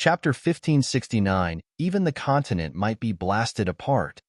Chapter 1569, Even the continent might be blasted apart.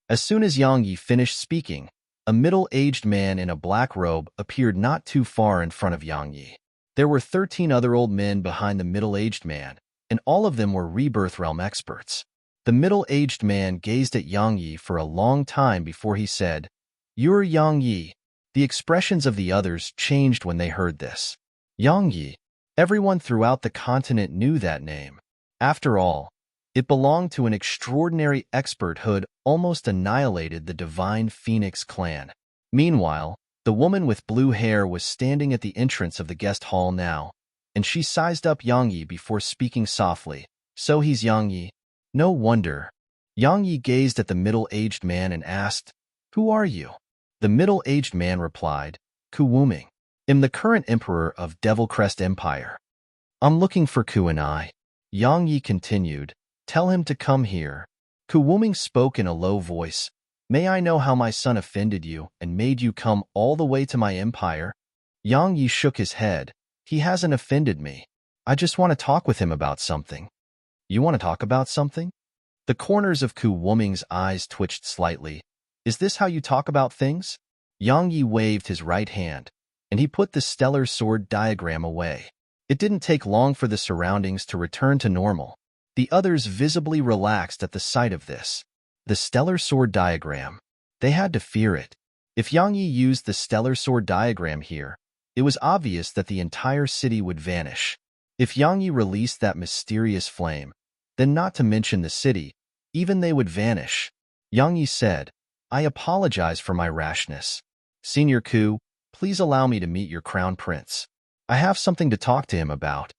As soon as Yang Yi finished speaking, a middle-aged man in a black robe appeared not too far in front of Yang Yi. There were 13 other old men behind the middle-aged man, and all of them were Rebirth Realm experts. The middle-aged man gazed at Yang Yi for a long time before he said, "You're Yang Yi." The expressions of the others changed when they heard this. Yang Yi. Everyone throughout the continent knew that name. After all, it belonged to an extraordinary expert who had almost annihilated the Divine Phoenix clan. Meanwhile, the woman with blue hair was standing at the entrance of the guest hall now, and she sized up Yang Yi before speaking softly. "So he's Yang Yi. No wonder." Yang Yi gazed at the middle-aged man and asked, "Who are you?" The middle-aged man replied, "Ku Wuming. I'm the current emperor of Devil Crest Empire. I'm looking for Ku and I." Yang Yi continued, "Tell him to come here." Ku Wuming spoke in a low voice. "May I know how my son offended you and made you come all the way to my empire?" Yang Yi shook his head. "He hasn't offended me. I just want to talk with him about something." "You want to talk about something?" The corners of Ku Wuming's eyes twitched slightly. "Is this how you talk about things?" Yang Yi waved his right hand, and he put the stellar sword diagram away. It didn't take long for the surroundings to return to normal. The others visibly relaxed at the sight of this. The stellar sword diagram. They had to fear it. If Yang Yi used the stellar sword diagram here, it was obvious that the entire city would vanish. If Yang Yi released that mysterious flame, then not to mention the city, even they would vanish. Yang Yi said, "I apologize for my rashness. Senior Ku, please allow me to meet your crown prince. I have something to talk to him about."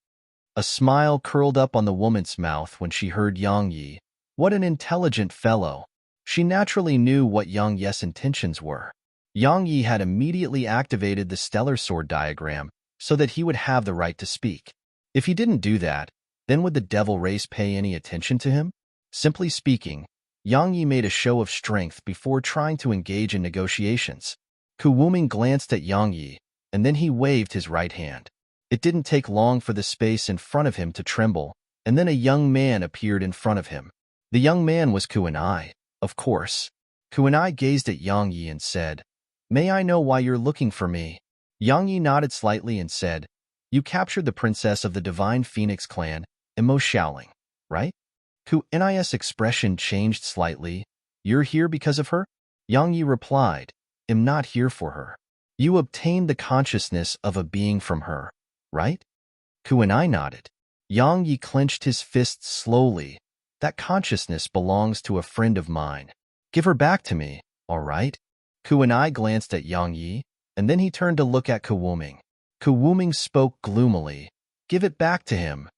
A smile curled up on the woman's mouth when she heard Yang Yi. What an intelligent fellow. She naturally knew what Yang Yi's intentions were. Yang Yi had immediately activated the stellar sword diagram so that he would have the right to speak. If he didn't do that, then would the devil race pay any attention to him? Simply speaking, Yang Yi made a show of strength before trying to engage in negotiations. Ku Wuming glanced at Yang Yi, and then he waved his right hand. It didn't take long for the space in front of him to tremble, and then a young man appeared in front of him. The young man was Ku and I, of course. Ku and I gazed at Yang Yi and said, "May I know why you're looking for me?" Yang Yi nodded slightly and said, "You captured the princess of the Divine Phoenix clan, Mo Xiaoling, right?" Ku and I's expression changed slightly. "You're here because of her?" Yang Yi replied, "I'm not here for her. You obtained the consciousness of a being from her, right?" Ku and I nodded. Yang Yi clenched his fists slowly. "That consciousness belongs to a friend of mine. Give her back to me, all right?" Ku and I glanced at Yang Yi, and then he turned to look at Ku Wuming. Ku Wuming spoke gloomily. "Give it back to him."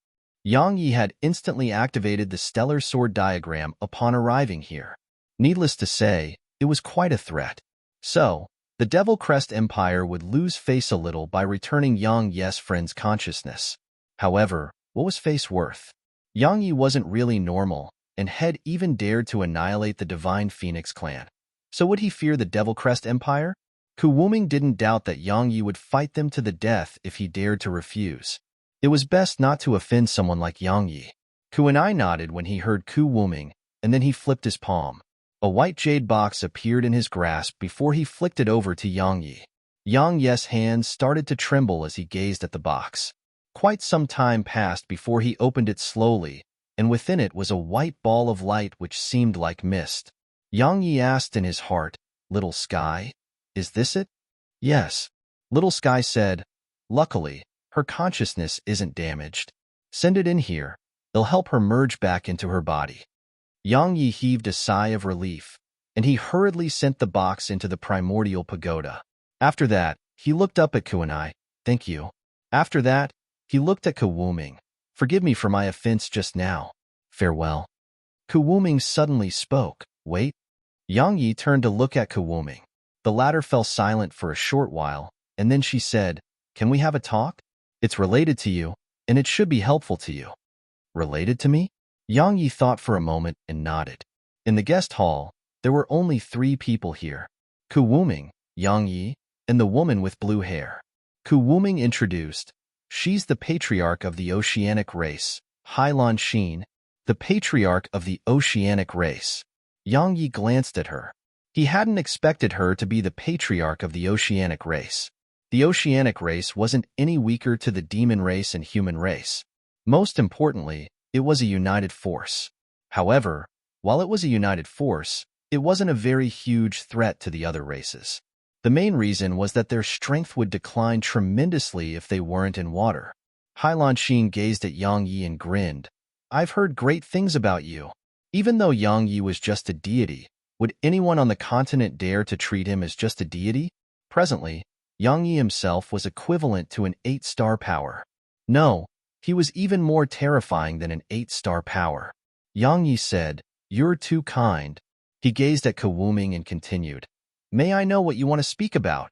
Yang Yi had instantly activated the stellar sword diagram upon arriving here. Needless to say, it was quite a threat. So, the Devil Crest Empire would lose face a little by returning Yang Yi's friend's consciousness. However, what was face worth? Yang Yi wasn't really normal, and had even dared to annihilate the Divine Phoenix clan. So would he fear the Devil Crest Empire? Ku Wuming didn't doubt that Yang Yi would fight them to the death if he dared to refuse. It was best not to offend someone like Yang Yi. Ku and I nodded when he heard Ku Wuming, and then he flipped his palm. A white jade box appeared in his grasp before he flicked it over to Yang Yi. Yang Yi's hands started to tremble as he gazed at the box. Quite some time passed before he opened it slowly, and within it was a white ball of light which seemed like mist. Yang Yi asked in his heart, "Little Sky, is this it?" "Yes." Little Sky said, "Luckily, her consciousness isn't damaged. Send it in here. It'll help her merge back into her body." Yang Yi heaved a sigh of relief, and he hurriedly sent the box into the primordial pagoda. After that, he looked up at Ku and I. "Thank you." After that, he looked at Ku Wuming. "Forgive me for my offense just now. Farewell." Ku Wuming suddenly spoke. "Wait." Yang Yi turned to look at Ku Wuming. The latter fell silent for a short while, and then she said, "Can we have a talk? It's related to you, and it should be helpful to you." "Related to me?" Yang Yi thought for a moment and nodded. In the guest hall, there were only 3 people here. Ku Wuming, Yang Yi, and the woman with blue hair. Ku Wuming introduced, "She's the patriarch of the oceanic race, Hailan Xin, the patriarch of the oceanic race. Yang Yi glanced at her. He hadn't expected her to be the patriarch of the oceanic race. The oceanic race wasn't any weaker to the demon race and human race. Most importantly, it was a united force. However, while it was a united force, it wasn't a very huge threat to the other races. The main reason was that their strength would decline tremendously if they weren't in water. Hailan Xin gazed at Yang Yi and grinned. I've heard great things about you. Even though Yang Yi was just a deity, would anyone on the continent dare to treat him as just a deity? Presently, Yang Yi himself was equivalent to an 8-star power. No, he was even more terrifying than an 8-star power. Yang Yi said, "You're too kind." He gazed at Ku Wuming and continued, "May I know what you want to speak about?"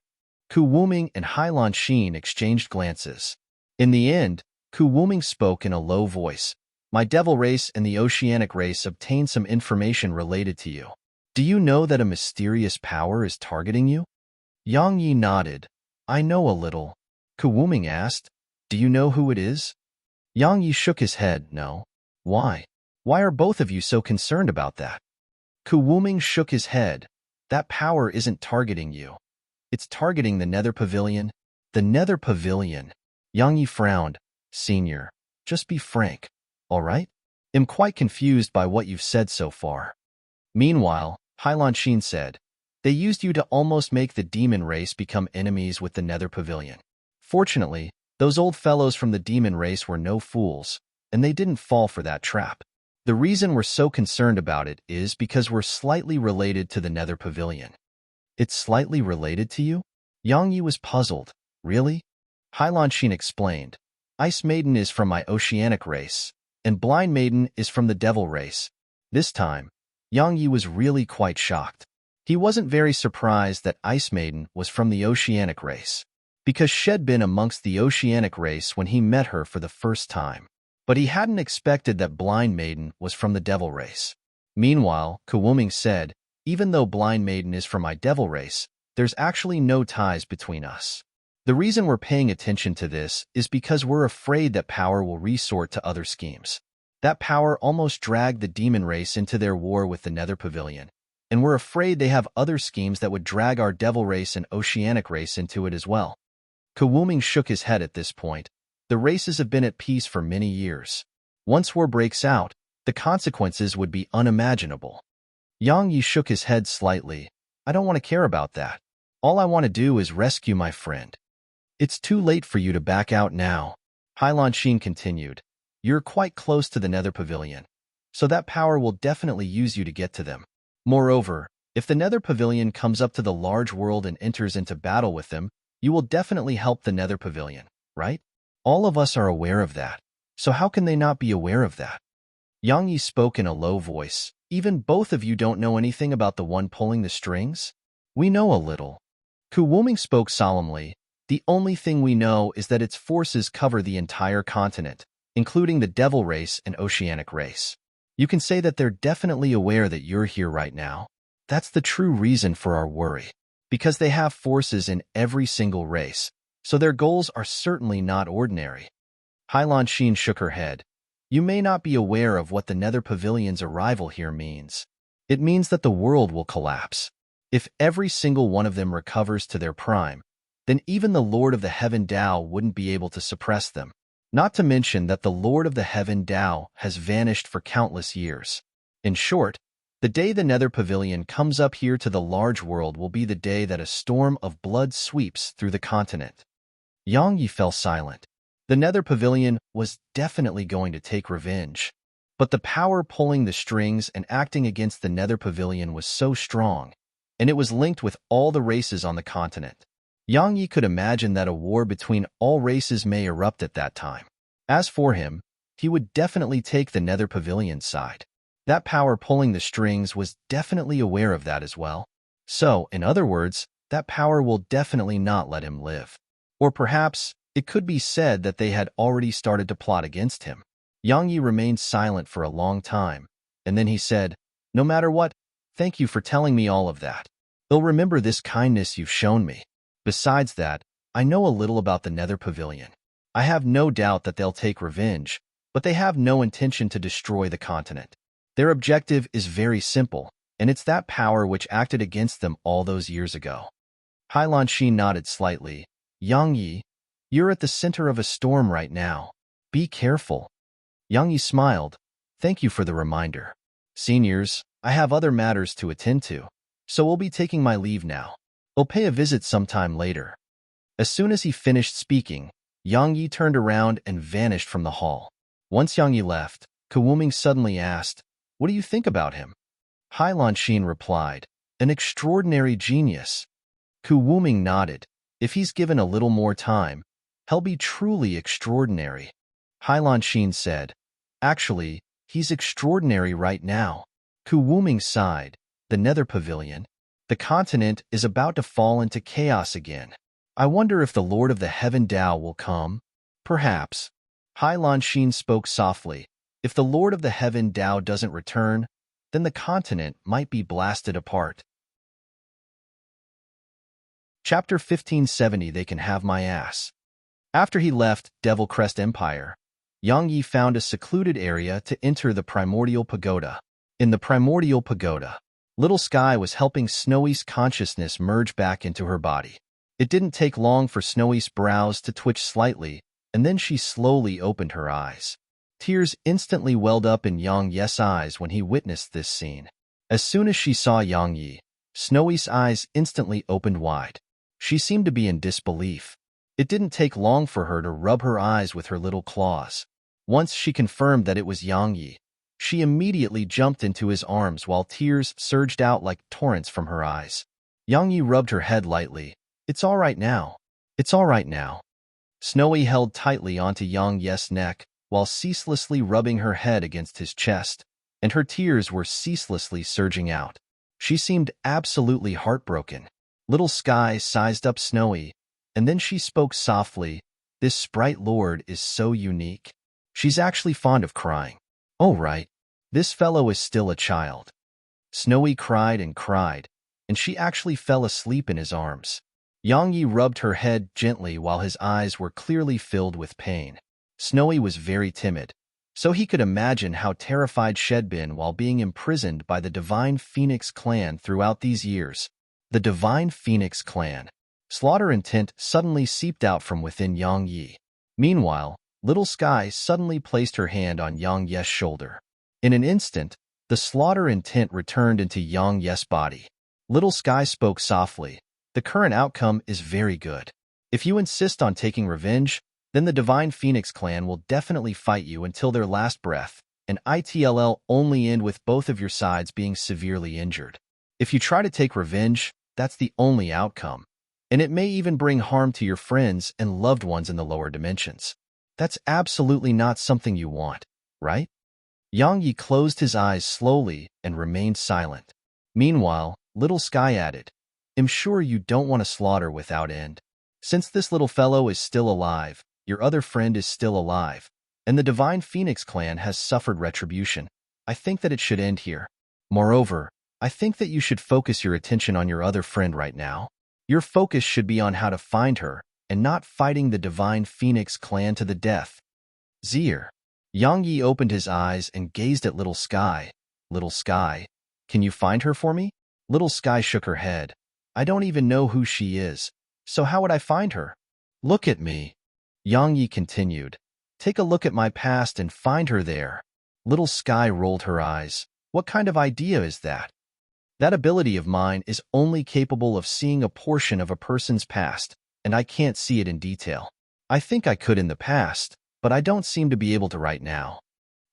Ku Wuming and Hailan Xin exchanged glances. In the end, Ku Wuming spoke in a low voice. My devil race and the oceanic race obtained some information related to you. Do you know that a mysterious power is targeting you? Yang Yi nodded. I know a little. Ku Wuming asked, Do you know who it is? Yang Yi shook his head, no. Why? Why are both of you so concerned about that? Ku Wuming shook his head. That power isn't targeting you. It's targeting the Nether Pavilion. The Nether Pavilion. Yang Yi frowned. Senior, just be frank, all right? I'm quite confused by what you've said so far. Meanwhile, Hailan Xin said, They used you to almost make the demon race become enemies with the Nether Pavilion. Fortunately, those old fellows from the demon race were no fools, and they didn't fall for that trap. The reason we're so concerned about it is because we're slightly related to the Nether Pavilion. It's slightly related to you? Yang Yi was puzzled. Really? Hailan Xin explained. Ice Maiden is from my oceanic race, and Blind Maiden is from the devil race. This time, Yang Yi was really quite shocked. He wasn't very surprised that Ice Maiden was from the oceanic race, because she'd been amongst the oceanic race when he met her for the first time. But he hadn't expected that Blind Maiden was from the devil race. Meanwhile, Ku Wuming said, Even though Blind Maiden is from my devil race, there's actually no ties between us. The reason we're paying attention to this is because we're afraid that power will resort to other schemes. That power almost dragged the demon race into their war with the Nether Pavilion, and we're afraid they have other schemes that would drag our devil race and oceanic race into it as well. Ku Wuming shook his head at this point. The races have been at peace for many years. Once war breaks out, the consequences would be unimaginable. Yang Yi shook his head slightly. I don't want to care about that. All I want to do is rescue my friend. It's too late for you to back out now. Hailan Xin continued. You're quite close to the Nether Pavilion, so that power will definitely use you to get to them. Moreover, if the Nether Pavilion comes up to the large world and enters into battle with them, you will definitely help the Nether Pavilion, right? All of us are aware of that, so how can they not be aware of that? Yang Yi spoke in a low voice. Even both of you don't know anything about the one pulling the strings? We know a little. Ku Wuming spoke solemnly. The only thing we know is that its forces cover the entire continent, including the devil race and oceanic race. You can say that they're definitely aware that you're here right now. That's the true reason for our worry, because they have forces in every single race, so their goals are certainly not ordinary. Hailan Xin shook her head. You may not be aware of what the Nether Pavilion's arrival here means. It means that the world will collapse. If every single one of them recovers to their prime, then even the Lord of the Heaven Tao wouldn't be able to suppress them. Not to mention that the Lord of the Heaven Tao has vanished for countless years. In short, the day the Nether Pavilion comes up here to the large world will be the day that a storm of blood sweeps through the continent. Yang Yi fell silent. The Nether Pavilion was definitely going to take revenge. But the power pulling the strings and acting against the Nether Pavilion was so strong, and it was linked with all the races on the continent. Yang Yi could imagine that a war between all races may erupt at that time. As for him, he would definitely take the Nether Pavilion's side. That power pulling the strings was definitely aware of that as well. So, in other words, that power will definitely not let him live. Or perhaps, it could be said that they had already started to plot against him. Yang Yi remained silent for a long time, and then he said, No matter what, thank you for telling me all of that. I'll remember this kindness you've shown me. Besides that, I know a little about the Nether Pavilion. I have no doubt that they'll take revenge, but they have no intention to destroy the continent. Their objective is very simple, and it's that power which acted against them all those years ago. Hailan Shi nodded slightly. Yang Yi, you're at the center of a storm right now. Be careful. Yang Yi smiled. Thank you for the reminder. Seniors, I have other matters to attend to, so we'll be taking my leave now. I'll pay a visit sometime later. As soon as he finished speaking, Yang Yi turned around and vanished from the hall. Once Yang Yi left, Kawuming suddenly asked, "What do you think about him?" Hailan Shin replied, "An extraordinary genius." Kawuming nodded. "If he's given a little more time, he'll be truly extraordinary." Hailan Shin said, "Actually, he's extraordinary right now." Kawuming sighed. The Nether Pavilion. The continent is about to fall into chaos again. I wonder if the Lord of the Heaven Tao will come? Perhaps. Hailan Shin spoke softly. If the Lord of the Heaven Tao doesn't return, then the continent might be blasted apart. Chapter 1570. They can have my ass. After he left Devil Crest Empire, Yang Yi found a secluded area to enter the Primordial Pagoda. In the Primordial Pagoda, Little Sky was helping Snowy's consciousness merge back into her body. It didn't take long for Snowy's brows to twitch slightly, and then she slowly opened her eyes. Tears instantly welled up in Yang Yi's eyes when he witnessed this scene. As soon as she saw Yang Yi, Snowy's eyes instantly opened wide. She seemed to be in disbelief. It didn't take long for her to rub her eyes with her little claws. Once she confirmed that it was Yang Yi, she immediately jumped into his arms while tears surged out like torrents from her eyes. Yang Yi rubbed her head lightly. "It's all right now. It's all right now." Snowy held tightly onto Yang Yi's neck while ceaselessly rubbing her head against his chest, and her tears were ceaselessly surging out. She seemed absolutely heartbroken. Little Sky sized up Snowy, and then she spoke softly. "This sprite lord is so unique. She's actually fond of crying. Oh, right. This fellow is still a child." Snowy cried, and she actually fell asleep in his arms. Yang Yi rubbed her head gently while his eyes were clearly filled with pain. Snowy was very timid, so he could imagine how terrified she'd been while being imprisoned by the Divine Phoenix clan throughout these years. The Divine Phoenix clan. Slaughter intent suddenly seeped out from within Yang Yi. Meanwhile, Little Sky suddenly placed her hand on Yang Yi's shoulder. In an instant, the slaughter intent returned into Yang Yi's body. Little Sky spoke softly. "The current outcome is very good. If you insist on taking revenge, then the Divine Phoenix clan will definitely fight you until their last breath, and it'll only end with both of your sides being severely injured. If you try to take revenge, that's the only outcome, and it may even bring harm to your friends and loved ones in the lower dimensions. That's absolutely not something you want, right?" Yang Yi closed his eyes slowly and remained silent. Meanwhile, Little Sky added, "I'm sure you don't want to slaughter without end. Since this little fellow is still alive, your other friend is still alive, and the Divine Phoenix clan has suffered retribution. I think that it should end here. Moreover, I think that you should focus your attention on your other friend right now. Your focus should be on how to find her, and not fighting the Divine Phoenix clan to the death." Zir. Yang Yi opened his eyes and gazed at Little Sky. "Little Sky, can you find her for me?" Little Sky shook her head. "I don't even know who she is, so how would I find her?" "Look at me," Yang Yi continued. "Take a look at my past and find her there." Little Sky rolled her eyes. "What kind of idea is that?" "That ability of mine is only capable of seeing a portion of a person's past, and I can't see it in detail. I think I could in the past, but I don't seem to be able to right now."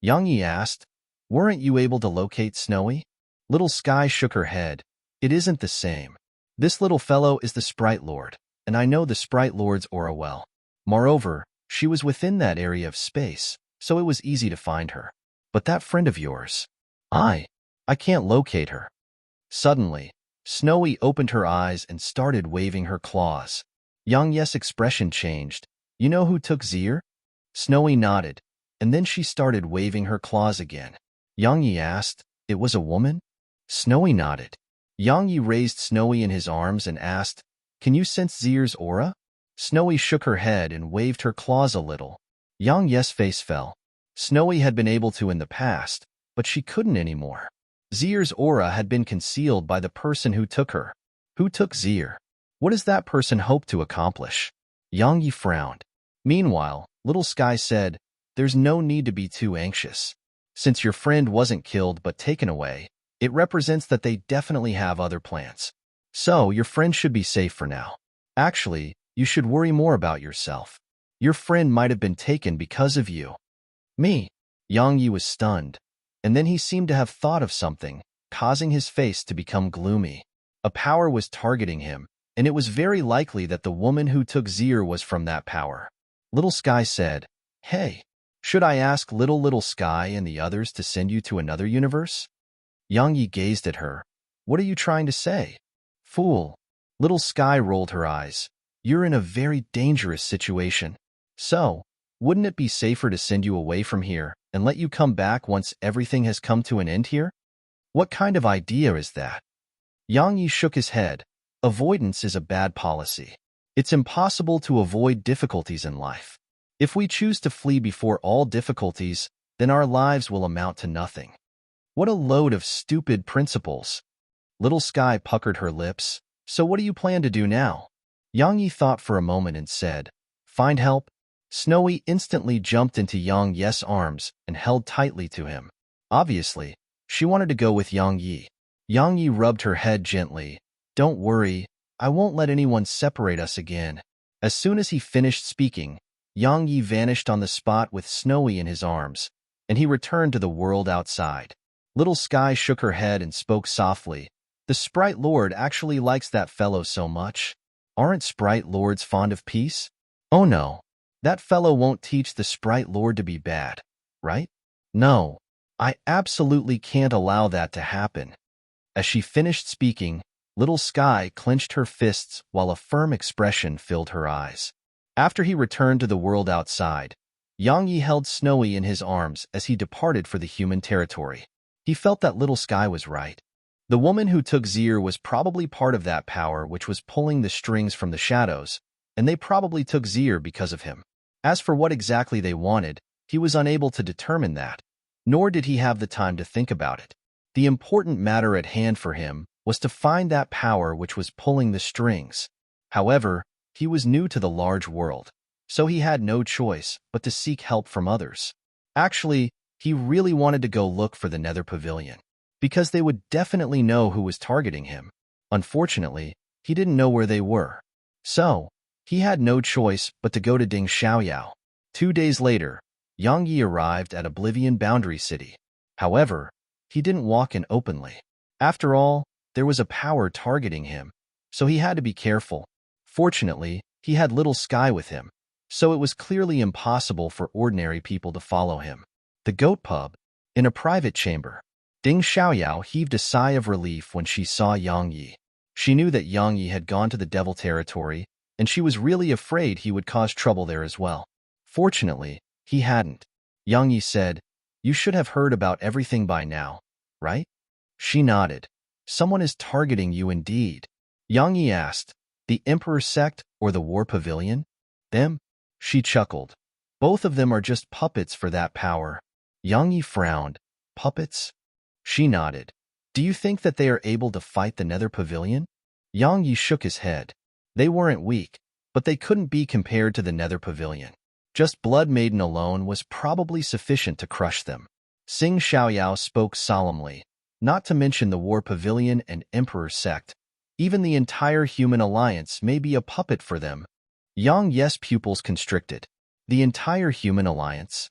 Yang Yi asked, "Weren't you able to locate Snowy?" Little Sky shook her head. "It isn't the same. This little fellow is the Sprite Lord, and I know the Sprite Lord's aura well. Moreover, she was within that area of space, so it was easy to find her. But that friend of yours, I can't locate her." Suddenly, Snowy opened her eyes and started waving her claws. Yang Yi's expression changed. "You know who took Zir?" Snowy nodded, and then she started waving her claws again. Yang Yi asked, "It was a woman?" Snowy nodded. Yang Yi raised Snowy in his arms and asked, "Can you sense Zir's aura?" Snowy shook her head and waved her claws a little. Yang Yi's face fell. Snowy had been able to in the past, but she couldn't anymore. Zier's aura had been concealed by the person who took her. Who took Zier? What does that person hope to accomplish? Yang Yi frowned. Meanwhile, Little Sky said, "There's no need to be too anxious. Since your friend wasn't killed but taken away, it represents that they definitely have other plans. So, your friend should be safe for now. Actually, you should worry more about yourself. Your friend might have been taken because of you." Me? Yang Yi was stunned, and then he seemed to have thought of something, causing his face to become gloomy. A power was targeting him, and it was very likely that the woman who took Zier was from that power. Little Sky said, "Hey, should I ask Little Sky and the others to send you to another universe?" Yang Yi gazed at her. "What are you trying to say?" "Fool." Little Sky rolled her eyes. "You're in a very dangerous situation. So, wouldn't it be safer to send you away from here and let you come back once everything has come to an end here? What kind of idea is that?" Yang Yi shook his head. "Avoidance is a bad policy. It's impossible to avoid difficulties in life. If we choose to flee before all difficulties, then our lives will amount to nothing. What a load of stupid principles." Little Sky puckered her lips. "So what do you plan to do now?" Yang Yi thought for a moment and said, "Find help." Snowy instantly jumped into Yang Yi's arms and held tightly to him. Obviously, she wanted to go with Yang Yi. Yang Yi rubbed her head gently. "Don't worry, I won't let anyone separate us again." As soon as he finished speaking, Yang Yi vanished on the spot with Snowy in his arms, and he returned to the world outside. Little Sky shook her head and spoke softly. "The Sprite Lord actually likes that fellow so much. Aren't Sprite Lords fond of peace? Oh no, that fellow won't teach the Sprite Lord to be bad, right? No, I absolutely can't allow that to happen." As she finished speaking, Little Sky clenched her fists while a firm expression filled her eyes. After he returned to the world outside, Yang Yi held Snowy in his arms as he departed for the human territory. He felt that Little Sky was right. The woman who took Zier was probably part of that power which was pulling the strings from the shadows, and they probably took Zier because of him. As for what exactly they wanted, he was unable to determine that, nor did he have the time to think about it. The important matter at hand for him was to find that power which was pulling the strings. However, he was new to the large world, so he had no choice but to seek help from others. Actually, he really wanted to go look for the Nether Pavilion, because they would definitely know who was targeting him. Unfortunately, he didn't know where they were. So, he had no choice but to go to Ding Xiaoyao. 2 days later, Yang Yi arrived at Oblivion Boundary City. However, he didn't walk in openly. After all, there was a power targeting him, so he had to be careful. Fortunately, he had Little Sky with him, so it was clearly impossible for ordinary people to follow him. The Goat Pub. In a private chamber, Ding Xiaoyao heaved a sigh of relief when she saw Yang Yi. She knew that Yang Yi had gone to the Devil Territory, and she was really afraid he would cause trouble there as well. Fortunately, he hadn't. Yang Yi said, "You should have heard about everything by now, right?" She nodded. "Someone is targeting you indeed." Yang Yi asked, "The Emperor Sect or the War Pavilion?" "Them?" She chuckled. "Both of them are just puppets for that power." Yang Yi frowned. "Puppets?" She nodded. "Do you think that they are able to fight the Nether Pavilion?" Yang Yi shook his head. They weren't weak, but they couldn't be compared to the Nether Pavilion. Just Blood Maiden alone was probably sufficient to crush them. Sing Xiaoyao spoke solemnly. "Not to mention the War Pavilion and Emperor Sect. Even the entire Human Alliance may be a puppet for them." Yang Yi's pupils constricted. The entire Human Alliance?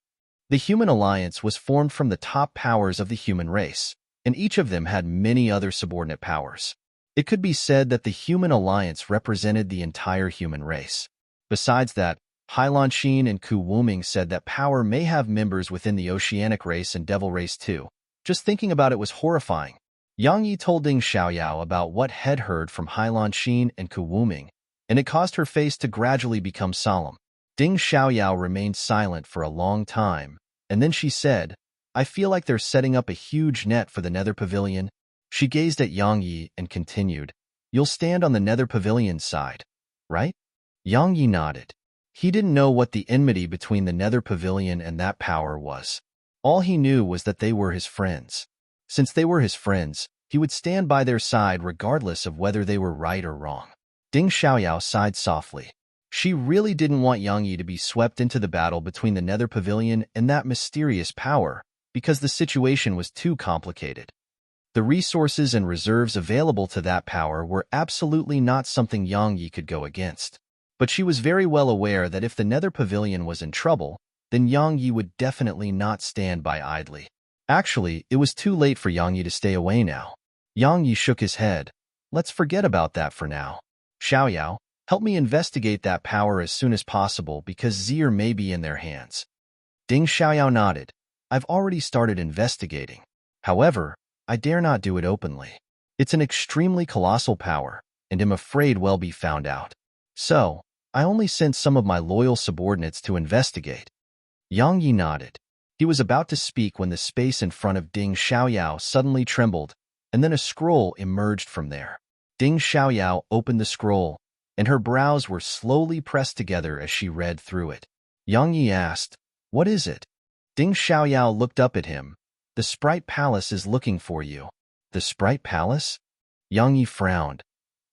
The Human Alliance was formed from the top powers of the human race, and each of them had many other subordinate powers. It could be said that the Human Alliance represented the entire human race. Besides that, Hailanxin and Ku Wuming said that power may have members within the Oceanic race and Devil race too. Just thinking about it was horrifying. Yang Yi told Ding Xiaoyao about what had heard from Hailanxin and Ku Wuming, and it caused her face to gradually become solemn. Ding Xiaoyao remained silent for a long time, and then she said, "I feel like they're setting up a huge net for the Nether Pavilion." She gazed at Yang Yi and continued, "You'll stand on the Nether Pavilion's side, right?" Yang Yi nodded. He didn't know what the enmity between the Nether Pavilion and that power was. All he knew was that they were his friends. Since they were his friends, he would stand by their side regardless of whether they were right or wrong. Ding Xiaoyao sighed softly. She really didn't want Yang Yi to be swept into the battle between the Nether Pavilion and that mysterious power, because the situation was too complicated. The resources and reserves available to that power were absolutely not something Yang Yi could go against. But she was very well aware that if the Nether Pavilion was in trouble, then Yang Yi would definitely not stand by idly. Actually, it was too late for Yang Yi to stay away now. Yang Yi shook his head. Let's forget about that for now. Xiaoyao, help me investigate that power as soon as possible because Zier may be in their hands. Ding Xiaoyao nodded. I've already started investigating. However, I dare not do it openly. It's an extremely colossal power, and am afraid will be found out. So, I only sent some of my loyal subordinates to investigate. Yang Yi nodded. He was about to speak when the space in front of Ding Xiaoyao suddenly trembled, and then a scroll emerged from there. Ding Xiaoyao opened the scroll, and her brows were slowly pressed together as she read through it. Yang Yi asked, "What is it?" Ding Xiaoyao looked up at him. "The Sprite Palace is looking for you." "The Sprite Palace?" Yang Yi frowned.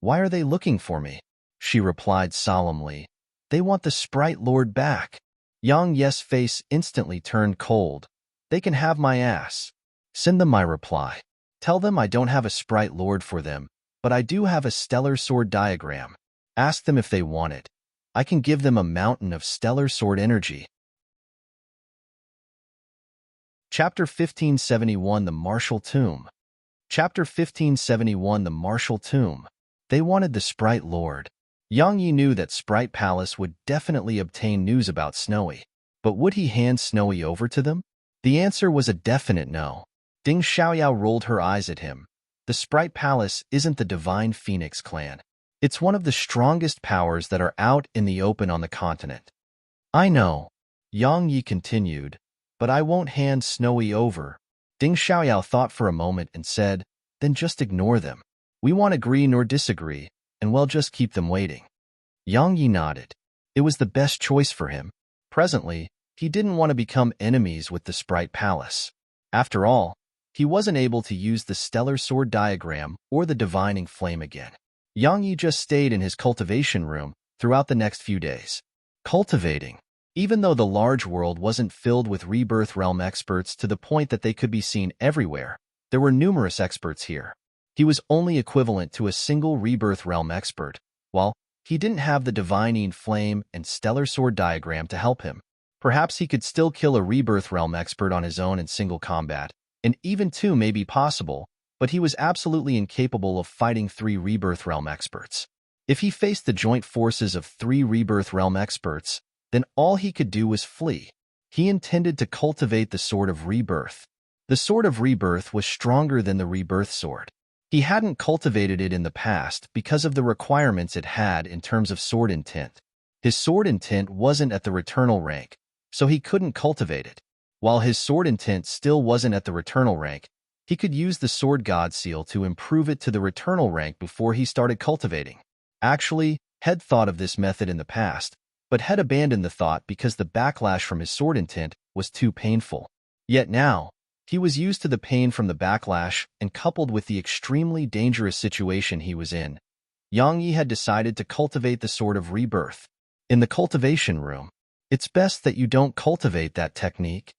"Why are they looking for me?" She replied solemnly, "They want the Sprite Lord back." Yang Yi's face instantly turned cold. "They can have my ass. Send them my reply. Tell them I don't have a Sprite Lord for them, but I do have a stellar sword diagram. Ask them if they want it. I can give them a mountain of stellar sword energy." Chapter 1571 The Martial Tomb. Chapter 1571 The Martial Tomb. They wanted the Sprite Lord. Yang Yi knew that Sprite Palace would definitely obtain news about Snowy, but would he hand Snowy over to them? The answer was a definite no. Ding Xiaoyao rolled her eyes at him. The Sprite Palace isn't the Divine Phoenix clan. It's one of the strongest powers that are out in the open on the continent. I know, Yang Yi continued, but I won't hand Snowy over. Ding Xiaoyao thought for a moment and said, then just ignore them. We won't agree nor disagree, and we'll just keep them waiting. Yang Yi nodded. It was the best choice for him. Presently, he didn't want to become enemies with the Sprite Palace. After all, he wasn't able to use the stellar sword diagram or the divining flame again. Yang Yi just stayed in his cultivation room throughout the next few days. Cultivating. Even though the large world wasn't filled with Rebirth Realm experts to the point that they could be seen everywhere, there were numerous experts here. He was only equivalent to a single Rebirth Realm expert, while he didn't have the Divining Flame and Stellar Sword diagram to help him. Perhaps he could still kill a Rebirth Realm expert on his own in single combat, and even two may be possible, but he was absolutely incapable of fighting 3 Rebirth Realm experts. If he faced the joint forces of 3 Rebirth Realm experts, then all he could do was flee. He intended to cultivate the Sword of Rebirth. The Sword of Rebirth was stronger than the Rebirth Sword. He hadn't cultivated it in the past because of the requirements it had in terms of sword intent. His sword intent wasn't at the Returnal rank, so he couldn't cultivate it. While his sword intent still wasn't at the Returnal rank, he could use the Sword God Seal to improve it to the Returnal rank before he started cultivating. Actually, Head thought of this method in the past, but Head abandoned the thought because the backlash from his sword intent was too painful. Yet now, he was used to the pain from the backlash, and coupled with the extremely dangerous situation he was in, Yang Yi had decided to cultivate the Sword of Rebirth. In the cultivation room, it's best that you don't cultivate that technique.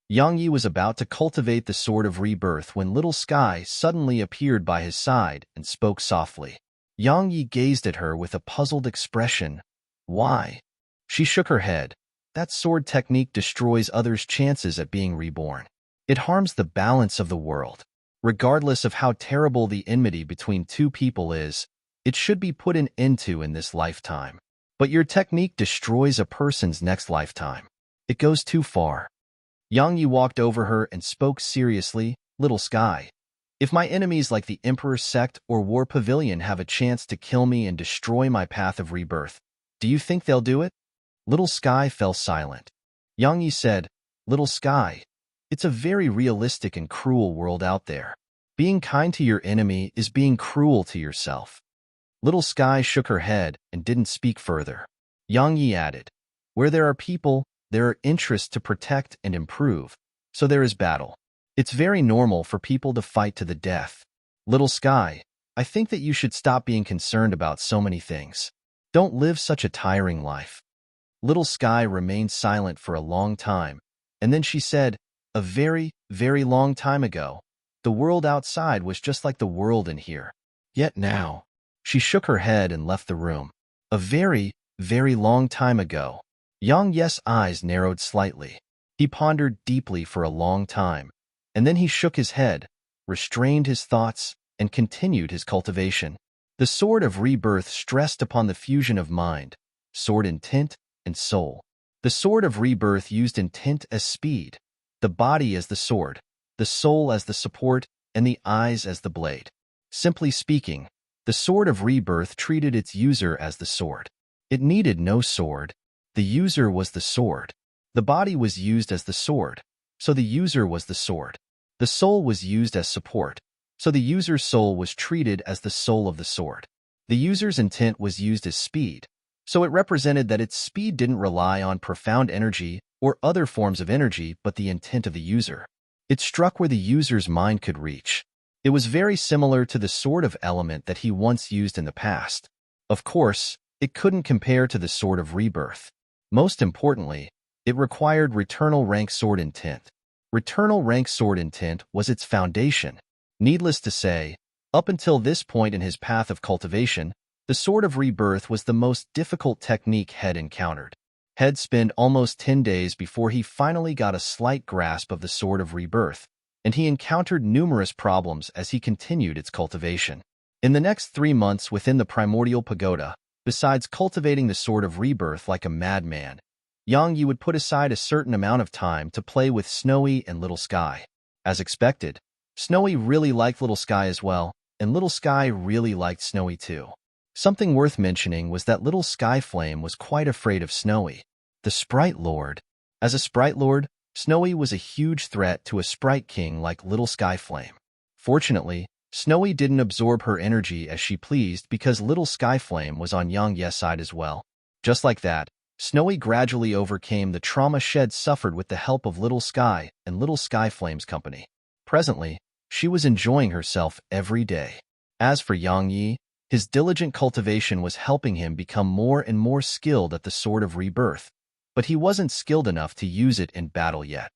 Yang Yi was about to cultivate the Sword of Rebirth when Little Sky suddenly appeared by his side and spoke softly. Yang Yi gazed at her with a puzzled expression. Why? She shook her head. That sword technique destroys others' chances at being reborn. It harms the balance of the world. Regardless of how terrible the enmity between two people is, it should be put an end to in this lifetime. But your technique destroys a person's next lifetime. It goes too far. Yang Yi walked over her and spoke seriously. Little Sky, if my enemies like the Emperor's Sect or War Pavilion have a chance to kill me and destroy my path of rebirth, do you think they'll do it? Little Sky fell silent. Yang Yi said, Little Sky, it's a very realistic and cruel world out there. Being kind to your enemy is being cruel to yourself. Little Sky shook her head and didn't speak further. Yang Yi added, Where there are people, there are interests to protect and improve, so there is battle. It's very normal for people to fight to the death. Little Sky, I think that you should stop being concerned about so many things. Don't live such a tiring life. Little Sky remained silent for a long time, and then she said, a very, very long time ago, the world outside was just like the world in here. Yet now, she shook her head and left the room. A very, very long time ago. Yang Yes' eyes narrowed slightly. He pondered deeply for a long time, and then he shook his head, restrained his thoughts, and continued his cultivation. The sword of rebirth stressed upon the fusion of mind, sword intent, and soul. The sword of rebirth used intent as speed, the body as the sword, the soul as the support, and the eyes as the blade. Simply speaking, the sword of rebirth treated its user as the sword. It needed no sword. The user was the sword. The body was used as the sword, so the user was the sword. The soul was used as support, so the user's soul was treated as the soul of the sword. The user's intent was used as speed, so it represented that its speed didn't rely on profound energy or other forms of energy but the intent of the user. It struck where the user's mind could reach. It was very similar to the sword of element that he once used in the past. Of course, it couldn't compare to the sword of rebirth. Most importantly, it required returnal rank sword intent. Returnal rank sword intent was its foundation. Needless to say, up until this point in his path of cultivation, the sword of rebirth was the most difficult technique Head encountered. Head spent almost 10 days before he finally got a slight grasp of the sword of rebirth, and he encountered numerous problems as he continued its cultivation. In the next 3 months within the primordial pagoda, besides cultivating the sword of rebirth like a madman, Yang Yi would put aside a certain amount of time to play with Snowy and Little Sky. As expected, Snowy really liked Little Sky as well, and Little Sky really liked Snowy too. Something worth mentioning was that Little Sky Flame was quite afraid of Snowy, the Sprite Lord. As a Sprite Lord, Snowy was a huge threat to a Sprite King like Little Sky Flame. Fortunately, Snowy didn't absorb her energy as she pleased because Little Sky Flame was on Yang Ye's side as well. Just like that, Snowy gradually overcame the trauma Shed suffered with the help of Little Sky and Little Sky Flame's company. Presently, she was enjoying herself every day. As for Yang Yi, his diligent cultivation was helping him become more and more skilled at the Sword of Rebirth, but he wasn't skilled enough to use it in battle yet.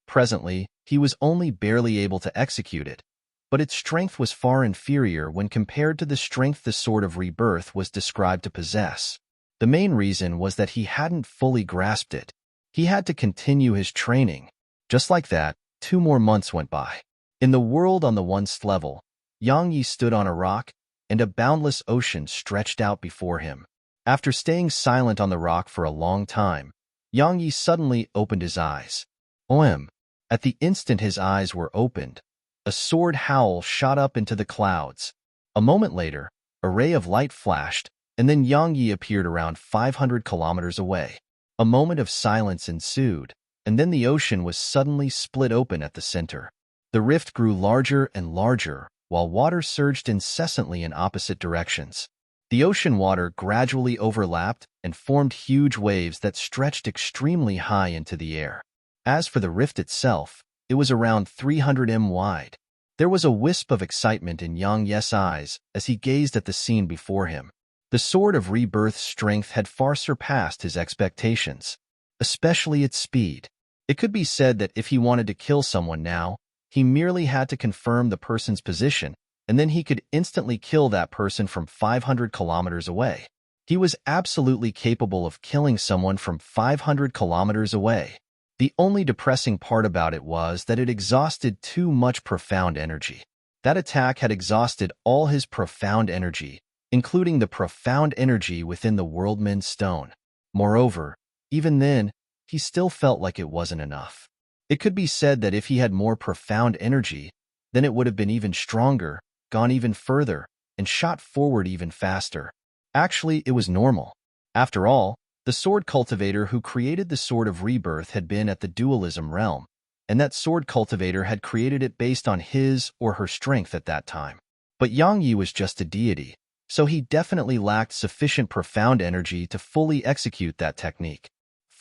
Presently, he was only barely able to execute it, but its strength was far inferior when compared to the strength the Sword of Rebirth was described to possess. The main reason was that he hadn't fully grasped it. He had to continue his training. Just like that, 2 more months went by. In the world on the 1st level, Yang Yi stood on a rock, and a boundless ocean stretched out before him. After staying silent on the rock for a long time, Yang Yi suddenly opened his eyes. OM. At the instant his eyes were opened, a sword howl shot up into the clouds. A moment later, a ray of light flashed, and then Yang Yi appeared around 500 kilometers away. A moment of silence ensued, and then the ocean was suddenly split open at the center. The rift grew larger and larger, while water surged incessantly in opposite directions. The ocean water gradually overlapped and formed huge waves that stretched extremely high into the air. As for the rift itself, it was around 300 m wide. There was a wisp of excitement in Yang Ye's eyes as he gazed at the scene before him. The Sword of Rebirth's strength had far surpassed his expectations, especially its speed. It could be said that if he wanted to kill someone now, he merely had to confirm the person's position, and then he could instantly kill that person from 500 kilometers away. He was absolutely capable of killing someone from 500 kilometers away. The only depressing part about it was that it exhausted too much profound energy. That attack had exhausted all his profound energy, including the profound energy within the Worldman's Stone. Moreover, even then, he still felt like it wasn't enough. It could be said that if he had more profound energy, then it would have been even stronger, gone even further, and shot forward even faster. Actually, it was normal. After all, the sword cultivator who created the Sword of Rebirth had been at the dualism realm, and that sword cultivator had created it based on his or her strength at that time. But Yang Yi was just a deity, so he definitely lacked sufficient profound energy to fully execute that technique.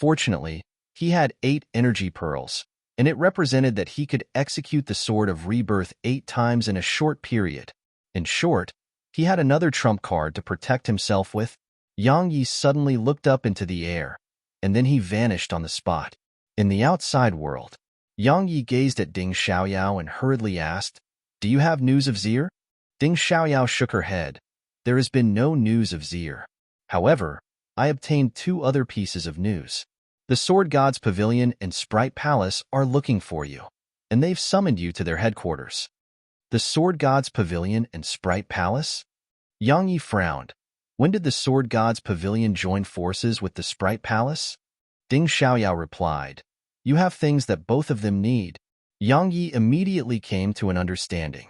Fortunately, he had 8 energy pearls, and it represented that he could execute the Sword of Rebirth 8 times in a short period. In short, he had another trump card to protect himself with. Yang Yi suddenly looked up into the air, and then he vanished on the spot. In the outside world, Yang Yi gazed at Ding Xiaoyao and hurriedly asked, "Do you have news of Zir?" Ding Xiaoyao shook her head. "There has been no news of Zir. However, I obtained 2 other pieces of news. The Sword God's Pavilion and Sprite Palace are looking for you, and they've summoned you to their headquarters." The Sword God's Pavilion and Sprite Palace? Yang Yi frowned. When did the Sword God's Pavilion join forces with the Sprite Palace? Ding Xiaoyao replied, "You have things that both of them need." Yang Yi immediately came to an understanding.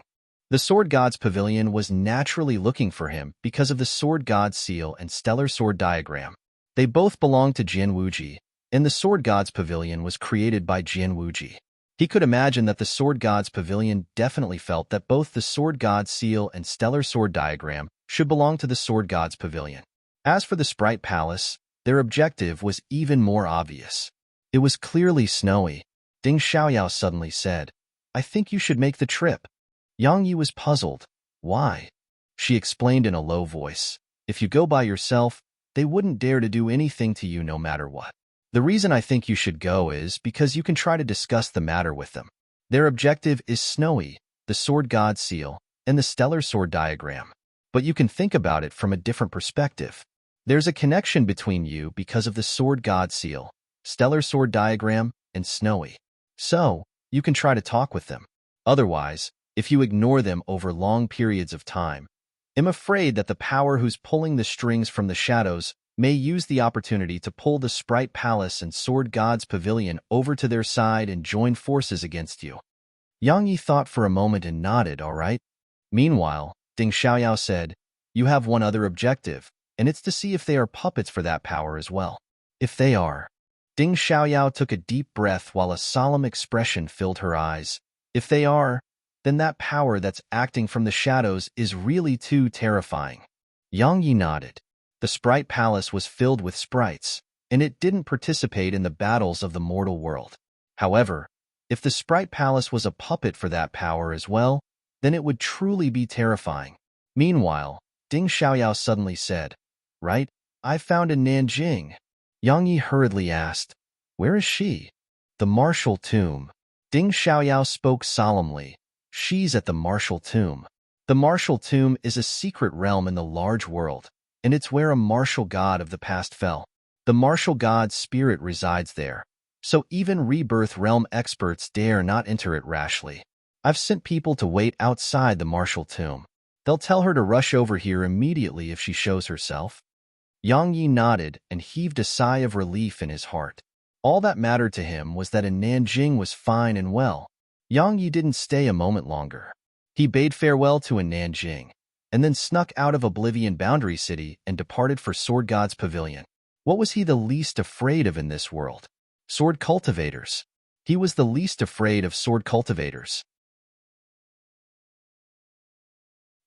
The Sword God's Pavilion was naturally looking for him because of the Sword God's seal and stellar sword diagram. They both belonged to Jian Wuji, and the Sword God's Pavilion was created by Jian Wuji. He could imagine that the Sword God's Pavilion definitely felt that both the Sword God's seal and stellar sword diagram should belong to the Sword God's Pavilion. As for the Sprite Palace, their objective was even more obvious. It was clearly snowy. Ding Xiaoyao suddenly said, "I think you should make the trip." Yang Yi was puzzled. "Why?" She explained in a low voice, "If you go by yourself, they wouldn't dare to do anything to you no matter what. The reason I think you should go is because you can try to discuss the matter with them. Their objective is snowy, the Sword God seal, and the stellar sword diagram. But you can think about it from a different perspective. There's a connection between you because of the Sword God seal, stellar sword diagram, and snowy. So, you can try to talk with them. Otherwise, if you ignore them over long periods of time, I'm afraid that the power who's pulling the strings from the shadows may use the opportunity to pull the Sprite Palace and Sword God's Pavilion over to their side and join forces against you." Yang Yi thought for a moment and nodded, "All right." Meanwhile, Ding Xiaoyao said, "You have one other objective, and it's to see if they are puppets for that power as well." "If they are." Ding Xiaoyao took a deep breath while a solemn expression filled her eyes. "If they are, then that power that's acting from the shadows is really too terrifying." Yang Yi nodded. The Sprite Palace was filled with sprites, and it didn't participate in the battles of the mortal world. However, if the Sprite Palace was a puppet for that power as well, then it would truly be terrifying. Meanwhile, Ding Xiaoyao suddenly said, "Right, I found a Nanjing." Yang Yi hurriedly asked, "Where is she?" "The Martial Tomb." Ding Xiaoyao spoke solemnly, "She's at the Martial Tomb." The Martial Tomb is a secret realm in the large world, and it's where a martial god of the past fell. The martial god's spirit resides there, so even rebirth realm experts dare not enter it rashly. I've sent people to wait outside the martial tomb. They'll tell her to rush over here immediately if she shows herself." Yang Yi nodded and heaved a sigh of relief in his heart. All that mattered to him was that a Nanjing was fine and well. Yang Yi didn't stay a moment longer. He bade farewell to a Nanjing, and then snuck out of Oblivion Boundary City and departed for Sword God's Pavilion. What was he the least afraid of in this world? Sword cultivators. He was the least afraid of sword cultivators.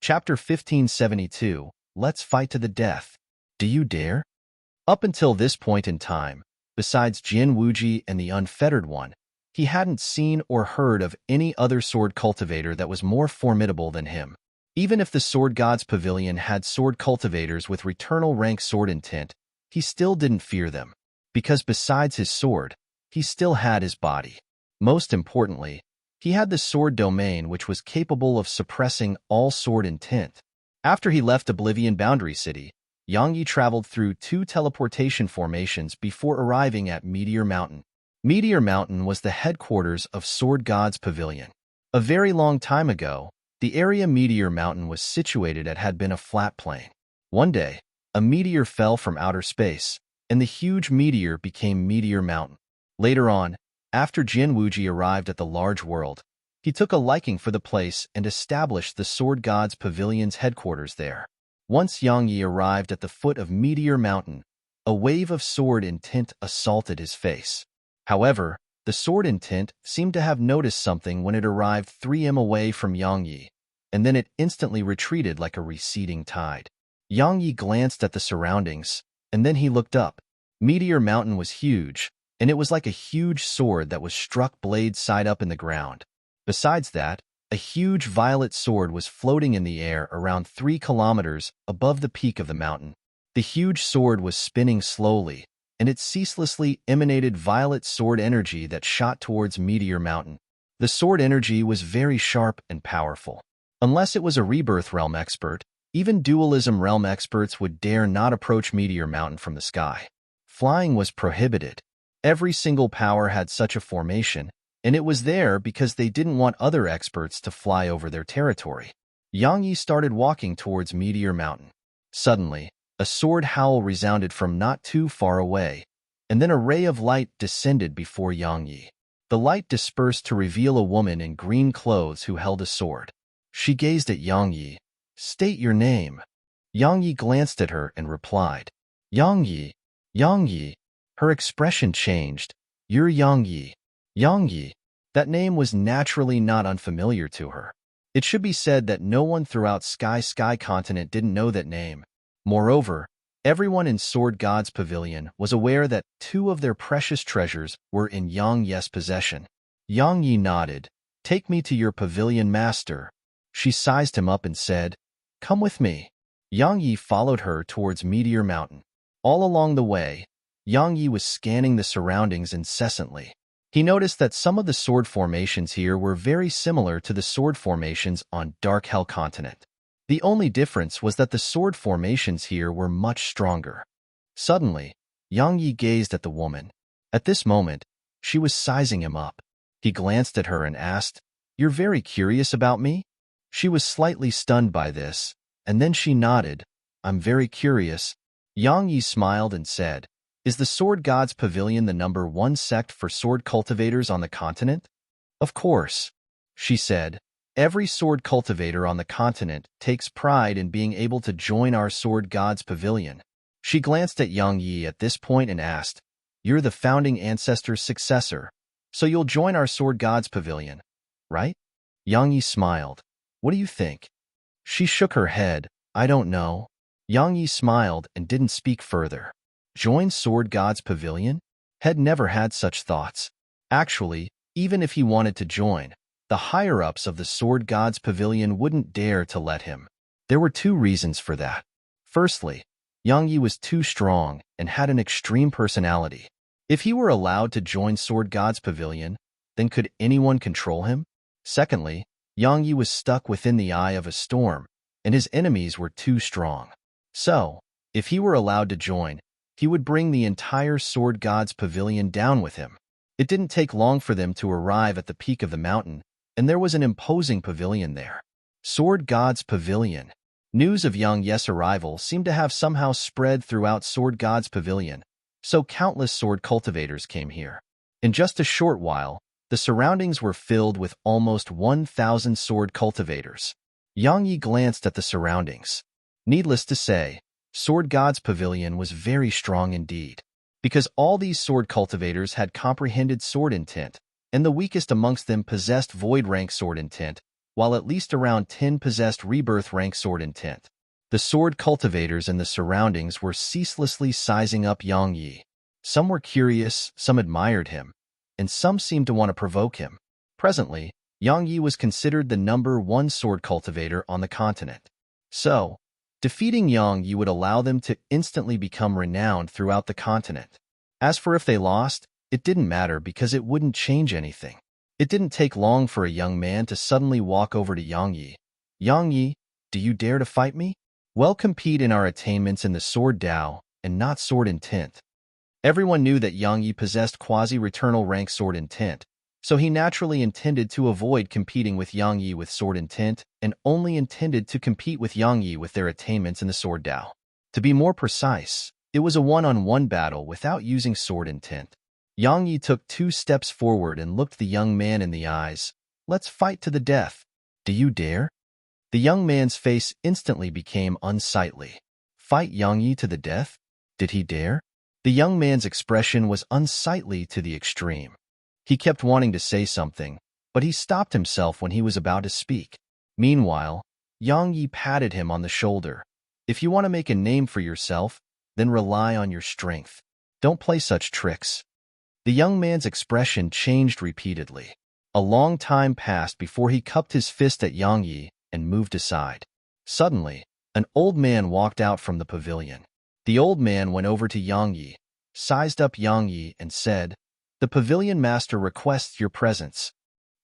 Chapter 1572, Let's Fight to the Death. Do you dare? Up until this point in time, besides Jian Wuji and the Unfettered One, he hadn't seen or heard of any other sword cultivator that was more formidable than him. Even if the Sword God's Pavilion had sword cultivators with returnal rank sword intent, he still didn't fear them, because besides his sword, he still had his body. Most importantly, he had the sword domain which was capable of suppressing all sword intent. After he left Oblivion Boundary City, Yang Yi traveled through 2 teleportation formations before arriving at Meteor Mountain. Meteor Mountain was the headquarters of Sword God's Pavilion. A very long time ago, the area Meteor Mountain was situated at had been a flat plain. One day, a meteor fell from outer space, and the huge meteor became Meteor Mountain. Later on, after Jian Wuji arrived at the large world, he took a liking for the place and established the Sword God's Pavilion's headquarters there. Once Yang Yi arrived at the foot of Meteor Mountain, a wave of sword intent assaulted his face. However, the sword intent seemed to have noticed something when it arrived 3 m away from Yang Yi, and then it instantly retreated like a receding tide. Yang Yi glanced at the surroundings, and then he looked up. Meteor Mountain was huge, and it was like a huge sword that was struck blade side up in the ground. Besides that, a huge violet sword was floating in the air around 3 kilometers above the peak of the mountain. The huge sword was spinning slowly, and it ceaselessly emanated violet sword energy that shot towards Meteor Mountain. The sword energy was very sharp and powerful. Unless it was a Rebirth Realm expert, even Dualism Realm experts would dare not approach Meteor Mountain from the sky. Flying was prohibited. Every single power had such a formation, and it was there because they didn't want other experts to fly over their territory. Yang Yi started walking towards Meteor Mountain. Suddenly, a sword howl resounded from not too far away, and then a ray of light descended before Yang Yi. The light dispersed to reveal a woman in green clothes who held a sword. She gazed at Yang Yi. "State your name." Yang Yi glanced at her and replied, "Yang Yi, Yang Yi." Her expression changed. "You're Yang Yi." Yang Yi. That name was naturally not unfamiliar to her. It should be said that no one throughout Sky continent didn't know that name. Moreover, everyone in Sword God's Pavilion was aware that 2 of their precious treasures were in Yang Yi's possession. Yang Yi nodded. "Take me to your pavilion, master." She sized him up and said, "Come with me." Yang Yi followed her towards Meteor Mountain. All along the way, Yang Yi was scanning the surroundings incessantly. He noticed that some of the sword formations here were very similar to the sword formations on Dark Hell continent. The only difference was that the sword formations here were much stronger. Suddenly, Yang Yi gazed at the woman. At this moment, she was sizing him up. He glanced at her and asked, "You're very curious about me?" She was slightly stunned by this, and then she nodded. "I'm very curious." Yang Yi smiled and said, "Is the Sword God's Pavilion the #1 sect for sword cultivators on the continent?" "Of course," she said. "Every sword cultivator on the continent takes pride in being able to join our Sword God's Pavilion." She glanced at Yang Yi at this point and asked, "You're the founding ancestor's successor, so you'll join our Sword God's Pavilion, right?" Yang Yi smiled. "What do you think?" She shook her head. "I don't know." Yang Yi smiled and didn't speak further. Join Sword God's Pavilion? Had never had such thoughts. Actually, even if he wanted to join, the higher-ups of the Sword God's Pavilion wouldn't dare to let him. There were 2 reasons for that. Firstly, Yang Yi was too strong and had an extreme personality. If he were allowed to join Sword God's Pavilion, then could anyone control him? Secondly, Yang Yi was stuck within the eye of a storm, and his enemies were too strong. So, if he were allowed to join, he would bring the entire Sword God's Pavilion down with him. It didn't take long for them to arrive at the peak of the mountain, and there was an imposing pavilion there. Sword God's Pavilion. News of Yang Yi's arrival seemed to have somehow spread throughout Sword God's Pavilion, so countless sword cultivators came here. In just a short while, the surroundings were filled with almost 1,000 sword cultivators. Yang Yi glanced at the surroundings. Needless to say, Sword God's Pavilion was very strong indeed, because all these sword cultivators had comprehended sword intent, and the weakest amongst them possessed void rank sword intent, while at least around 10 possessed rebirth rank sword intent. The sword cultivators in the surroundings were ceaselessly sizing up Yang Yi. Some were curious, some admired him, and some seemed to want to provoke him. Presently, Yang Yi was considered the #1 sword cultivator on the continent. So, defeating Yang Yi would allow them to instantly become renowned throughout the continent. As for if they lost, it didn't matter because it wouldn't change anything. It didn't take long for a young man to suddenly walk over to Yang Yi. "Yang Yi, do you dare to fight me? Well, compete in our attainments in the sword Dao and not sword intent." Everyone knew that Yang Yi possessed quasi-returnal rank sword intent, so he naturally intended to avoid competing with Yang Yi with sword intent and only intended to compete with Yang Yi with their attainments in the sword Dao. To be more precise, it was a one-on-one battle without using sword intent. Yang Yi took 2 steps forward and looked the young man in the eyes. "Let's fight to the death. Do you dare?" The young man's face instantly became unsightly. Fight Yang Yi to the death? Did he dare? The young man's expression was unsightly to the extreme. He kept wanting to say something, but he stopped himself when he was about to speak. Meanwhile, Yang Yi patted him on the shoulder. "If you want to make a name for yourself, then rely on your strength. Don't play such tricks. The young man's expression changed repeatedly. A long time passed before he cupped his fist at Yang Yi and moved aside. Suddenly, an old man walked out from the pavilion. The old man went over to Yang Yi, sized up Yang Yi, and said, "The pavilion master requests your presence."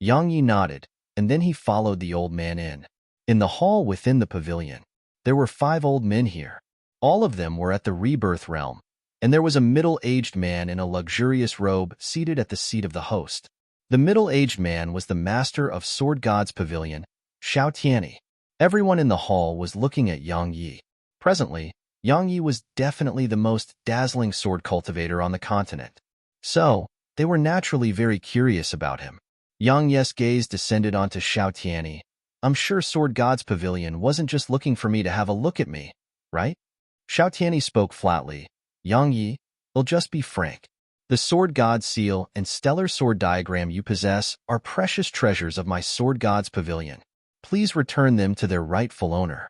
Yang Yi nodded, and then he followed the old man in. In the hall within the pavilion, there were 5 old men here. All of them were at the rebirth realm, and there was a middle-aged man in a luxurious robe seated at the seat of the host. The middle-aged man was the master of Sword God's pavilion, Xiao Tianyi. Everyone in the hall was looking at Yang Yi. Presently, Yang Yi was definitely the most dazzling sword cultivator on the continent. So, they were naturally very curious about him. Yang Yi's gaze descended onto Xiao Tianyi. "I'm sure Sword God's pavilion wasn't just looking for me to have a look at me, right?" Xiao Tianyi spoke flatly. "Yang Yi, we'll just be frank. The Sword God seal and stellar sword diagram you possess are precious treasures of my Sword God's pavilion. Please return them to their rightful owner."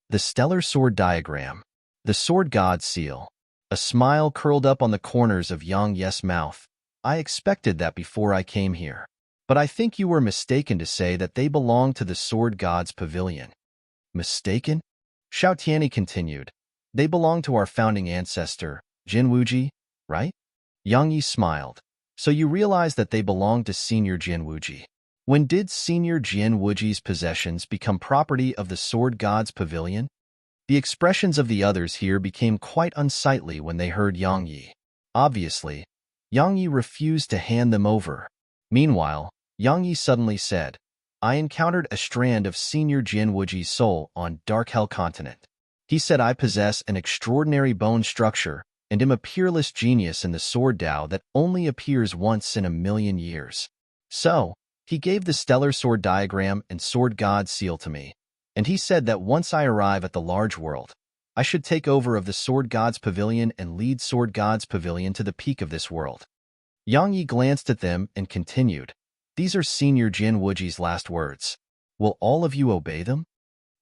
The stellar sword diagram, the Sword God seal. A smile curled up on the corners of Yang Yi's mouth. "I expected that before I came here. But I think you were mistaken to say that they belong to the Sword God's pavilion." "Mistaken?" Xiao Tianyi continued. "They belong to our founding ancestor, Jin Wuji, right?" Yang Yi smiled. "So you realize that they belong to Senior Jin Wuji. When did Senior Jin Wuji's possessions become property of the Sword God's pavilion?" The expressions of the others here became quite unsightly when they heard Yang Yi. Obviously, Yang Yi refused to hand them over. Meanwhile, Yang Yi suddenly said, "I encountered a strand of Senior Jin Wuji's soul on Dark Hell Continent. He said I possess an extraordinary bone structure and am a peerless genius in the sword Tao that only appears once in a million years. So, he gave the stellar sword diagram and Sword God seal to me, and he said that once I arrive at the large world, I should take over of the Sword God's pavilion and lead Sword God's pavilion to the peak of this world." Yang Yi glanced at them and continued, "These are Senior Jin Wuji's last words. Will all of you obey them?"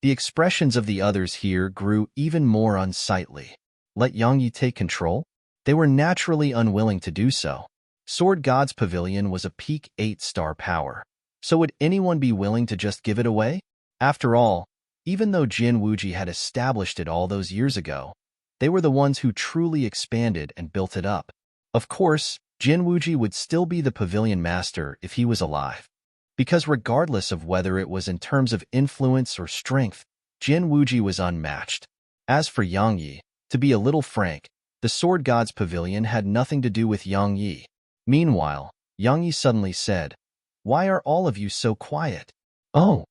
The expressions of the others here grew even more unsightly. Let Yang Yi take control? They were naturally unwilling to do so. Sword God's pavilion was a peak 8-star power. So would anyone be willing to just give it away? After all, even though Jin Wuji had established it all those years ago, they were the ones who truly expanded and built it up. Of course, Jin Wuji would still be the pavilion master if he was alive. Because regardless of whether it was in terms of influence or strength, Jin Wuji was unmatched. As for Yang Yi, to be a little frank, the Sword God's pavilion had nothing to do with Yang Yi. Meanwhile, Yang Yi suddenly said, "Why are all of you so quiet?" "Oh,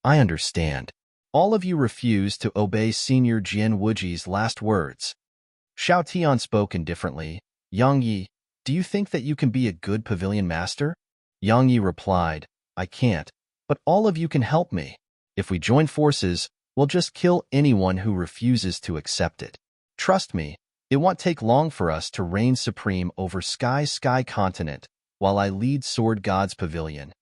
I understand. All of you refuse to obey Senior Jin Wuji's last words." Xiao Tian spoke indifferently. "Yang Yi, do you think that you can be a good pavilion master?" Yang Yi replied, "I can't, but all of you can help me. If we join forces, we'll just kill anyone who refuses to accept it. Trust me, it won't take long for us to reign supreme over Sky Continent while I lead Sword God's pavilion."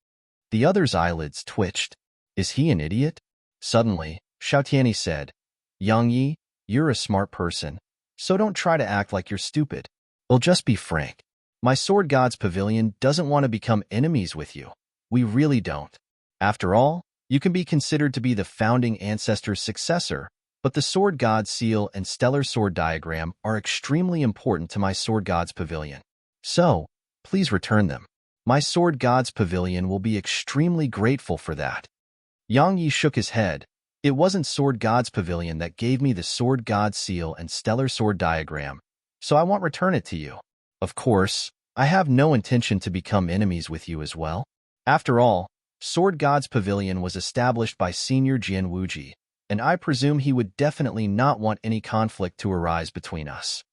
The other's eyelids twitched. Is he an idiot? Suddenly, Xiao Tianyi said, "Yang Yi, you're a smart person, so don't try to act like you're stupid. We'll just be frank. My Sword God's pavilion doesn't want to become enemies with you. We really don't. After all, you can be considered to be the founding ancestor's successor, but the Sword God seal and stellar sword diagram are extremely important to my Sword God's pavilion. So, please return them. My Sword God's pavilion will be extremely grateful for that." Yang Yi shook his head. "It wasn't Sword God's pavilion that gave me the Sword God seal and stellar sword diagram, so I won't return it to you. Of course, I have no intention to become enemies with you as well. After all, Sword God's pavilion was established by Senior Jin Wuji, and I presume he would definitely not want any conflict to arise between us."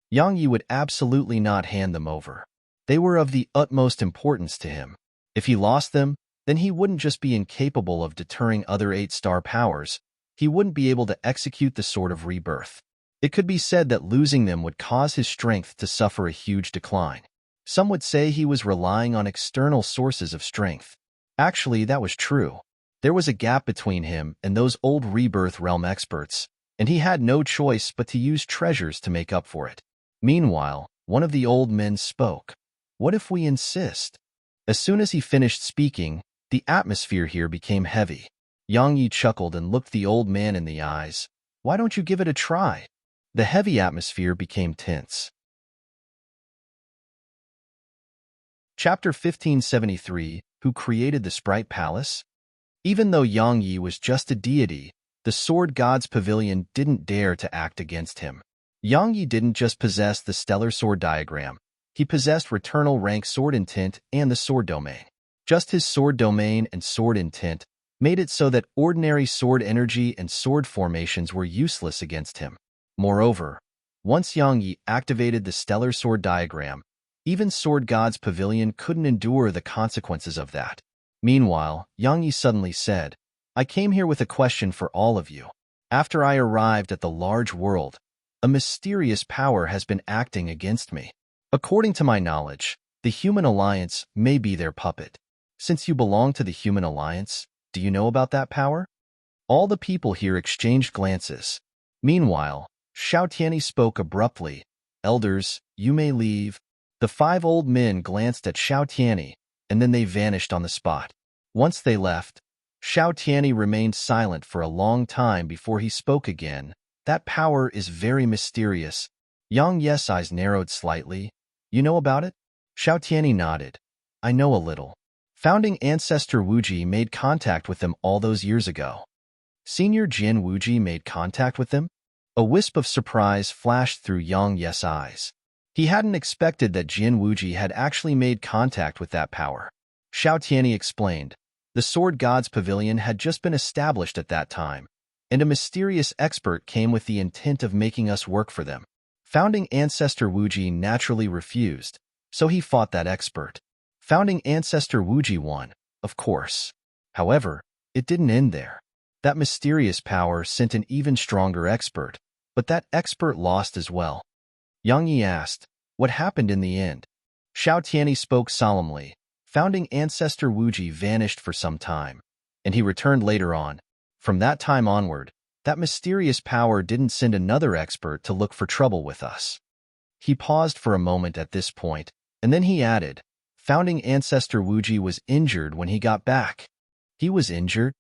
Yang Yi would absolutely not hand them over. They were of the utmost importance to him. If he lost them, then he wouldn't just be incapable of deterring other 8-star powers, he wouldn't be able to execute the Sword of Rebirth. It could be said that losing them would cause his strength to suffer a huge decline. Some would say he was relying on external sources of strength. Actually, that was true. There was a gap between him and those old Rebirth realm experts, and he had no choice but to use treasures to make up for it. Meanwhile, One of the old men spoke. What if we insist? As soon as he finished speaking, the atmosphere here became heavy. Yang Yi chuckled and looked the old man in the eyes. Why don't you give it a try? The heavy atmosphere became tense. Chapter 1573, Who Created the Sprite Palace? Even though Yang Yi was just a deity, the sword god's pavilion didn't dare to act against him. Yang Yi didn't just possess the stellar sword diagram, he possessed returnal rank sword intent and the sword domain. Just his sword domain and sword intent made it so that ordinary sword energy and sword formations were useless against him. Moreover, once Yang Yi activated the stellar sword diagram, even Sword God's Pavilion couldn't endure the consequences of that. Meanwhile, Yang Yi suddenly said, I came here with a question for all of you. After I arrived at the large world, a mysterious power has been acting against me. According to my knowledge, the Human Alliance may be their puppet. Since you belong to the Human Alliance, do you know about that power? All the people here exchanged glances. Meanwhile, Xiao Tianyi spoke abruptly. Elders, you may leave. The 5 old men glanced at Xiao Tianyi, and then they vanished on the spot. Once they left, Xiao Tianyi remained silent for a long time before he spoke again. That power is very mysterious. Yang Yi's eyes narrowed slightly. You know about it? Xiao Tianyi nodded. I know a little. Founding ancestor Wuji made contact with them all those years ago. Senior Jin Wuji made contact with them? A wisp of surprise flashed through Yang Yi's eyes. He hadn't expected that Jin Wuji had actually made contact with that power. Xiao Tianyi explained. The Sword God's Pavilion had just been established at that time, and a mysterious expert came with the intent of making us work for them. Founding ancestor Wuji naturally refused, so he fought that expert. Founding ancestor Wuji won, of course. However, it didn't end there. That mysterious power sent an even stronger expert, but that expert lost as well. Yang Yi asked, what happened in the end? Xiao Tianyi spoke solemnly. Founding ancestor Wuji vanished for some time, and he returned later on. From that time onward, that mysterious power didn't send another expert to look for trouble with us. He paused for a moment at this point, and then he added, Founding ancestor Wuji was injured when he got back. He was injured?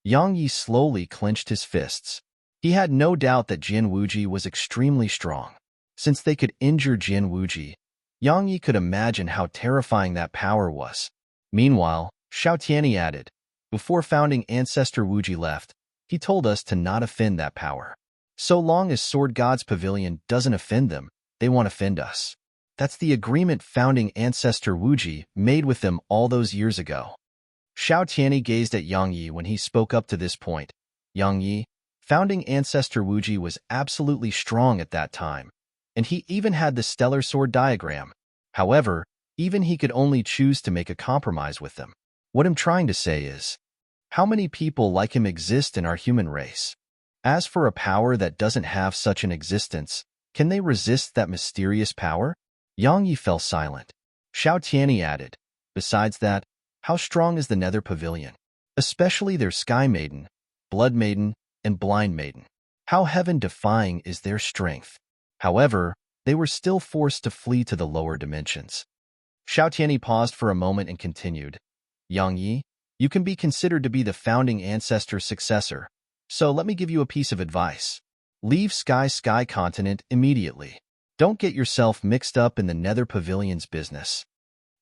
Yang Yi slowly clenched his fists. He had no doubt that Jin Wuji was extremely strong. Since they could injure Jin Wuji, Yang Yi could imagine how terrifying that power was. Meanwhile, Xiao Tianyi added, before founding ancestor Wuji left, he told us to not offend that power. So long as Sword God's Pavilion doesn't offend them, they won't offend us. That's the agreement founding ancestor Wuji made with them all those years ago. Xiao Tianyi gazed at Yang Yi when he spoke up to this point. Yang Yi, founding ancestor Wuji was absolutely strong at that time, and he even had the stellar sword diagram. However, even he could only choose to make a compromise with them. What I'm trying to say is, how many people like him exist in our human race? As for a power that doesn't have such an existence, can they resist that mysterious power? Yang Yi fell silent. Xiao Tianyi added, besides that, how strong is the Nether Pavilion? Especially their Sky Maiden, Blood Maiden, and Blind Maiden. How heaven-defying is their strength? However, they were still forced to flee to the lower dimensions. Xiao Tianyi paused for a moment and continued, Yang Yi, you can be considered to be the founding ancestor's successor, so let me give you a piece of advice. Leave Sky Continent immediately. Don't get yourself mixed up in the Nether Pavilion's business.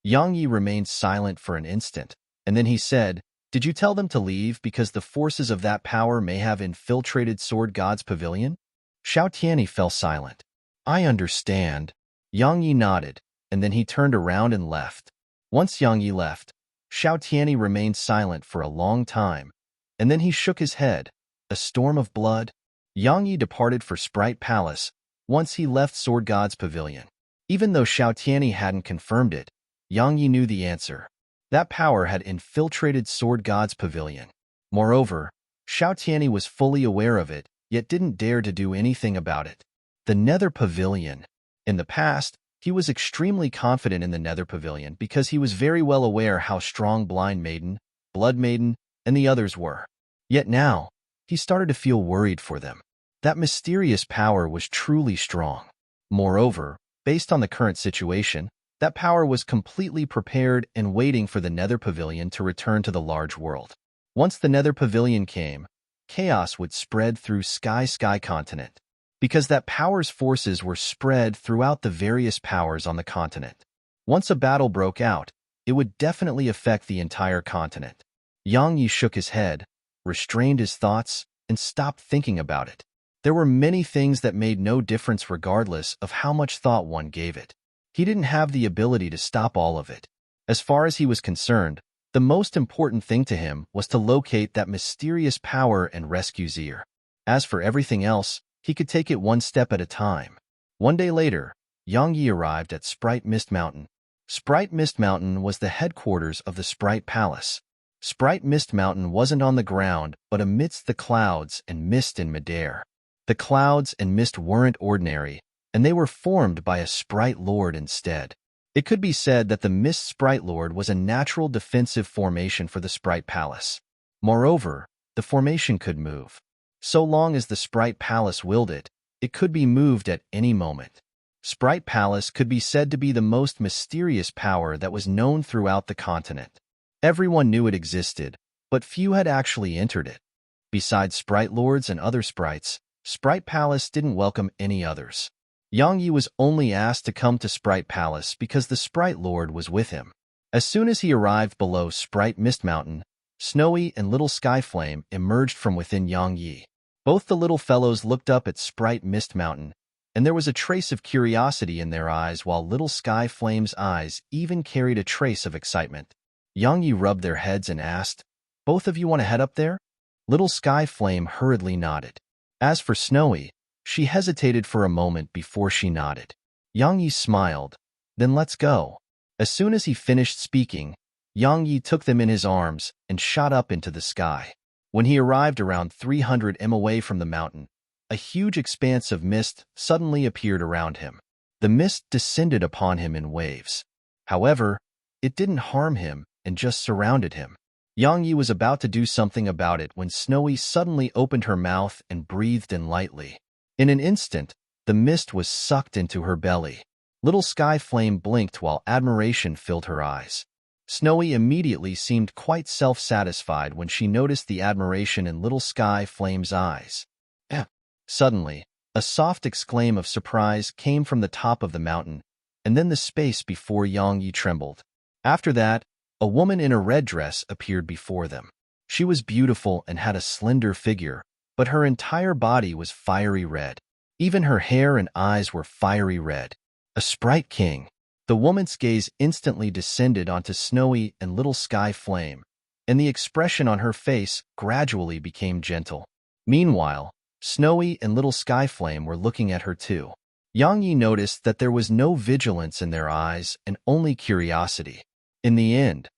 Yang Yi remained silent for an instant, and then he said, Did you tell them to leave because the forces of that power may have infiltrated Sword God's Pavilion? Xiao Tianyi fell silent. I understand. Yang Yi nodded, and then he turned around and left. Once Yang Yi left, Xiao Tianyi remained silent for a long time, and then he shook his head. A storm of blood? Yang Yi departed for Sprite Palace once he left Sword God's Pavilion. Even though Xiao Tianyi hadn't confirmed it, Yang Yi knew the answer. That power had infiltrated Sword God's Pavilion. Moreover, Xiao Tianyi was fully aware of it, yet didn't dare to do anything about it. The Nether Pavilion. In the past, he was extremely confident in the Nether Pavilion because he was very well aware how strong Blind Maiden, Blood Maiden, and the others were. Yet now, he started to feel worried for them. That mysterious power was truly strong. Moreover, Based on the current situation, that power was completely prepared and waiting for the Nether Pavilion to return to the large world. Once the Nether Pavilion came, chaos would spread through Sky continent, because that power's forces were spread throughout the various powers on the continent. Once a battle broke out, it would definitely affect the entire continent. Yang Yi shook his head, restrained his thoughts, and stopped thinking about it. There were many things that made no difference regardless of how much thought one gave it. He didn't have the ability to stop all of it. As far as he was concerned, the most important thing to him was to locate that mysterious power and rescue Zir. As for everything else, he could take it one step at a time. One day later, Yang Yi arrived at Sprite Mist Mountain. Sprite Mist Mountain was the headquarters of the Sprite Palace. Sprite Mist Mountain wasn't on the ground, but amidst the clouds and mist in midair. The clouds and mist weren't ordinary, and they were formed by a Sprite Lord instead. It could be said that the Mist Sprite Lord was a natural defensive formation for the Sprite Palace. Moreover, the formation could move. So long as the Sprite Palace willed it, it could be moved at any moment. Sprite Palace could be said to be the most mysterious power that was known throughout the continent. Everyone knew it existed, but few had actually entered it. Besides Sprite Lords and other sprites, Sprite Palace didn't welcome any others. Yang Yi was only asked to come to Sprite Palace because the Sprite Lord was with him. As soon as he arrived below Sprite Mist Mountain, Snowy and Little Sky Flame emerged from within Yang Yi. Both the little fellows looked up at Sprite Mist Mountain, and there was a trace of curiosity in their eyes, while Little Sky Flame's eyes even carried a trace of excitement. Yang Yi rubbed their heads and asked, "Both of you want to head up there?" Little Sky Flame hurriedly nodded. As for Snowy, she hesitated for a moment before she nodded. Yang Yi smiled. "Then let's go." As soon as he finished speaking, Yang Yi took them in his arms and shot up into the sky. When he arrived around 300 m away from the mountain, a huge expanse of mist suddenly appeared around him. The mist descended upon him in waves. However, it didn't harm him and just surrounded him. Yang Yi was about to do something about it when Snowy suddenly opened her mouth and breathed in lightly. In an instant, the mist was sucked into her belly. Little Sky Flame blinked while admiration filled her eyes. Snowy immediately seemed quite self-satisfied when she noticed the admiration in Little Sky Flame's eyes. Suddenly, a soft exclaim of surprise came from the top of the mountain, and then the space before Yang Yi trembled. After that, a woman in a red dress appeared before them. She was beautiful and had a slender figure, but her entire body was fiery red. Even her hair and eyes were fiery red. A Sprite King. The woman's gaze instantly descended onto Snowy and Little Sky Flame, and the expression on her face gradually became gentle. Meanwhile, Snowy and Little Sky Flame were looking at her too. Yang Yi noticed that there was no vigilance in their eyes and only curiosity. In the end,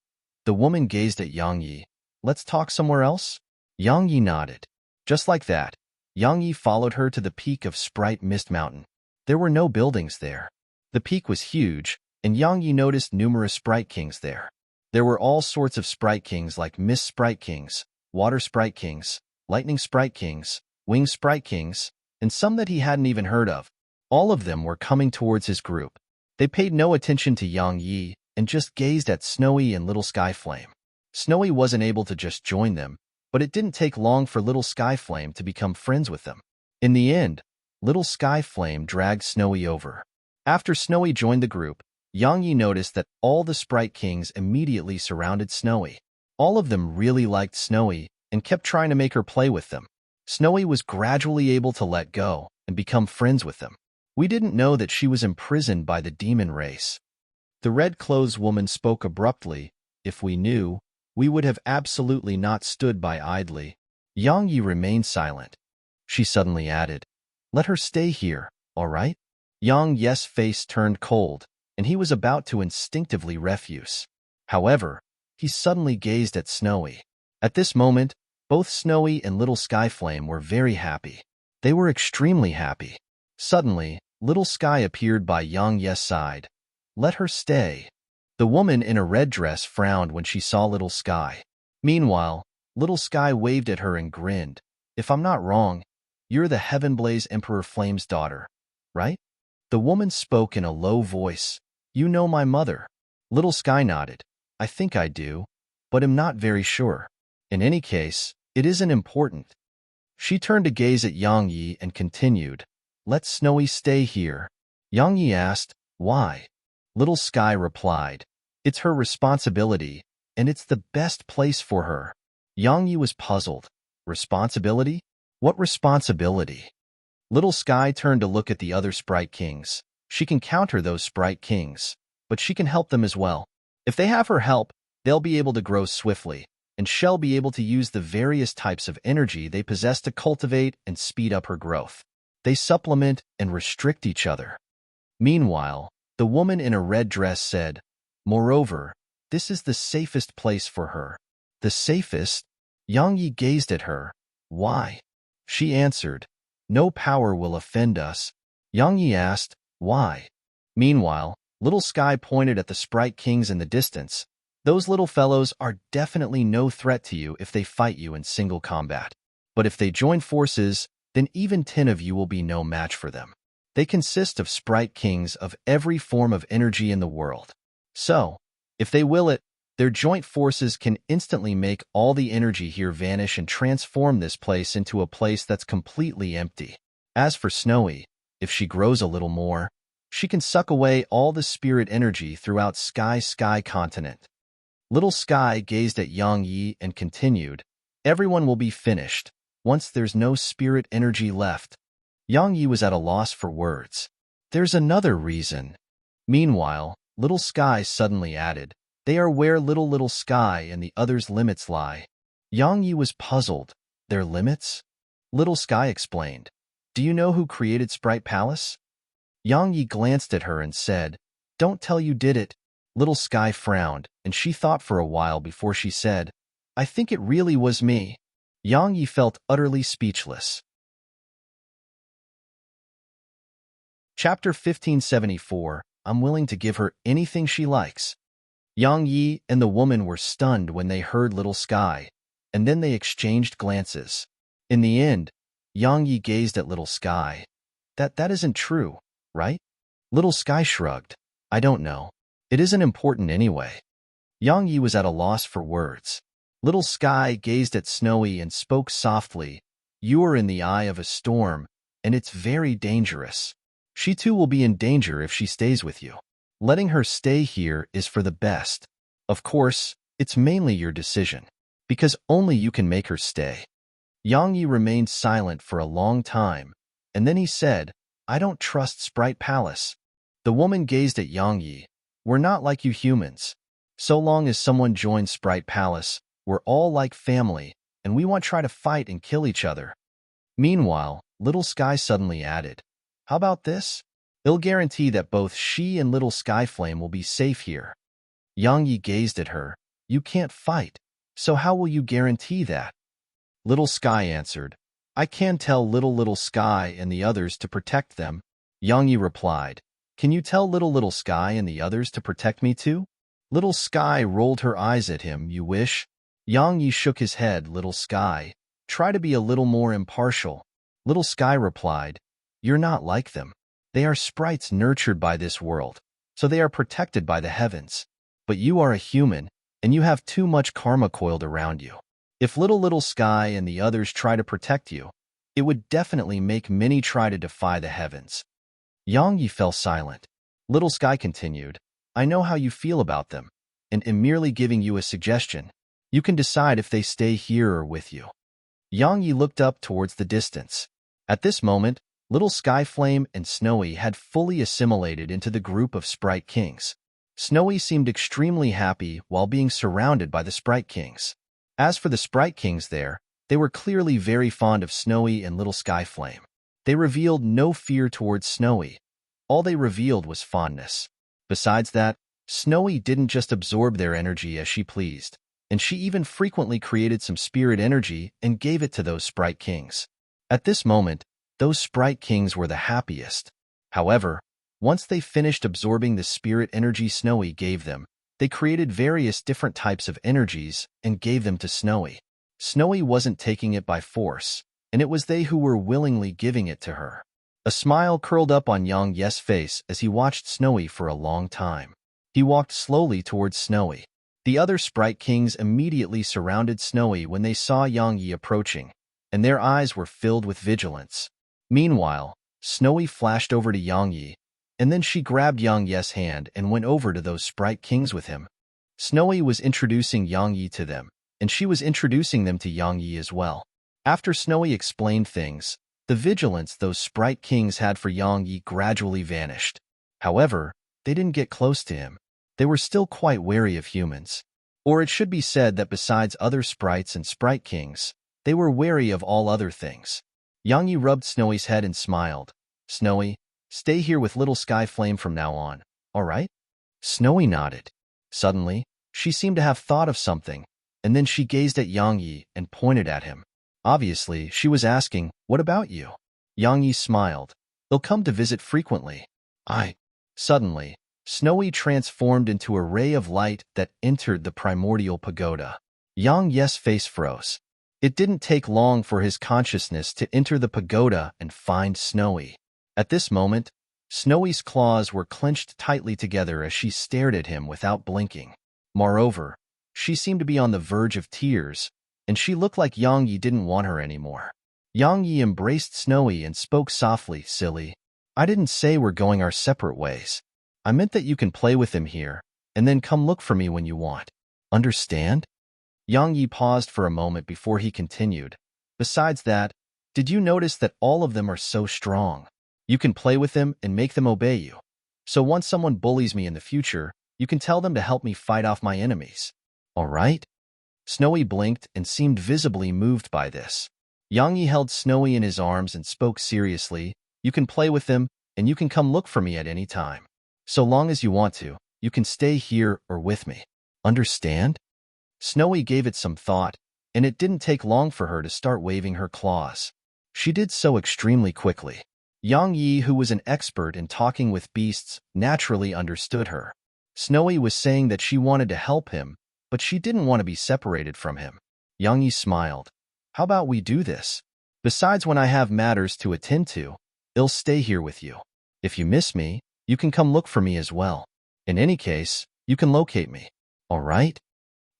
the woman gazed at Yang Yi. "Let's talk somewhere else?" Yang Yi nodded. Just like that, Yang Yi followed her to the peak of Sprite Mist Mountain. There were no buildings there. The peak was huge, and Yang Yi noticed numerous Sprite Kings there. There were all sorts of Sprite Kings like Mist Sprite Kings, Water Sprite Kings, Lightning Sprite Kings, Wing Sprite Kings, and some that he hadn't even heard of. All of them were coming towards his group. They paid no attention to Yang Yi and just gazed at Snowy and Little Sky Flame. Snowy wasn't able to just join them, but it didn't take long for Little Sky Flame to become friends with them. In the end, Little Sky Flame dragged Snowy over. After Snowy joined the group, Yang Yi noticed that all the Sprite Kings immediately surrounded Snowy. All of them really liked Snowy and kept trying to make her play with them. Snowy was gradually able to let go and become friends with them. "We didn't know that she was imprisoned by the demon race." The red-clothes woman spoke abruptly. "If we knew, we would have absolutely not stood by idly." Yang Yi remained silent. She suddenly added, "Let her stay here, all right?" Yang Yi's face turned cold, and he was about to instinctively refuse. However, he suddenly gazed at Snowy. At this moment, both Snowy and Little Sky Flame were very happy. They were extremely happy. Suddenly, Little Sky appeared by Yang Yi's side. "Let her stay." The woman in a red dress frowned when she saw Little Sky. Meanwhile, Little Sky waved at her and grinned. "If I'm not wrong, you're the Heaven Blaze Emperor Flame's daughter, right?" The woman spoke in a low voice. You know my mother. Little Sky nodded. I think I do, but am not very sure. In any case, it isn't important. She turned to gaze at Yang Yi and continued, Let Snowy stay here. Yang Yi asked, Why? Little Sky replied, It's her responsibility, and it's the best place for her. Yang Yi was puzzled. Responsibility? What responsibility? Little Sky turned to look at the other Sprite Kings. She can counter those Sprite Kings, but she can help them as well. If they have her help, they'll be able to grow swiftly, and she'll be able to use the various types of energy they possess to cultivate and speed up her growth. They supplement and restrict each other. Meanwhile, the woman in a red dress said, Moreover, this is the safest place for her. The safest? Yang Yi gazed at her. Why? She answered, No power will offend us. Yang Yi asked, Why? Meanwhile, Little Sky pointed at the Sprite Kings in the distance. Those little fellows are definitely no threat to you if they fight you in single combat. But if they join forces, then even 10 of you will be no match for them. They consist of Sprite Kings of every form of energy in the world. So, if they will it, their joint forces can instantly make all the energy here vanish and transform this place into a place that's completely empty. As for Snowy, if she grows a little more, she can suck away all the spirit energy throughout Sky continent. Little Sky gazed at Yang Yi and continued, Everyone will be finished, once there's no spirit energy left. Yang Yi was at a loss for words. There's another reason. Meanwhile, Little Sky suddenly added, They are where little Sky and the others' limits lie. Yang Yi was puzzled. Their limits? Little Sky explained. Do you know who created Sprite Palace? Yang Yi glanced at her and said, Don't tell you did it. Little Sky frowned, and she thought for a while before she said, I think it really was me. Yang Yi felt utterly speechless. Chapter 1574, I'm willing to give her anything she likes. Yang Yi and the woman were stunned when they heard Little Sky, and then they exchanged glances. In the end, Yang Yi gazed at Little Sky. That isn't true, right? Little Sky shrugged. I don't know. It isn't important anyway. Yang Yi was at a loss for words. Little Sky gazed at Snowy and spoke softly. You are in the eye of a storm, and it's very dangerous. She too will be in danger if she stays with you. Letting her stay here is for the best. Of course, it's mainly your decision, because only you can make her stay. Yang Yi remained silent for a long time, and then he said, I don't trust Sprite Palace. The woman gazed at Yang Yi. We're not like you humans. So long as someone joins Sprite Palace, we're all like family, and we won't try to fight and kill each other. Meanwhile, Little Sky suddenly added, How about this? It'll guarantee that both she and Little Skyflame will be safe here. Yang Yi gazed at her. You can't fight, so how will you guarantee that? Little Sky answered, I can tell Little Sky and the others to protect them. Yang Yi replied, Can you tell Little Sky and the others to protect me too? Little Sky rolled her eyes at him. You wish? Yang Yi shook his head. Little Sky, try to be a little more impartial. Little Sky replied, You're not like them. They are sprites nurtured by this world, so they are protected by the heavens. But you are a human, and you have too much karma coiled around you. If Little Sky and the others try to protect you, it would definitely make many try to defy the heavens. Yang Yi fell silent. Little Sky continued, I know how you feel about them, and am merely giving you a suggestion. You can decide if they stay here or with you. Yang Yi looked up towards the distance. At this moment, Little Skyflame and Snowy had fully assimilated into the group of Sprite Kings. Snowy seemed extremely happy while being surrounded by the Sprite Kings. As for the Sprite Kings there, they were clearly very fond of Snowy and Little Skyflame. They revealed no fear towards Snowy. All they revealed was fondness. Besides that, Snowy didn't just absorb their energy as she pleased, and she even frequently created some spirit energy and gave it to those Sprite Kings. At this moment, those Sprite Kings were the happiest. However, once they finished absorbing the spirit energy Snowy gave them, they created various different types of energies and gave them to Snowy. Snowy wasn't taking it by force, and it was they who were willingly giving it to her. A smile curled up on Yang Ye's face as he watched Snowy for a long time. He walked slowly towards Snowy. The other Sprite Kings immediately surrounded Snowy when they saw Yang Yi approaching, and their eyes were filled with vigilance. Meanwhile, Snowy flashed over to Yang Yi, and then she grabbed Yang Ye's hand and went over to those Sprite Kings with him. Snowy was introducing Yang Yi to them, and she was introducing them to Yang Yi as well. After Snowy explained things, the vigilance those Sprite Kings had for Yang Yi gradually vanished. However, they didn't get close to him. They were still quite wary of humans. Or it should be said that besides other sprites and Sprite Kings, they were wary of all other things. Yang Yi rubbed Snowy's head and smiled. "Snowy, stay here with Little Sky Flame from now on, all right?" Snowy nodded. Suddenly, she seemed to have thought of something, and then she gazed at Yang Yi and pointed at him. Obviously, she was asking, "What about you?" Yang Yi smiled. "They'll come to visit frequently." Suddenly, Snowy transformed into a ray of light that entered the primordial pagoda. Yang Ye's face froze. It didn't take long for his consciousness to enter the pagoda and find Snowy. At this moment, Snowy's claws were clenched tightly together as she stared at him without blinking. Moreover, she seemed to be on the verge of tears, and she looked like Yang Yi didn't want her anymore. Yang Yi embraced Snowy and spoke softly. "Silly. I didn't say we're going our separate ways. I meant that you can play with him here, and then come look for me when you want. Understand?" Yang Yi paused for a moment before he continued. "Besides that, did you notice that all of them are so strong? You can play with them and make them obey you. So once someone bullies me in the future, you can tell them to help me fight off my enemies. All right?" Snowy blinked and seemed visibly moved by this. Yang Yi held Snowy in his arms and spoke seriously. "You can play with them, and you can come look for me at any time. So long as you want to, you can stay here or with me. Understand?" Snowy gave it some thought, and it didn't take long for her to start waving her claws. She did so extremely quickly. Yang Yi, who was an expert in talking with beasts, naturally understood her. Snowy was saying that she wanted to help him, but she didn't want to be separated from him. Yang Yi smiled. "How about we do this? Besides, when I have matters to attend to, I'll stay here with you. If you miss me, you can come look for me as well. In any case, you can locate me. All right?"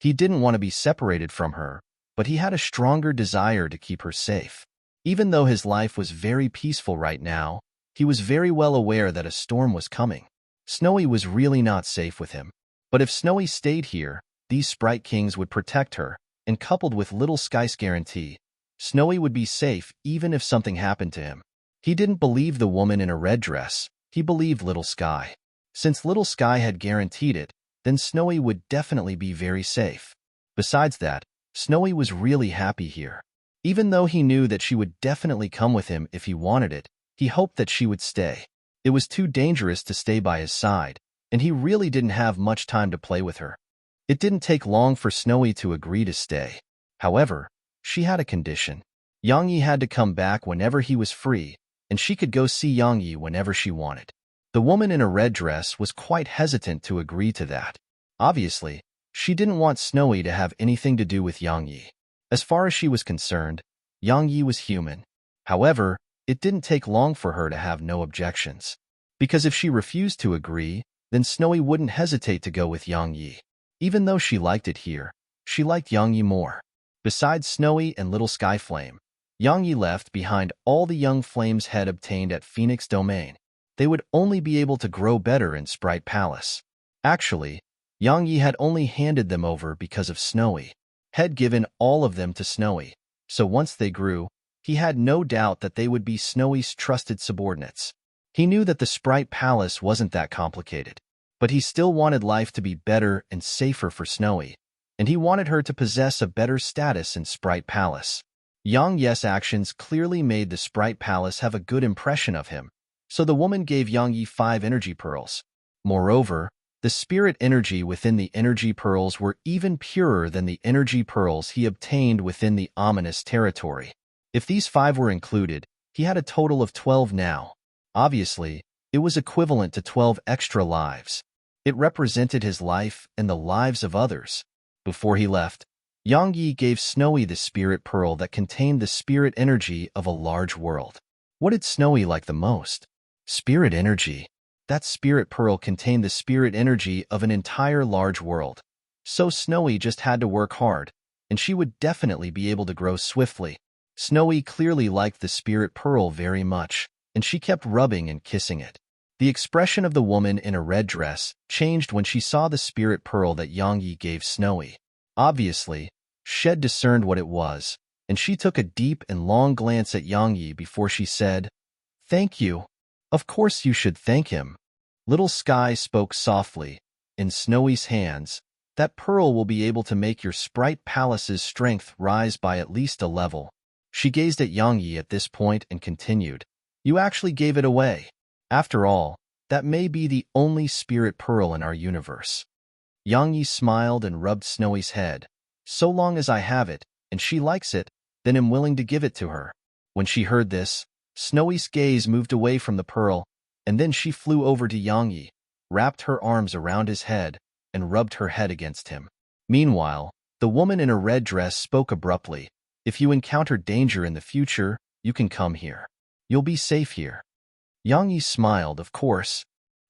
He didn't want to be separated from her, but he had a stronger desire to keep her safe. Even though his life was very peaceful right now, he was very well aware that a storm was coming. Snowy was really not safe with him. But if Snowy stayed here, these Sprite Kings would protect her, and coupled with Little Sky's guarantee, Snowy would be safe even if something happened to him. He didn't believe the woman in a red dress. He believed Little Sky. Since Little Sky had guaranteed it, then Snowy would definitely be very safe. Besides that, Snowy was really happy here. Even though he knew that she would definitely come with him if he wanted it, he hoped that she would stay. It was too dangerous to stay by his side, and he really didn't have much time to play with her. It didn't take long for Snowy to agree to stay. However, she had a condition. Yang Yi had to come back whenever he was free, and she could go see Yang Yi whenever she wanted. The woman in a red dress was quite hesitant to agree to that. Obviously, she didn't want Snowy to have anything to do with Yang Yi. As far as she was concerned, Yang Yi was human. However, it didn't take long for her to have no objections. Because if she refused to agree, then Snowy wouldn't hesitate to go with Yang Yi. Even though she liked it here, she liked Yang Yi more. Besides Snowy and Little Sky Flame, Yang Yi left behind all the young flames had obtained at Phoenix Domain. They would only be able to grow better in Sprite Palace. Actually, Yang Yi had only handed them over because of Snowy. Had given all of them to Snowy, so once they grew, he had no doubt that they would be Snowy's trusted subordinates. He knew that the Sprite Palace wasn't that complicated, but he still wanted life to be better and safer for Snowy, and he wanted her to possess a better status in Sprite Palace. Yang Yi's actions clearly made the Sprite Palace have a good impression of him, so the woman gave Yang Yi 5 energy pearls. Moreover, the spirit energy within the energy pearls were even purer than the energy pearls he obtained within the ominous territory. If these 5 were included, he had a total of 12 now. Obviously, it was equivalent to 12 extra lives. It represented his life and the lives of others. Before he left, Yang Yi gave Snowy the spirit pearl that contained the spirit energy of a large world. What did Snowy like the most? Spirit energy. That spirit pearl contained the spirit energy of an entire large world. So Snowy just had to work hard, and she would definitely be able to grow swiftly. Snowy clearly liked the spirit pearl very much, and she kept rubbing and kissing it. The expression of the woman in a red dress changed when she saw the spirit pearl that Yang Yi gave Snowy. Obviously, Shed discerned what it was, and she took a deep and long glance at Yang Yi before she said, "Thank you." "Of course you should thank him." Little Sky spoke softly. "In Snowy's hands, that pearl will be able to make your Sprite Palace's strength rise by at least a level." She gazed at Yang Yi at this point and continued, "You actually gave it away. After all, that may be the only spirit pearl in our universe." Yang Yi smiled and rubbed Snowy's head. "So long as I have it, and she likes it, then am willing to give it to her." When she heard this, Snowy's gaze moved away from the pearl, and then she flew over to Yang Yi, wrapped her arms around his head, and rubbed her head against him. Meanwhile, the woman in a red dress spoke abruptly. "If you encounter danger in the future, you can come here. You'll be safe here." Yang Yi smiled, of course.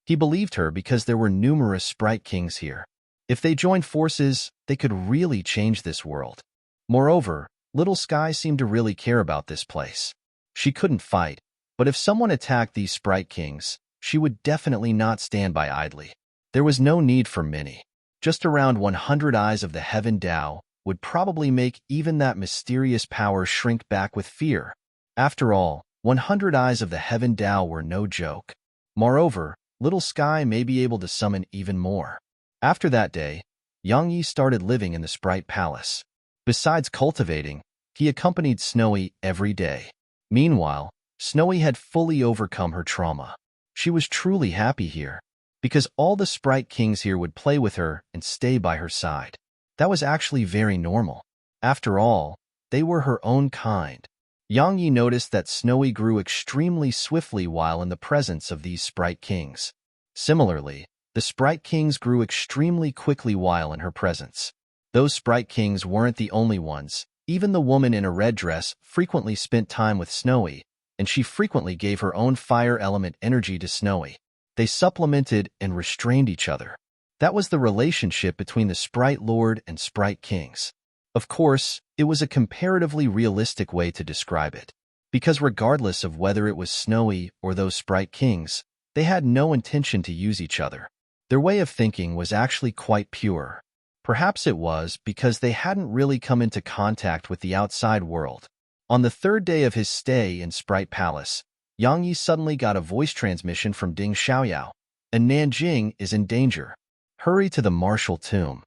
He believed her because there were numerous Sprite Kings here. If they joined forces, they could really change this world. Moreover, Little Sky seemed to really care about this place. She couldn't fight, but if someone attacked these Sprite Kings, she would definitely not stand by idly. There was no need for many. Just around 100 eyes of the Heaven Tao would probably make even that mysterious power shrink back with fear. After all, 100 eyes of the Heaven Tao were no joke. Moreover, Little Sky may be able to summon even more. After that day, Yang Yi started living in the Sprite Palace. Besides cultivating, he accompanied Snowy every day. Meanwhile, Snowy had fully overcome her trauma. She was truly happy here, because all the Sprite Kings here would play with her and stay by her side. That was actually very normal. After all, they were her own kind. Yang Yi noticed that Snowy grew extremely swiftly while in the presence of these Sprite Kings. Similarly, the Sprite Kings grew extremely quickly while in her presence. Those Sprite Kings weren't the only ones. Even the woman in a red dress frequently spent time with Snowy, and she frequently gave her own fire element energy to Snowy. They supplemented and restrained each other. That was the relationship between the Sprite Lord and Sprite Kings. Of course, it was a comparatively realistic way to describe it, because regardless of whether it was Snowy or those Sprite Kings, they had no intention to use each other. Their way of thinking was actually quite pure. Perhaps it was because they hadn't really come into contact with the outside world. On the third day of his stay in Sprite Palace, Yang Yi suddenly got a voice transmission from Ding Xiaoyao. "And Nanjing is in danger. Hurry to the Martial Tomb."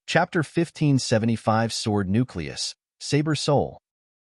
Chapter 1575 Sword Nucleus, Saber Soul.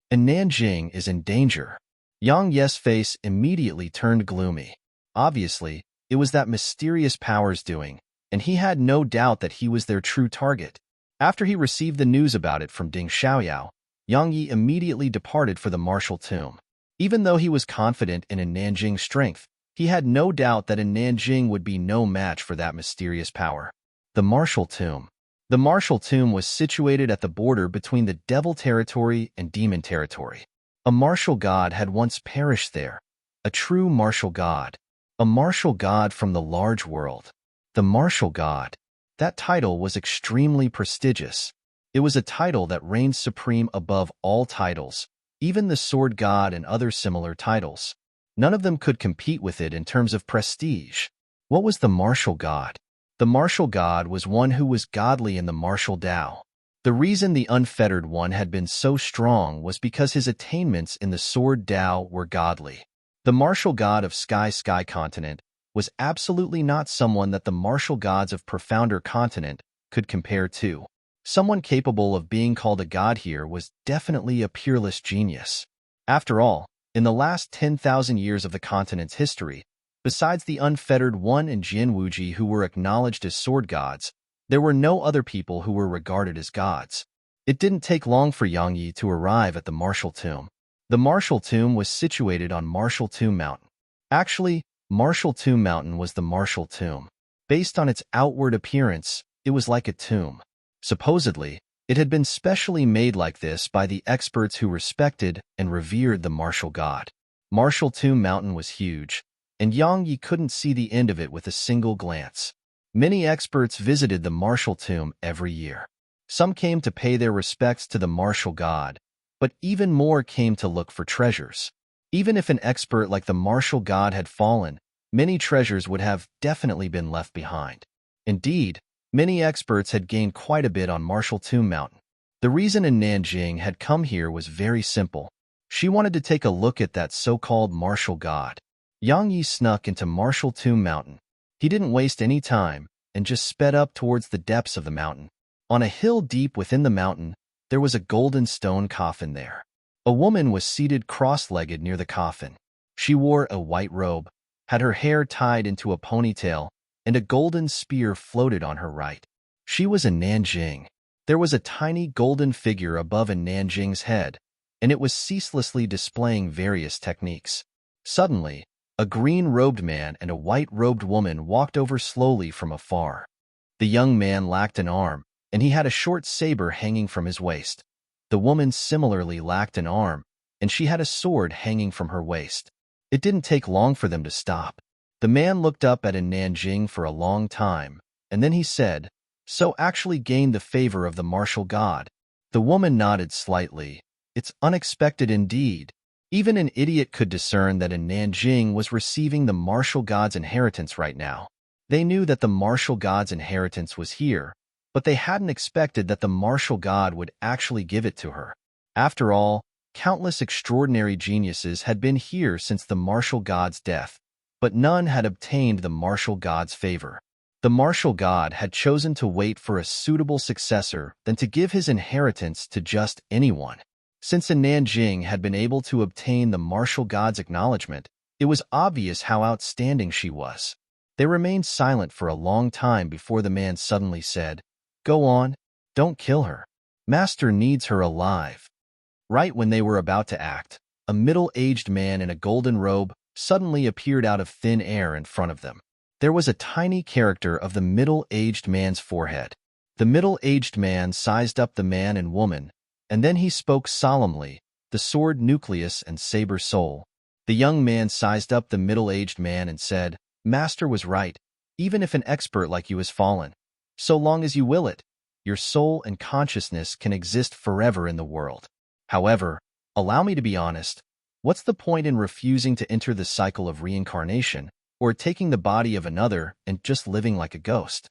"And Nanjing is in danger." Yang Ye's face immediately turned gloomy. Obviously, it was that mysterious power's doing, and he had no doubt that he was their true target. After he received the news about it from Ding Xiaoyao, Yang Yi immediately departed for the Martial Tomb. Even though he was confident in Nanjing's strength, he had no doubt that Nanjing would be no match for that mysterious power. The Martial Tomb. The Martial Tomb was situated at the border between the Devil Territory and Demon Territory. A martial god had once perished there, a true martial god. A martial god from the large world. The martial god. That title was extremely prestigious. It was a title that reigned supreme above all titles, even the sword god and other similar titles. None of them could compete with it in terms of prestige. What was the martial god? The martial god was one who was godly in the martial Tao. The reason the unfettered one had been so strong was because his attainments in the sword Tao were godly. The martial god of Sky Continent was absolutely not someone that the martial gods of Profounder Continent could compare to. Someone capable of being called a god here was definitely a peerless genius. After all, in the last 10,000 years of the continent's history, besides the unfettered one and Jin Wuji who were acknowledged as sword gods, there were no other people who were regarded as gods. It didn't take long for Yang Yi to arrive at the Martial Tomb. The Martial Tomb was situated on Martial Tomb Mountain. Actually, Martial Tomb Mountain was the Martial Tomb. Based on its outward appearance, it was like a tomb. Supposedly, It had been specially made like this by the experts who respected and revered the martial god. Martial Tomb Mountain was huge, and Yang Yi couldn't see the end of it with a single glance. Many experts visited the martial tomb every year. Some came to pay their respects to the martial god, but even more came to look for treasures. Even if an expert like the martial god had fallen, many treasures would have definitely been left behind. Indeed, many experts had gained quite a bit on Martial Tomb Mountain. The reason in Nanjing had come here was very simple. She wanted to take a look at that so-called martial god. Yang Yi snuck into Martial Tomb Mountain. He didn't waste any time and just sped up towards the depths of the mountain. On a hill deep within the mountain, there was a golden stone coffin there. A woman was seated cross-legged near the coffin. She wore a white robe, had her hair tied into a ponytail, and a golden spear floated on her right. She was a Nanjing. There was a tiny golden figure above a Nanjing's head, and it was ceaselessly displaying various techniques. Suddenly, a green-robed man and a white-robed woman walked over slowly from afar. The young man lacked an arm, and he had a short saber hanging from his waist. The woman similarly lacked an arm, and she had a sword hanging from her waist. It didn't take long for them to stop. The man looked up at a Nanjing for a long time, and then he said, "So actually gained the favor of the martial god." The woman nodded slightly. "It's unexpected indeed." Even an idiot could discern that a Nanjing was receiving the martial god's inheritance right now. They knew that the martial god's inheritance was here, but they hadn't expected that the martial god would actually give it to her. After all, countless extraordinary geniuses had been here since the martial god's death, but none had obtained the martial god's favor. The martial god had chosen to wait for a suitable successor than to give his inheritance to just anyone. Since a Nanjing had been able to obtain the martial god's acknowledgement, it was obvious how outstanding she was. They remained silent for a long time before the man suddenly said, "Go on, don't kill her. Master needs her alive." Right when they were about to act, a middle-aged man in a golden robe suddenly appeared out of thin air in front of them. There was a tiny character of the middle-aged man's forehead. The middle-aged man sized up the man and woman, and then he spoke solemnly, the sword nucleus and saber soul. The young man sized up the middle-aged man and said, "Master was right, even if an expert like you has fallen. So long as you will it, your soul and consciousness can exist forever in the world. However, allow me to be honest, what's the point in refusing to enter the cycle of reincarnation, or taking the body of another and just living like a ghost?"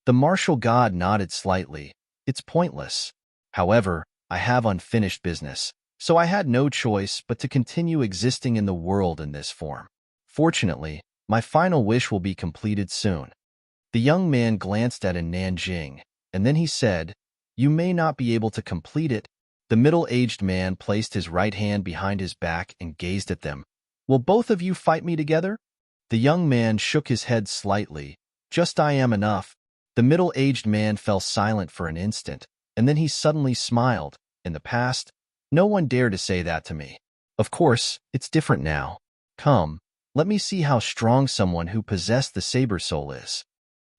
The martial god nodded slightly. "It's pointless. However, I have unfinished business, so I had no choice but to continue existing in the world in this form. Fortunately, my final wish will be completed soon." The young man glanced at a Nanjing, and then he said, "You may not be able to complete it." The middle-aged man placed his right hand behind his back and gazed at them. "Will both of you fight me together?" The young man shook his head slightly. "Just I am enough." The middle-aged man fell silent for an instant, and then he suddenly smiled. "In the past, no one dared to say that to me. Of course, it's different now. Come, let me see how strong someone who possessed the saber soul is."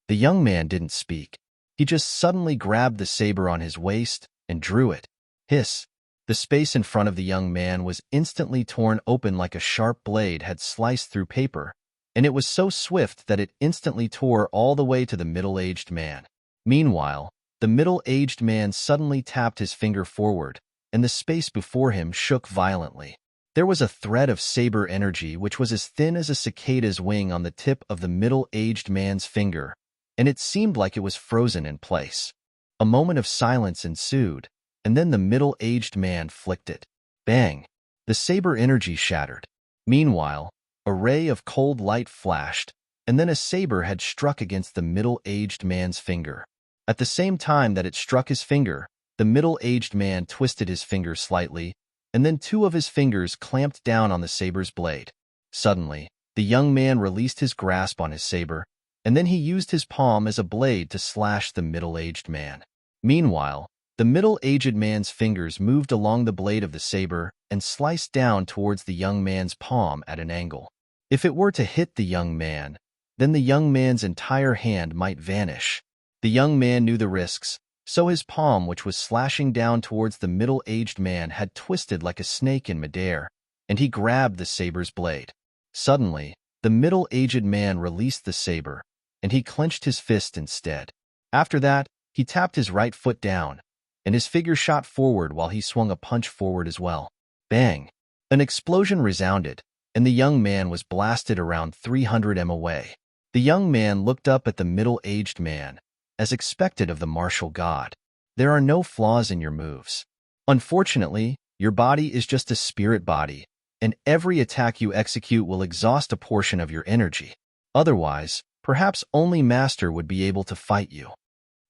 The young man didn't speak. He just suddenly grabbed the saber on his waist and drew it. Hiss! The space in front of the young man was instantly torn open like a sharp blade had sliced through paper, and it was so swift that it instantly tore all the way to the middle-aged man. Meanwhile, the middle-aged man suddenly tapped his finger forward, and the space before him shook violently. There was a thread of saber energy which was as thin as a cicada's wing on the tip of the middle-aged man's finger, and it seemed like it was frozen in place. A moment of silence ensued, and then the middle-aged man flicked it. Bang! The saber energy shattered. Meanwhile, a ray of cold light flashed, and then a saber had struck against the middle-aged man's finger. At the same time that it struck his finger, the middle-aged man twisted his finger slightly, and then two of his fingers clamped down on the saber's blade. Suddenly, the young man released his grasp on his saber, and then he used his palm as a blade to slash the middle-aged man. Meanwhile, the middle-aged man's fingers moved along the blade of the saber and sliced down towards the young man's palm at an angle. If it were to hit the young man, then the young man's entire hand might vanish. The young man knew the risks, So his palm, which was slashing down towards the middle-aged man, had twisted like a snake in midair, and he grabbed the saber's blade. Suddenly, the middle-aged man released the saber, and he clenched his fist instead. After that, he tapped his right foot down, and his figure shot forward while he swung a punch forward as well. Bang! An explosion resounded, and the young man was blasted around 300 m away. The young man looked up at the middle-aged man, as expected of the martial god. There are no flaws in your moves. Unfortunately, your body is just a spirit body, and every attack you execute will exhaust a portion of your energy. Otherwise, perhaps only Master would be able to fight you.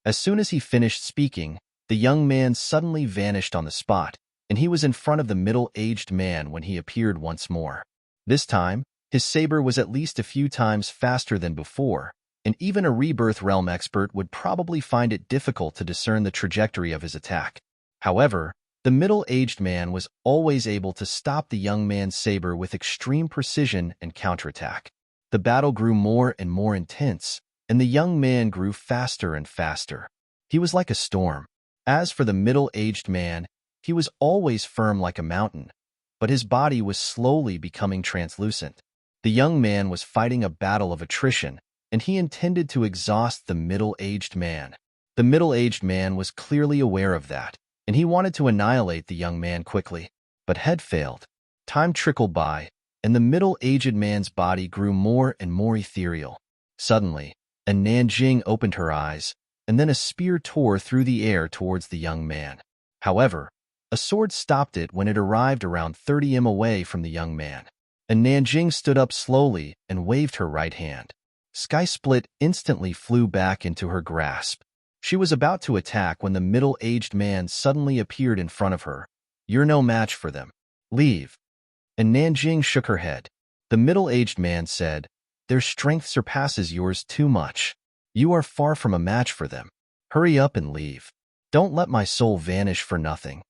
As soon as he finished speaking, the young man suddenly vanished on the spot, and he was in front of the middle-aged man when he appeared once more. This time, his saber was at least a few times faster than before, and even a Rebirth Realm expert would probably find it difficult to discern the trajectory of his attack. However, the middle-aged man was always able to stop the young man's saber with extreme precision and counterattack. The battle grew more and more intense, and the young man grew faster and faster. He was like a storm. As for the middle-aged man, he was always firm like a mountain, but his body was slowly becoming translucent. The young man was fighting a battle of attrition, and he intended to exhaust the middle-aged man. The middle-aged man was clearly aware of that, and he wanted to annihilate the young man quickly, but had failed. Time trickled by, and the middle-aged man's body grew more and more ethereal. Suddenly, Nanjing opened her eyes, and then a spear tore through the air towards the young man. However, a sword stopped it when it arrived around 30 m away from the young man. Nanjing stood up slowly and waved her right hand. Sky Split instantly flew back into her grasp. She was about to attack when the middle-aged man suddenly appeared in front of her. "You're no match for them. Leave." And Nanjing shook her head. The middle-aged man said, "Their strength surpasses yours too much. You are far from a match for them. Hurry up and leave. Don't let my soul vanish for nothing."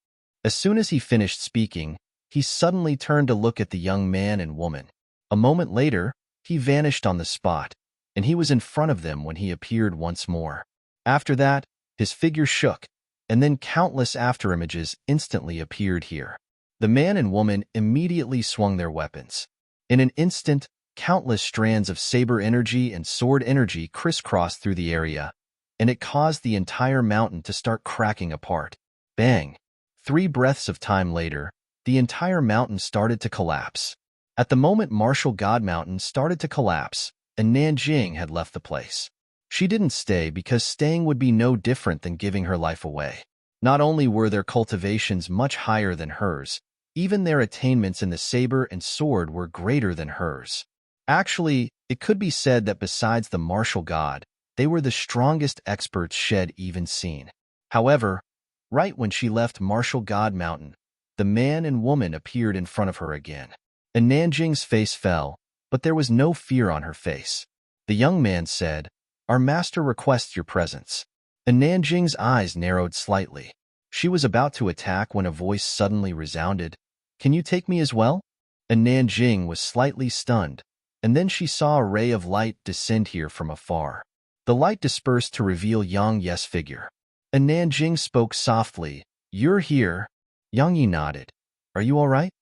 As soon as he finished speaking, he suddenly turned to look at the young man and woman. A moment later, he vanished on the spot, and he was in front of them when he appeared once more. After that, his figure shook, and then countless afterimages instantly appeared here. The man and woman immediately swung their weapons. In an instant, countless strands of saber energy and sword energy crisscrossed through the area, and it caused the entire mountain to start cracking apart. Bang! 3 breaths of time later, the entire mountain started to collapse. At the moment Martial God Mountain started to collapse, and Nanjing had left the place. She didn't stay because staying would be no different than giving her life away. Not only were their cultivations much higher than hers, even their attainments in the saber and sword were greater than hers. Actually, it could be said that besides the martial god, they were the strongest experts Shed even seen. However, right when she left Martial God Mountain, the man and woman appeared in front of her again. And Nanjing's face fell, but there was no fear on her face. The young man said, "Our master requests your presence." And Nanjing's eyes narrowed slightly. She was about to attack when a voice suddenly resounded, "Can you take me as well?" And Nanjing was slightly stunned, and then she saw a ray of light descend here from afar. The light dispersed to reveal Yang Ye's figure. And Nanjing spoke softly, "You're here?" Yang Yi nodded. "Are you all right?"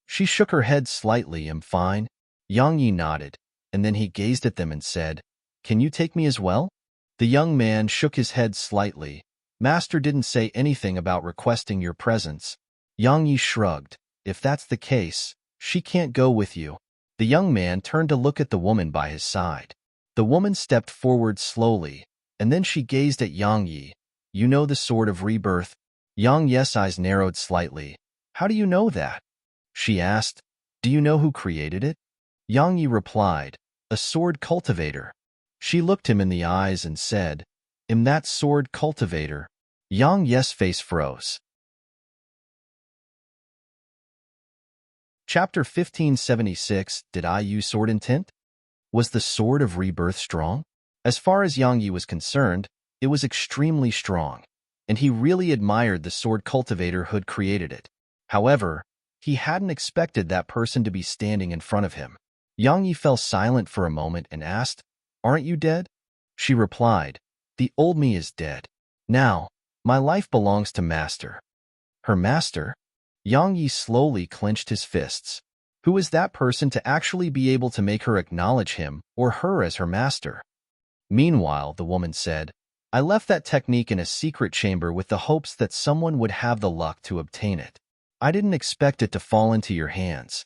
She shook her head slightly. "I'm fine." Yang Yi nodded, and then he gazed at them and said, "Can you take me as well?" The young man shook his head slightly. "Master didn't say anything about requesting your presence." Yang Yi shrugged. "If that's the case, she can't go with you." The young man turned to look at the woman by his side. The woman stepped forward slowly, and then she gazed at Yang Yi. "You know the Sword of Rebirth?" Yang Yi's eyes narrowed slightly. "How do you know that?" she asked. "Do you know who created it?" Yang Yi replied, "A sword cultivator." She looked him in the eyes and said, "Am that sword cultivator?" Yang Yi's face froze. Chapter 1576. Did I use sword intent? Was the Sword of Rebirth strong? As far as Yang Yi was concerned, it was extremely strong, and he really admired the sword cultivator who'd created it. However, he hadn't expected that person to be standing in front of him. Yang Yi fell silent for a moment and asked, "Aren't you dead?" She replied, "The old me is dead. Now, My life belongs to Master. Her master? Yang Yi slowly clenched his fists. Who is that person to actually be able to make her acknowledge him or her as her master? Meanwhile, the woman said, I left that technique in a secret chamber with the hopes that someone would have the luck to obtain it. I didn't expect it to fall into your hands.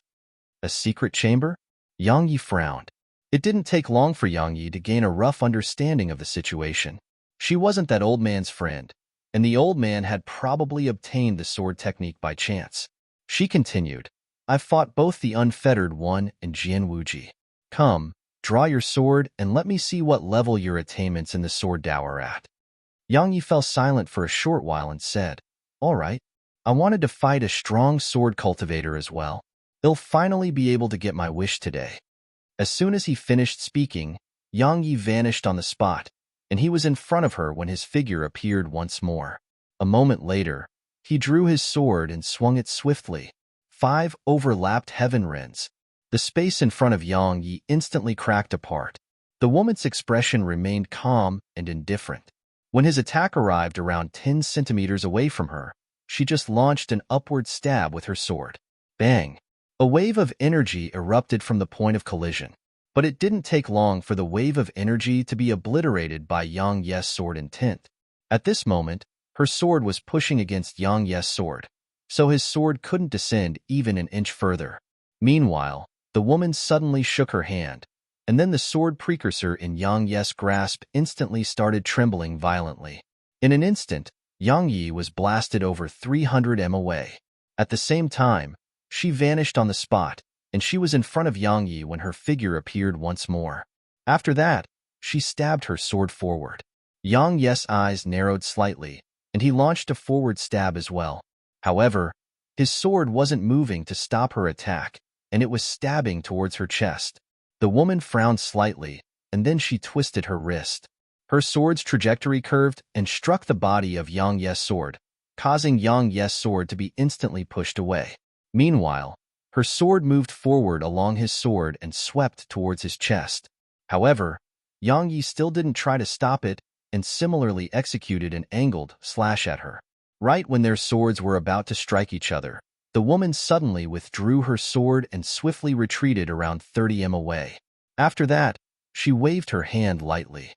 A secret chamber? Yang Yi frowned. It didn't take long for Yang Yi to gain a rough understanding of the situation. She wasn't that old man's friend, and the old man had probably obtained the sword technique by chance. She continued, I've fought both the Unfettered One and Jian Wuji. Come, draw your sword and let me see what level your attainments in the sword Dao are at. Yang Yi fell silent for a short while and said, All right, I wanted to fight a strong sword cultivator as well. He'll finally be able to get my wish today. As soon as he finished speaking, Yang Yi vanished on the spot, and he was in front of her when his figure appeared once more. A moment later, he drew his sword and swung it swiftly. 5 overlapped heaven rends. The space in front of Yang Yi instantly cracked apart. The woman's expression remained calm and indifferent. When his attack arrived around 10 centimeters away from her, she just launched an upward stab with her sword. Bang! A wave of energy erupted from the point of collision. But it didn't take long for the wave of energy to be obliterated by Yang Ye's sword intent. At this moment, her sword was pushing against Yang Ye's sword, so his sword couldn't descend even an inch further. Meanwhile, the woman suddenly shook her hand, and then the sword precursor in Yang Ye's grasp instantly started trembling violently. In an instant, Yang Yi was blasted over 300 m away. At the same time, she vanished on the spot, and she was in front of Yang Yi when her figure appeared once more. After that, she stabbed her sword forward. Yang Ye's eyes narrowed slightly, and he launched a forward stab as well. However, his sword wasn't moving to stop her attack, and it was stabbing towards her chest. The woman frowned slightly, and then she twisted her wrist. Her sword's trajectory curved and struck the body of Yang Ye's sword, causing Yang Ye's sword to be instantly pushed away. Meanwhile, her sword moved forward along his sword and swept towards his chest. However, Yang Yi still didn't try to stop it and similarly executed an angled slash at her. Right when their swords were about to strike each other, the woman suddenly withdrew her sword and swiftly retreated around 30 m away. After that, she waved her hand lightly.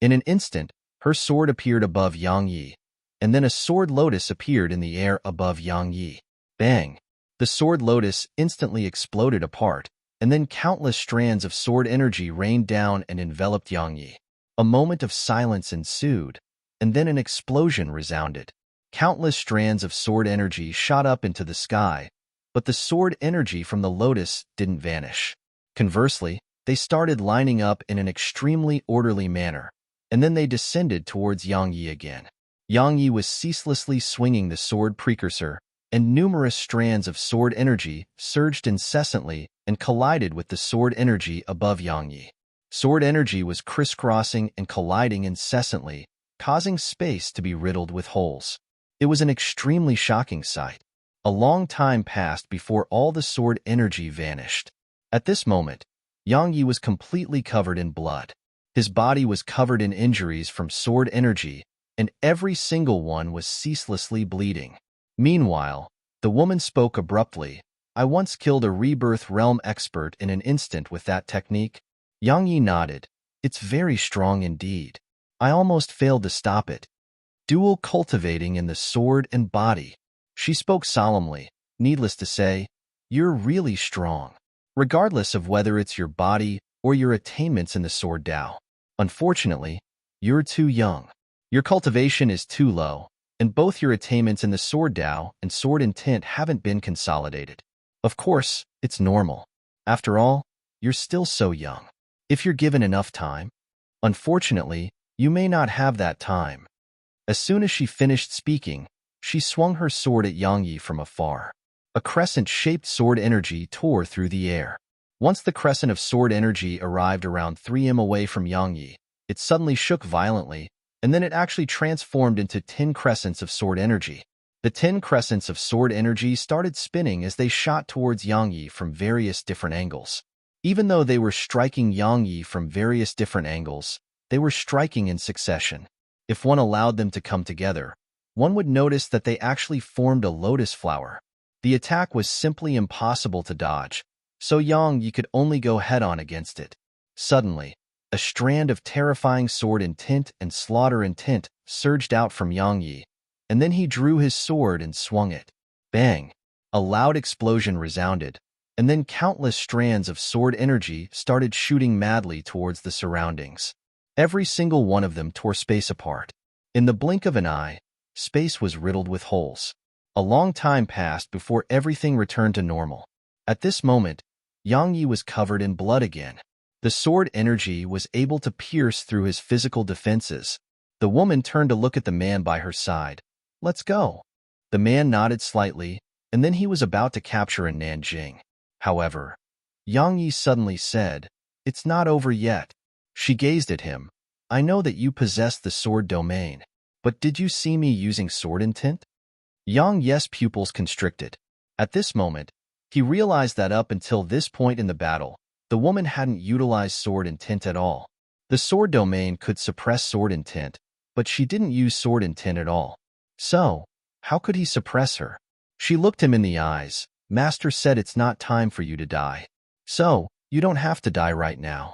In an instant, her sword appeared above Yang Yi, and then a sword lotus appeared in the air above Yang Yi. Bang! The sword lotus instantly exploded apart, and then countless strands of sword energy rained down and enveloped Yang Yi. A moment of silence ensued, and then an explosion resounded. Countless strands of sword energy shot up into the sky, but the sword energy from the lotus didn't vanish. Conversely, they started lining up in an extremely orderly manner, and then they descended towards Yang Yi again. Yang Yi was ceaselessly swinging the sword precursor, and numerous strands of sword energy surged incessantly and collided with the sword energy above Yang Yi. Sword energy was crisscrossing and colliding incessantly, causing space to be riddled with holes. It was an extremely shocking sight. A long time passed before all the sword energy vanished. At this moment, Yang Yi was completely covered in blood. His body was covered in injuries from sword energy, and every single one was ceaselessly bleeding. Meanwhile, the woman spoke abruptly. I once killed a rebirth realm expert in an instant with that technique. Yang Yi nodded. It's very strong indeed. I almost failed to stop it. Dual cultivating in the sword and body. She spoke solemnly. Needless to say, you're really strong, regardless of whether it's your body or your attainments in the sword Dao. Unfortunately, you're too young. Your cultivation is too low, and both your attainments in the sword Dao and sword intent haven't been consolidated. Of course, it's normal. After all, you're still so young. If you're given enough time, unfortunately, you may not have that time. As soon as she finished speaking, she swung her sword at Yang Yi from afar. A crescent-shaped sword energy tore through the air. Once the crescent of sword energy arrived around 3 m away from Yang Yi, it suddenly shook violently, and then it actually transformed into 10 crescents of sword energy. The 10 crescents of sword energy started spinning as they shot towards Yang Yi from various different angles. Even though they were striking Yang Yi from various different angles, they were striking in succession. If one allowed them to come together, one would notice that they actually formed a lotus flower. The attack was simply impossible to dodge, so Yang Yi could only go head-on against it. Suddenly, a strand of terrifying sword intent and slaughter intent surged out from Yang Yi, and then he drew his sword and swung it. Bang! A loud explosion resounded, and then countless strands of sword energy started shooting madly towards the surroundings. Every single one of them tore space apart. In the blink of an eye, space was riddled with holes. A long time passed before everything returned to normal. At this moment, Yang Yi was covered in blood again. The sword energy was able to pierce through his physical defenses. The woman turned to look at the man by her side. "Let's go." The man nodded slightly, and then he was about to capture a Nanjing. However, Yang Yi suddenly said, "It's not over yet." She gazed at him. "I know that you possess the sword domain, but did you see me using sword intent?" Yang Yi's pupils constricted. At this moment, he realized that up until this point in the battle, the woman hadn't utilized sword intent at all. The sword domain could suppress sword intent, but she didn't use sword intent at all. So, how could he suppress her? She looked him in the eyes. "Master said it's not time for you to die. So, you don't have to die right now."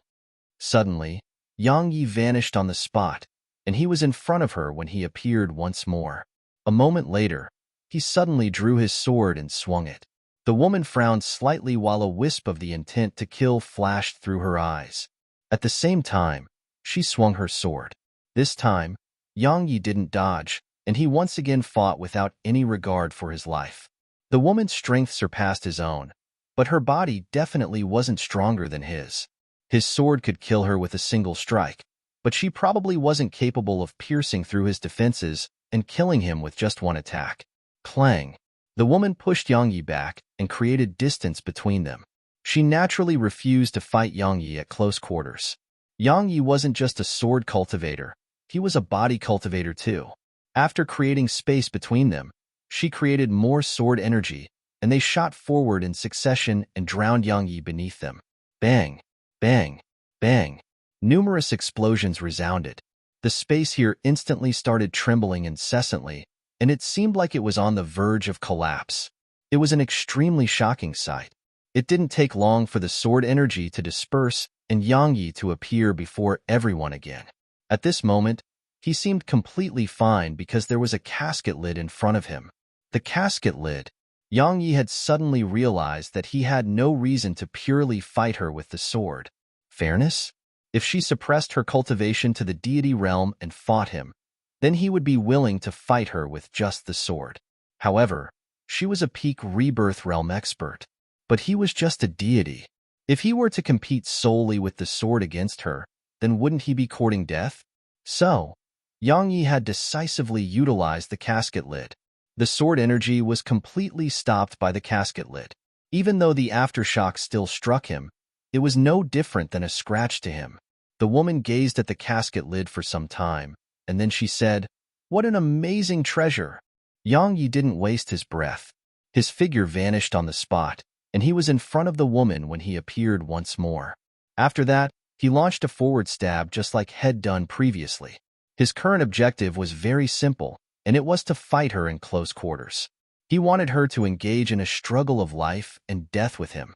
Suddenly, Yang Yi vanished on the spot, and he was in front of her when he appeared once more. A moment later, he suddenly drew his sword and swung it. The woman frowned slightly while a wisp of the intent to kill flashed through her eyes. At the same time, she swung her sword. This time, Yang Yi didn't dodge, and he once again fought without any regard for his life. The woman's strength surpassed his own, but her body definitely wasn't stronger than his. His sword could kill her with a single strike, but she probably wasn't capable of piercing through his defenses and killing him with just one attack. Clang! The woman pushed Yang Yi back and created distance between them. She naturally refused to fight Yang Yi at close quarters. Yang Yi wasn't just a sword cultivator, he was a body cultivator too. After creating space between them, she created more sword energy, and they shot forward in succession and drowned Yang Yi beneath them. Bang! Bang! Bang! Numerous explosions resounded. The space here instantly started trembling incessantly, and it seemed like it was on the verge of collapse. It was an extremely shocking sight. It didn't take long for the sword energy to disperse and Yang Yi to appear before everyone again. At this moment, he seemed completely fine because there was a casket lid in front of him. The casket lid. Yang Yi had suddenly realized that he had no reason to purely fight her with the sword. Fairness? If she suppressed her cultivation to the deity realm and fought him, then he would be willing to fight her with just the sword. However, she was a peak rebirth realm expert, but he was just a deity. If he were to compete solely with the sword against her, then wouldn't he be courting death? So, Yang Yi had decisively utilized the casket lid. The sword energy was completely stopped by the casket lid. Even though the aftershock still struck him, it was no different than a scratch to him. The woman gazed at the casket lid for some time, and then she said, "What an amazing treasure!" Yang Yi didn't waste his breath. His figure vanished on the spot, and he was in front of the woman when he appeared once more. After that, he launched a forward stab just like had done previously. His current objective was very simple, and it was to fight her in close quarters. He wanted her to engage in a struggle of life and death with him.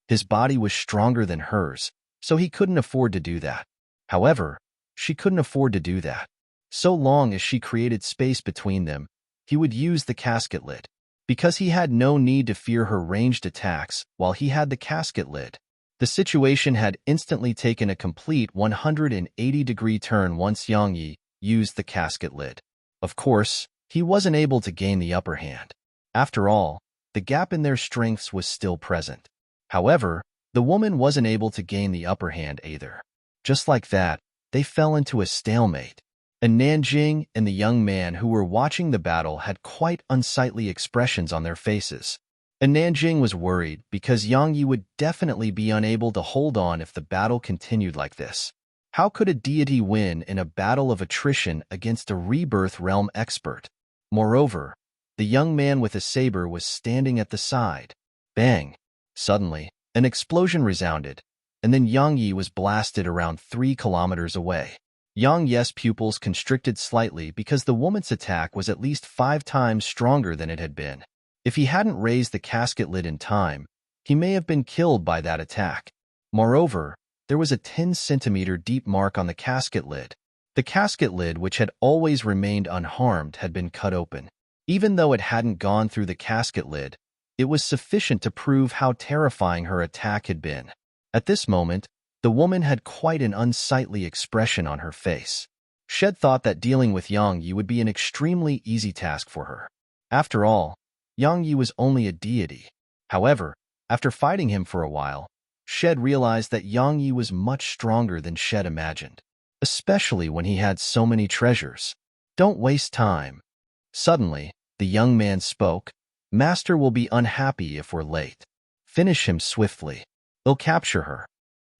His body was stronger than hers, so he couldn't afford to do that. However, she couldn't afford to do that. So long as she created space between them, he would use the casket lid. Because he had no need to fear her ranged attacks while he had the casket lid. The situation had instantly taken a complete 180-degree turn once Yang Yi used the casket lid. Of course, he wasn't able to gain the upper hand. After all, the gap in their strengths was still present. However, the woman wasn't able to gain the upper hand either. Just like that, they fell into a stalemate. And Nanjing and the young man who were watching the battle had quite unsightly expressions on their faces. And Nanjing was worried because Yang Yi would definitely be unable to hold on if the battle continued like this. How could a deity win in a battle of attrition against a rebirth realm expert? Moreover, the young man with a saber was standing at the side. Bang! Suddenly, an explosion resounded, and then Yang Yi was blasted around 3 kilometers away. Yang Ye's pupils constricted slightly because the woman's attack was at least 5 times stronger than it had been. If he hadn't raised the casket lid in time, he may have been killed by that attack. Moreover, there was a 10-centimeter deep mark on the casket lid. The casket lid, which had always remained unharmed, had been cut open. Even though it hadn't gone through the casket lid, it was sufficient to prove how terrifying her attack had been. At this moment, the woman had quite an unsightly expression on her face. Shed thought that dealing with Yang Yi would be an extremely easy task for her. After all, Yang Yi was only a deity. However, after fighting him for a while, Shed realized that Yang Yi was much stronger than Shed imagined, especially when he had so many treasures. Don't waste time. Suddenly, the young man spoke. Master will be unhappy if we're late. Finish him swiftly. We'll capture her.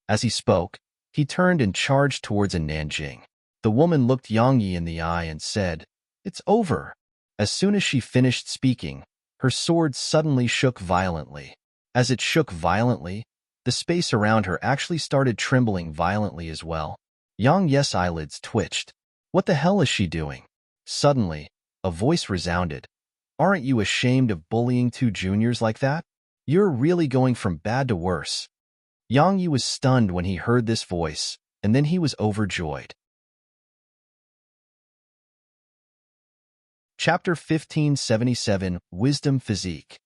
As he spoke, he turned and charged towards a Nanjing. The woman looked Yang Yi in the eye and said, "It's over." As soon as she finished speaking, her sword suddenly shook violently. As it shook violently, the space around her actually started trembling violently as well. Yang Ye's eyelids twitched. What the hell is she doing? Suddenly, a voice resounded. Aren't you ashamed of bullying 2 juniors like that? You're really going from bad to worse. Yang Yi was stunned when he heard this voice, and then he was overjoyed. Chapter 1577, Wisdom Physique.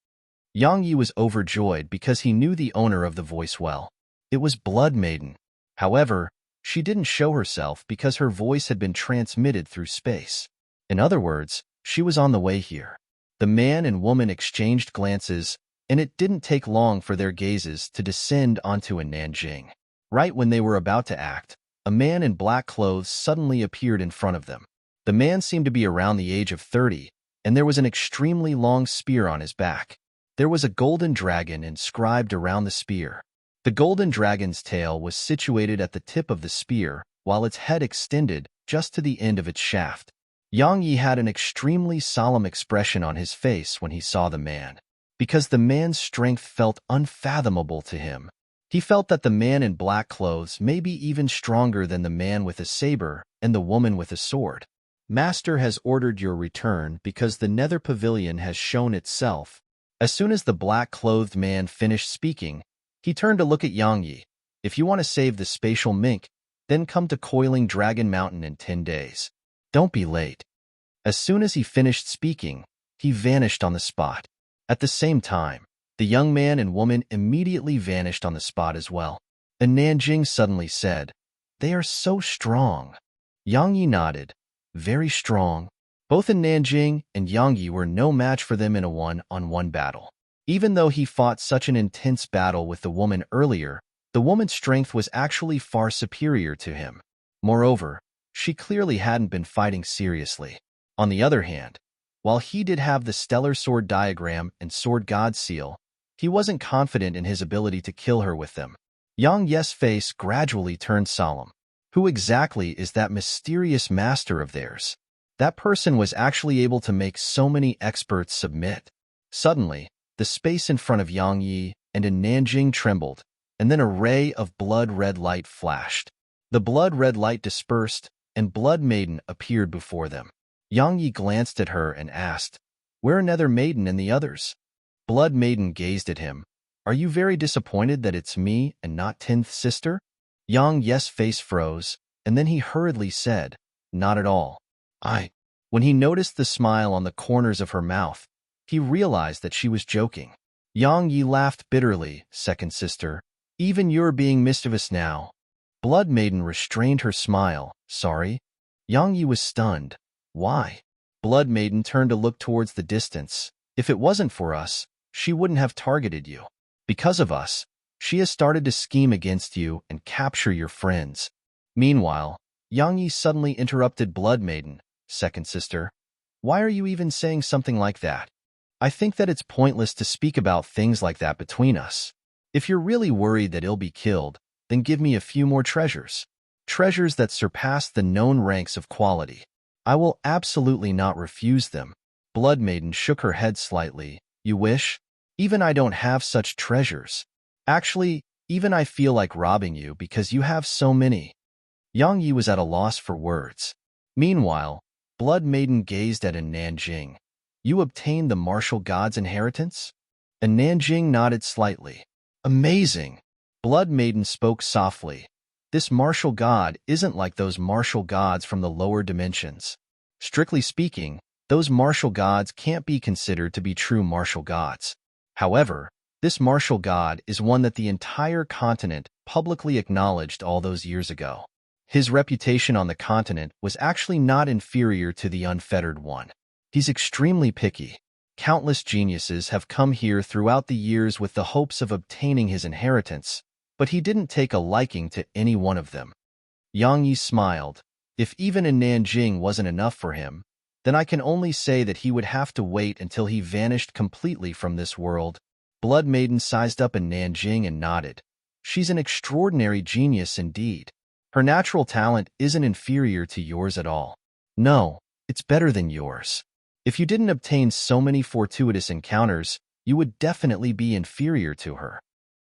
Yang Yi was overjoyed because he knew the owner of the voice well. It was Blood Maiden. However, she didn't show herself because her voice had been transmitted through space. In other words, she was on the way here. The man and woman exchanged glances, and it didn't take long for their gazes to descend onto a Nanjing. Right when they were about to act, a man in black clothes suddenly appeared in front of them. The man seemed to be around the age of 30, and there was an extremely long spear on his back. There was a golden dragon inscribed around the spear. The golden dragon's tail was situated at the tip of the spear, while its head extended just to the end of its shaft. Yang Yi had an extremely solemn expression on his face when he saw the man, because the man's strength felt unfathomable to him. He felt that the man in black clothes may be even stronger than the man with a saber and the woman with a sword. Master has ordered your return because the Nether Pavilion has shown itself. As soon as the black-clothed man finished speaking, he turned to look at Yang Yi. If you want to save the spatial mink, then come to Coiling Dragon Mountain in 10 days. Don't be late. As soon as he finished speaking, he vanished on the spot. At the same time, the young man and woman immediately vanished on the spot as well. And Nanjing suddenly said, "They are so strong." Yang Yi nodded. Very strong. Both Nanjing and Yang Yi were no match for them in a one-on-one battle. Even though he fought such an intense battle with the woman earlier, the woman's strength was actually far superior to him. Moreover, she clearly hadn't been fighting seriously. On the other hand, while he did have the stellar sword diagram and sword god seal, he wasn't confident in his ability to kill her with them. Yang Ye's face gradually turned solemn. Who exactly is that mysterious master of theirs? That person was actually able to make so many experts submit. Suddenly, the space in front of Yang Yi and in Nanjing trembled, and then a ray of blood-red light flashed. The blood-red light dispersed, and Blood Maiden appeared before them. Yang Yi glanced at her and asked, "Where are Nether Maiden and the others?" Blood Maiden gazed at him. "Are you very disappointed that it's me and not 10th sister?" Yang Ye's face froze, and then he hurriedly said, "Not at all. When he noticed the smile on the corners of her mouth, he realized that she was joking. Yang Yi laughed bitterly. "Second sister, even you're being mischievous now." Blood Maiden restrained her smile. "Sorry." Yang Yi was stunned. "Why?" Blood Maiden turned to look towards the distance. "If it wasn't for us, she wouldn't have targeted you. Because of us, she has started to scheme against you and capture your friends." Meanwhile, Yang Yi suddenly interrupted Blood Maiden. "Second sister, why are you even saying something like that? I think that it's pointless to speak about things like that between us. If you're really worried that he'll be killed, then give me a few more treasures. Treasures that surpass the known ranks of quality. I will absolutely not refuse them." Blood Maiden shook her head slightly. "You wish? Even I don't have such treasures. Actually, even I feel like robbing you because you have so many." Yang Yi was at a loss for words. Meanwhile, Blood Maiden gazed at An Nanjing. You obtained the martial god's inheritance? An Nanjing nodded slightly. Amazing. Blood Maiden spoke softly. This martial god isn't like those martial gods from the lower dimensions. Strictly speaking, those martial gods can't be considered to be true martial gods. However, this martial god is one that the entire continent publicly acknowledged all those years ago. His reputation on the continent was actually not inferior to the unfettered one. He's extremely picky. Countless geniuses have come here throughout the years with the hopes of obtaining his inheritance, but he didn't take a liking to any one of them. Yang Yi smiled. If even in Nanjing wasn't enough for him, then I can only say that he would have to wait until he vanished completely from this world. Blood Maiden sized up in Nanjing and nodded. She's an extraordinary genius indeed. Her natural talent isn't inferior to yours at all. No, it's better than yours. If you didn't obtain so many fortuitous encounters, you would definitely be inferior to her.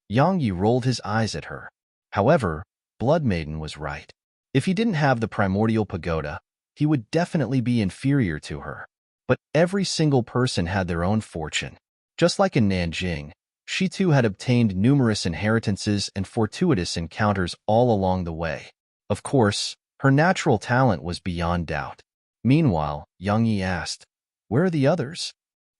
Yang Yi rolled his eyes at her. However, Blood Maiden was right. If he didn't have the primordial pagoda, he would definitely be inferior to her. But every single person had their own fortune. Just like in Nanjing, she too had obtained numerous inheritances and fortuitous encounters all along the way. Of course, her natural talent was beyond doubt. Meanwhile, Yang Yi asked, "Where are the others?"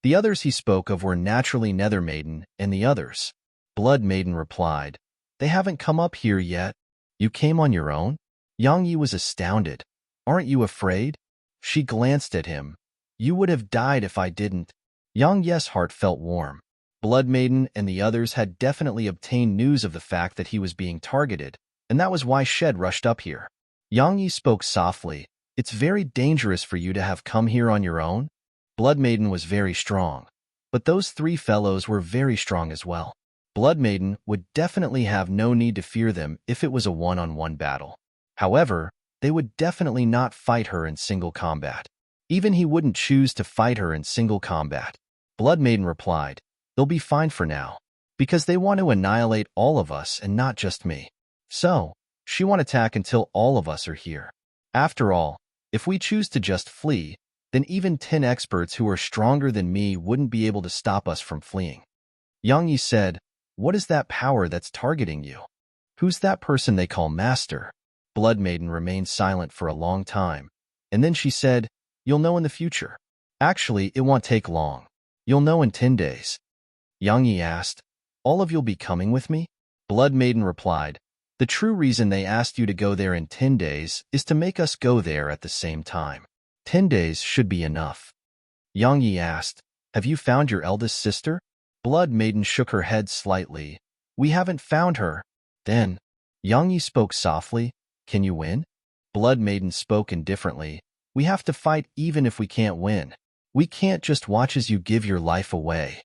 The others he spoke of were naturally Nether Maiden and the others. Blood Maiden replied, "They haven't come up here yet. You came on your own?" Yang Yi was astounded. "Aren't you afraid?" She glanced at him. "You would have died if I didn't." Yang Yi's heart felt warm. Blood Maiden and the others had definitely obtained news of the fact that he was being targeted, and that was why Shed rushed up here. Yang Yi spoke softly. "It's very dangerous for you to have come here on your own." Blood Maiden was very strong, but those three fellows were very strong as well. Blood Maiden would definitely have no need to fear them if it was a one-on-one battle. However, they would definitely not fight her in single combat. Even he wouldn't choose to fight her in single combat. Blood Maiden replied, "They'll be fine for now, because they want to annihilate all of us and not just me. So, she won't attack until all of us are here. After all, if we choose to just flee, then even 10 experts who are stronger than me wouldn't be able to stop us from fleeing." Yang Yi said, "What is that power that's targeting you? Who's that person they call Master?" Blood Maiden remained silent for a long time, and then she said, "You'll know in the future. Actually, it won't take long. You'll know in 10 days. Yang Yi asked, "All of you'll be coming with me?" Blood Maiden replied, "The true reason they asked you to go there in 10 days is to make us go there at the same time. 10 days should be enough." Yang Yi asked, "Have you found your eldest sister?" Blood Maiden shook her head slightly. "We haven't found her." Then, Yang Yi spoke softly, "Can you win?" Blood Maiden spoke indifferently, "We have to fight even if we can't win. We can't just watch as you give your life away."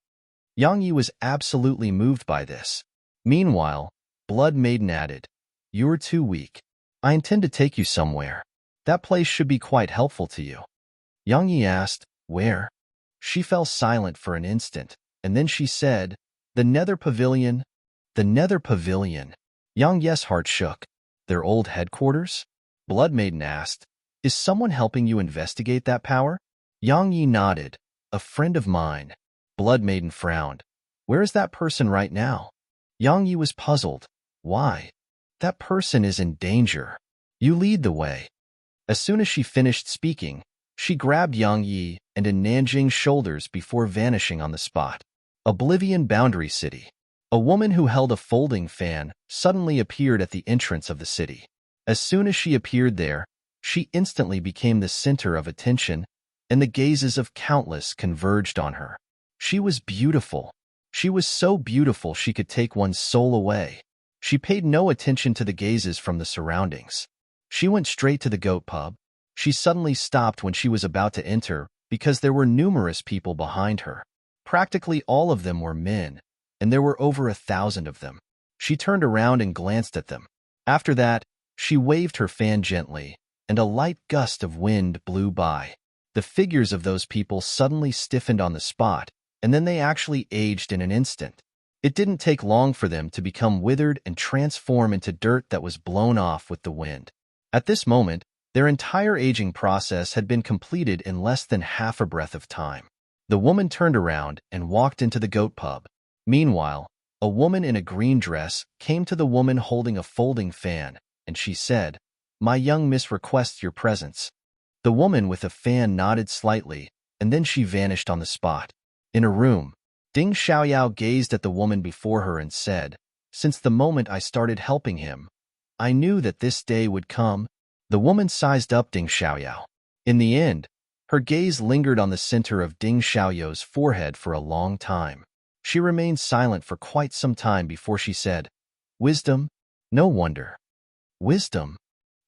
Yang Yi was absolutely moved by this. Meanwhile, Blood Maiden added, "You're too weak. I intend to take you somewhere. That place should be quite helpful to you." Yang Yi asked, "Where?" She fell silent for an instant, and then she said, "The Nether Pavilion." "The Nether Pavilion." Yang Yi's heart shook. "Their old headquarters?" Blood Maiden asked, "Is someone helping you investigate that power?" Yang Yi nodded. "A friend of mine." Blood Maiden frowned. "Where is that person right now?" Yang Yi was puzzled. "Why? That person is in danger. You lead the way." As soon as she finished speaking, she grabbed Yang Yi and in Nanjing's shoulders before vanishing on the spot. Oblivion Boundary City. A woman who held a folding fan suddenly appeared at the entrance of the city. As soon as she appeared there, she instantly became the center of attention, and the gazes of countless converged on her. She was beautiful. She was so beautiful she could take one's soul away. She paid no attention to the gazes from the surroundings. She went straight to the goat pub. She suddenly stopped when she was about to enter because there were numerous people behind her. Practically all of them were men, and there were over 1,000 of them. She turned around and glanced at them. After that, she waved her fan gently, and a light gust of wind blew by. The figures of those people suddenly stiffened on the spot, and then they actually aged in an instant. It didn't take long for them to become withered and transform into dirt that was blown off with the wind. At this moment, their entire aging process had been completed in less than half a breath of time. The woman turned around and walked into the goat pub. Meanwhile, a woman in a green dress came to the woman holding a folding fan, and she said, "My young miss requests your presence." The woman with a fan nodded slightly, and then she vanished on the spot. In a room, Ding Xiaoyao gazed at the woman before her and said, "Since the moment I started helping him, I knew that this day would come." The woman sized up Ding Xiaoyao. In the end, her gaze lingered on the center of Ding Xiaoyao's forehead for a long time. She remained silent for quite some time before she said, "Wisdom? No wonder. Wisdom?"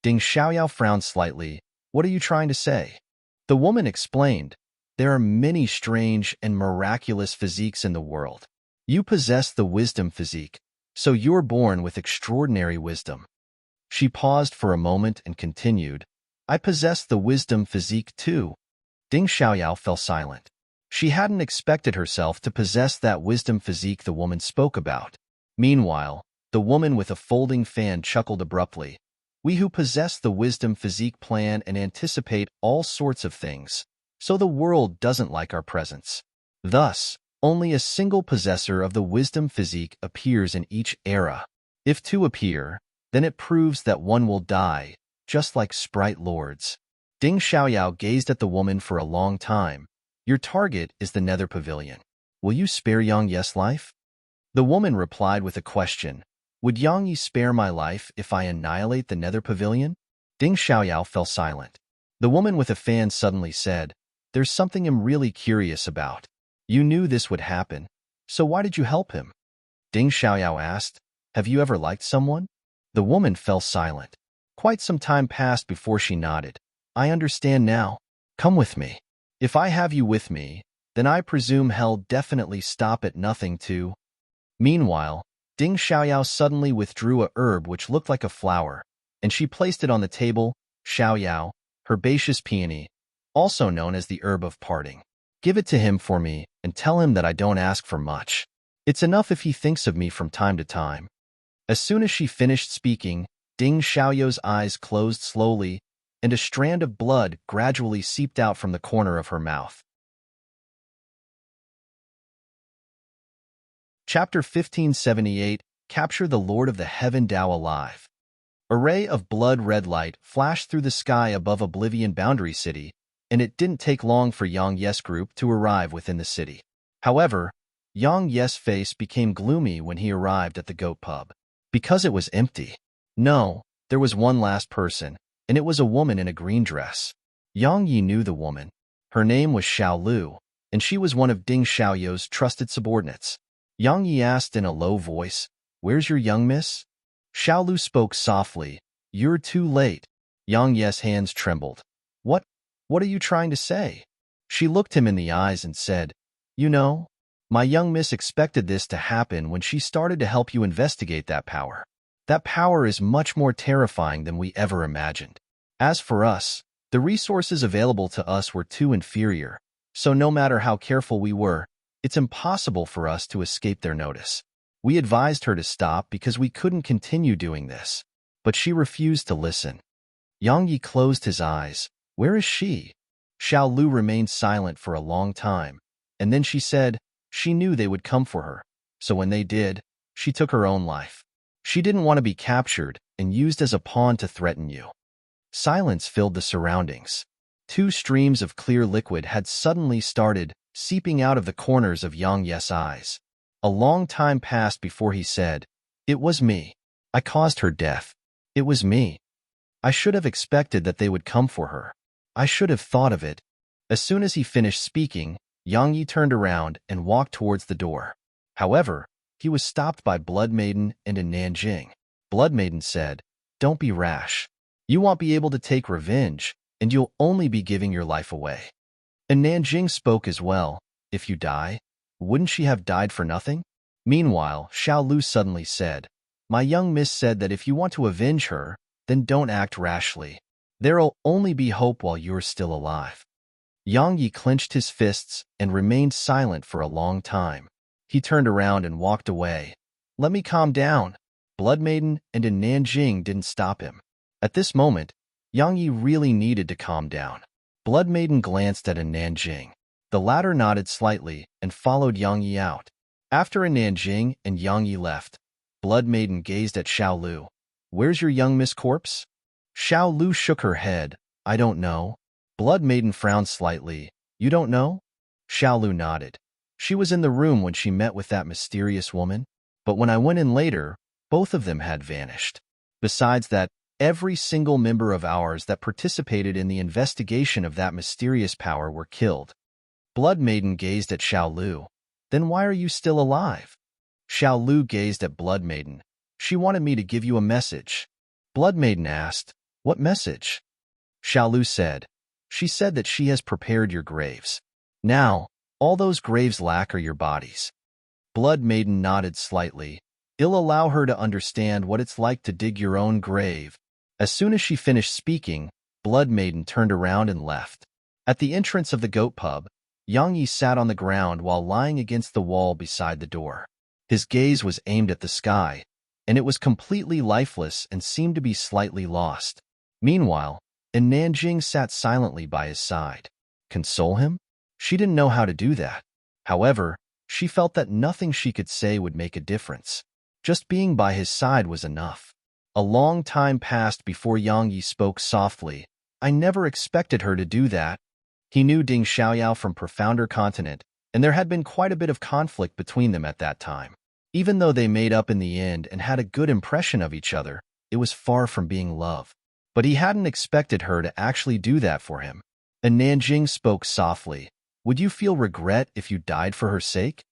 Ding Xiaoyao frowned slightly. "What are you trying to say?" The woman explained, "There are many strange and miraculous physiques in the world. You possess the wisdom physique, so you're born with extraordinary wisdom." She paused for a moment and continued, "I possess the wisdom physique too." Ding Xiaoyao fell silent. She hadn't expected herself to possess that wisdom physique the woman spoke about. Meanwhile, the woman with a folding fan chuckled abruptly. "We who possess the wisdom physique plan and anticipate all sorts of things, so the world doesn't like our presence. Thus, only a single possessor of the wisdom physique appears in each era. If two appear, then it proves that one will die, just like sprite lords." Ding Xiaoyao gazed at the woman for a long time. "Your target is the Nether Pavilion. Will you spare Yang Ye's life?" The woman replied with a question. "Would Yang Yi spare my life if I annihilate the Nether Pavilion?" Ding Xiaoyao fell silent. The woman with a fan suddenly said, "There's something I'm really curious about. You knew this would happen, so why did you help him?" Ding Xiaoyao asked, "Have you ever liked someone?" The woman fell silent. Quite some time passed before she nodded. "I understand now. Come with me. If I have you with me, then I presume hell definitely stop at nothing too." Meanwhile, Ding Xiaoyao suddenly withdrew a herb which looked like a flower, and she placed it on the table. "Xiaoyao, herbaceous peony, also known as the herb of parting. Give it to him for me and tell him that I don't ask for much. It's enough if he thinks of me from time to time." As soon as she finished speaking, Ding Xiaoyao's eyes closed slowly, and a strand of blood gradually seeped out from the corner of her mouth. Chapter 1578, Capture the Lord of the Heaven Tao alive. A ray of blood-red light flashed through the sky above Oblivion Boundary City, and it didn't take long for Yang Ye's group to arrive within the city. However, Yang Ye's face became gloomy when he arrived at the goat pub. Because it was empty. No, there was one last person, and it was a woman in a green dress. Yang Yi knew the woman. Her name was Xiao Lu, and she was one of Ding Xiaoyao's trusted subordinates. Yang Yi asked in a low voice, "Where's your young miss?" Xiao Lu spoke softly, "You're too late." Yang Ye's hands trembled. What are you trying to say?" She looked him in the eyes and said, "You know, my young miss expected this to happen when she started to help you investigate that power. That power is much more terrifying than we ever imagined. As for us, the resources available to us were too inferior, so no matter how careful we were, it's impossible for us to escape their notice. We advised her to stop because we couldn't continue doing this, but she refused to listen." Yang Yi closed his eyes. "Where is she?" Xiao Lu remained silent for a long time, and then she said she knew they would come for her, so when they did, she took her own life. She didn't want to be captured and used as a pawn to threaten you. Silence filled the surroundings. Two streams of clear liquid had suddenly started seeping out of the corners of Yang Ye's eyes. A long time passed before he said, "It was me. I caused her death. It was me. I should have expected that they would come for her. I should have thought of it." As soon as he finished speaking, Yang Yi turned around and walked towards the door. However, he was stopped by Blood Maiden and a Nanjing. Blood Maiden said, "Don't be rash. You won't be able to take revenge, and you'll only be giving your life away." And Nanjing spoke as well. "If you die, wouldn't she have died for nothing?" Meanwhile, Xiao Lu suddenly said, "My young miss said that if you want to avenge her, then don't act rashly. There'll only be hope while you're still alive." Yang Yi clenched his fists and remained silent for a long time. He turned around and walked away. "Let me calm down." Blood Maiden and a Nanjing didn't stop him. At this moment, Yang Yi really needed to calm down. Blood Maiden glanced at Nanjing. The latter nodded slightly and followed Yang Yi out. After Nanjing and Yang Yi left, Blood Maiden gazed at Xiao Lu. "Where's your young Miss Corpse?" Xiao Lu shook her head. "I don't know." Blood Maiden frowned slightly. "You don't know?" Xiao Lu nodded. "She was in the room when she met with that mysterious woman, but when I went in later, both of them had vanished. Besides that, every single member of ours that participated in the investigation of that mysterious power were killed." Blood Maiden gazed at Xiao Lu. "Then why are you still alive?" Xiao Lu gazed at Blood Maiden. "She wanted me to give you a message." Blood Maiden asked, "What message?" Xiao Lu said, "She said that she has prepared your graves. Now, all those graves lack are your bodies." Blood Maiden nodded slightly. "It'll allow her to understand what it's like to dig your own grave." As soon as she finished speaking, Blood Maiden turned around and left. At the entrance of the goat pub, Yang Yi sat on the ground while lying against the wall beside the door. His gaze was aimed at the sky, and it was completely lifeless and seemed to be slightly lost. Meanwhile, Nanjing sat silently by his side. Console him? She didn't know how to do that. However, she felt that nothing she could say would make a difference. Just being by his side was enough. A long time passed before Yang Yi spoke softly. "I never expected her to do that." He knew Ding Xiaoyao from Profounder Continent, and there had been quite a bit of conflict between them at that time. Even though they made up in the end and had a good impression of each other, it was far from being love. But he hadn't expected her to actually do that for him. And Nanjing spoke softly. "Would you feel regret if you died for her sake?"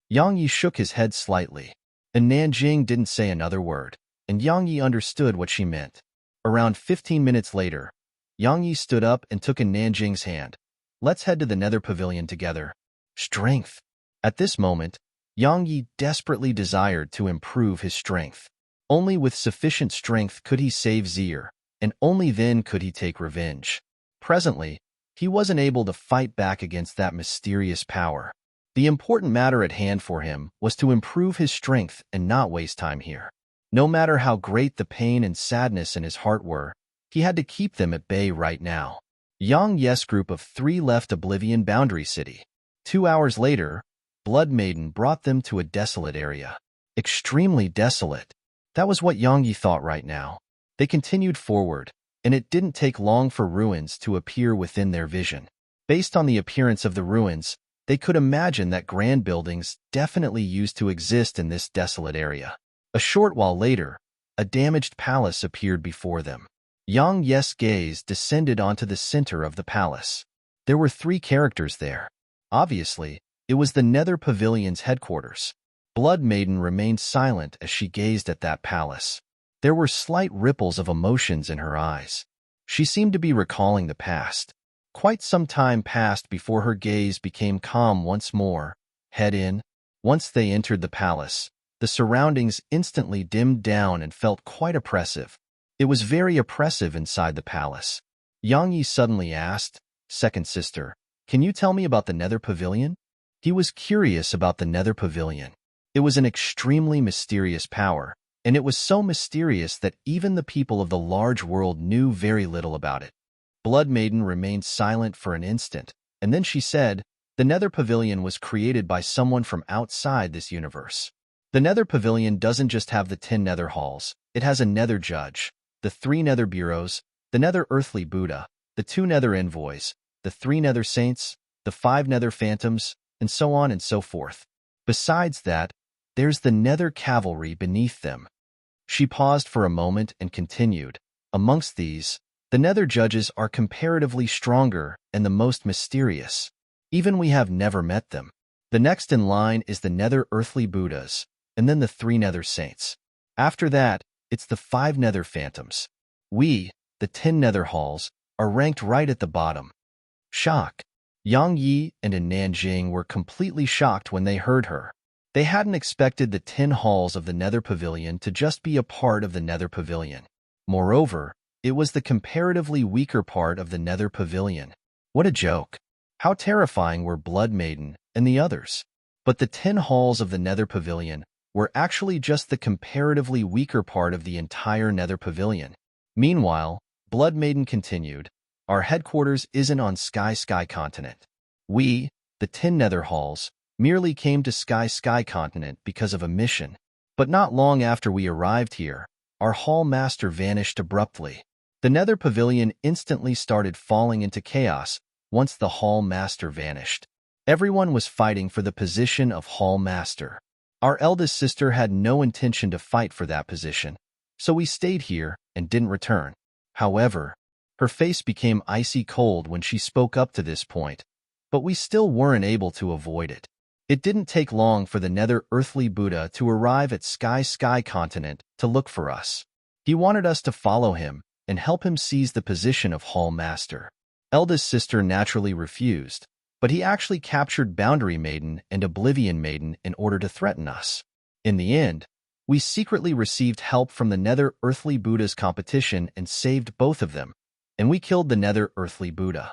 Yang Yi shook his head slightly. And Nanjing didn't say another word, and Yang Yi understood what she meant. Around 15 minutes later, Yang Yi stood up and took in Nanjing's hand. "Let's head to the Nether Pavilion together." Strength. At this moment, Yang Yi desperately desired to improve his strength. Only with sufficient strength could he save Zir, and only then could he take revenge. Presently, he wasn't able to fight back against that mysterious power. The important matter at hand for him was to improve his strength and not waste time here. No matter how great the pain and sadness in his heart were, he had to keep them at bay right now. Yang Yes group of 3 left Oblivion Boundary City. 2 hours later, Blood Maiden brought them to a desolate area. Extremely desolate. That was what Yang Yi thought right now. They continued forward, and it didn't take long for ruins to appear within their vision. Based on the appearance of the ruins, they could imagine that grand buildings definitely used to exist in this desolate area. A short while later, a damaged palace appeared before them. Yang Yes' gaze descended onto the center of the palace. There were 3 characters there. Obviously, it was the Nether Pavilion's headquarters. Blood Maiden remained silent as she gazed at that palace. There were slight ripples of emotions in her eyes. She seemed to be recalling the past. Quite some time passed before her gaze became calm once more. Head in. Once they entered the palace, the surroundings instantly dimmed down and felt quite oppressive. It was very oppressive inside the palace. Yang Yi suddenly asked, "Second sister, can you tell me about the Nether Pavilion?" He was curious about the Nether Pavilion. It was an extremely mysterious power, and it was so mysterious that even the people of the large world knew very little about it. Blood Maiden remained silent for an instant, and then she said, "The Nether Pavilion was created by someone from outside this universe. The Nether Pavilion doesn't just have the 10 Nether Halls, it has a Nether Judge, the 3 Nether Bureaus, the Nether Earthly Buddha, the 2 Nether Envoys, the 3 Nether Saints, the 5 Nether Phantoms, and so on and so forth. Besides that, there's the Nether Cavalry beneath them." She paused for a moment and continued, "Amongst these, the Nether Judges are comparatively stronger and the most mysterious. Even we have never met them. The next in line is the Nether Earthly Buddhas, and then the 3 Nether Saints. After that, it's the 5 Nether Phantoms. We, the 10 Nether Halls, are ranked right at the bottom." Shock. Yang Yi and Nanjing were completely shocked when they heard her. They hadn't expected the 10 halls of the Nether Pavilion to just be a part of the Nether Pavilion. Moreover, it was the comparatively weaker part of the Nether Pavilion. What a joke. How terrifying were Blood Maiden and the others. But the 10 halls of the Nether Pavilion were actually just the comparatively weaker part of the entire Nether Pavilion. Meanwhile, Blood Maiden continued, our headquarters isn't on Sky Continent. We, the 10 Nether Halls, merely came to Sky Continent because of a mission. But not long after we arrived here, our Hall Master vanished abruptly. The Nether Pavilion instantly started falling into chaos once the Hall Master vanished. Everyone was fighting for the position of Hall Master. Our eldest sister had no intention to fight for that position, so we stayed here and didn't return. However, her face became icy cold when she spoke up to this point, but we still weren't able to avoid it. It didn't take long for the Nether Earthly Buddha to arrive at Sky Continent to look for us. He wanted us to follow him and help him seize the position of Hall Master. Eldest sister naturally refused, but he actually captured Boundary Maiden and Oblivion Maiden in order to threaten us. In the end, we secretly received help from the Nether Earthly Buddha's competition and saved both of them, and we killed the Nether Earthly Buddha.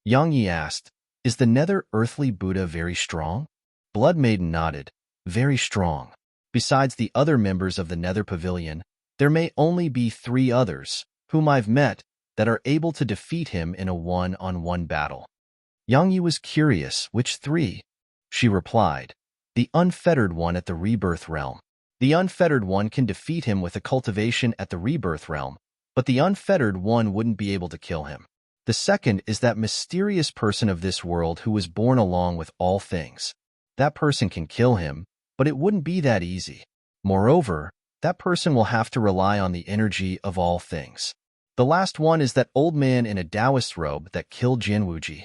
Yang Yi asked, is the Nether Earthly Buddha very strong? Blood Maiden nodded, very strong. Besides the other members of the Nether Pavilion, there may only be 3 others, whom I've met, that are able to defeat him in a one-on-one battle. Yang Yi was curious, which 3? She replied, the Unfettered One at the Rebirth Realm. The Unfettered One can defeat him with a cultivation at the Rebirth Realm, but the Unfettered One wouldn't be able to kill him. The second is that mysterious person of this world who was born along with all things. That person can kill him, but it wouldn't be that easy. Moreover, that person will have to rely on the energy of all things. The last one is that old man in a Taoist robe that killed Jianwuji.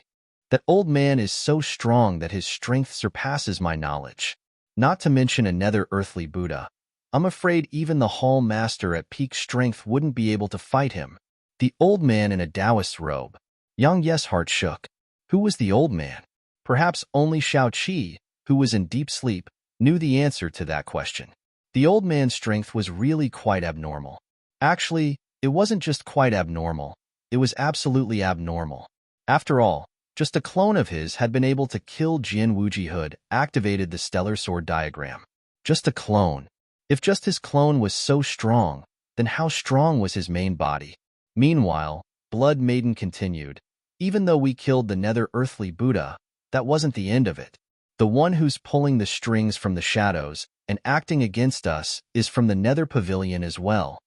That old man is so strong that his strength surpasses my knowledge. Not to mention a Nether Earthly Buddha. I'm afraid even the Hall Master at peak strength wouldn't be able to fight him. The old man in a Taoist robe. Yang Ye's heart shook. Who was the old man? Perhaps only Shao Qi, who was in deep sleep, knew the answer to that question. The old man's strength was really quite abnormal. Actually, it wasn't just quite abnormal, it was absolutely abnormal. After all, just a clone of his had been able to kill Jian Wuji Hood, activated the Stellar Sword diagram. Just a clone. If just his clone was so strong, then how strong was his main body? Meanwhile, Blood Maiden continued, even though we killed the Nether Earthly Buddha, that wasn't the end of it. The one who's pulling the strings from the shadows and acting against us is from the Nether Pavilion as well.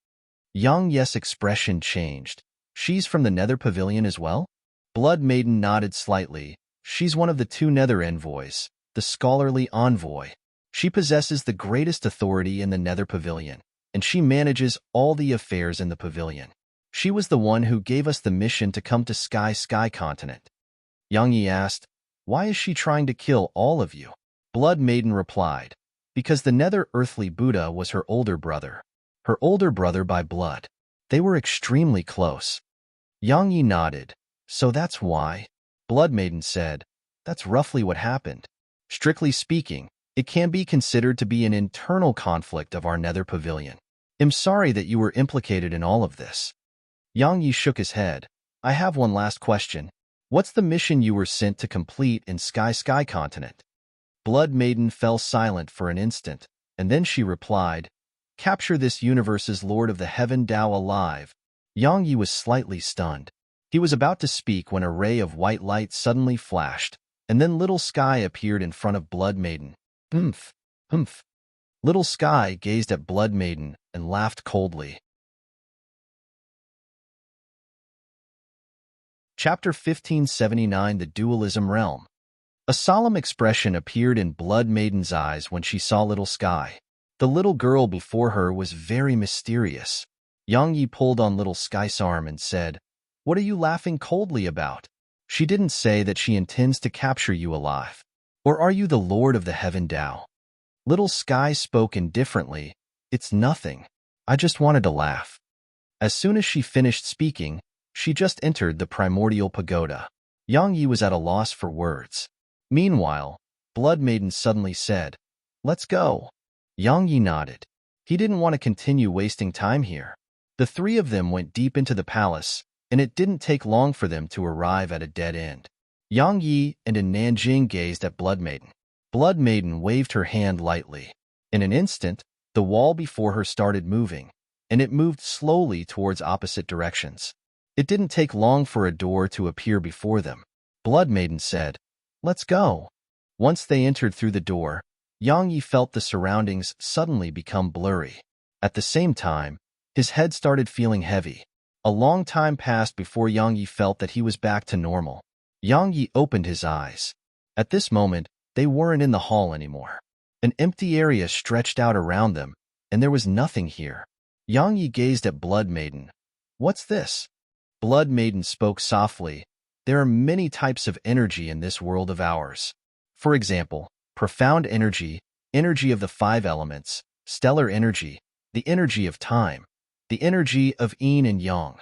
Yang Ye's expression changed. She's from the Nether Pavilion as well? Blood Maiden nodded slightly. She's one of the 2 Nether envoys, the scholarly envoy. She possesses the greatest authority in the Nether Pavilion, and she manages all the affairs in the pavilion. She was the one who gave us the mission to come to Sky Continent. Yang Yi asked, why is she trying to kill all of you? Blood Maiden replied, because the Nether Earthly Buddha was her older brother. Her older brother by blood. They were extremely close. Yang Yi nodded. So that's why? Blood Maiden said, that's roughly what happened. Strictly speaking, it can be considered to be an internal conflict of our Nether Pavilion. I'm sorry that you were implicated in all of this. Yang Yi shook his head. I have one last question. What's the mission you were sent to complete in Sky Continent? Blood Maiden fell silent for an instant, and then she replied, capture this universe's Lord of the Heaven Tao alive. Yang Yi was slightly stunned. He was about to speak when a ray of white light suddenly flashed, and then Little Sky appeared in front of Blood Maiden. Humph, humph. Little Sky gazed at Blood Maiden and laughed coldly. Chapter 1579, The Dualism Realm. A solemn expression appeared in Blood Maiden's eyes when she saw Little Sky. The little girl before her was very mysterious. Yang Yi pulled on Little Sky's arm and said, what are you laughing coldly about? She didn't say that she intends to capture you alive. Or are you the Lord of the Heaven Tao? Little Sky spoke indifferently. It's nothing. I just wanted to laugh. As soon as she finished speaking, she just entered the primordial pagoda. Yang Yi was at a loss for words. Meanwhile, Blood Maiden suddenly said, let's go. Yang Yi nodded. He didn't want to continue wasting time here. The 3 of them went deep into the palace, and it didn't take long for them to arrive at a dead end. Yang Yi and in Nanjing gazed at Blood Maiden. Blood Maiden waved her hand lightly. In an instant, the wall before her started moving, and it moved slowly towards opposite directions. It didn't take long for a door to appear before them. Blood Maiden said, "Let's go." Once they entered through the door, Yang Yi felt the surroundings suddenly become blurry. At the same time, his head started feeling heavy. A long time passed before Yang Yi felt that he was back to normal. Yang Yi opened his eyes. At this moment, they weren't in the hall anymore. An empty area stretched out around them, and there was nothing here. Yang Yi gazed at Blood Maiden. "What's this?" Blood Maiden spoke softly. "There are many types of energy in this world of ours. For example, profound energy, energy of the 5 elements, stellar energy, the energy of time, the energy of yin and yang.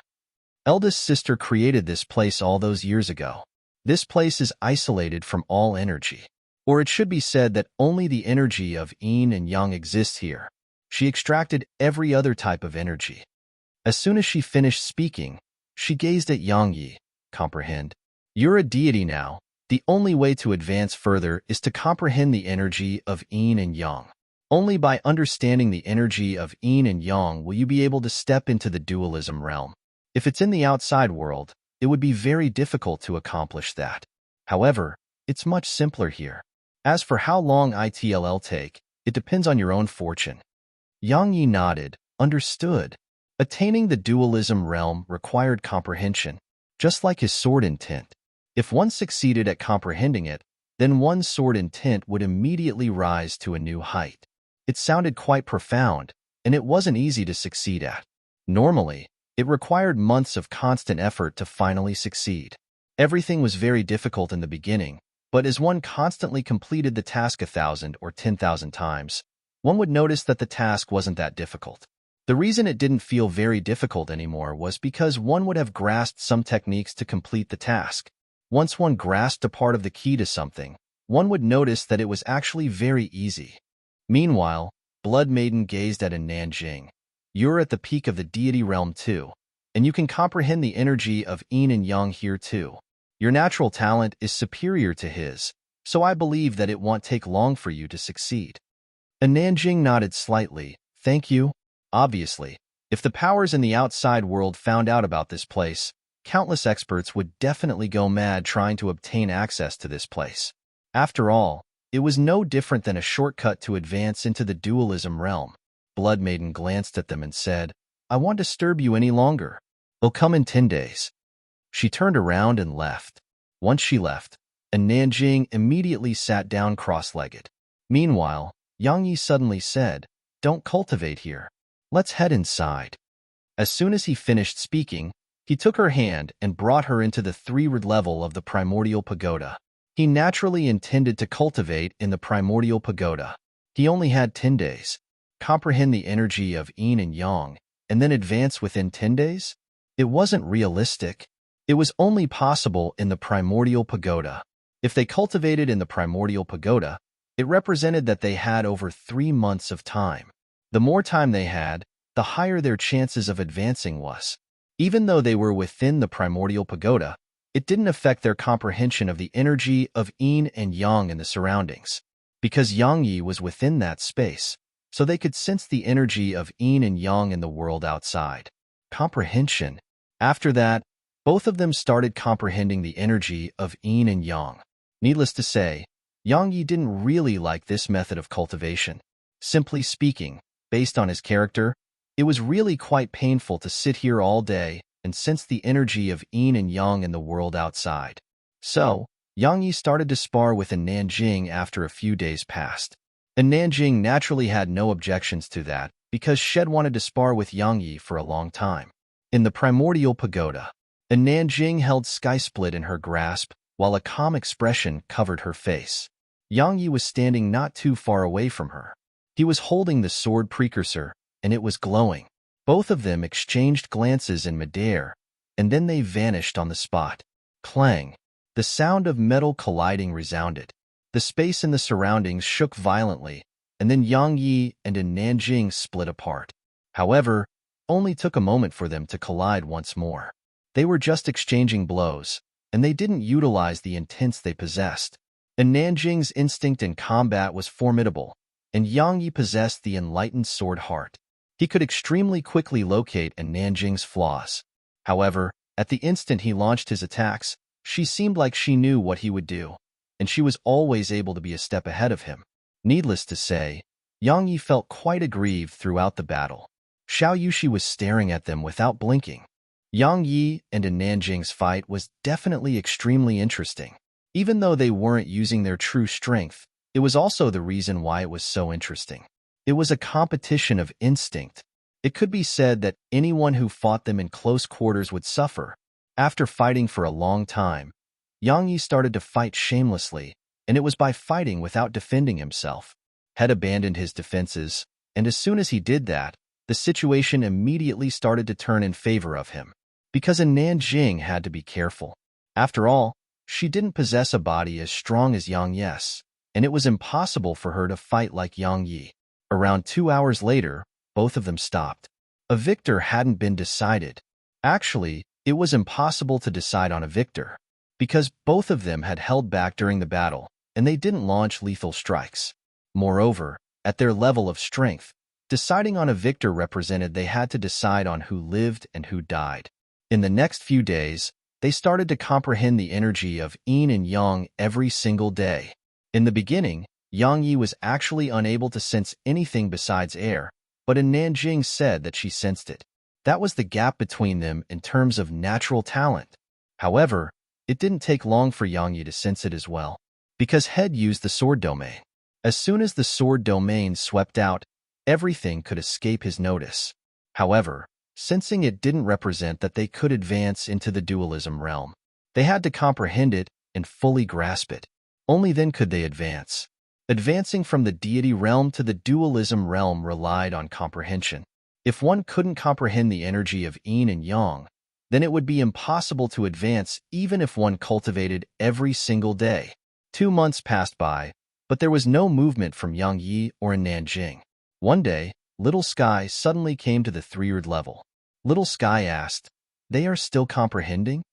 Eldest sister created this place all those years ago. This place is isolated from all energy. Or it should be said that only the energy of yin and yang exists here. She extracted every other type of energy." As soon as she finished speaking, she gazed at Yang Yi. "Comprehend? You're a deity now. The only way to advance further is to comprehend the energy of yin and yang. Only by understanding the energy of yin and yang will you be able to step into the dualism realm. If it's in the outside world, it would be very difficult to accomplish that. However, it's much simpler here. As for how long it'll take, it depends on your own fortune." Yang Yi nodded, understood. Attaining the dualism realm required comprehension, just like his sword intent. If one succeeded at comprehending it, then one's sword intent would immediately rise to a new height. It sounded quite profound, and it wasn't easy to succeed at. Normally, it required months of constant effort to finally succeed. Everything was very difficult in the beginning, but as one constantly completed the task 1,000 or 10,000 times, one would notice that the task wasn't that difficult. The reason it didn't feel very difficult anymore was because one would have grasped some techniques to complete the task. Once one grasped a part of the key to something, one would notice that it was actually very easy. Meanwhile, Blood Maiden gazed at Nanjing. "You're at the peak of the deity realm too, and you can comprehend the energy of yin and yang here too. Your natural talent is superior to his, so I believe that it won't take long for you to succeed." Nanjing nodded slightly. "Thank you." Obviously, if the powers in the outside world found out about this place, countless experts would definitely go mad trying to obtain access to this place. After all, it was no different than a shortcut to advance into the dualism realm. Blood Maiden glanced at them and said, "I won't disturb you any longer. They'll come in 10 days. She turned around and left. Once she left, Nanjing immediately sat down cross-legged. Meanwhile, Yang Yi suddenly said, "Don't cultivate here. Let's head inside." As soon as he finished speaking, he took her hand and brought her into the 3rd level of the primordial pagoda. He naturally intended to cultivate in the primordial pagoda. He only had 10 days. Comprehend the energy of yin and yang, and then advance within 10 days? It wasn't realistic. It was only possible in the primordial pagoda. If they cultivated in the primordial pagoda, it represented that they had over 3 months of time. The more time they had, the higher their chances of advancing was. Even though they were within the primordial pagoda, it didn't affect their comprehension of the energy of yin and yang in the surroundings. Because Yang Yi was within that space, so they could sense the energy of yin and yang in the world outside. Comprehension. After that, both of them started comprehending the energy of yin and yang. Needless to say, Yang Yi didn't really like this method of cultivation. Simply speaking, based on his character, it was really quite painful to sit here all day and sense the energy of yin and yang in the world outside. So, Yang Yi started to spar with Nanjing after a few days passed. Nanjing naturally had no objections to that because Shed wanted to spar with Yang Yi for a long time. In the primordial pagoda, Nanjing held Sky Split in her grasp while a calm expression covered her face. Yang Yi was standing not too far away from her. He was holding the sword precursor, and it was glowing. Both of them exchanged glances in midair, and then they vanished on the spot. Clang! The sound of metal colliding resounded. The space in the surroundings shook violently, and then Yang Yi and Nanjing split apart. However, only took a moment for them to collide once more. They were just exchanging blows, and they didn't utilize the intents they possessed. Nanjing's instinct in combat was formidable, and Yang Yi possessed the enlightened sword heart. He could extremely quickly locate Nanjing's flaws. However, at the instant he launched his attacks, she seemed like she knew what he would do, and she was always able to be a step ahead of him. Needless to say, Yang Yi felt quite aggrieved throughout the battle. Xiao Yushi was staring at them without blinking. Yang Yi and Nanjing's fight was definitely extremely interesting. Even though they weren't using their true strength, it was also the reason why it was so interesting. It was a competition of instinct. It could be said that anyone who fought them in close quarters would suffer. After fighting for a long time, Yang Yi started to fight shamelessly, and it was by fighting without defending himself. Had abandoned his defenses, and as soon as he did that, the situation immediately started to turn in favor of him. Because Nanjing had to be careful. After all, she didn't possess a body as strong as Yang Yi's, and it was impossible for her to fight like Yang Yi. Around 2 hours later, both of them stopped. A victor hadn't been decided. Actually, it was impossible to decide on a victor, because both of them had held back during the battle, and they didn't launch lethal strikes. Moreover, at their level of strength, deciding on a victor represented they had to decide on who lived and who died. In the next few days, they started to comprehend the energy of yin and yang every single day. In the beginning, Yang Yi was actually unable to sense anything besides air, but Nanjing said that she sensed it. That was the gap between them in terms of natural talent. However, it didn't take long for Yang Yi to sense it as well, because Head used the sword domain. As soon as the sword domain swept out, everything could escape his notice. However, sensing it didn't represent that they could advance into the dualism realm. They had to comprehend it and fully grasp it. Only then could they advance. Advancing from the deity realm to the dualism realm relied on comprehension. If one couldn't comprehend the energy of yin and yang, then it would be impossible to advance even if one cultivated every single day. 2 months passed by, but there was no movement from Yang Yi or Nanjing. One day, Little Sky suddenly came to the 3rd level. Little Sky asked, "They are still comprehending?"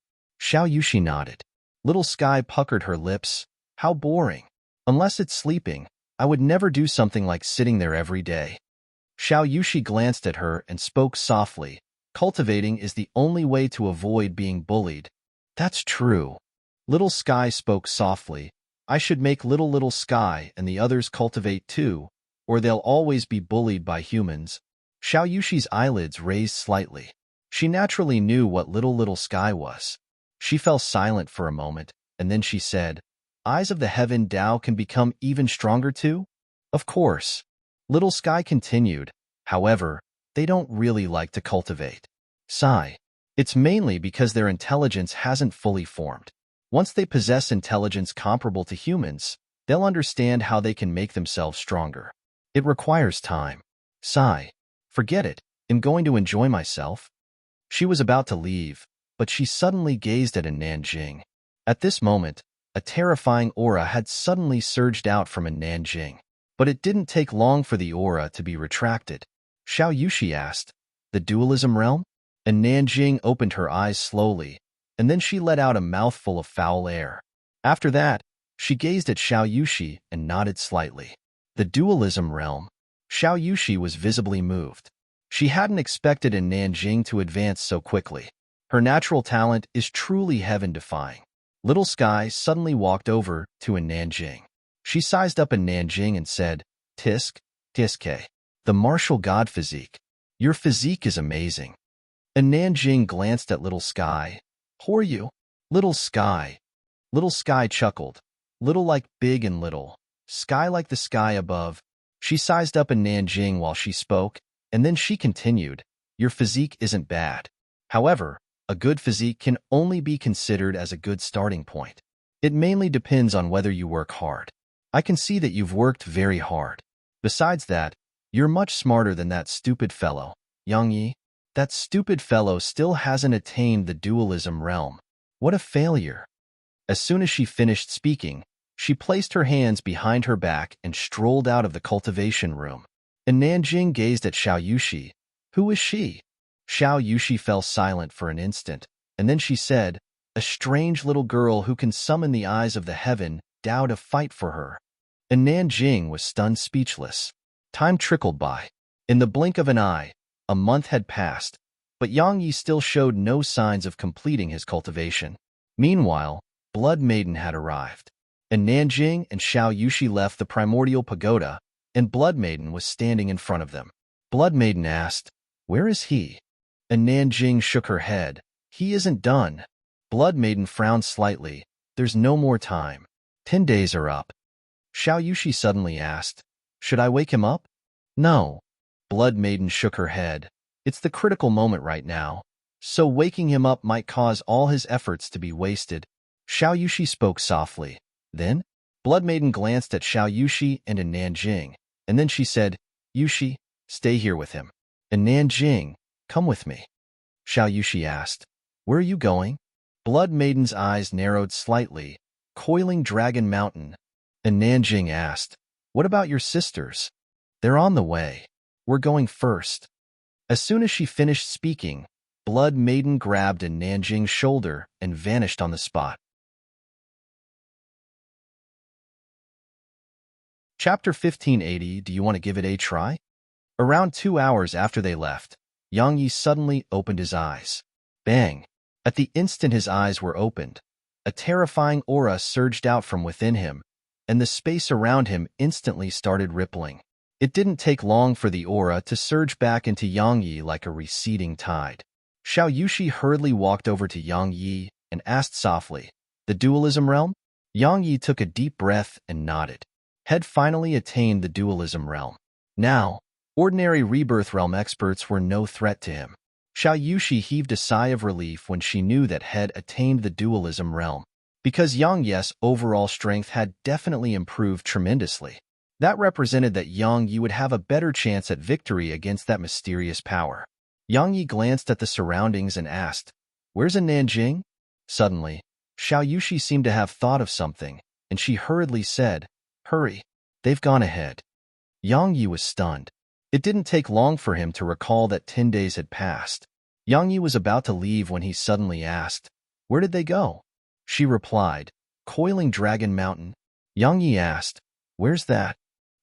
Xiao Yushi nodded. Little Sky puckered her lips. "How boring. Unless it's sleeping, I would never do something like sitting there every day." Xiao Yushi glanced at her and spoke softly. "Cultivating is the only way to avoid being bullied." "That's true." Little Sky spoke softly. "I should make Little Sky and the others cultivate too, or they'll always be bullied by humans." Xiao Yushi's eyelids raised slightly. She naturally knew what Little Sky was. She fell silent for a moment, and then she said, "Eyes of the Heaven Tao can become even stronger too?" "Of course." Little Sky continued. "However, they don't really like to cultivate." Sigh. "It's mainly because their intelligence hasn't fully formed. Once they possess intelligence comparable to humans, they'll understand how they can make themselves stronger. It requires time." Sigh. "Forget it. I'm going to enjoy myself." She was about to leave, but she suddenly gazed at Nanjing. At this moment, a terrifying aura had suddenly surged out from Nanjing. But it didn't take long for the aura to be retracted. Xiao Yushi asked, "The dualism realm?" And Nanjing opened her eyes slowly, and then she let out a mouthful of foul air. After that, she gazed at Xiao Yushi and nodded slightly. The dualism realm. Xiao Yushi was visibly moved. She hadn't expected Nanjing to advance so quickly. Her natural talent is truly heaven-defying. Little Sky suddenly walked over to Nanjing. She sized up Nanjing and said, "Tisk, Tiske, the martial god physique. Your physique is amazing." Nanjing glanced at Little Sky. "Who are you?" "Little Sky." Little Sky chuckled. "Little like big and little. Sky like the sky above." She sized up Nanjing while she spoke, and then she continued, "Your physique isn't bad. However, a good physique can only be considered as a good starting point. It mainly depends on whether you work hard. I can see that you've worked very hard. Besides that, you're much smarter than that stupid fellow, Yang Yi. That stupid fellow still hasn't attained the dualism realm. What a failure." As soon as she finished speaking, she placed her hands behind her back and strolled out of the cultivation room. And Nanjing gazed at Xiao Yushi. "Who is she?" Xiao Yushi fell silent for an instant, and then she said, "A strange little girl who can summon the eyes of the heaven Tao to fight for her." And Nanjing was stunned speechless. Time trickled by. In the blink of an eye, A month had passed, but Yang Yi still showed no signs of completing his cultivation. Meanwhile, Blood Maiden had arrived, and Nanjing and Xiao Yushi left the primordial pagoda, and Blood Maiden was standing in front of them. Blood Maiden asked, "Where is he?" And Nanjing shook her head. "He isn't done." Blood Maiden frowned slightly. "There's no more time. 10 days are up." Xiao Yushi suddenly asked, "Should I wake him up?" "No." Blood Maiden shook her head. "It's the critical moment right now, so waking him up might cause all his efforts to be wasted." Xiao Yushi spoke softly. Then, Blood Maiden glanced at Xiao Yushi and in Nanjing, and then she said, "Yushi, stay here with him." And Nanjing, "Come with me." Xiao Yushi asked, "Where are you going?" Blood Maiden's eyes narrowed slightly. "Coiling Dragon Mountain." And Nanjing asked, "What about your sisters?" "They're on the way. We're going first." As soon as she finished speaking, Blood Maiden grabbed in Nanjing's shoulder and vanished on the spot. Chapter 1580, Do You Want to Give It a Try? Around 2 hours after they left, Yang Yi suddenly opened his eyes. Bang! At the instant his eyes were opened, a terrifying aura surged out from within him, and the space around him instantly started rippling. It didn't take long for the aura to surge back into Yang Yi like a receding tide. Xiao Yushi hurriedly walked over to Yang Yi and asked softly, "The dualism realm?" Yang Yi took a deep breath and nodded. Had finally attained the dualism realm. Now, ordinary rebirth realm experts were no threat to him. Xiao Yushi heaved a sigh of relief when she knew that Head attained the dualism realm, because Yang Yi's overall strength had definitely improved tremendously. That represented that Yang Yi would have a better chance at victory against that mysterious power. Yang Yi glanced at the surroundings and asked, "Where's a Nanjing?" Suddenly, Xiao Yushi seemed to have thought of something, and she hurriedly said, "Hurry, they've gone ahead." Yang Yi was stunned. It didn't take long for him to recall that 10 days had passed. Yang Yi was about to leave when he suddenly asked, "Where did they go?" She replied, "Coiling Dragon Mountain." Yang Yi asked, "Where's that?"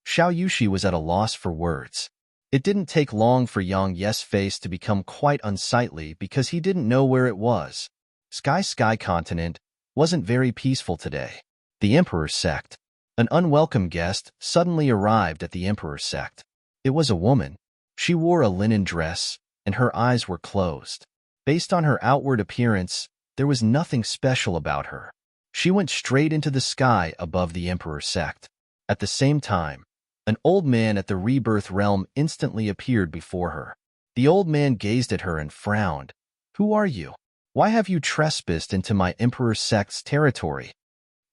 Xiao Yushi was at a loss for words. It didn't take long for Yang Yi's face to become quite unsightly because he didn't know where it was. Sky Continent wasn't very peaceful today. The Emperor's sect. An unwelcome guest suddenly arrived at the Emperor's sect. It was a woman. She wore a linen dress, and her eyes were closed. Based on her outward appearance, there was nothing special about her. She went straight into the sky above the Emperor's sect. At the same time, an old man at the rebirth realm instantly appeared before her. The old man gazed at her and frowned. "Who are you? Why have you trespassed into my Emperor's sect's territory?"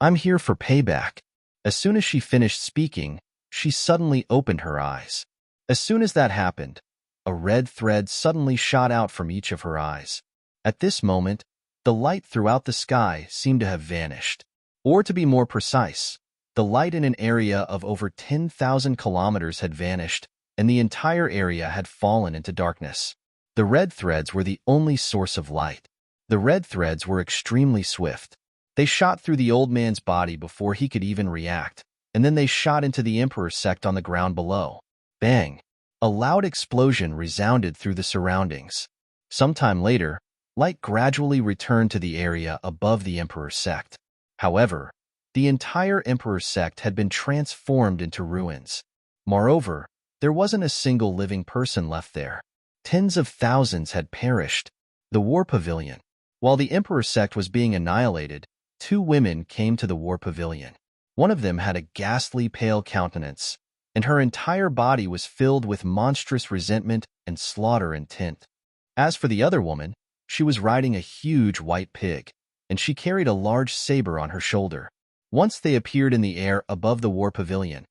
"I'm here for payback." As soon as she finished speaking, she suddenly opened her eyes. As soon as that happened, a red thread suddenly shot out from each of her eyes. At this moment, the light throughout the sky seemed to have vanished. Or to be more precise, the light in an area of over 10,000 kilometers had vanished, and the entire area had fallen into darkness. The red threads were the only source of light. The red threads were extremely swift. They shot through the old man's body before he could even react, and then they shot into the Emperor's sect on the ground below. Bang! A loud explosion resounded through the surroundings. Sometime later, light gradually returned to the area above the Emperor's sect. However, the entire Emperor's sect had been transformed into ruins. Moreover, there wasn't a single living person left there. Tens of thousands had perished. The War Pavilion. While the Emperor's sect was being annihilated, 2 women came to the War Pavilion. One of them had a ghastly pale countenance, and her entire body was filled with monstrous resentment and slaughter intent. As for the other woman, she was riding a huge white pig, and she carried a large saber on her shoulder. Once they appeared in the air above the War Pavilion,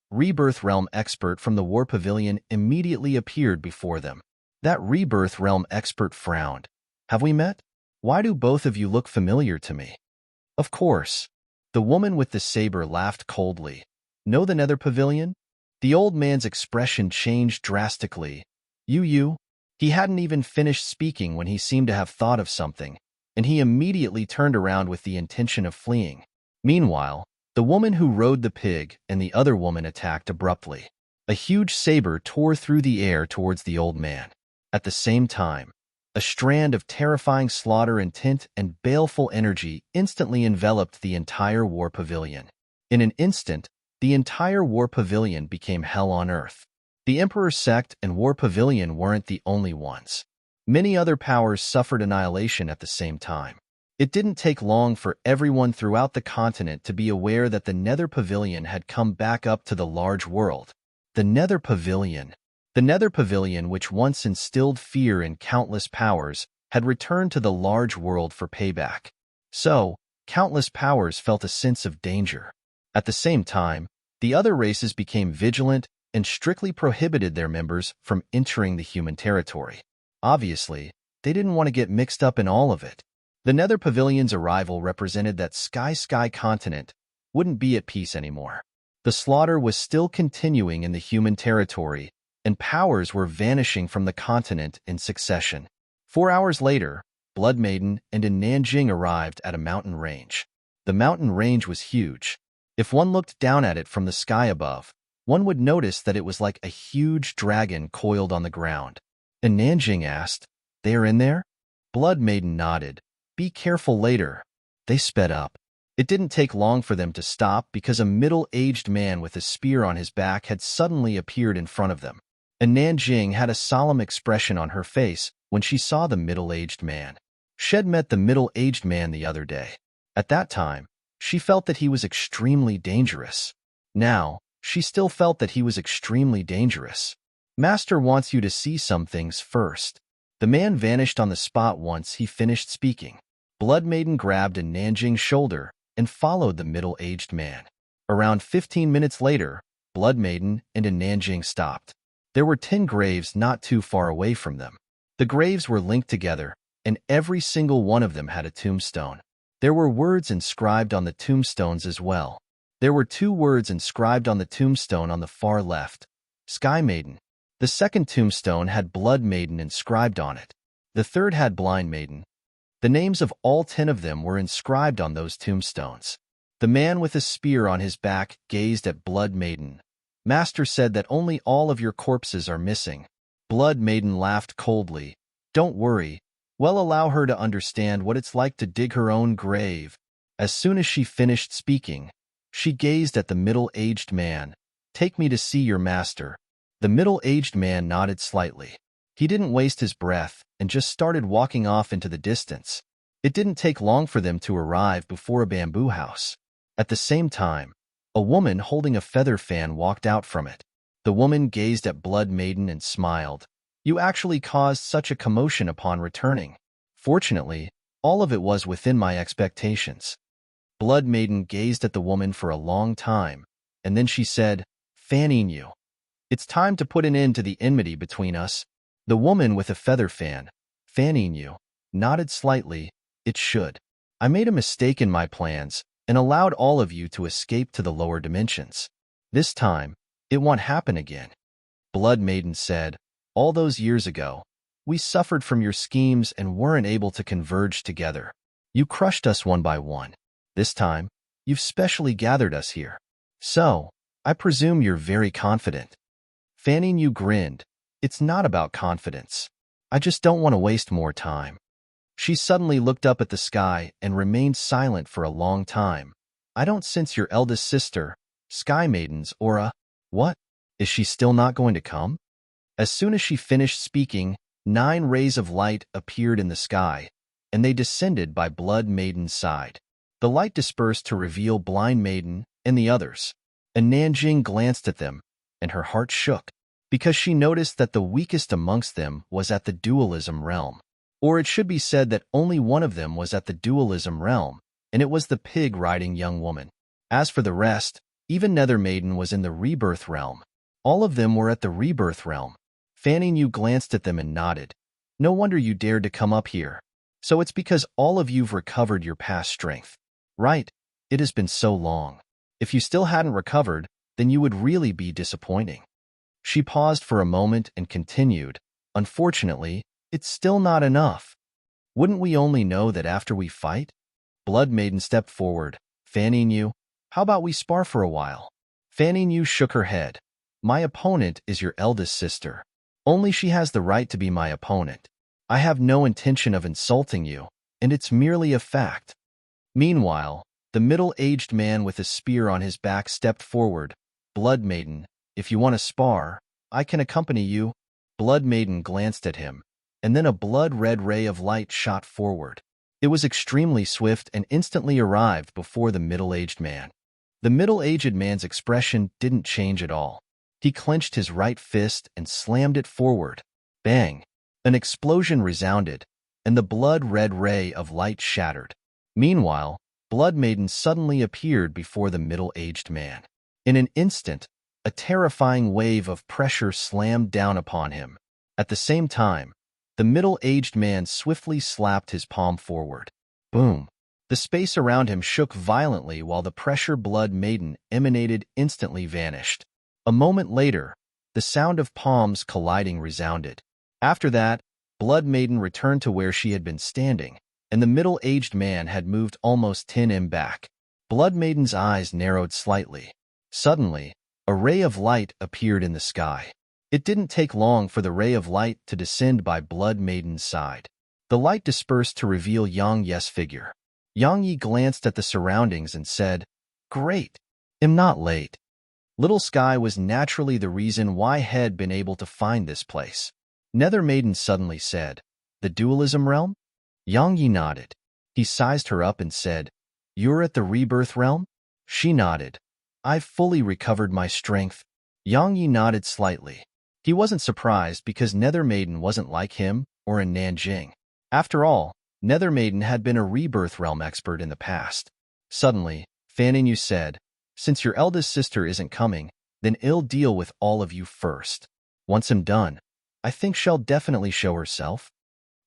Rebirth Realm expert from the War Pavilion immediately appeared before them. That Rebirth Realm expert frowned. "Have we met? Why do both of you look familiar to me?" "Of course." The woman with the saber laughed coldly. "Know the Nether Pavilion?" The old man's expression changed drastically. You. He hadn't even finished speaking when he seemed to have thought of something, and he immediately turned around with the intention of fleeing. Meanwhile, the woman who rode the pig and the other woman attacked abruptly. A huge saber tore through the air towards the old man. At the same time, a strand of terrifying slaughter intent and baleful energy instantly enveloped the entire war pavilion. In an instant, the entire war pavilion became hell on earth. The Emperor's sect and war pavilion weren't the only ones. Many other powers suffered annihilation at the same time. It didn't take long for everyone throughout the continent to be aware that the Nether Pavilion had come back up to the large world. The Nether Pavilion. The Nether Pavilion, which once instilled fear in countless powers, had returned to the large world for payback. So, countless powers felt a sense of danger. At the same time, the other races became vigilant and strictly prohibited their members from entering the human territory. Obviously, they didn't want to get mixed up in all of it. The Nether Pavilion's arrival represented that Sky continent wouldn't be at peace anymore. The slaughter was still continuing in the human territory, and powers were vanishing from the continent in succession. 4 hours later, Blood Maiden and Nanjing arrived at a mountain range. The mountain range was huge. If one looked down at it from the sky above, one would notice that it was like a huge dragon coiled on the ground. And Nanjing asked, "They are in there?" Blood Maiden nodded. "Be careful later." They sped up. It didn't take long for them to stop because a middle-aged man with a spear on his back had suddenly appeared in front of them. And Nanjing had a solemn expression on her face when she saw the middle-aged man. She'd met the middle-aged man the other day. At that time, she felt that he was extremely dangerous. Now, she still felt that he was extremely dangerous. "Master wants you to see some things first." The man vanished on the spot once he finished speaking. Blood Maiden grabbed a Nanjing's shoulder and followed the middle-aged man. Around 15 minutes later, Blood Maiden and a Nanjing stopped. There were 10 graves not too far away from them. The graves were linked together, and every single one of them had a tombstone. There were words inscribed on the tombstones as well. There were 2 words inscribed on the tombstone on the far left: Sky Maiden. The second tombstone had Blood Maiden inscribed on it. The third had Blind Maiden. The names of all 10 of them were inscribed on those tombstones. The man with a spear on his back gazed at Blood Maiden. "Master said that only all of your corpses are missing." Blood Maiden laughed coldly. "Don't worry. We'll allow her to understand what it's like to dig her own grave." As soon as she finished speaking, she gazed at the middle-aged man. "Take me to see your master." The middle-aged man nodded slightly. He didn't waste his breath and just started walking off into the distance. It didn't take long for them to arrive before a bamboo house. At the same time, a woman holding a feather fan walked out from it. The woman gazed at Blood Maiden and smiled. "You actually caused such a commotion upon returning." "Fortunately, all of it was within my expectations." Blood Maiden gazed at the woman for a long time, and then she said, "Fanning you. It's time to put an end to the enmity between us." The woman with a feather fan, fanning you, nodded slightly. "It should. I made a mistake in my plans and allowed all of you to escape to the lower dimensions. This time, it won't happen again." Blood Maiden said, "All those years ago, we suffered from your schemes and weren't able to converge together. You crushed us one by one. This time, you've specially gathered us here. So, I presume you're very confident." Fanning you grinned. "It's not about confidence. I just don't want to waste more time." She suddenly looked up at the sky and remained silent for a long time. "I don't sense your eldest sister, Sky Maiden's aura." "What? Is she still not going to come?" As soon as she finished speaking, 9 rays of light appeared in the sky, and they descended by Blood Maiden's side. The light dispersed to reveal Blind Maiden and the others. And Nanjing glanced at them, and her heart shook, because she noticed that the weakest amongst them was at the dualism realm. Or it should be said that only one of them was at the dualism realm, and it was the pig-riding young woman. As for the rest, even Nether Maiden was in the rebirth realm. All of them were at the rebirth realm. Fanning you glanced at them and nodded. "No wonder you dared to come up here. So it's because all of you've recovered your past strength. Right? It has been so long. If you still hadn't recovered, then you would really be disappointing." She paused for a moment and continued, "Unfortunately, it's still not enough. Wouldn't we only know that after we fight?" Blood Maiden stepped forward. "Fanning you, how about we spar for a while?" Fanning you shook her head. "My opponent is your eldest sister. Only she has the right to be my opponent. I have no intention of insulting you, and it's merely a fact." Meanwhile, the middle-aged man with a spear on his back stepped forward. "Blood Maiden, if you want to spar, I can accompany you." Blood Maiden glanced at him, and then a blood-red ray of light shot forward. It was extremely swift and instantly arrived before the middle-aged man. The middle-aged man's expression didn't change at all. He clenched his right fist and slammed it forward. Bang! An explosion resounded, and the blood-red ray of light shattered. Meanwhile, Blood Maiden suddenly appeared before the middle-aged man. In an instant, a terrifying wave of pressure slammed down upon him. At the same time, the middle-aged man swiftly slapped his palm forward. Boom! The space around him shook violently while the pressure Blood Maiden emanated instantly vanished. A moment later, the sound of palms colliding resounded. After that, Blood Maiden returned to where she had been standing, and the middle-aged man had moved almost 10 m back. Blood Maiden's eyes narrowed slightly. Suddenly, a ray of light appeared in the sky. It didn't take long for the ray of light to descend by Blood Maiden's side. The light dispersed to reveal Yang Ye's figure. Yang Yi glanced at the surroundings and said, "Great, am not late." Little Sky was naturally the reason why had been able to find this place. Nether Maiden suddenly said, "The dualism realm?" Yang Yi nodded. He sized her up and said, "You're at the rebirth realm?" She nodded. "I've fully recovered my strength." Yang Yi nodded slightly. He wasn't surprised because Nether Maiden wasn't like him or in Nanjing. After all, Nether Maiden had been a rebirth realm expert in the past. Suddenly, Fan Yu said, "Since your eldest sister isn't coming, then I'll deal with all of you first. Once I'm done, I think she'll definitely show herself."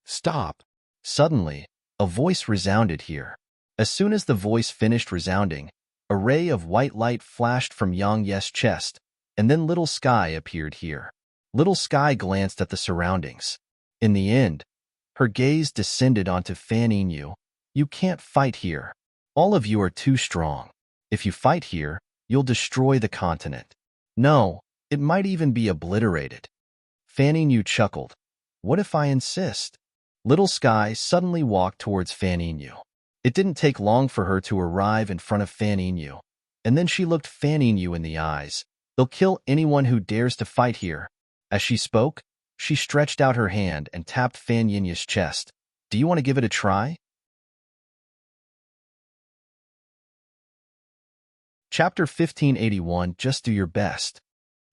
"Stop." Suddenly, a voice resounded here. As soon as the voice finished resounding, a ray of white light flashed from Yang Ye's chest, and then Little Sky appeared here. Little Sky glanced at the surroundings. In the end, her gaze descended onto Fan Yu. "You can't fight here. All of you are too strong. If you fight here, you'll destroy the continent. No, it might even be obliterated." Fan Yu chuckled. "What if I insist?" Little Sky suddenly walked towards Fan Yu. It didn't take long for her to arrive in front of Fan Yu, and then she looked Fan Yu in the eyes. "They'll kill anyone who dares to fight here." As she spoke, she stretched out her hand and tapped Fan Yu's chest. "Do you want to give it a try?" Chapter 1581, Just Do Your Best.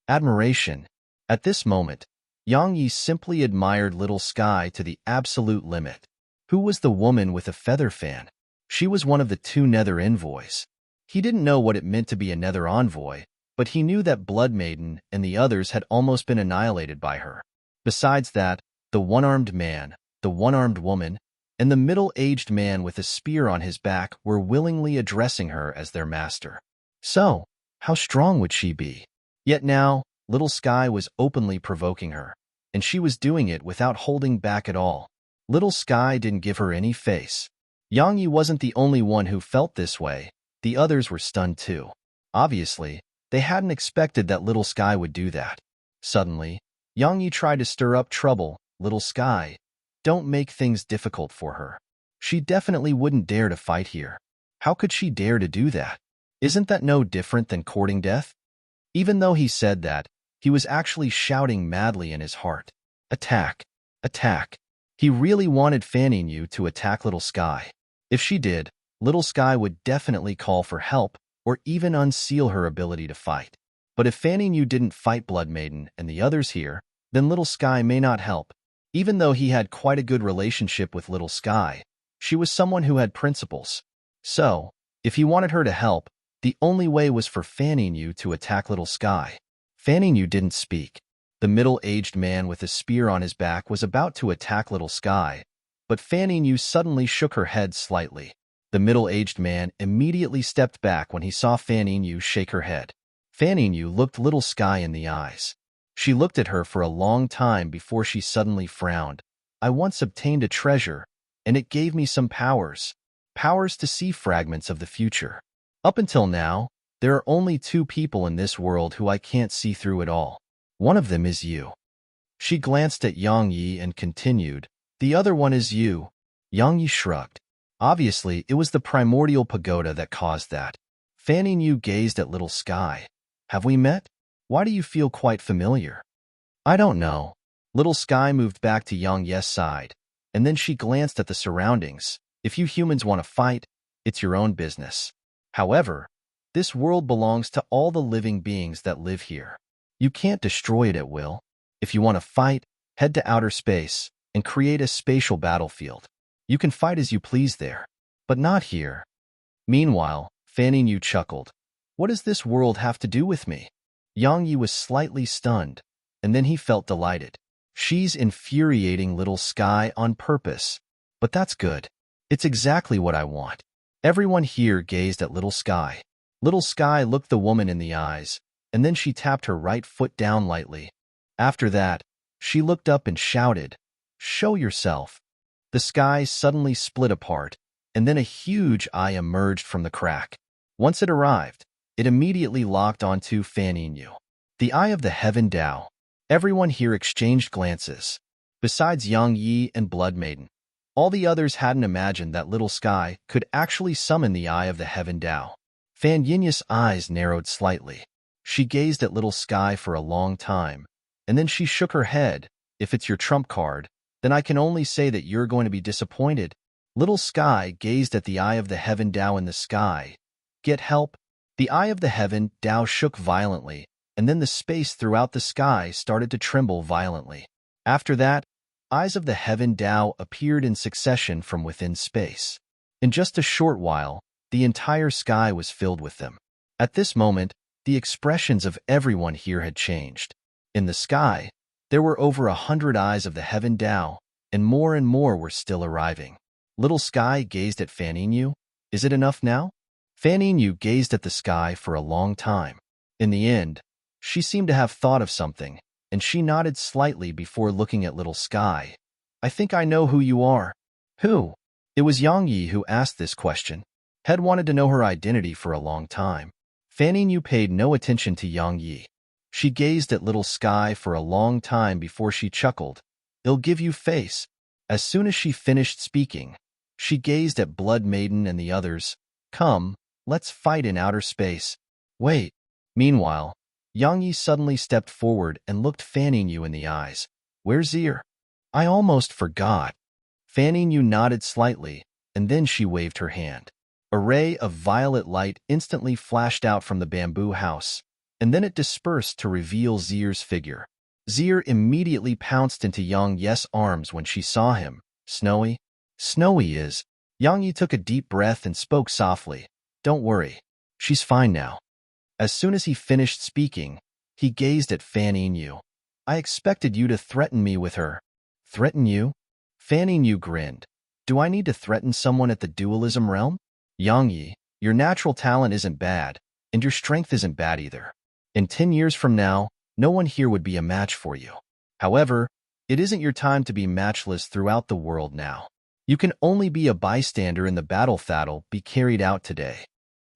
Admiration. At this moment, Yang Yi simply admired Little Sky to the absolute limit. Who was the woman with a feather fan? She was one of the 2 Nether envoys. He didn't know what it meant to be a Nether envoy, but he knew that Blood Maiden and the others had almost been annihilated by her. Besides that, the one-armed man, the one-armed woman, and the middle-aged man with a spear on his back were willingly addressing her as their master. So, how strong would she be? Yet now, Little Sky was openly provoking her, and she was doing it without holding back at all. Little Sky didn't give her any face. Yang Yi wasn't the only one who felt this way. The others were stunned too. Obviously, they hadn't expected that Little Sky would do that. Suddenly, Yang Yi tried to stir up trouble. "Little Sky, don't make things difficult for her. She definitely wouldn't dare to fight here. How could she dare to do that? Isn't that no different than courting death?" Even though he said that, he was actually shouting madly in his heart. Attack! Attack! He really wanted Fan Yu to attack Little Sky. If she did, Little Sky would definitely call for help or even unseal her ability to fight. But if Fan Yu didn't fight Blood Maiden and the others here, then Little Sky may not help. Even though he had quite a good relationship with Little Sky, she was someone who had principles. So, if he wanted her to help, the only way was for Fan Yu to attack Little Sky. Fan Yu didn't speak. The middle-aged man with a spear on his back was about to attack Little Sky, but Fan Yu suddenly shook her head slightly. The middle-aged man immediately stepped back when he saw Fan Yu shake her head. Fan Yu looked Little Sky in the eyes. She looked at her for a long time before she suddenly frowned. "I once obtained a treasure, and it gave me some powers. Powers to see fragments of the future. Up until now, there are only 2 people in this world who I can't see through at all. One of them is you." She glanced at Yang Yi and continued, "The other one is you." Yang Yi shrugged. Obviously, it was the primordial pagoda that caused that. Fanning Yu gazed at Little Sky. "Have we met? Why do you feel quite familiar?" "I don't know." Little Sky moved back to Yang Yi's side, and then she glanced at the surroundings. "If you humans want to fight, it's your own business. However, this world belongs to all the living beings that live here. You can't destroy it at will. If you want to fight, head to outer space and create a spatial battlefield. You can fight as you please there, but not here." Meanwhile, Fanning Yu chuckled. "What does this world have to do with me?" Yang Yi was slightly stunned, and then he felt delighted. "She's infuriating Little Sky on purpose. But that's good. It's exactly what I want." Everyone here gazed at Little Sky. Little Sky looked the woman in the eyes, and then she tapped her right foot down lightly. After that, she looked up and shouted, "Show yourself." The sky suddenly split apart, and then a huge eye emerged from the crack. Once it arrived, it immediately locked onto Fanning Yu. The Eye of the Heaven Tao. Everyone here exchanged glances. Besides Yang Yi and Blood Maiden, all the others hadn't imagined that Little Sky could actually summon the Eye of the Heaven Tao. Fan Yinya's eyes narrowed slightly. She gazed at Little Sky for a long time, and then she shook her head. "If it's your trump card, then I can only say that you're going to be disappointed." Little Sky gazed at the Eye of the Heaven Tao in the sky. "Get help?" The Eye of the Heaven Tao shook violently, and then the space throughout the sky started to tremble violently. After that, Eyes of the Heaven Tao appeared in succession from within space. In just a short while, the entire sky was filled with them. At this moment, the expressions of everyone here had changed. In the sky, there were over 100 Eyes of the Heaven Tao, and more were still arriving. Little Sky gazed at Fanning Yu. "Is it enough now?" Fanning Yu gazed at the sky for a long time. In the end, she seemed to have thought of something, and she nodded slightly before looking at Little Sky. "I think I know who you are." "Who?" It was Yang Yi who asked this question. Had wanted to know her identity for a long time. Fanning Yu paid no attention to Yang Yi. She gazed at Little Sky for a long time before she chuckled. "It'll give you face." As soon as she finished speaking, she gazed at Blood Maiden and the others. "Come, let's fight in outer space." "Wait." Meanwhile, Yang Yi suddenly stepped forward and looked Fanning Yu in the eyes. "Where's Zir?" "I almost forgot." Fanning Yu nodded slightly, and then she waved her hand. A ray of violet light instantly flashed out from the bamboo house, and then it dispersed to reveal Zir's figure. Zir immediately pounced into Yang Yi's arms when she saw him. "Snowy?" "Snowy is." Yang Yi took a deep breath and spoke softly. "Don't worry. She's fine now." As soon as he finished speaking, he gazed at Fanning Yu. "I expected you to threaten me with her." "Threaten you?" Fanning Yu grinned. "Do I need to threaten someone at the dualism realm?" "Yang Yi, your natural talent isn't bad, and your strength isn't bad either. In 10 years from now, no one here would be a match for you. However, it isn't your time to be matchless throughout the world now. You can only be a bystander in the battle that'll be carried out today."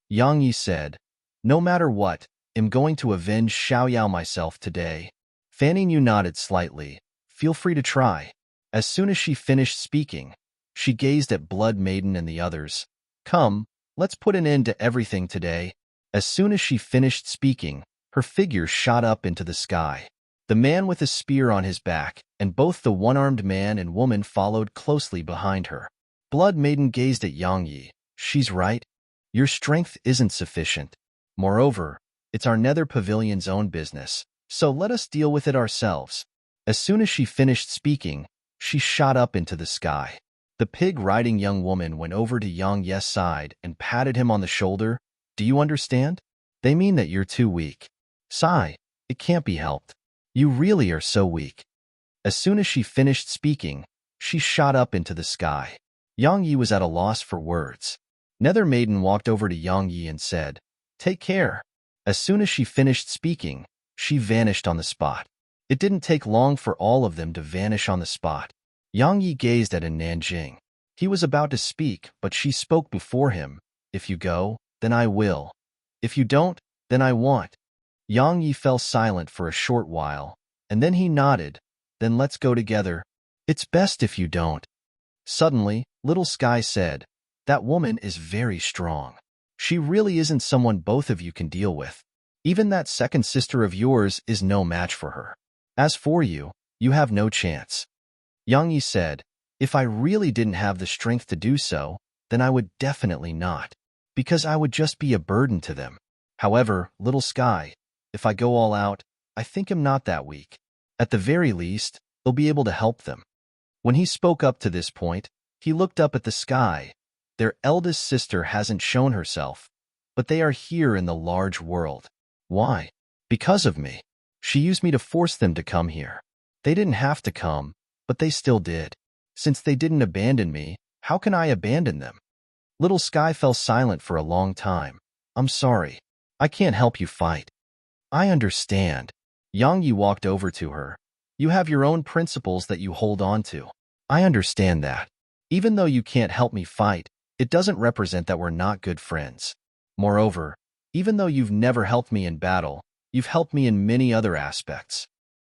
Yang Yi said, "No matter what, I'm going to avenge Xiaoyao myself today." Fanning Yu nodded slightly. "Feel free to try." As soon as she finished speaking, she gazed at Blood Maiden and the others. "Come, let's put an end to everything today." As soon as she finished speaking, her figure shot up into the sky. The man with a spear on his back, and both the one-armed man and woman followed closely behind her. Blood Maiden gazed at Yang Yi. "She's right. Your strength isn't sufficient. Moreover, it's our Nether Pavilion's own business, so let us deal with it ourselves." As soon as she finished speaking, she shot up into the sky. The pig-riding young woman went over to Yang Yi's side and patted him on the shoulder. "Do you understand? They mean that you're too weak." "Sigh, it can't be helped. You really are so weak." As soon as she finished speaking, she shot up into the sky. Yang Yi was at a loss for words. Nether Maiden walked over to Yang Yi and said, "Take care." As soon as she finished speaking, she vanished on the spot. It didn't take long for all of them to vanish on the spot. Yang Yi gazed at Nanjing. He was about to speak, but she spoke before him. "If you go, then I will. If you don't, then I won't." Yang Yi fell silent for a short while, and then he nodded. Then let's go together. It's best if you don't. Suddenly, Little Sky said, that woman is very strong. She really isn't someone both of you can deal with. Even that second sister of yours is no match for her. As for you, you have no chance. Yang Yi said, if I really didn't have the strength to do so, then I would definitely not, because I would just be a burden to them. However, Little Sky, if I go all out, I think I'm not that weak. At the very least, they'll be able to help them. When he spoke up to this point, he looked up at the sky. Their eldest sister hasn't shown herself, but they are here in the large world. Why? Because of me. She used me to force them to come here. They didn't have to come, but they still did. Since they didn't abandon me, how can I abandon them? Little Sky fell silent for a long time. I'm sorry. I can't help you fight. I understand. Yang Yi walked over to her. You have your own principles that you hold on to. I understand that. Even though you can't help me fight, it doesn't represent that we're not good friends. Moreover, even though you've never helped me in battle, you've helped me in many other aspects.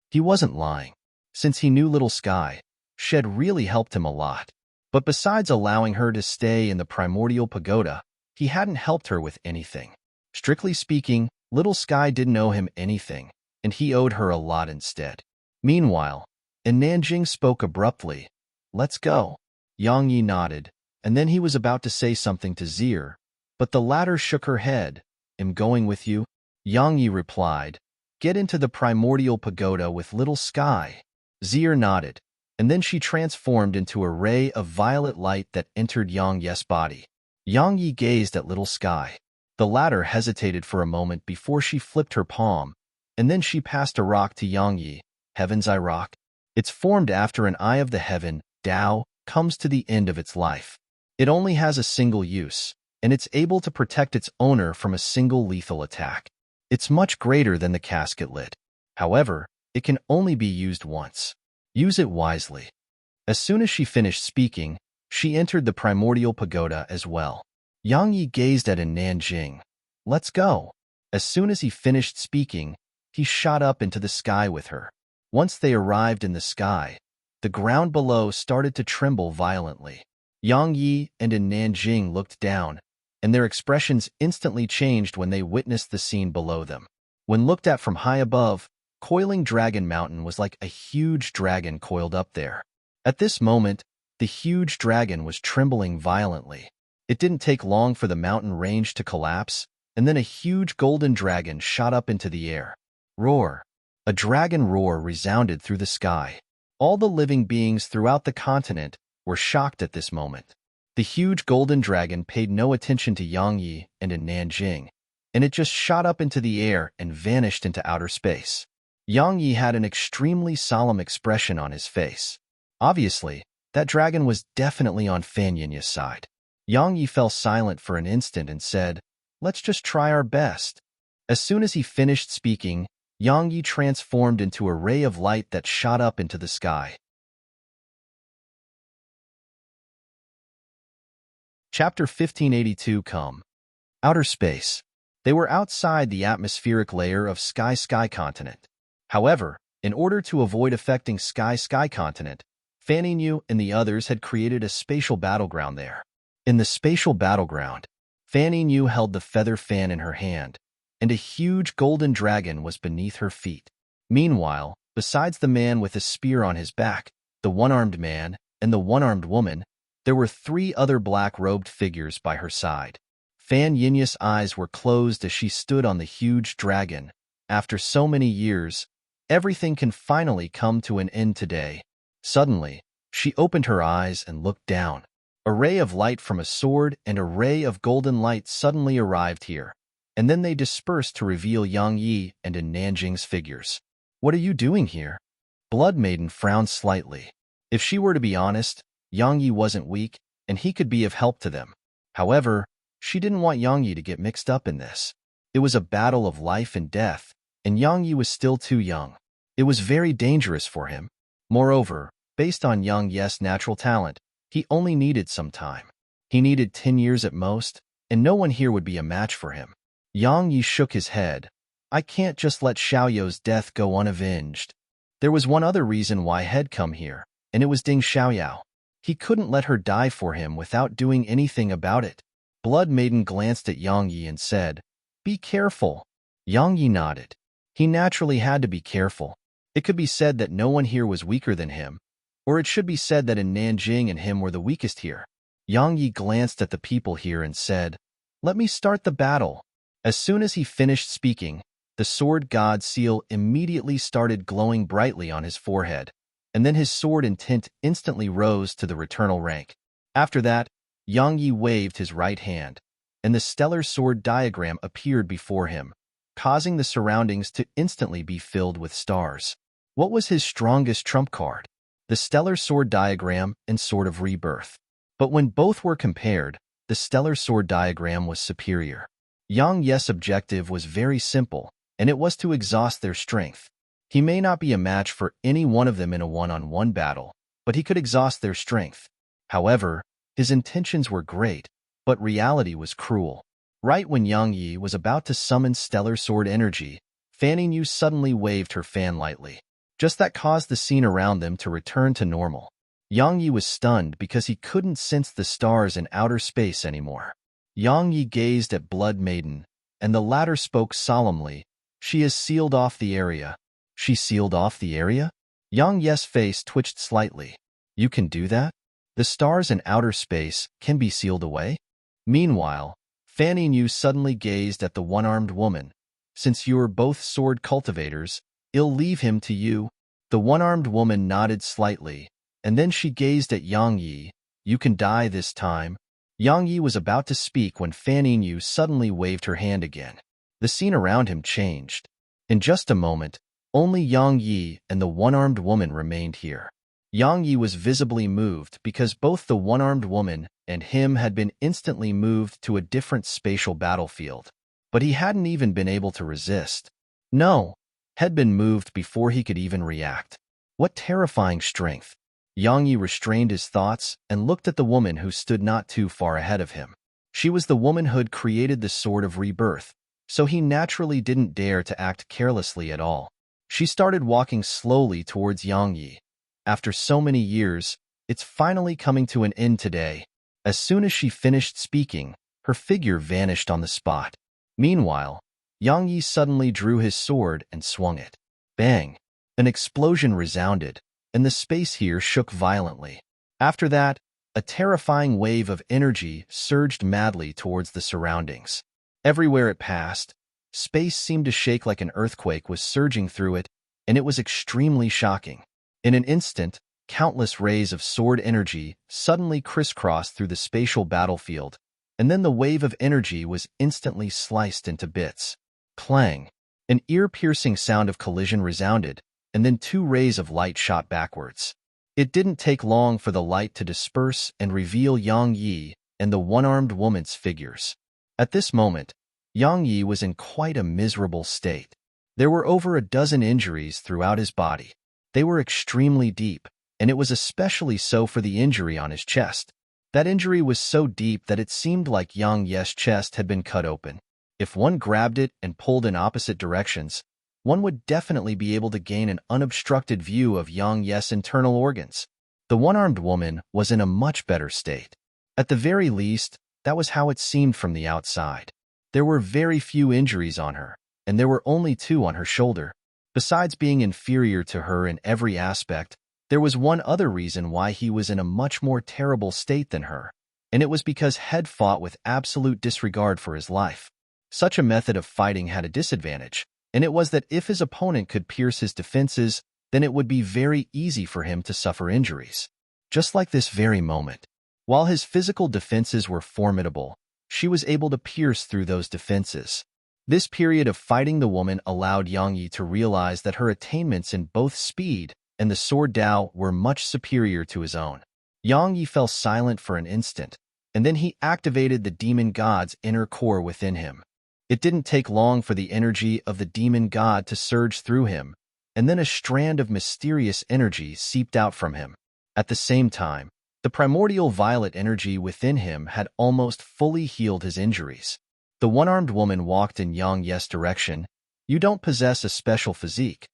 He wasn't lying. Since he knew Little Sky, Shed really helped him a lot. But besides allowing her to stay in the primordial pagoda, he hadn't helped her with anything. Strictly speaking, Little Sky didn't owe him anything, and he owed her a lot instead. Meanwhile, Nanjing spoke abruptly. Let's go. Yang Yi nodded, and then he was about to say something to Zir, but the latter shook her head. Am going with you? Yang Yi replied, get into the primordial pagoda with Little Sky. Zir nodded, and then she transformed into a ray of violet light that entered Yang Yi's body. Yang Yi gazed at Little Sky. The latter hesitated for a moment before she flipped her palm, and then she passed a rock to Yang Yi. Heaven's Eye Rock. It's formed after an eye of the heaven, Tao, comes to the end of its life. It only has a single use, and it's able to protect its owner from a single lethal attack. It's much greater than the casket lid. However, it can only be used once. Use it wisely. As soon as she finished speaking, she entered the primordial pagoda as well. Yang Yi gazed at Nanjing. Let's go. As soon as he finished speaking, he shot up into the sky with her. Once they arrived in the sky, the ground below started to tremble violently. Yang Yi and Nanjing looked down, and their expressions instantly changed when they witnessed the scene below them. When looked at from high above, Coiling Dragon Mountain was like a huge dragon coiled up there. At this moment, the huge dragon was trembling violently. It didn't take long for the mountain range to collapse, and then a huge golden dragon shot up into the air. Roar! A dragon roar resounded through the sky. All the living beings throughout the continent were shocked at this moment. The huge golden dragon paid no attention to Yang Yi and Nanjing, and it just shot up into the air and vanished into outer space. Yang Yi had an extremely solemn expression on his face. Obviously, that dragon was definitely on Fan Yinya's side. Yang Yi fell silent for an instant and said, let's just try our best. As soon as he finished speaking, Yang Yi transformed into a ray of light that shot up into the sky. Chapter 1582 Come. Outer Space. They were outside the atmospheric layer of Sky Continent. However, in order to avoid affecting Sky Continent, Fan Yu and the others had created a spatial battleground there. In the spatial battleground, Fan Yu held the feather fan in her hand, and a huge golden dragon was beneath her feet. Meanwhile, besides the man with a spear on his back, the one-armed man, and the one-armed woman, there were 3 other black-robed figures by her side. Fan Yinya's eyes were closed as she stood on the huge dragon. After so many years, everything can finally come to an end today. Suddenly, she opened her eyes and looked down. A ray of light from a sword and a ray of golden light suddenly arrived here, and then they dispersed to reveal Yang Yi and Nanjing's figures. What are you doing here? Blood Maiden frowned slightly. If she were to be honest, Yang Yi wasn't weak, and he could be of help to them. However, she didn't want Yang Yi to get mixed up in this. It was a battle of life and death, and Yang Yi was still too young. It was very dangerous for him. Moreover, based on Yang Yi's natural talent, he only needed some time. He needed 10 years at most, and no one here would be a match for him. Yang Yi shook his head. I can't just let Xiaoyou's death go unavenged. There was one other reason why had come here, and it was Ding Xiaoyao. He couldn't let her die for him without doing anything about it. Blood Maiden glanced at Yang Yi and said, "Be careful." Yang Yi nodded. He naturally had to be careful. It could be said that no one here was weaker than him, or it should be said that in Nanjing and him were the weakest here. Yang Yi glanced at the people here and said, "Let me start the battle." As soon as he finished speaking, the sword god seal immediately started glowing brightly on his forehead, and then his sword and tint instantly rose to the returnal rank. After that, Yang Yi waved his right hand, and the stellar sword diagram appeared before him, causing the surroundings to instantly be filled with stars. What was his strongest trump card? The stellar sword diagram and sword of rebirth. But when both were compared, the stellar sword diagram was superior. Yang Yi's objective was very simple, and it was to exhaust their strength. He may not be a match for any one of them in a one-on-one battle, but he could exhaust their strength. However, his intentions were great, but reality was cruel. Right when Yang Yi was about to summon stellar sword energy, Fanning Yu suddenly waved her fan lightly. Just that caused the scene around them to return to normal. Yang Yi was stunned because he couldn't sense the stars in outer space anymore. Yang Yi gazed at Blood Maiden, and the latter spoke solemnly, "She has sealed off the area." "She sealed off the area?" Yang Yi's face twitched slightly. "You can do that? The stars in outer space can be sealed away?" Meanwhile, Fanning Yu suddenly gazed at the one-armed woman. "Since you're both sword cultivators, I'll leave him to you." The one-armed woman nodded slightly, and then she gazed at Yang Yi. "You can die this time." Yang Yi was about to speak when Fanning Yu suddenly waved her hand again. The scene around him changed. In just a moment, only Yang Yi and the one-armed woman remained here. Yang Yi was visibly moved because both the one-armed woman and him had been instantly moved to a different spatial battlefield. But he hadn't even been able to resist. No, had been moved before he could even react. What terrifying strength! Yang Yi restrained his thoughts and looked at the woman who stood not too far ahead of him. She was the woman who'd created the Sword of Rebirth, so he naturally didn't dare to act carelessly at all. She started walking slowly towards Yang Yi. After so many years, it's finally coming to an end today. As soon as she finished speaking, her figure vanished on the spot. Meanwhile, Yang Yi suddenly drew his sword and swung it. Bang! An explosion resounded, and the space here shook violently. After that, a terrifying wave of energy surged madly towards the surroundings. Everywhere it passed, space seemed to shake like an earthquake was surging through it, and it was extremely shocking. In an instant, countless rays of sword energy suddenly crisscrossed through the spatial battlefield, and then the wave of energy was instantly sliced into bits. Clang! An ear-piercing sound of collision resounded, and then two rays of light shot backwards. It didn't take long for the light to disperse and reveal Yang Yi and the one-armed woman's figures. At this moment, Yang Yi was in quite a miserable state. There were over a dozen injuries throughout his body. They were extremely deep, and it was especially so for the injury on his chest. That injury was so deep that it seemed like Yang Yi's chest had been cut open. If one grabbed it and pulled in opposite directions, one would definitely be able to gain an unobstructed view of Yang Yi's internal organs. The one-armed woman was in a much better state. At the very least, that was how it seemed from the outside. There were very few injuries on her, and there were only two on her shoulder. Besides being inferior to her in every aspect, there was one other reason why he was in a much more terrible state than her, and it was because Head fought with absolute disregard for his life. Such a method of fighting had a disadvantage, and it was that if his opponent could pierce his defenses, then it would be very easy for him to suffer injuries. Just like this very moment. While his physical defenses were formidable, she was able to pierce through those defenses. This period of fighting the woman allowed Yang Yi to realize that her attainments in both speed and the sword Dao were much superior to his own. Yang Yi fell silent for an instant, and then he activated the demon god's inner core within him. It didn't take long for the energy of the demon god to surge through him, and then a strand of mysterious energy seeped out from him. At the same time, the primordial violet energy within him had almost fully healed his injuries. The one-armed woman walked in Yang Yi's direction. "You don't possess a special physique.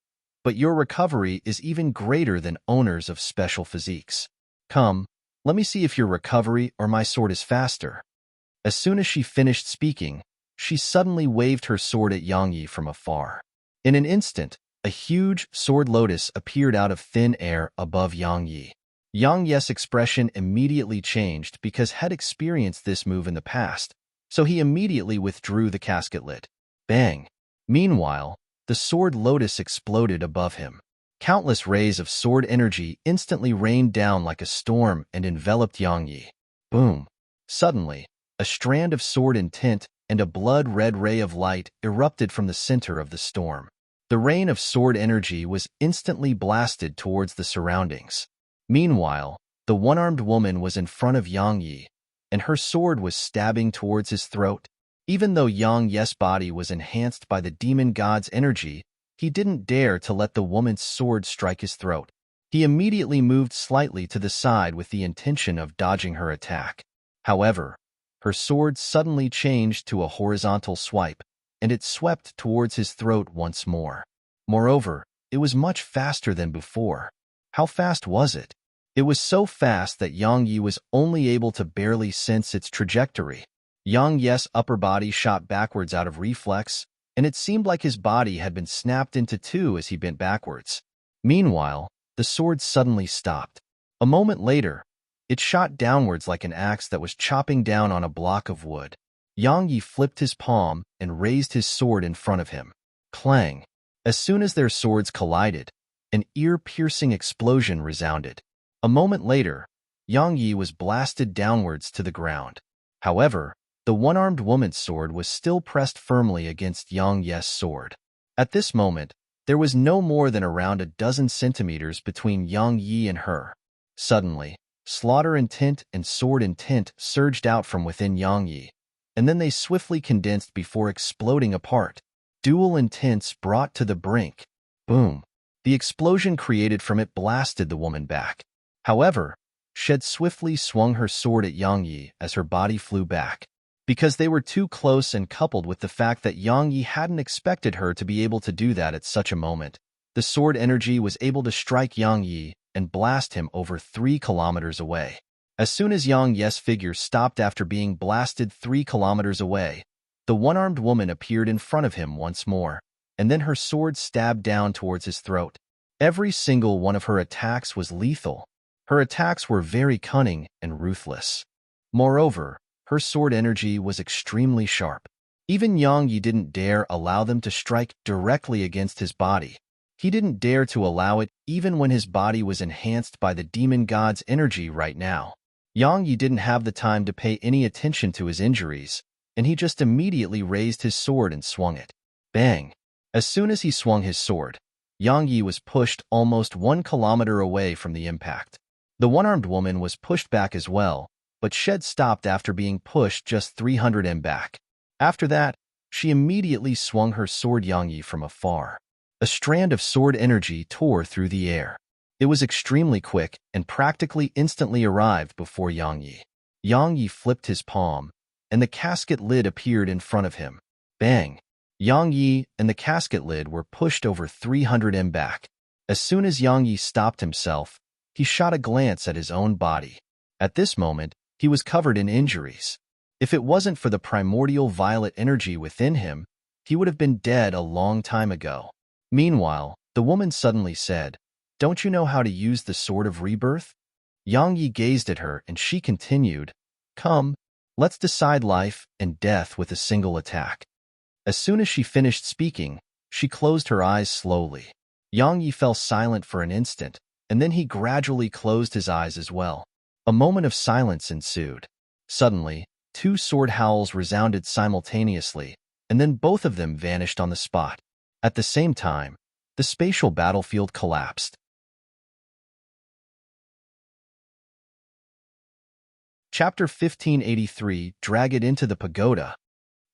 but your recovery is even greater than owners of special physiques. Come, let me see if your recovery or my sword is faster." As soon as she finished speaking, she suddenly waved her sword at Yang Yi from afar. In an instant, a huge sword lotus appeared out of thin air above Yang Yi. Yang Yi's expression immediately changed because had experienced this move in the past, so he immediately withdrew the casket lid. Bang! Meanwhile, the sword lotus exploded above him. Countless rays of sword energy instantly rained down like a storm and enveloped Yang Yi. Boom! Suddenly, a strand of sword intent and a blood-red ray of light erupted from the center of the storm. The rain of sword energy was instantly blasted towards the surroundings. Meanwhile, the one-armed woman was in front of Yang Yi, and her sword was stabbing towards his throat. Even though Yang Yi's body was enhanced by the demon god's energy, he didn't dare to let the woman's sword strike his throat. He immediately moved slightly to the side with the intention of dodging her attack. However, her sword suddenly changed to a horizontal swipe, and it swept towards his throat once more. Moreover, it was much faster than before. How fast was it? It was so fast that Yang Yi was only able to barely sense its trajectory. Yang Yi's upper body shot backwards out of reflex, and it seemed like his body had been snapped into two as he bent backwards. Meanwhile, the sword suddenly stopped. A moment later, it shot downwards like an axe that was chopping down on a block of wood. Yang Yi flipped his palm and raised his sword in front of him. Clang! As soon as their swords collided, an ear-piercing explosion resounded. A moment later, Yang Yi was blasted downwards to the ground. However, the one-armed woman's sword was still pressed firmly against Yang Yi's sword. At this moment, there was no more than around a dozen centimeters between Yang Yi and her. Suddenly, slaughter intent and sword intent surged out from within Yang Yi, and then they swiftly condensed before exploding apart. Dual intents brought to the brink. Boom! The explosion created from it blasted the woman back. However, Shed swiftly swung her sword at Yang Yi as her body flew back. Because they were too close and coupled with the fact that Yang Yi hadn't expected her to be able to do that at such a moment, the sword energy was able to strike Yang Yi and blast him over 3 kilometers away. As soon as Yang Yi's figure stopped after being blasted 3 kilometers away, the one-armed woman appeared in front of him once more, and then her sword stabbed down towards his throat. Every single one of her attacks was lethal. Her attacks were very cunning and ruthless. Moreover, her sword energy was extremely sharp. Even Yang Yi didn't dare allow them to strike directly against his body. He didn't dare to allow it even when his body was enhanced by the demon god's energy right now. Yang Yi didn't have the time to pay any attention to his injuries, and he just immediately raised his sword and swung it. Bang! As soon as he swung his sword, Yang Yi was pushed almost 1 kilometer away from the impact. The one-armed woman was pushed back as well, but Shed stopped after being pushed just 300 m back. After that, she immediately swung her sword Yang Yi from afar. A strand of sword energy tore through the air. It was extremely quick and practically instantly arrived before Yang Yi. Yang Yi flipped his palm, and the casket lid appeared in front of him. Bang! Yang Yi and the casket lid were pushed over 300 m back. As soon as Yang Yi stopped himself, he shot a glance at his own body. At this moment, he was covered in injuries. If it wasn't for the primordial violet energy within him, he would have been dead a long time ago. Meanwhile, the woman suddenly said, "Don't you know how to use the Sword of Rebirth?" Yang Yi gazed at her and she continued, "Come, let's decide life and death with a single attack." As soon as she finished speaking, she closed her eyes slowly. Yang Yi fell silent for an instant, and then he gradually closed his eyes as well. A moment of silence ensued. Suddenly, 2 sword howls resounded simultaneously, and then both of them vanished on the spot. At the same time, the spatial battlefield collapsed. Chapter 1583, Drag It into the Pagoda.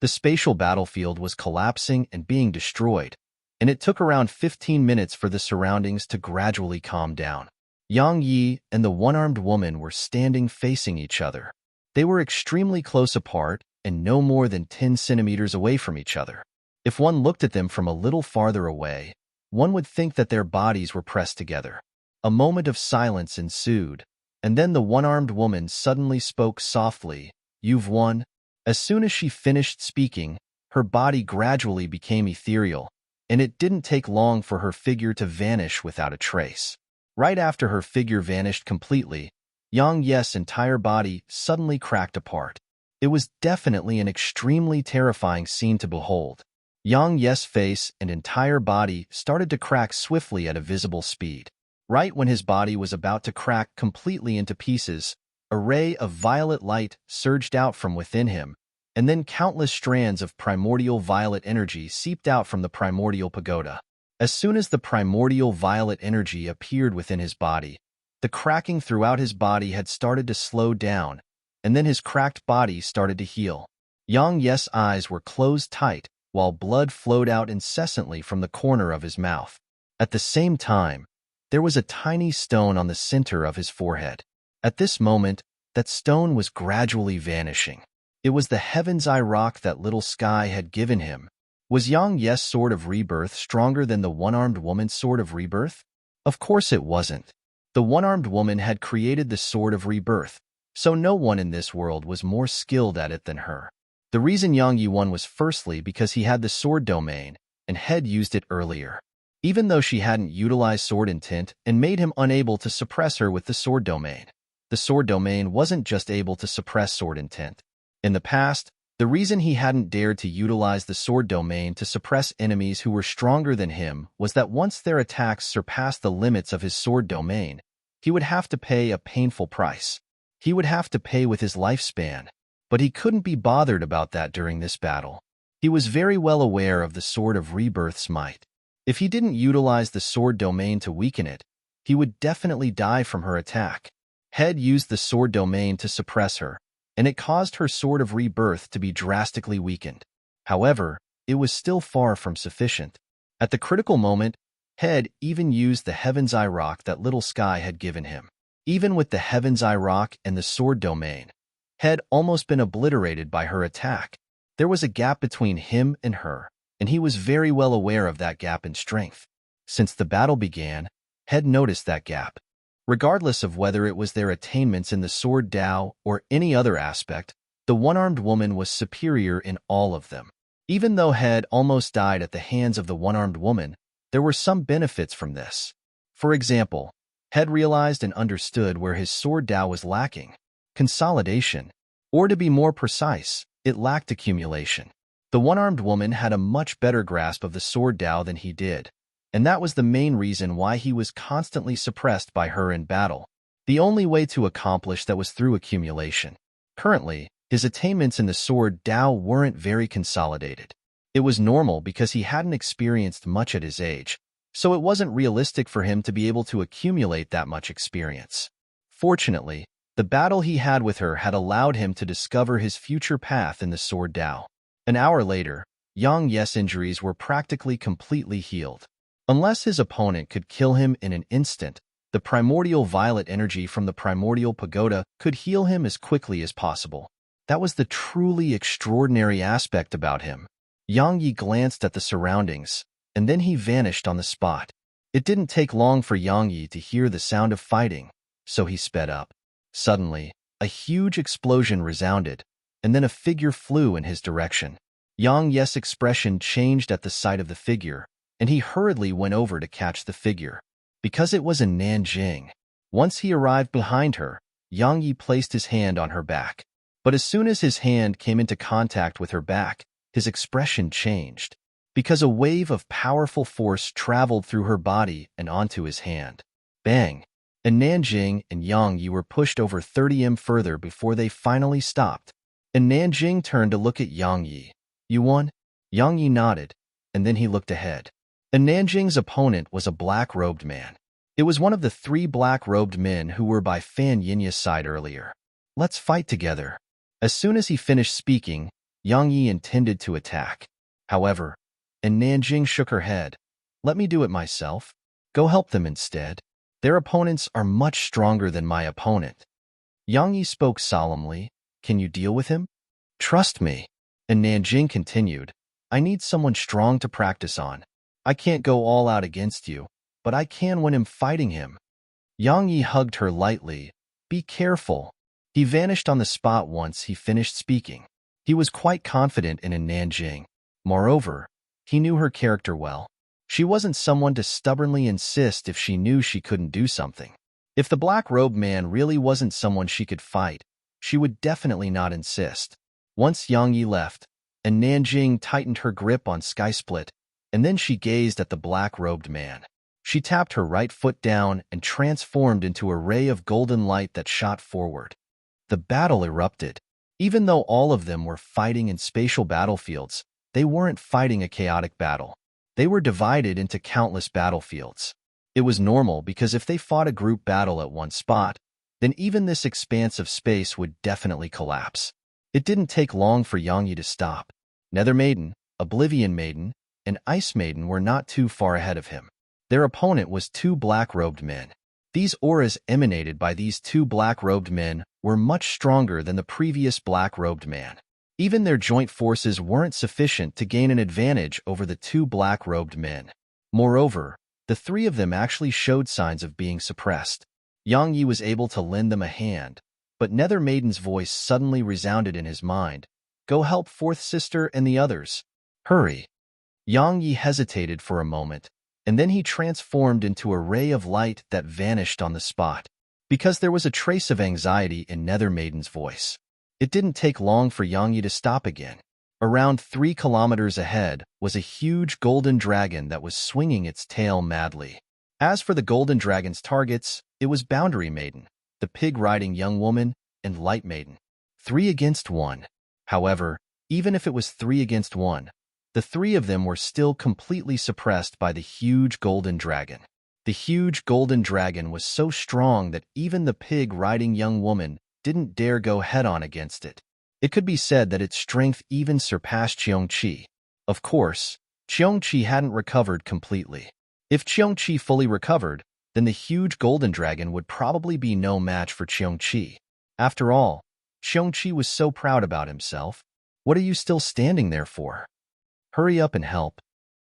The spatial battlefield was collapsing and being destroyed, and it took around 15 minutes for the surroundings to gradually calm down. Yang Yi and the one-armed woman were standing facing each other. They were extremely close apart and no more than 10 centimeters away from each other. If one looked at them from a little farther away, One would think that their bodies were pressed together. A moment of silence ensued, and then the one-armed woman suddenly spoke softly, "You've won." As soon as she finished speaking, her body gradually became ethereal, and it didn't take long for her figure to vanish without a trace. Right after her figure vanished completely, Yang Yes' entire body suddenly cracked apart. It was definitely an extremely terrifying scene to behold. Yang Yes' face and entire body started to crack swiftly at a visible speed. Right when his body was about to crack completely into pieces, a ray of violet light surged out from within him, and then countless strands of primordial violet energy seeped out from the primordial pagoda. As soon as the primordial violet energy appeared within his body, the cracking throughout his body had started to slow down, and then his cracked body started to heal. Yang Yes' eyes were closed tight, while blood flowed out incessantly from the corner of his mouth. At the same time, there was a tiny stone on the center of his forehead. At this moment, that stone was gradually vanishing. It was the Heaven's Eye rock that Little Sky had given him. Was Yang Yes' sword of rebirth stronger than the one-armed woman's sword of rebirth? Of course it wasn't. The one-armed woman had created the sword of rebirth, so no one in this world was more skilled at it than her. The reason Yang Yi won was firstly because he had the sword domain, and had used it earlier. Even though she hadn't utilized sword intent and made him unable to suppress her with the sword domain. The sword domain wasn't just able to suppress sword intent. In the past, the reason he hadn't dared to utilize the sword domain to suppress enemies who were stronger than him was that once their attacks surpassed the limits of his sword domain, he would have to pay a painful price. He would have to pay with his lifespan, but he couldn't be bothered about that during this battle. He was very well aware of the Sword of Rebirth's might. If he didn't utilize the sword domain to weaken it, he would definitely die from her attack. Head used the sword domain to suppress her, and it caused her Sword of Rebirth to be drastically weakened. However, it was still far from sufficient. At the critical moment, Head even used the Heaven's Eye rock that Little Sky had given him. Even with the Heaven's Eye rock and the sword domain, Head almost been obliterated by her attack. There was a gap between him and her, and he was very well aware of that gap in strength. Since the battle began, Head noticed that gap. Regardless of whether it was their attainments in the sword Dao or any other aspect, the one-armed woman was superior in all of them. Even though Head almost died at the hands of the one-armed woman, there were some benefits from this. For example, Head realized and understood where his sword Dao was lacking: consolidation, or to be more precise, it lacked accumulation. The one-armed woman had a much better grasp of the sword Dao than he did, and that was the main reason why he was constantly suppressed by her in battle. The only way to accomplish that was through accumulation. Currently, his attainments in the sword Dao weren't very consolidated. It was normal because he hadn't experienced much at his age, so it wasn't realistic for him to be able to accumulate that much experience. Fortunately, the battle he had with her had allowed him to discover his future path in the sword Dao. An hour later, Yang Yes' injuries were practically completely healed. Unless his opponent could kill him in an instant, the primordial violet energy from the primordial pagoda could heal him as quickly as possible. That was the truly extraordinary aspect about him. Yang Yi glanced at the surroundings, and then he vanished on the spot. It didn't take long for Yang Yi to hear the sound of fighting, so he sped up. Suddenly, a huge explosion resounded, and then a figure flew in his direction. Yang Yes' expression changed at the sight of the figure, and he hurriedly went over to catch the figure. Because it was a Nanjing. Once he arrived behind her, Yang Yi placed his hand on her back. But as soon as his hand came into contact with her back, his expression changed. Because a wave of powerful force traveled through her body and onto his hand. Bang! And Nanjing and Yang Yi were pushed over 30 m further before they finally stopped. And Nanjing turned to look at Yang Yi. "You won?" Yang Yi nodded, and then he looked ahead. And Nanjing's opponent was a black-robed man. It was one of the 3 black-robed men who were by Fan Yinya's side earlier. "Let's fight together." As soon as he finished speaking, Yang Yi intended to attack. However, and Nanjing shook her head. "Let me do it myself. Go help them instead. Their opponents are much stronger than my opponent." Yang Yi spoke solemnly. "Can you deal with him?" "Trust me." And Nanjing continued, "I need someone strong to practice on. I can't go all out against you, but I can when I'm fighting him. Yang Yi hugged her lightly. Be careful. He vanished on the spot once he finished speaking. He was quite confident in Nanjing. Moreover, he knew her character well. She wasn't someone to stubbornly insist if she knew she couldn't do something. If the black-robed man really wasn't someone she could fight, she would definitely not insist. Once Yang Yi left, and Nanjing tightened her grip on Skysplit, and then she gazed at the black-robed man. She tapped her right foot down and transformed into a ray of golden light that shot forward. The battle erupted. Even though all of them were fighting in spatial battlefields, they weren't fighting a chaotic battle. They were divided into countless battlefields. It was normal because if they fought a group battle at one spot, then even this expanse of space would definitely collapse. It didn't take long for Yang Yi to stop. Nether Maiden, Oblivion Maiden, and Ice Maiden were not too far ahead of him. Their opponent was two black-robed men. These auras emanated by these two black-robed men were much stronger than the previous black-robed man. Even their joint forces weren't sufficient to gain an advantage over the two black-robed men. Moreover, the three of them actually showed signs of being suppressed. Yang Yi was able to lend them a hand, but Nether Maiden's voice suddenly resounded in his mind. Go help fourth sister and the others. Hurry. Yang Yi hesitated for a moment, and then he transformed into a ray of light that vanished on the spot. Because there was a trace of anxiety in Nether Maiden's voice. It didn't take long for Yang Yi to stop again. Around 3 kilometers ahead was a huge golden dragon that was swinging its tail madly. As for the golden dragon's targets, it was Boundary Maiden, the pig-riding young woman, and Light Maiden. 3 against 1. However, even if it was 3 against 1, the 3 of them were still completely suppressed by the huge golden dragon. The huge golden dragon was so strong that even the pig-riding young woman didn't dare go head-on against it. It could be said that its strength even surpassed Cheongqi. Of course, Cheongqi hadn't recovered completely. If Cheongqi fully recovered, then the huge golden dragon would probably be no match for Cheongqi. After all, Cheongqi was so proud about himself. What are you still standing there for? Hurry up and help.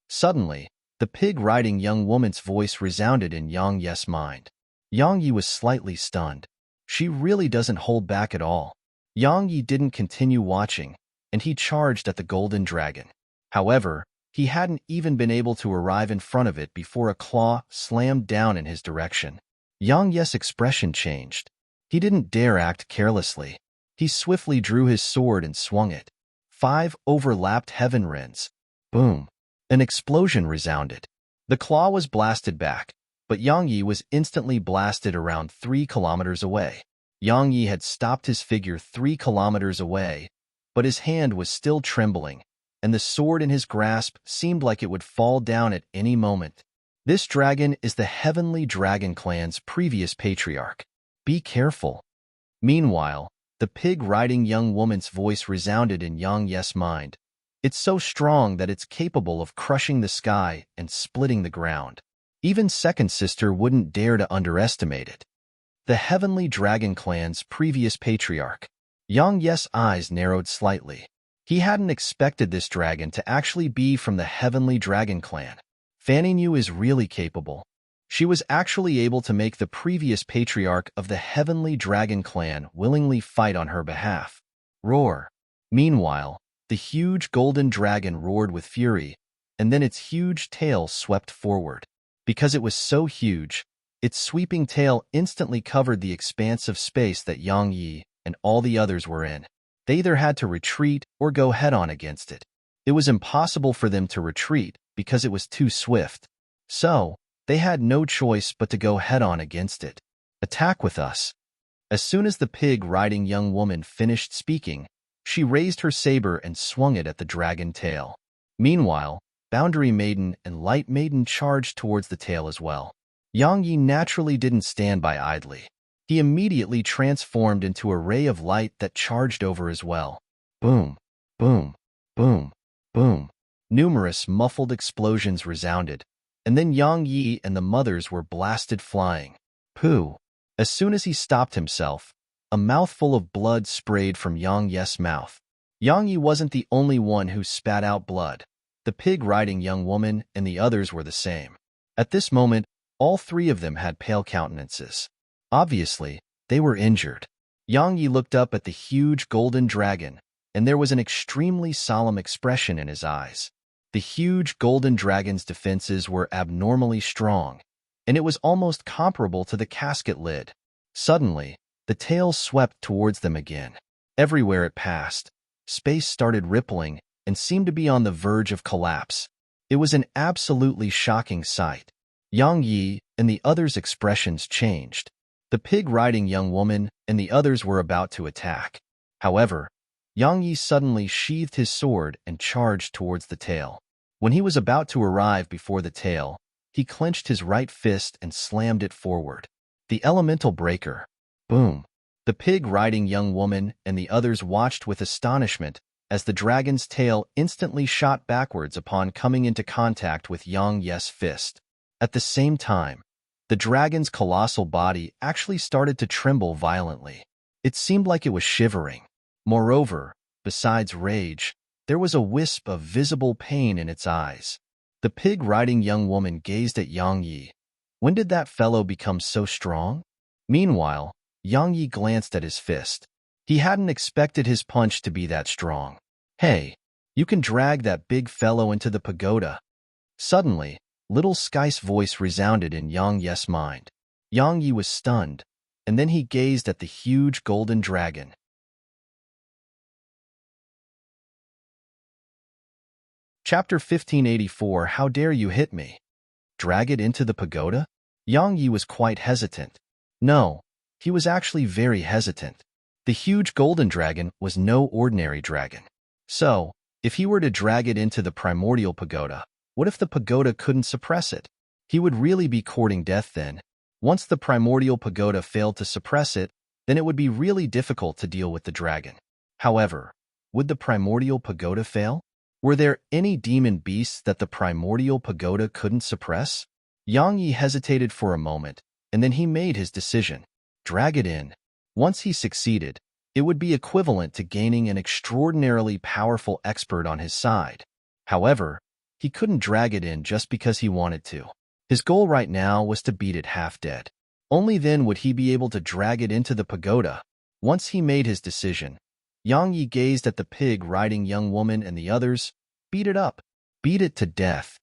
Suddenly, the pig-riding young woman's voice resounded in Yang Yi's mind. Yang Yi was slightly stunned. She really doesn't hold back at all. Yang Yi didn't continue watching, and he charged at the golden dragon. However, he hadn't even been able to arrive in front of it before a claw slammed down in his direction. Yang Yi's expression changed. He didn't dare act carelessly. He swiftly drew his sword and swung it. 5 overlapped heaven rends. Boom. An explosion resounded. The claw was blasted back, but Yang Yi was instantly blasted around 3 kilometers away. Yang Yi had stopped his figure 3 kilometers away, but his hand was still trembling, and the sword in his grasp seemed like it would fall down at any moment. This dragon is the Heavenly Dragon Clan's previous patriarch. Be careful. Meanwhile, the pig-riding young woman's voice resounded in Yang Yi's mind. It's so strong that it's capable of crushing the sky and splitting the ground. Even second sister wouldn't dare to underestimate it. The Heavenly Dragon Clan's previous patriarch. Yang Yi's eyes narrowed slightly. He hadn't expected this dragon to actually be from the Heavenly Dragon Clan. Fanny Yu is really capable. She was actually able to make the previous patriarch of the Heavenly Dragon Clan willingly fight on her behalf. Roar. Meanwhile, the huge golden dragon roared with fury, and then its huge tail swept forward. Because it was so huge, its sweeping tail instantly covered the expanse of space that Yang Yi and all the others were in. They either had to retreat or go head-on against it. It was impossible for them to retreat because it was too swift. So, they had no choice but to go head-on against it. Attack with us. As soon as the pig-riding young woman finished speaking, she raised her saber and swung it at the dragon tail. Meanwhile, Boundary Maiden and Light Maiden charged towards the tail as well. Yang Yi naturally didn't stand by idly. He immediately transformed into a ray of light that charged over as well. Boom, boom, boom, boom. Numerous muffled explosions resounded, and then Yang Yi and the mothers were blasted flying. Pooh! As soon as he stopped himself, a mouthful of blood sprayed from Yang Yi's mouth. Yang Yi wasn't the only one who spat out blood. The pig-riding young woman and the others were the same. At this moment, all three of them had pale countenances. Obviously, they were injured. Yang Yi looked up at the huge golden dragon, and there was an extremely solemn expression in his eyes. The huge golden dragon's defenses were abnormally strong, and it was almost comparable to the casket lid. Suddenly, the tail swept towards them again. Everywhere it passed, space started rippling and seemed to be on the verge of collapse. It was an absolutely shocking sight. Yang Yi and the others' expressions changed. The pig-riding young woman and the others were about to attack. However, Yang Yi suddenly sheathed his sword and charged towards the tail. When he was about to arrive before the tail, he clenched his right fist and slammed it forward. The elemental breaker. Boom. The pig-riding young woman and the others watched with astonishment as the dragon's tail instantly shot backwards upon coming into contact with Yang Yi's fist. At the same time, the dragon's colossal body actually started to tremble violently. It seemed like it was shivering. Moreover, besides rage, there was a wisp of visible pain in its eyes. The pig-riding young woman gazed at Yang Yi. When did that fellow become so strong? Meanwhile, Yang Yi glanced at his fist. He hadn't expected his punch to be that strong. Hey, you can drag that big fellow into the pagoda. Suddenly, Little Sky's voice resounded in Yang Yi's mind. Yang Yi was stunned, and then he gazed at the huge golden dragon. Chapter 1584. How dare you hit me? Drag it into the pagoda? Yang Yi was quite hesitant. No, he was actually very hesitant. The huge golden dragon was no ordinary dragon. So, if he were to drag it into the primordial pagoda, what if the pagoda couldn't suppress it? He would really be courting death then. Once the primordial pagoda failed to suppress it, then it would be really difficult to deal with the dragon. However, would the primordial pagoda fail? Were there any demon beasts that the primordial pagoda couldn't suppress? Yang Yi hesitated for a moment, and then he made his decision. Drag it in. Once he succeeded, it would be equivalent to gaining an extraordinarily powerful expert on his side. However, he couldn't drag it in just because he wanted to. His goal right now was to beat it half dead. Only then would he be able to drag it into the pagoda. Once he made his decision, Yang Yi gazed at the pig-riding young woman and the others. Beat it up. Beat it to death.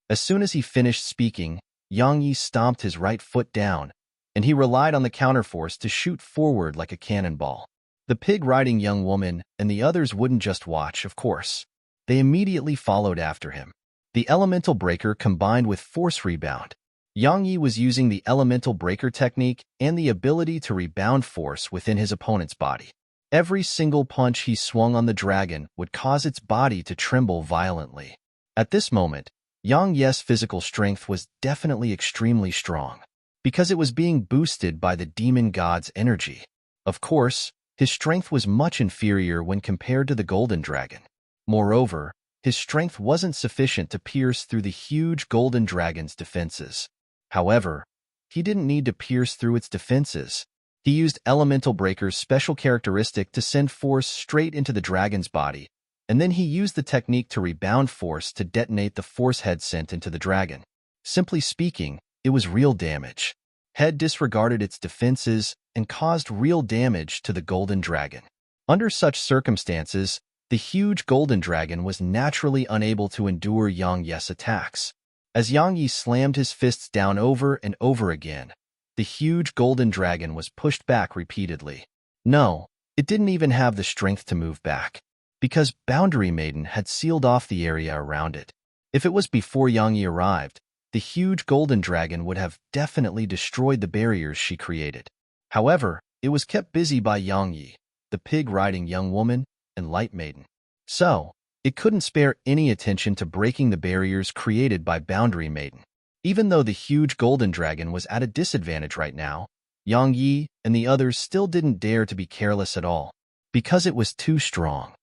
As soon as he finished speaking, Yang Yi stomped his right foot down, and he relied on the counterforce to shoot forward like a cannonball. The pig-riding young woman and the others wouldn't just watch, of course. They immediately followed after him. The elemental breaker combined with force rebound. Yang Yi was using the elemental breaker technique and the ability to rebound force within his opponent's body. Every single punch he swung on the dragon would cause its body to tremble violently. At this moment, Yang Yi's physical strength was definitely extremely strong, because it was being boosted by the demon god's energy. Of course, his strength was much inferior when compared to the golden dragon. Moreover, his strength wasn't sufficient to pierce through the huge golden dragon's defenses. However, he didn't need to pierce through its defenses. He used Elemental Breaker's special characteristic to send force straight into the dragon's body, and then he used the technique to rebound force to detonate the force head sent into the dragon. Simply speaking, it was real damage. Head disregarded its defenses and caused real damage to the golden dragon. Under such circumstances, the huge golden dragon was naturally unable to endure Yang Yi's attacks. As Yang Yi slammed his fists down over and over again, the huge golden dragon was pushed back repeatedly. No, it didn't even have the strength to move back, because Boundary Maiden had sealed off the area around it. If it was before Yang Yi arrived, the huge golden dragon would have definitely destroyed the barriers she created. However, it was kept busy by Yang Yi, the pig-riding young woman, and Light Maiden. So, it couldn't spare any attention to breaking the barriers created by Boundary Maiden. Even though the huge golden dragon was at a disadvantage right now, Yang Yi and the others still didn't dare to be careless at all, because it was too strong.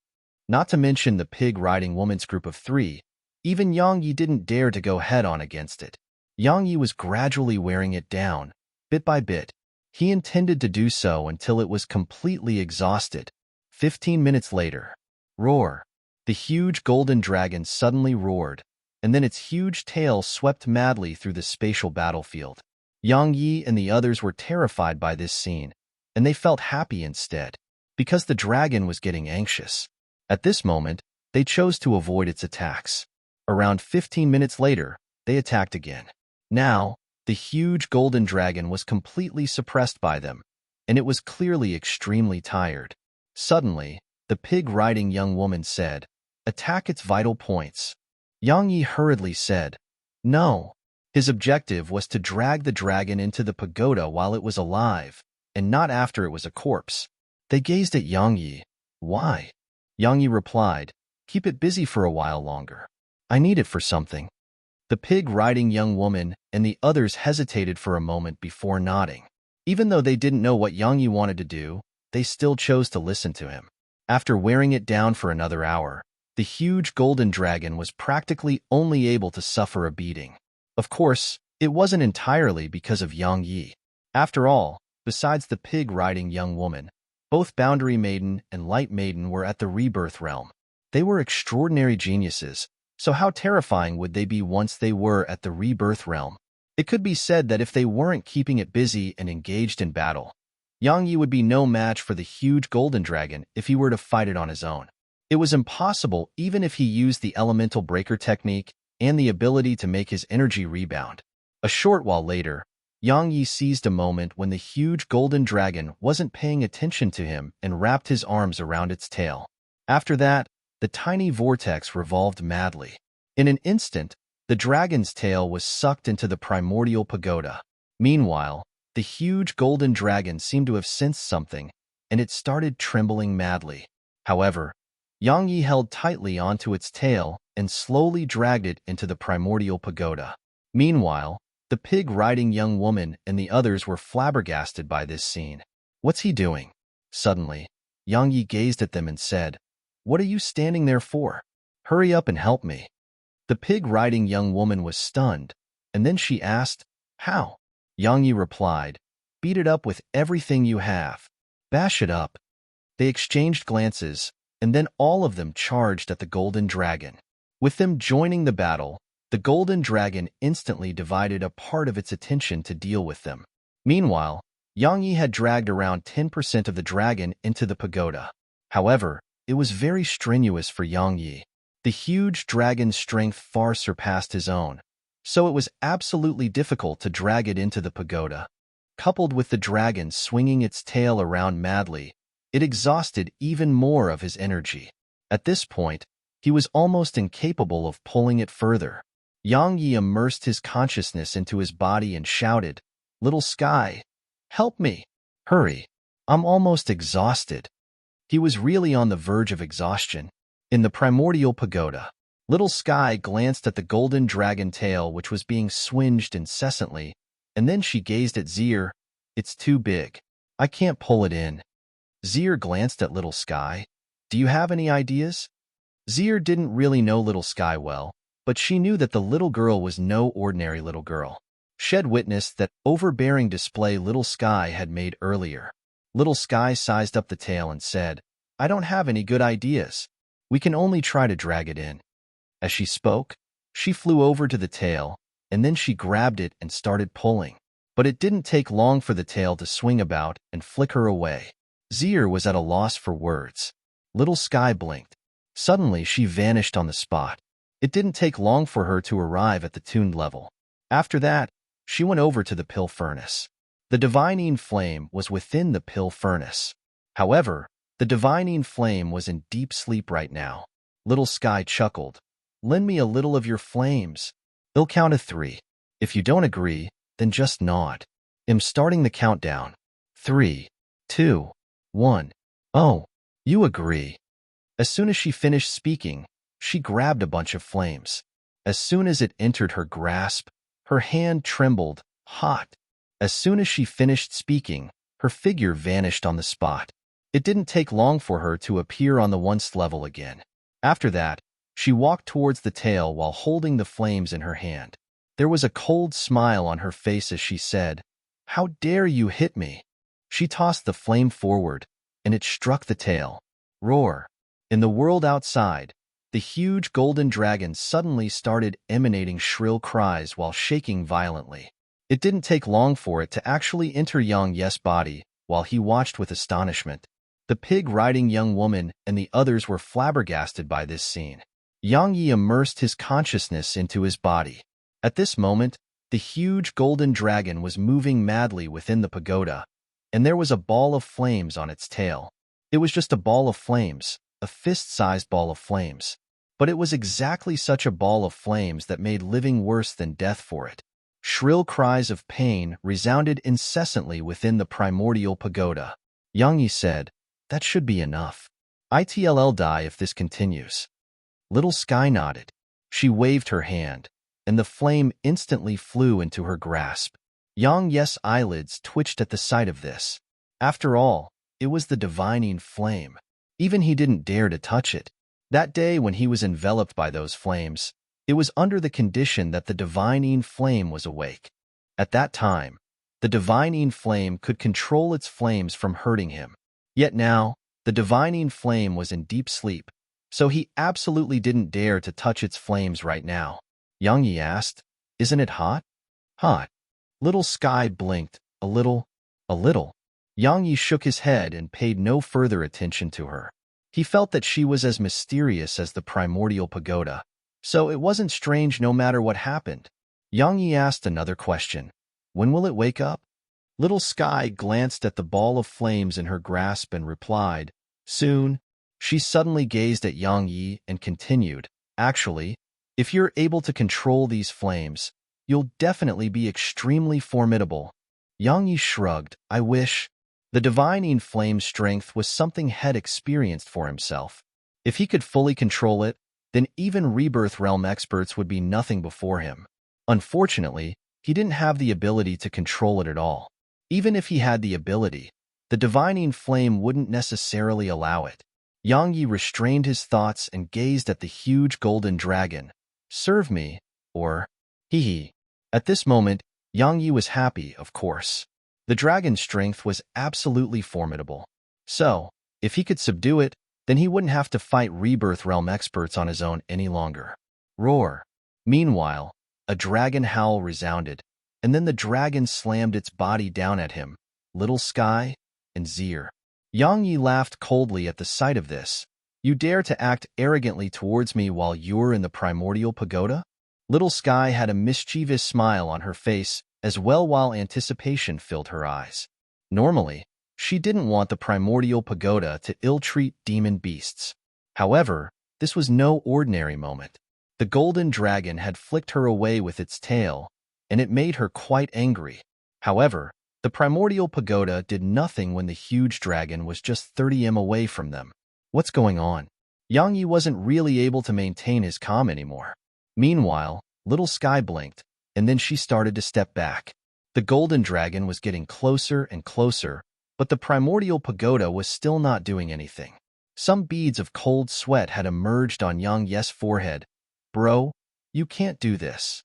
Not to mention the pig-riding woman's group of three, even Yang Yi didn't dare to go head-on against it. Yang Yi was gradually wearing it down, bit by bit. He intended to do so until it was completely exhausted. 15 minutes later. Roar. The huge golden dragon suddenly roared, and then its huge tail swept madly through the spatial battlefield. Yang Yi and the others were terrified by this scene, and they felt happy instead, because the dragon was getting anxious. At this moment, they chose to avoid its attacks. Around 15 minutes later, they attacked again. Now, the huge golden dragon was completely suppressed by them, and it was clearly extremely tired. Suddenly, the pig-riding young woman said, "Attack its vital points." Yang Yi hurriedly said, "No." His objective was to drag the dragon into the pagoda while it was alive, and not after it was a corpse. They gazed at Yang Yi. "Why?" Yang Yi replied, "Keep it busy for a while longer. I need it for something." The pig-riding young woman and the others hesitated for a moment before nodding. Even though they didn't know what Yang Yi wanted to do, they still chose to listen to him. After wearing it down for another hour, the huge golden dragon was practically only able to suffer a beating. Of course, it wasn't entirely because of Yang Yi. After all, besides the pig-riding young woman, both Boundary Maiden and Light Maiden were at the rebirth realm. They were extraordinary geniuses, so how terrifying would they be once they were at the rebirth realm? It could be said that if they weren't keeping it busy and engaged in battle, Yang Yi would be no match for the huge golden dragon if he were to fight it on his own. It was impossible even if he used the elemental breaker technique and the ability to make his energy rebound. A short while later, Yang Yi seized a moment when the huge golden dragon wasn't paying attention to him and wrapped his arms around its tail. After that, the tiny vortex revolved madly. In an instant, the dragon's tail was sucked into the primordial pagoda. Meanwhile, the huge golden dragon seemed to have sensed something, and it started trembling madly. However, Yang Yi held tightly onto its tail and slowly dragged it into the primordial pagoda. Meanwhile, the pig-riding young woman and the others were flabbergasted by this scene. "What's he doing?" Suddenly, Yang Yi gazed at them and said, "What are you standing there for? Hurry up and help me." The pig-riding young woman was stunned, and then she asked, "How?" Yang Yi replied, "Beat it up with everything you have. Bash it up." They exchanged glances, and then all of them charged at the golden dragon. With them joining the battle, the golden dragon instantly divided a part of its attention to deal with them. Meanwhile, Yang Yi had dragged around 10% of the dragon into the pagoda. However, it was very strenuous for Yang Yi. The huge dragon's strength far surpassed his own, so it was absolutely difficult to drag it into the pagoda. Coupled with the dragon swinging its tail around madly, it exhausted even more of his energy. At this point, he was almost incapable of pulling it further. Yang Yi immersed his consciousness into his body and shouted, "Little Sky, help me! Hurry! I'm almost exhausted." He was really on the verge of exhaustion. In the primordial pagoda, Little Sky glanced at the golden dragon tail which was being swinged incessantly, and then she gazed at Zir. "It's too big. I can't pull it in." Zir glanced at Little Sky. "Do you have any ideas?" Zir didn't really know Little Sky well, but she knew that the little girl was no ordinary little girl. She had witnessed that overbearing display Little Sky had made earlier. Little Sky sized up the tail and said, "I don't have any good ideas. We can only try to drag it in." As she spoke, she flew over to the tail, and then she grabbed it and started pulling. But it didn't take long for the tail to swing about and flicker away. Zir was at a loss for words. Little Sky blinked. Suddenly, she vanished on the spot. It didn't take long for her to arrive at the tuned level. After that, she went over to the pill furnace. The divining flame was within the pill furnace. However, the divining flame was in deep sleep right now. Little Sky chuckled. "Lend me a little of your flames. I'll count to 3. If you don't agree, then just nod. I'm starting the countdown. 3, 2, 1. Oh, you agree." As soon as she finished speaking, she grabbed a bunch of flames. As soon as it entered her grasp, her hand trembled, hot. As soon as she finished speaking, her figure vanished on the spot. It didn't take long for her to appear on the once level again. After that, she walked towards the tail while holding the flames in her hand. There was a cold smile on her face as she said, "How dare you hit me?" She tossed the flame forward, and it struck the tail. Roar! In the world outside, the huge golden dragon suddenly started emanating shrill cries while shaking violently. It didn't take long for it to actually enter Yang Yi's body while he watched with astonishment. The pig-riding young woman and the others were flabbergasted by this scene. Yang Yi immersed his consciousness into his body. At this moment, the huge golden dragon was moving madly within the pagoda, and there was a ball of flames on its tail. It was just a ball of flames, a fist-sized ball of flames. But it was exactly such a ball of flames that made living worse than death for it. Shrill cries of pain resounded incessantly within the primordial pagoda. Yang Yi said, "That should be enough. It'll die if this continues." Little Sky nodded. She waved her hand, and the flame instantly flew into her grasp. Yang Yi's eyelids twitched at the sight of this. After all, it was the divining flame. Even he didn't dare to touch it. That day when he was enveloped by those flames, it was under the condition that the divining flame was awake. At that time, the divining flame could control its flames from hurting him. Yet now, the divining flame was in deep sleep, so he absolutely didn't dare to touch its flames right now. Yang Yi asked, "Isn't it hot?" "Hot." Little Sky blinked, "A little, a little." Yang Yi shook his head and paid no further attention to her. He felt that she was as mysterious as the primordial pagoda, so it wasn't strange no matter what happened. Yang Yi asked another question. "When will it wake up?" Little Sky glanced at the ball of flames in her grasp and replied, "Soon." She suddenly gazed at Yang Yi and continued, "Actually, if you're able to control these flames, you'll definitely be extremely formidable." Yang Yi shrugged, "I wish." The divining flame strength was something Head experienced for himself. If he could fully control it, then even Rebirth Realm experts would be nothing before him. Unfortunately, he didn't have the ability to control it at all. Even if he had the ability, the divining flame wouldn't necessarily allow it. Yang Yi restrained his thoughts and gazed at the huge golden dragon. "Serve me, or hee." At this moment, Yang Yi was happy, of course. The dragon's strength was absolutely formidable. So, if he could subdue it, then he wouldn't have to fight Rebirth Realm experts on his own any longer. Roar. Meanwhile, a dragon howl resounded, and then the dragon slammed its body down at him, Little Sky, and Zir. Yang Yi laughed coldly at the sight of this. "You dare to act arrogantly towards me while you're in the primordial pagoda?" Little Sky had a mischievous smile on her face as well while anticipation filled her eyes. Normally, she didn't want the primordial pagoda to ill-treat demon beasts. However, this was no ordinary moment. The golden dragon had flicked her away with its tail, and it made her quite angry. However, the primordial pagoda did nothing when the huge dragon was just 30 m away from them. What's going on? Yang Yi wasn't really able to maintain his calm anymore. Meanwhile, Little Sky blinked, and then she started to step back. The golden dragon was getting closer and closer, but the primordial pagoda was still not doing anything. Some beads of cold sweat had emerged on Yang Yi's forehead. "Bro, you can't do this."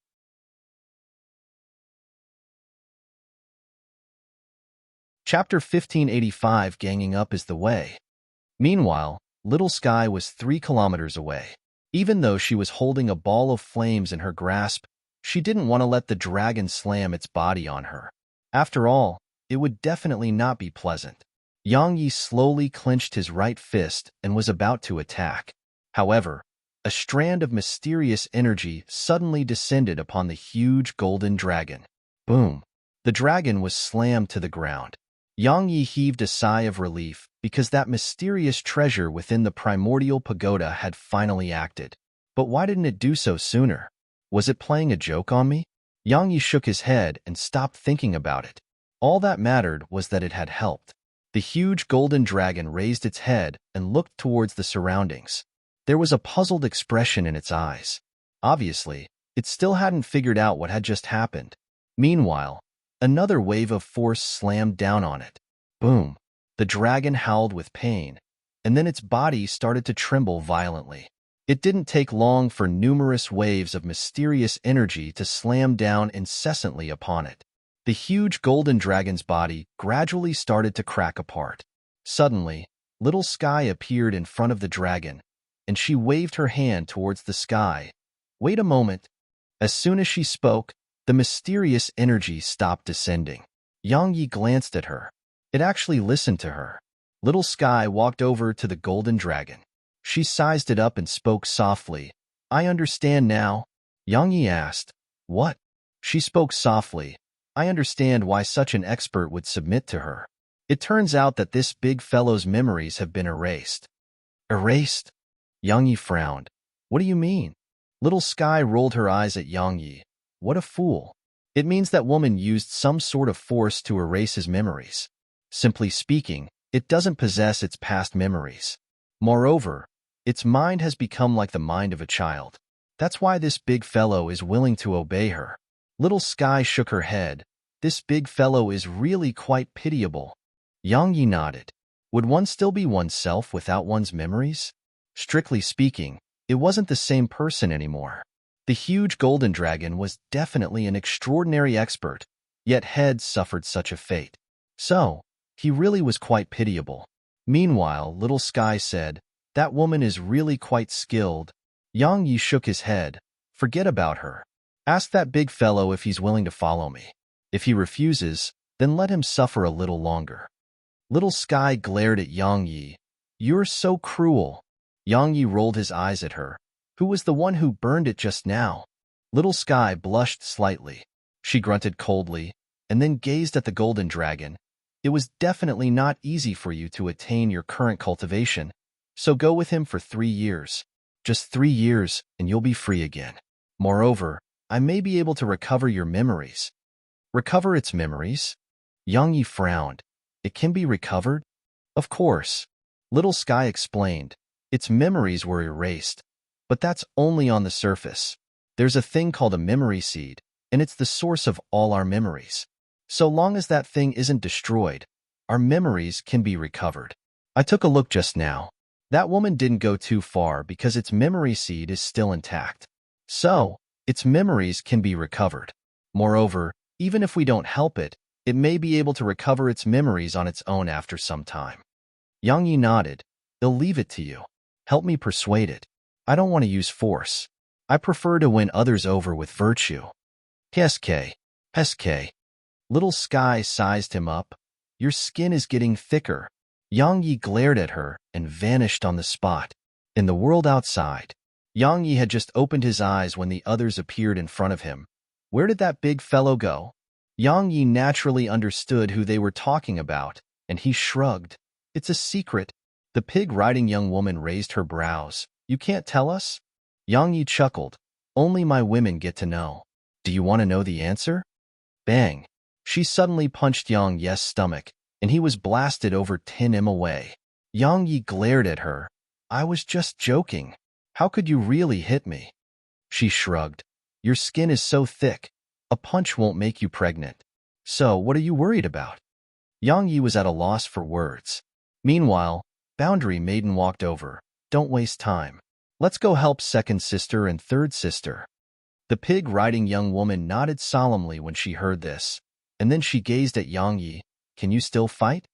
Chapter 1585 Ganging Up is the Way. Meanwhile, Little Sky was 3 kilometers away. Even though she was holding a ball of flames in her grasp, she didn't want to let the dragon slam its body on her. After all, it would definitely not be pleasant. Yang Yi slowly clenched his right fist and was about to attack. However, a strand of mysterious energy suddenly descended upon the huge golden dragon. Boom! The dragon was slammed to the ground. Yang Yi heaved a sigh of relief because that mysterious treasure within the primordial pagoda had finally acted. But why didn't it do so sooner? Was it playing a joke on me? Yang Yi shook his head and stopped thinking about it. All that mattered was that it had helped. The huge golden dragon raised its head and looked towards the surroundings. There was a puzzled expression in its eyes. Obviously, it still hadn't figured out what had just happened. Meanwhile, another wave of force slammed down on it. Boom! The dragon howled with pain, and then its body started to tremble violently. It didn't take long for numerous waves of mysterious energy to slam down incessantly upon it. The huge golden dragon's body gradually started to crack apart. Suddenly, Little Sky appeared in front of the dragon, and she waved her hand towards the sky. Wait a moment. As soon as she spoke, the mysterious energy stopped descending. Yang Yi glanced at her. It actually listened to her. Little Sky walked over to the golden dragon. She sized it up and spoke softly. I understand now. Yang Yi asked, What? She spoke softly. I understand why such an expert would submit to her. It turns out that this big fellow's memories have been erased. Erased? Yang Yi frowned. What do you mean? Little Sky rolled her eyes at Yang Yi. What a fool. It means that woman used some sort of force to erase his memories. Simply speaking, it doesn't possess its past memories. Moreover, its mind has become like the mind of a child. That's why this big fellow is willing to obey her. Little Sky shook her head. This big fellow is really quite pitiable. Yang Yi nodded. Would one still be oneself without one's memories? Strictly speaking, it wasn't the same person anymore. The huge golden dragon was definitely an extraordinary expert, yet had suffered such a fate. So, he really was quite pitiable. Meanwhile, Little Sky said, That woman is really quite skilled. Yang Yi shook his head. Forget about her. Ask that big fellow if he's willing to follow me. If he refuses, then let him suffer a little longer. Little Sky glared at Yang Yi. You're so cruel. Yang Yi rolled his eyes at her. Who was the one who burned it just now? Little Sky blushed slightly. She grunted coldly, and then gazed at the golden dragon. It was definitely not easy for you to attain your current cultivation, so go with him for 3 years. Just 3 years, and you'll be free again. Moreover, I may be able to recover your memories. Recover its memories? Yang Yi frowned. It can be recovered? Of course. Little Sky explained. Its memories were erased. But that's only on the surface. There's a thing called a memory seed, and it's the source of all our memories. So long as that thing isn't destroyed, our memories can be recovered. I took a look just now. That woman didn't go too far because its memory seed is still intact. So, its memories can be recovered. Moreover, even if we don't help it, it may be able to recover its memories on its own after some time. Yang Yi nodded. I'll leave it to you. Help me persuade it. I don't want to use force. I prefer to win others over with virtue. Peske. Little Sky sized him up. Your skin is getting thicker. Yang Yi glared at her and vanished on the spot. In the world outside, Yang Yi had just opened his eyes when the others appeared in front of him. Where did that big fellow go? Yang Yi naturally understood who they were talking about, and he shrugged. It's a secret. The pig-riding young woman raised her brows. You can't tell us? Yang Yi chuckled. Only my women get to know. Do you want to know the answer? Bang. She suddenly punched Yang Yi's stomach, and he was blasted over 10 m away. Yang Yi glared at her. I was just joking. How could you really hit me? She shrugged. Your skin is so thick. A punch won't make you pregnant. So, what are you worried about? Yang Yi was at a loss for words. Meanwhile, Boundary Maiden walked over. Don't waste time. Let's go help second sister and third sister. The pig-riding young woman nodded solemnly when she heard this, and then she gazed at Yang Yi. Can you still fight?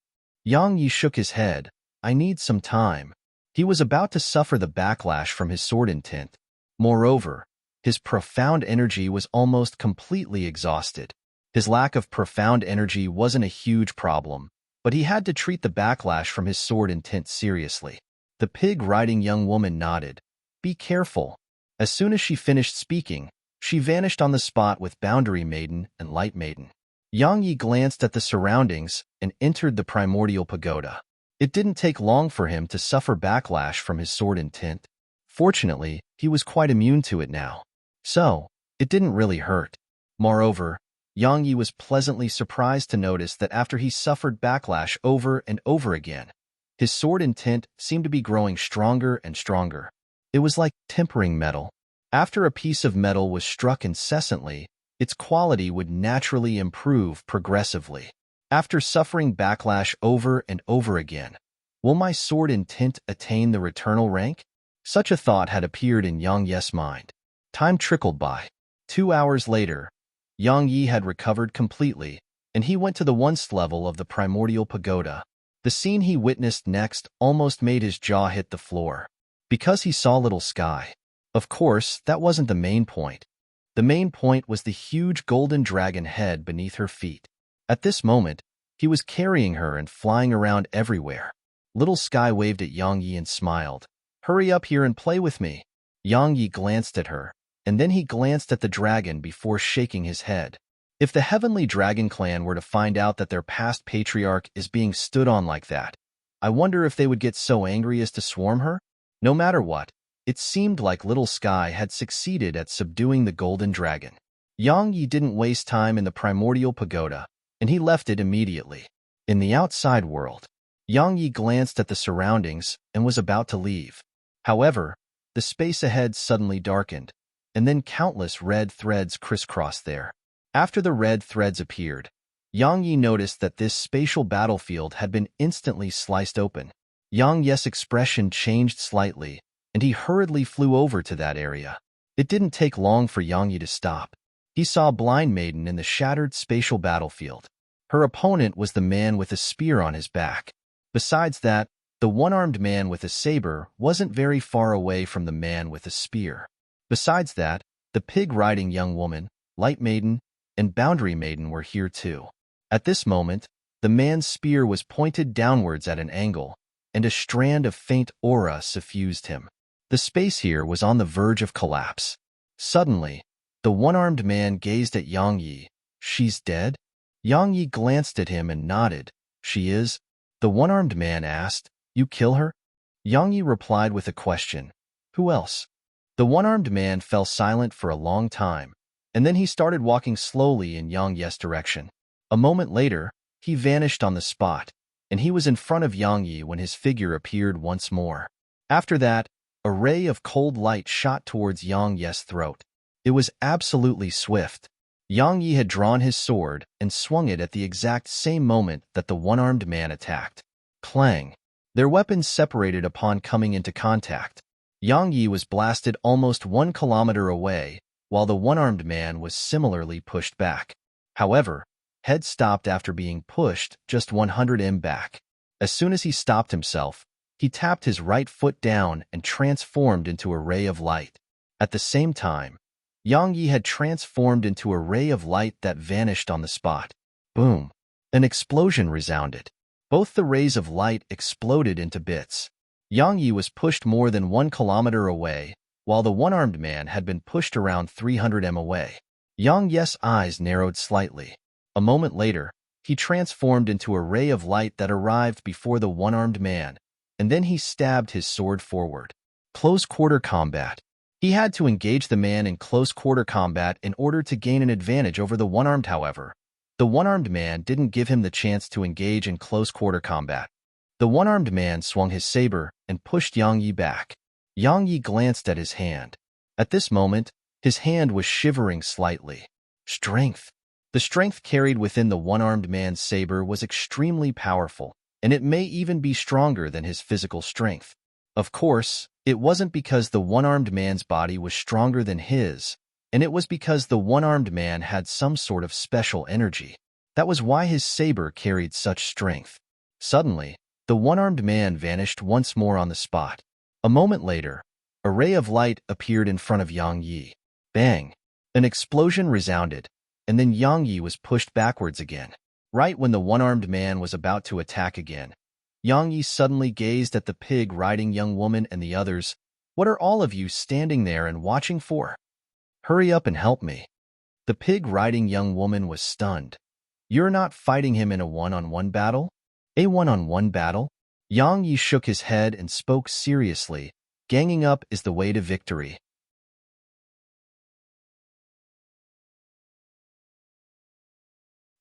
Yang Yi shook his head. I need some time. He was about to suffer the backlash from his sword intent. Moreover, his profound energy was almost completely exhausted. His lack of profound energy wasn't a huge problem, but he had to treat the backlash from his sword intent seriously. The pig-riding young woman nodded. Be careful. As soon as she finished speaking, she vanished on the spot with Boundary Maiden and Light Maiden. Yang Yi glanced at the surroundings and entered the primordial pagoda. It didn't take long for him to suffer backlash from his sword intent. Fortunately, he was quite immune to it now. So, it didn't really hurt. Moreover, Yang Yi was pleasantly surprised to notice that after he suffered backlash over and over again, his sword intent seemed to be growing stronger and stronger. It was like tempering metal. After a piece of metal was struck incessantly, its quality would naturally improve progressively. After suffering backlash over and over again, will my sword intent attain the eternal rank? Such a thought had appeared in Yang Yi's mind. Time trickled by. 2 hours later, Yang Yi had recovered completely, and he went to the once level of the primordial pagoda. The scene he witnessed next almost made his jaw hit the floor. Because he saw little Sky. Of course, that wasn't the main point. The main point was the huge golden dragon head beneath her feet. At this moment, he was carrying her and flying around everywhere. Little Sky waved at Yang Yi and smiled. "Hurry up here and play with me." Yang Yi glanced at her, and then he glanced at the dragon before shaking his head. If the Heavenly Dragon Clan were to find out that their past patriarch is being stood on like that, I wonder if they would get so angry as to swarm her? No matter what, it seemed like Little Sky had succeeded at subduing the golden dragon. Yang Yi didn't waste time in the primordial pagoda, and he left it immediately. In the outside world, Yang Yi glanced at the surroundings and was about to leave. However, the space ahead suddenly darkened, and then countless red threads crisscrossed there. After the red threads appeared, Yang Yi noticed that this spatial battlefield had been instantly sliced open. Yang Yi's expression changed slightly, and he hurriedly flew over to that area. It didn't take long for Yang Yi to stop. He saw Blind Maiden in the shattered spatial battlefield. Her opponent was the man with a spear on his back. Besides that, the one-armed man with a saber wasn't very far away from the man with a spear. Besides that, the pig-riding young woman, Light Maiden, and Boundary Maiden were here too. At this moment, the man's spear was pointed downwards at an angle, and a strand of faint aura suffused him. The space here was on the verge of collapse. Suddenly, the one-armed man gazed at Yang Yi. "She's dead?" Yang Yi glanced at him and nodded. "She is?" The one-armed man asked. "You kill her?" Yang Yi replied with a question. "Who else?" The one-armed man fell silent for a long time, and then he started walking slowly in Yang Yi's direction. A moment later, he vanished on the spot, and he was in front of Yang Yi when his figure appeared once more. After that, a ray of cold light shot towards Yang Yi's throat. It was absolutely swift. Yang Yi had drawn his sword and swung it at the exact same moment that the one-armed man attacked. Clang! Their weapons separated upon coming into contact. Yang Yi was blasted almost 1 kilometer away, while the one-armed man was similarly pushed back. However, Head stopped after being pushed just 100 m back. As soon as he stopped himself, he tapped his right foot down and transformed into a ray of light. At the same time, Yang Yi had transformed into a ray of light that vanished on the spot. Boom! An explosion resounded. Both the rays of light exploded into bits. Yang Yi was pushed more than 1 kilometer away, while the one-armed man had been pushed around 300 m away. Yang Yi's eyes narrowed slightly. A moment later, he transformed into a ray of light that arrived before the one-armed man, and then he stabbed his sword forward. Close-quarter combat. He had to engage the man in close-quarter combat in order to gain an advantage over the one-armed. However, the one-armed man didn't give him the chance to engage in close-quarter combat. The one-armed man swung his saber and pushed Yang Yi back. Yang Yi glanced at his hand. At this moment, his hand was shivering slightly. Strength. The strength carried within the one-armed man's saber was extremely powerful, and it may even be stronger than his physical strength. Of course, it wasn't because the one-armed man's body was stronger than his, and it was because the one-armed man had some sort of special energy. That was why his saber carried such strength. Suddenly, the one-armed man vanished once more on the spot. A moment later, a ray of light appeared in front of Yang Yi. Bang! An explosion resounded, and then Yang Yi was pushed backwards again. Right when the one-armed man was about to attack again, Yang Yi suddenly gazed at the pig-riding young woman and the others. "What are all of you standing there and watching for? Hurry up and help me." The pig-riding young woman was stunned. "You're not fighting him in a one-on-one battle?" "A one-on-one battle?" Yang Yi shook his head and spoke seriously. "Ganging up is the way to victory."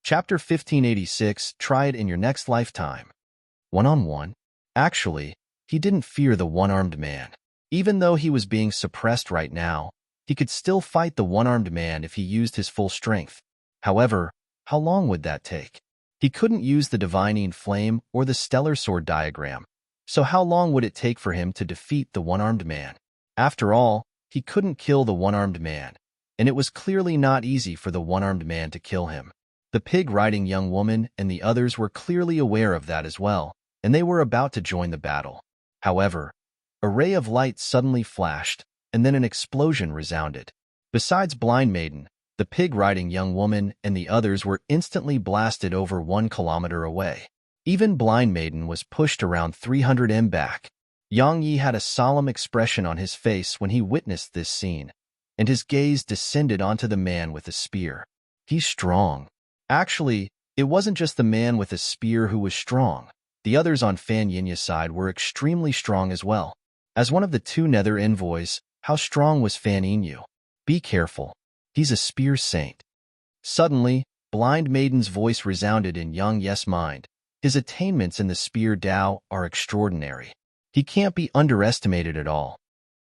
Chapter 1586, Try it in your next lifetime. One-on-one? Actually, he didn't fear the one-armed man. Even though he was being suppressed right now, he could still fight the one-armed man if he used his full strength. However, how long would that take? He couldn't use the Divining Flame or the Stellar Sword diagram, so how long would it take for him to defeat the one-armed man? After all, he couldn't kill the one-armed man, and it was clearly not easy for the one-armed man to kill him. The pig-riding young woman and the others were clearly aware of that as well, and they were about to join the battle. However, A ray of light suddenly flashed, and then an explosion resounded. Besides Blind Maiden, the pig-riding young woman and the others were instantly blasted over 1 kilometer away. Even Blind Maiden was pushed around 300 m back. Yang Yi had a solemn expression on his face when he witnessed this scene, and his gaze descended onto the man with the spear. He's strong. Actually, it wasn't just the man with the spear who was strong. The others on Fan Yinya's side were extremely strong as well. As one of the 2 nether envoys, how strong was Fan Yinyu? Be careful. He's a spear saint. Suddenly, Blind Maiden's voice resounded in Yang Yi's mind. His attainments in the spear Dao are extraordinary. He can't be underestimated at all.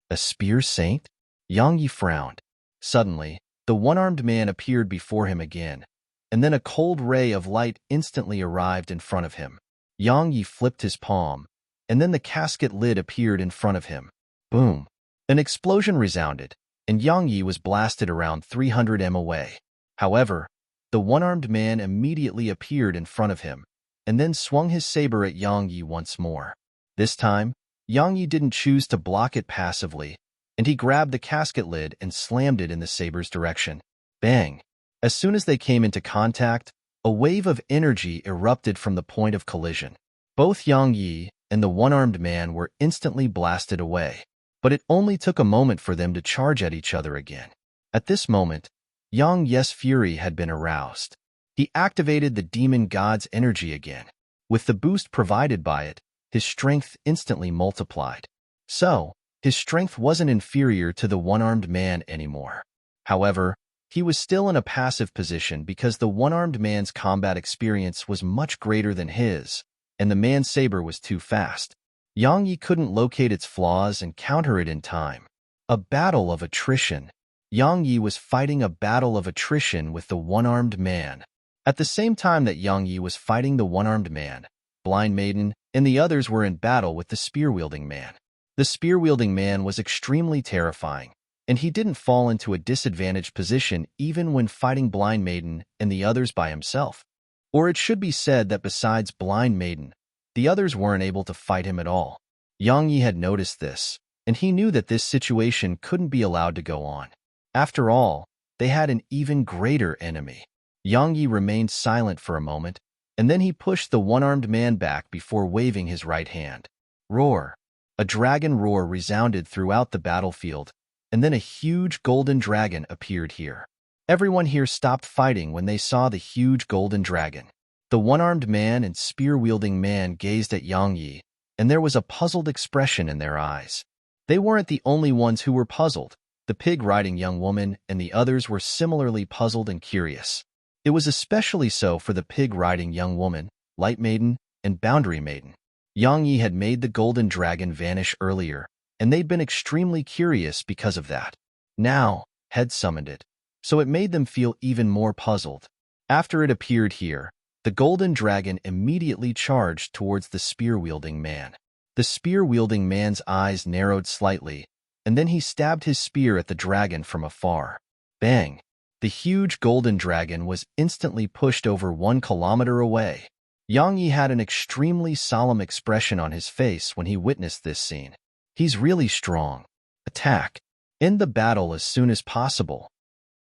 A spear saint? Yang Yi frowned. Suddenly, the one-armed man appeared before him again, and then a cold ray of light instantly arrived in front of him. Yang Yi flipped his palm, and then the casket lid appeared in front of him. Boom! An explosion resounded, and Yang Yi was blasted around 300 m away. However, the one-armed man immediately appeared in front of him, and then swung his saber at Yang Yi once more. This time, Yang Yi didn't choose to block it passively, and he grabbed the casket lid and slammed it in the saber's direction. Bang! As soon as they came into contact, a wave of energy erupted from the point of collision. Both Yang Yi and the one-armed man were instantly blasted away, but it only took a moment for them to charge at each other again. At this moment, Yang Yi's fury had been aroused. He activated the demon god's energy again. With the boost provided by it, his strength instantly multiplied. So, his strength wasn't inferior to the one-armed man anymore. However, he was still in a passive position because the one-armed man's combat experience was much greater than his, and the man's saber was too fast. Yang Yi couldn't locate its flaws and counter it in time. A battle of attrition. Yang Yi was fighting a battle of attrition with the one-armed man. At the same time that Yang Yi was fighting the one-armed man, Blind Maiden and the others were in battle with the spear-wielding man. The spear-wielding man was extremely terrifying, and he didn't fall into a disadvantaged position even when fighting Blind Maiden and the others by himself. Or it should be said that besides Blind Maiden, the others weren't able to fight him at all. Yang Yi had noticed this, and he knew that this situation couldn't be allowed to go on. After all, they had an even greater enemy. Yang Yi remained silent for a moment, and then he pushed the one-armed man back before waving his right hand. Roar! A dragon roar resounded throughout the battlefield, and then a huge golden dragon appeared here. Everyone here stopped fighting when they saw the huge golden dragon. The one-armed man and spear-wielding man gazed at Yang Yi, and there was a puzzled expression in their eyes. They weren't the only ones who were puzzled. The pig-riding young woman and the others were similarly puzzled and curious. It was especially so for the pig-riding young woman, Light Maiden, and Boundary Maiden. Yang Yi had made the golden dragon vanish earlier, and they'd been extremely curious because of that. Now, had summoned it, so it made them feel even more puzzled. After it appeared here, the golden dragon immediately charged towards the spear-wielding man. The spear-wielding man's eyes narrowed slightly, and then he stabbed his spear at the dragon from afar. Bang! The huge golden dragon was instantly pushed over 1 kilometer away. Yang Yi had an extremely solemn expression on his face when he witnessed this scene. He's really strong. Attack! End the battle as soon as possible.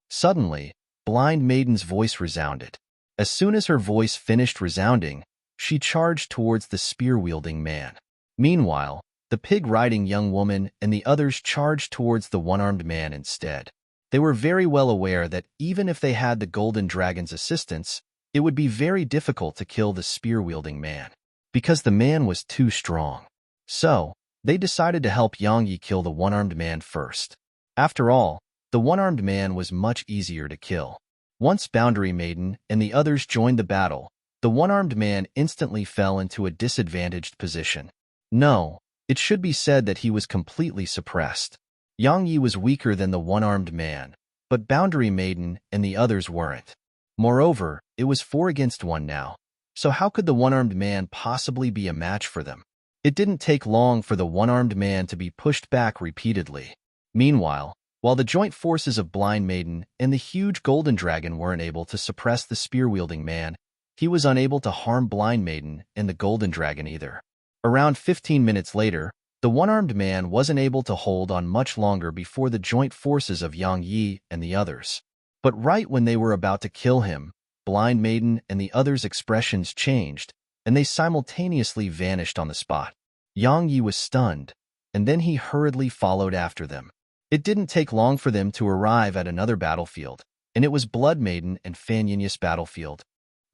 Suddenly, Blind Maiden's voice resounded. As soon as her voice finished resounding, she charged towards the spear-wielding man. Meanwhile, the pig-riding young woman and the others charged towards the one-armed man instead. They were very well aware that even if they had the golden dragon's assistance, it would be very difficult to kill the spear-wielding man, because the man was too strong. So, they decided to help Yang Yi kill the one-armed man first. After all, the one-armed man was much easier to kill. Once Boundary Maiden and the others joined the battle, the one-armed man instantly fell into a disadvantaged position. No, it should be said that he was completely suppressed. Yang Yi was weaker than the one-armed man, but Boundary Maiden and the others weren't. Moreover, it was 4 against 1 now, so how could the one-armed man possibly be a match for them? It didn't take long for the one-armed man to be pushed back repeatedly. Meanwhile, while the joint forces of Blind Maiden and the huge golden dragon weren't able to suppress the spear-wielding man, he was unable to harm Blind Maiden and the golden dragon either. Around 15 minutes later, The one-armed man wasn't able to hold on much longer before the joint forces of Yang Yi and the others. But right when they were about to kill him, Blind Maiden and the others' expressions changed, and they simultaneously vanished on the spot. Yang Yi was stunned, and then he hurriedly followed after them. It didn't take long for them to arrive at another battlefield, and it was Blood Maiden and Fan Yinya's battlefield.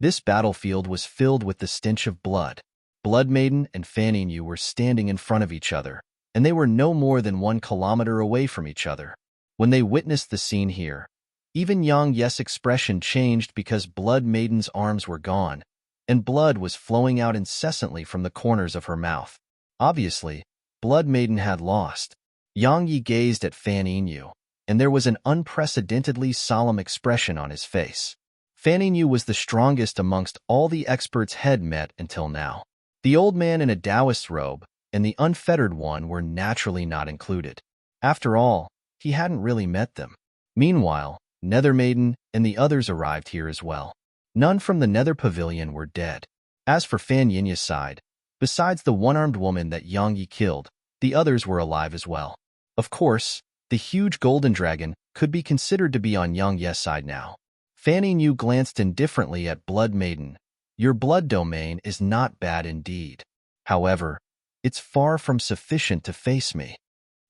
This battlefield was filled with the stench of blood. Blood Maiden and Fan Yinyu were standing in front of each other, and they were no more than 1 kilometer away from each other. When they witnessed the scene here, even Yang Yi's expression changed because Blood Maiden's arms were gone, and blood was flowing out incessantly from the corners of her mouth. Obviously, Blood Maiden had lost. Yang Yi gazed at Fan Yinyu, and there was an unprecedentedly solemn expression on his face. Fan Yinyu was the strongest amongst all the experts had met until now. The old man in a Taoist robe and the unfettered one were naturally not included. After all, he hadn't really met them. Meanwhile, Nether Maiden and the others arrived here as well. None from the Nether Pavilion were dead. As for Fan Yinya's side, besides the one-armed woman that Yang Yi killed, the others were alive as well. Of course, the huge golden dragon could be considered to be on Yang Yi's side now. Fan Yinyu glanced indifferently at Blood Maiden. Your blood domain is not bad indeed. However, it's far from sufficient to face me.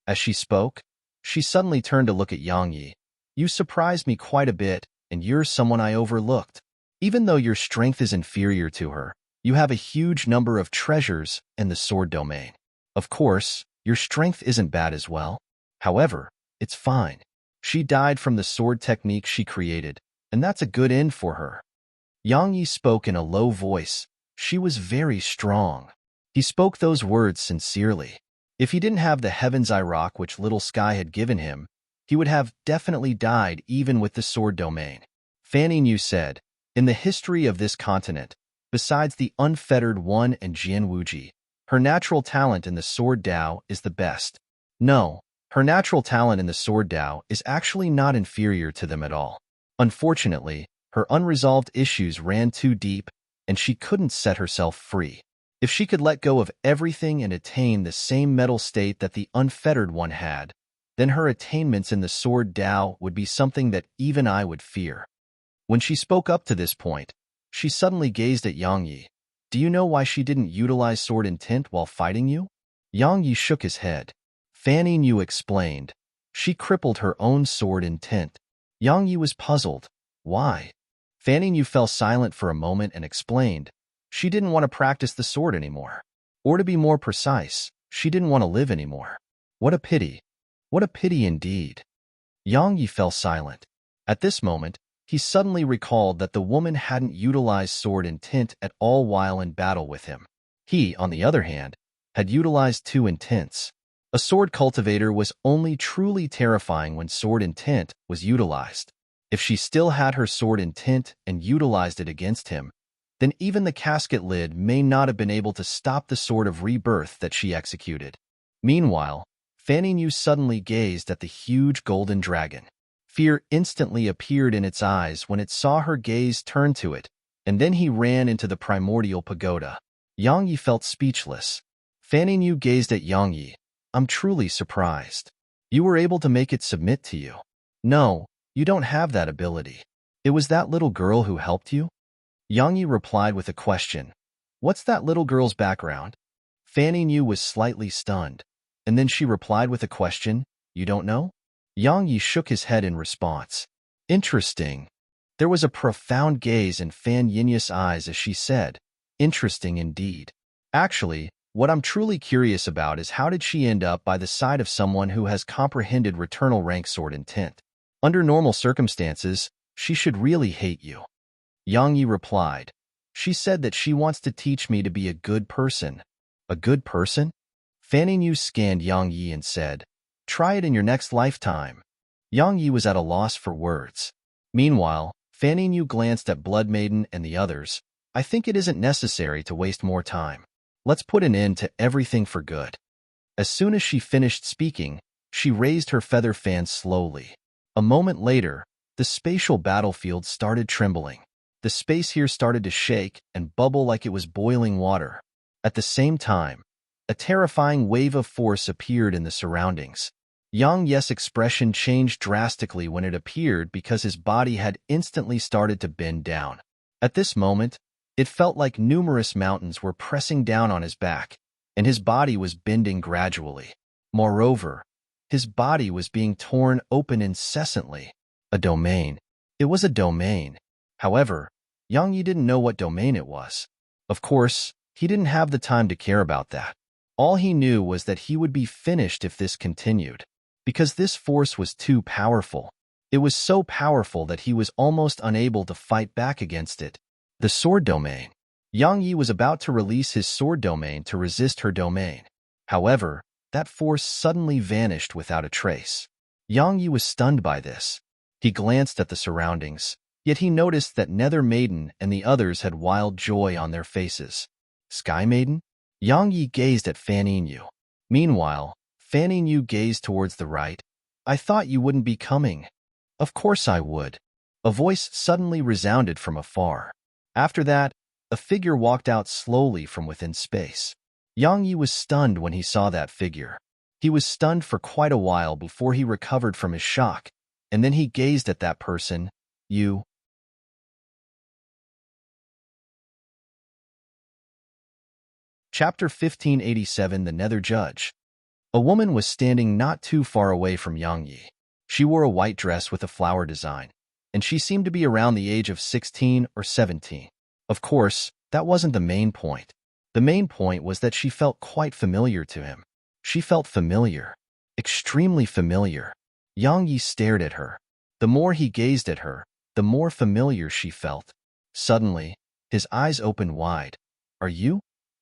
As she spoke, she suddenly turned to look at Yang Yi. You surprised me quite a bit, and you're someone I overlooked. Even though your strength is inferior to her, you have a huge number of treasures in the sword domain. Of course, your strength isn't bad as well. However, it's fine. She died from the sword technique she created, and that's a good end for her. Yang Yi spoke in a low voice. She was very strong. He spoke those words sincerely. If he didn't have the Heaven's Eye Rock which Little Sky had given him, he would have definitely died even with the sword domain. Fan Yinyu said, in the history of this continent, besides the unfettered one and Jian Wuji, her natural talent in the sword Dao is the best. No, her natural talent in the sword Dao is actually not inferior to them at all. Unfortunately, her unresolved issues ran too deep, and she couldn't set herself free. If she could let go of everything and attain the same mental state that the unfettered one had, then her attainments in the sword Dao would be something that even I would fear. When she spoke up to this point, she suddenly gazed at Yang Yi. Do you know why she didn't utilize sword intent while fighting you? Yang Yi shook his head. Fan Yinyu explained. She crippled her own sword intent. Yang Yi was puzzled. Why? Fan Yinyu fell silent for a moment and explained. She didn't want to practice the sword anymore. Or to be more precise, she didn't want to live anymore. What a pity. What a pity indeed. Yang Yi fell silent. At this moment, he suddenly recalled that the woman hadn't utilized sword intent at all while in battle with him. He, on the other hand, had utilized two intents. A sword cultivator was only truly terrifying when sword intent was utilized. If she still had her sword intent and utilized it against him, then even the casket lid may not have been able to stop the sword of rebirth that she executed. Meanwhile, Fan Yinyu suddenly gazed at the huge golden dragon. Fear instantly appeared in its eyes when it saw her gaze turn to it, and then he ran into the primordial pagoda. Yang Yi felt speechless. Fan Yinyu gazed at Yang Yi. I'm truly surprised. You were able to make it submit to you. No, you don't have that ability. It was that little girl who helped you? Yang Yi replied with a question. What's that little girl's background? Fan Yinyu was slightly stunned, and then she replied with a question. You don't know? Yang Yi shook his head in response. Interesting. There was a profound gaze in Fan Yinya's eyes as she said, interesting indeed. Actually, what I'm truly curious about is how did she end up by the side of someone who has comprehended returnal rank sword intent? Under normal circumstances, she should really hate you. Yang Yi replied. She said that she wants to teach me to be a good person. A good person? Fan Yinyu scanned Yang Yi and said, try it in your next lifetime. Yang Yi was at a loss for words. Meanwhile, Fan Yinyu glanced at Blood Maiden and the others. I think it isn't necessary to waste more time. Let's put an end to everything for good. As soon as she finished speaking, she raised her feather fan slowly. A moment later, the spatial battlefield started trembling. The space here started to shake and bubble like it was boiling water. At the same time, A terrifying wave of force appeared in the surroundings. Yang Ye's expression changed drastically when it appeared because his body had instantly started to bend down. At this moment, it felt like numerous mountains were pressing down on his back, and his body was bending gradually. Moreover, his body was being torn open incessantly. A domain. It was a domain. However, Yang Yi didn't know what domain it was. Of course, he didn't have the time to care about that. All he knew was that he would be finished if this continued, because this force was too powerful. It was so powerful that he was almost unable to fight back against it. The sword domain. Yang Yi was about to release his sword domain to resist her domain. However, that force suddenly vanished without a trace. Yang Yi was stunned by this. He glanced at the surroundings, yet he noticed that Nether Maiden and the others had wild joy on their faces. Sky Maiden? Yang Yi gazed at Fan Yu. Meanwhile, Fan Yu gazed towards the right. I thought you wouldn't be coming. Of course I would. A voice suddenly resounded from afar. After that, a figure walked out slowly from within space. Yang Yi was stunned when he saw that figure. He was stunned for quite a while before he recovered from his shock, and then he gazed at that person. You. Chapter 1587 The Nether Judge. A woman was standing not too far away from Yang Yi. She wore a white dress with a flower design, and she seemed to be around the age of 16 or 17. Of course, that wasn't the main point. The main point was that she felt quite familiar to him. She felt familiar. Extremely familiar. Yang Yi stared at her. The more he gazed at her, the more familiar she felt. Suddenly, his eyes opened wide. Are you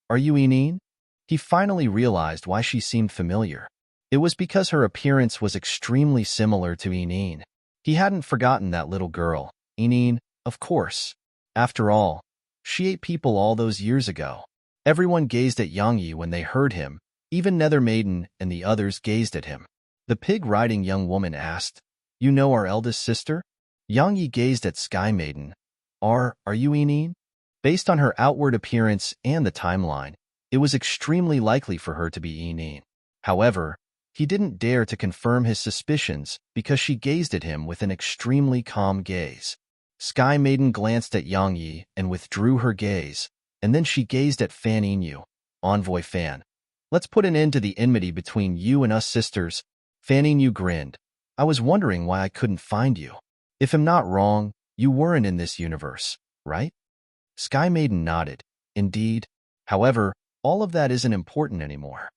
Enine? He finally realized why she seemed familiar. It was because her appearance was extremely similar to Enine. He hadn't forgotten that little girl, Enine, of course. After all, she ate people all those years ago. Everyone gazed at Yang Yi when they heard him. Even Nether Maiden and the others gazed at him. The pig-riding young woman asked, You know our eldest sister? Yang Yi gazed at Sky Maiden. Are you Enine? Based on her outward appearance and the timeline, it was extremely likely for her to be Enine. However, he didn't dare to confirm his suspicions because she gazed at him with an extremely calm gaze. Sky Maiden glanced at Yang Yi and withdrew her gaze, and then she gazed at Fan Yu. Envoy Fan. Let's put an end to the enmity between you and us sisters. Fan Yu grinned. I was wondering why I couldn't find you. If I'm not wrong, you weren't in this universe, right? Sky Maiden nodded. Indeed. However, all of that isn't important anymore.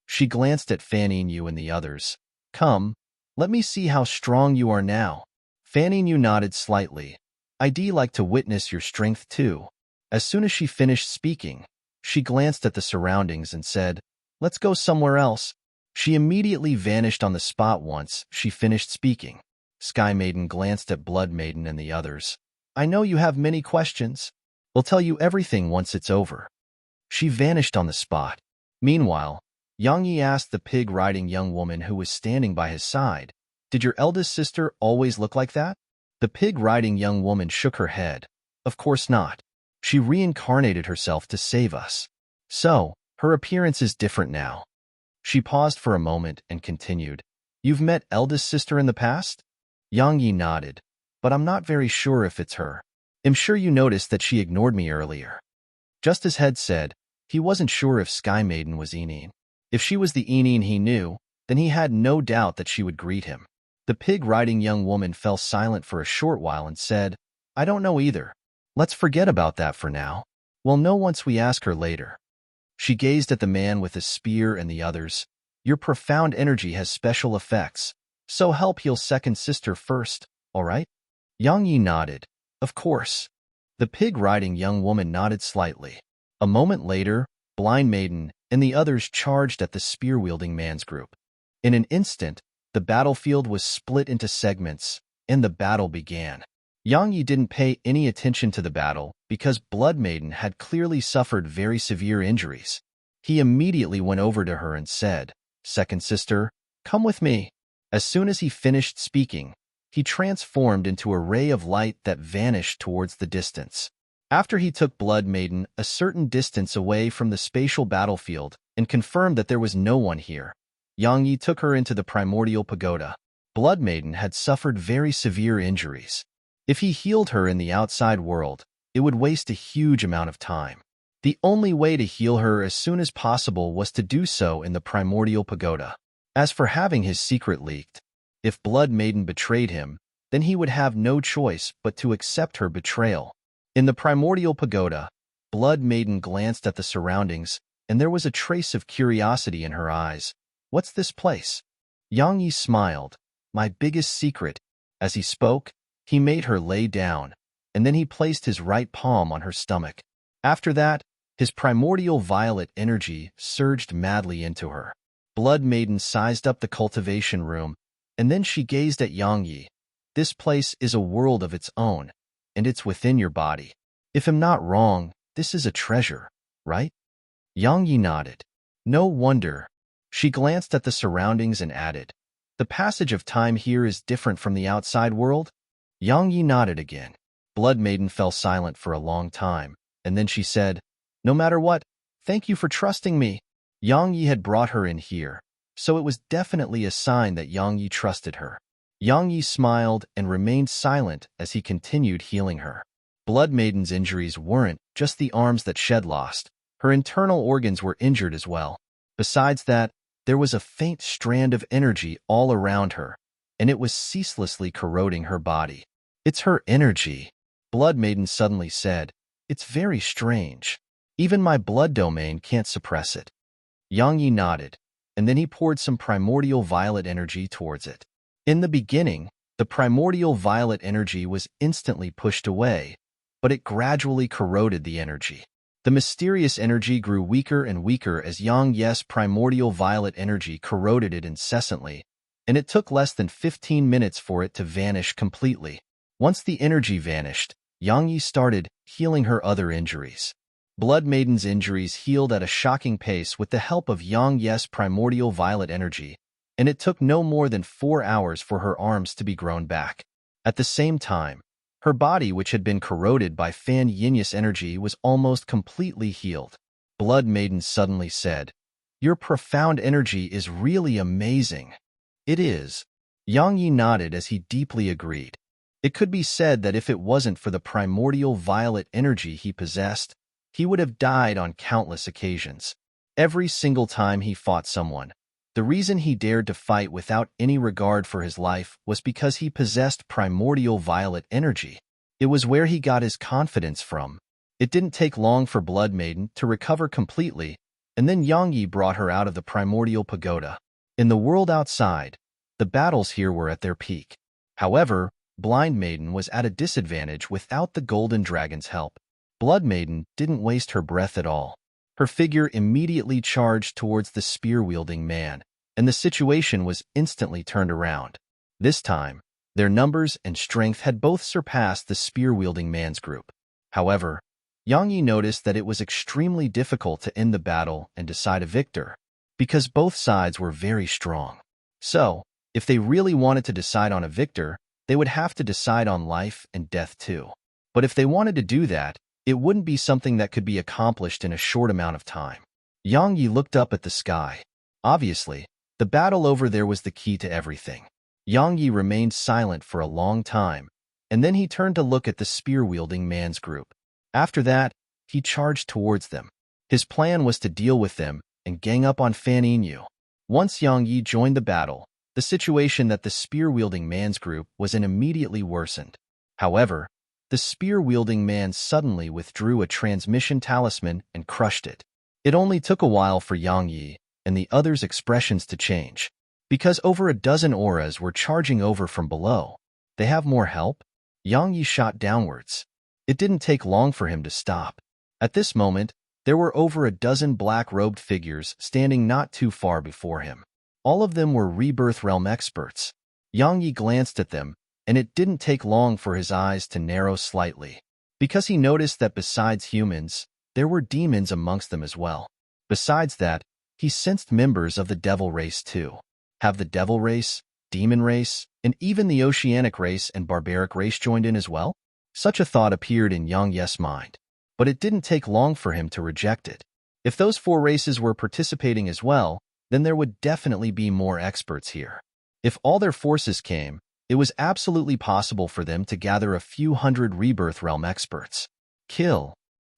She glanced at Fan Yu and the others. Come, let me see how strong you are now. Fan Yu nodded slightly. I'd like to witness your strength too. As soon as she finished speaking, she glanced at the surroundings and said, Let's go somewhere else. She immediately vanished on the spot once she finished speaking. Sky Maiden glanced at Blood Maiden and the others. I know you have many questions. We'll tell you everything once it's over. She vanished on the spot. Meanwhile, Yang Yi asked the pig-riding young woman who was standing by his side, Did your eldest sister always look like that? The pig-riding young woman shook her head. Of course not. She reincarnated herself to save us. So, her appearance is different now. She paused for a moment and continued, You've met eldest sister in the past? Yang Yi nodded, but I'm not very sure if it's her. I'm sure you noticed that she ignored me earlier. Just as Head said, he wasn't sure if Sky Maiden was Enine. If she was the Enine he knew, then he had no doubt that she would greet him. The pig-riding young woman fell silent for a short while and said, I don't know either. Let's forget about that for now. We'll know once we ask her later. She gazed at the man with the spear and the others. Your profound energy has special effects, so help heal second sister first, all right? Yang Yi nodded. Of course. The pig-riding young woman nodded slightly. A moment later, Blind Maiden and the others charged at the spear-wielding man's group. In an instant, the battlefield was split into segments, and the battle began. Yang Yi didn't pay any attention to the battle because Blood Maiden had clearly suffered very severe injuries. He immediately went over to her and said, Second sister, come with me. As soon as he finished speaking, he transformed into a ray of light that vanished towards the distance. After he took Blood Maiden a certain distance away from the spatial battlefield and confirmed that there was no one here, Yang Yi took her into the primordial pagoda. Blood Maiden had suffered very severe injuries. If he healed her in the outside world, it would waste a huge amount of time. The only way to heal her as soon as possible was to do so in the primordial pagoda. As for having his secret leaked, if Blood Maiden betrayed him, then he would have no choice but to accept her betrayal. In the primordial pagoda, Blood Maiden glanced at the surroundings, and there was a trace of curiosity in her eyes. "What's this place?" Yang Yi smiled. "My biggest secret." As he spoke, he made her lay down, and then he placed his right palm on her stomach. After that, his primordial violet energy surged madly into her. Blood Maiden sized up the cultivation room, and then she gazed at Yang Yi. "This place is a world of its own, and it's within your body. If I'm not wrong, this is a treasure, right?" Yang Yi nodded. "No wonder." She glanced at the surroundings and added, "The passage of time here is different from the outside world?" Yang Yi nodded again. Blood Maiden fell silent for a long time, and then she said, "No matter what, thank you for trusting me." Yang Yi had brought her in here, so it was definitely a sign that Yang Yi trusted her. Yang Yi smiled and remained silent as he continued healing her. Blood Maiden's injuries weren't just the arms that shed lost. Her internal organs were injured as well. Besides that, there was a faint strand of energy all around her, and it was ceaselessly corroding her body. "It's her energy," Blood Maiden suddenly said. "It's very strange. Even my blood domain can't suppress it." Yang Yi nodded, and then he poured some primordial violet energy towards it. In the beginning, the primordial violet energy was instantly pushed away, but it gradually corroded the energy. The mysterious energy grew weaker and weaker as Yang Yi's primordial violet energy corroded it incessantly, and it took less than 15 minutes for it to vanish completely. Once the energy vanished, Yang Yi started healing her other injuries. Blood Maiden's injuries healed at a shocking pace with the help of Yang Yi's primordial violet energy, and it took no more than 4 hours for her arms to be grown back. At the same time, her body, which had been corroded by Fan Yin's energy, was almost completely healed. Blood Maiden suddenly said, "Your profound energy is really amazing." "It is." Yang Yi nodded as he deeply agreed. It could be said that if it wasn't for the primordial violet energy he possessed, he would have died on countless occasions. Every single time he fought someone, the reason he dared to fight without any regard for his life was because he possessed primordial violet energy. It was where he got his confidence from. It didn't take long for Blood Maiden to recover completely, and then Yang Yi brought her out of the primordial pagoda. In the world outside, the battles here were at their peak. However, Blind Maiden was at a disadvantage without the Golden Dragon's help. Blood Maiden didn't waste her breath at all. Her figure immediately charged towards the spear-wielding man, and the situation was instantly turned around. This time, their numbers and strength had both surpassed the spear-wielding man's group. However, Yang Yi noticed that it was extremely difficult to end the battle and decide a victor, because both sides were very strong. So, if they really wanted to decide on a victor, they would have to decide on life and death too. But if they wanted to do that, it wouldn't be something that could be accomplished in a short amount of time. Yang Yi looked up at the sky. Obviously, the battle over there was the key to everything. Yang Yi remained silent for a long time, and then he turned to look at the spear-wielding man's group. After that, he charged towards them. His plan was to deal with them and gang up on Fan Yin. Once Yang Yi joined the battle, the situation that the spear-wielding man's group was in immediately worsened. However, the spear-wielding man suddenly withdrew a transmission talisman and crushed it. It only took a while for Yang Yi and the others' expressions to change, because over a dozen auras were charging over from below. "They have more help?" Yang Yi shot downwards. It didn't take long for him to stop. At this moment, there were over a dozen black-robed figures standing not too far before him. All of them were Rebirth Realm experts. Yang Yi glanced at them, and it didn't take long for his eyes to narrow slightly, because he noticed that besides humans, there were demons amongst them as well. Besides that, he sensed members of the devil race too. Have the devil race, demon race, and even the oceanic race and barbaric race joined in as well? Such a thought appeared in Yang Ye's mind, but it didn't take long for him to reject it. If those 4 races were participating as well, then there would definitely be more experts here. If all their forces came, it was absolutely possible for them to gather a few hundred Rebirth Realm experts. Kill.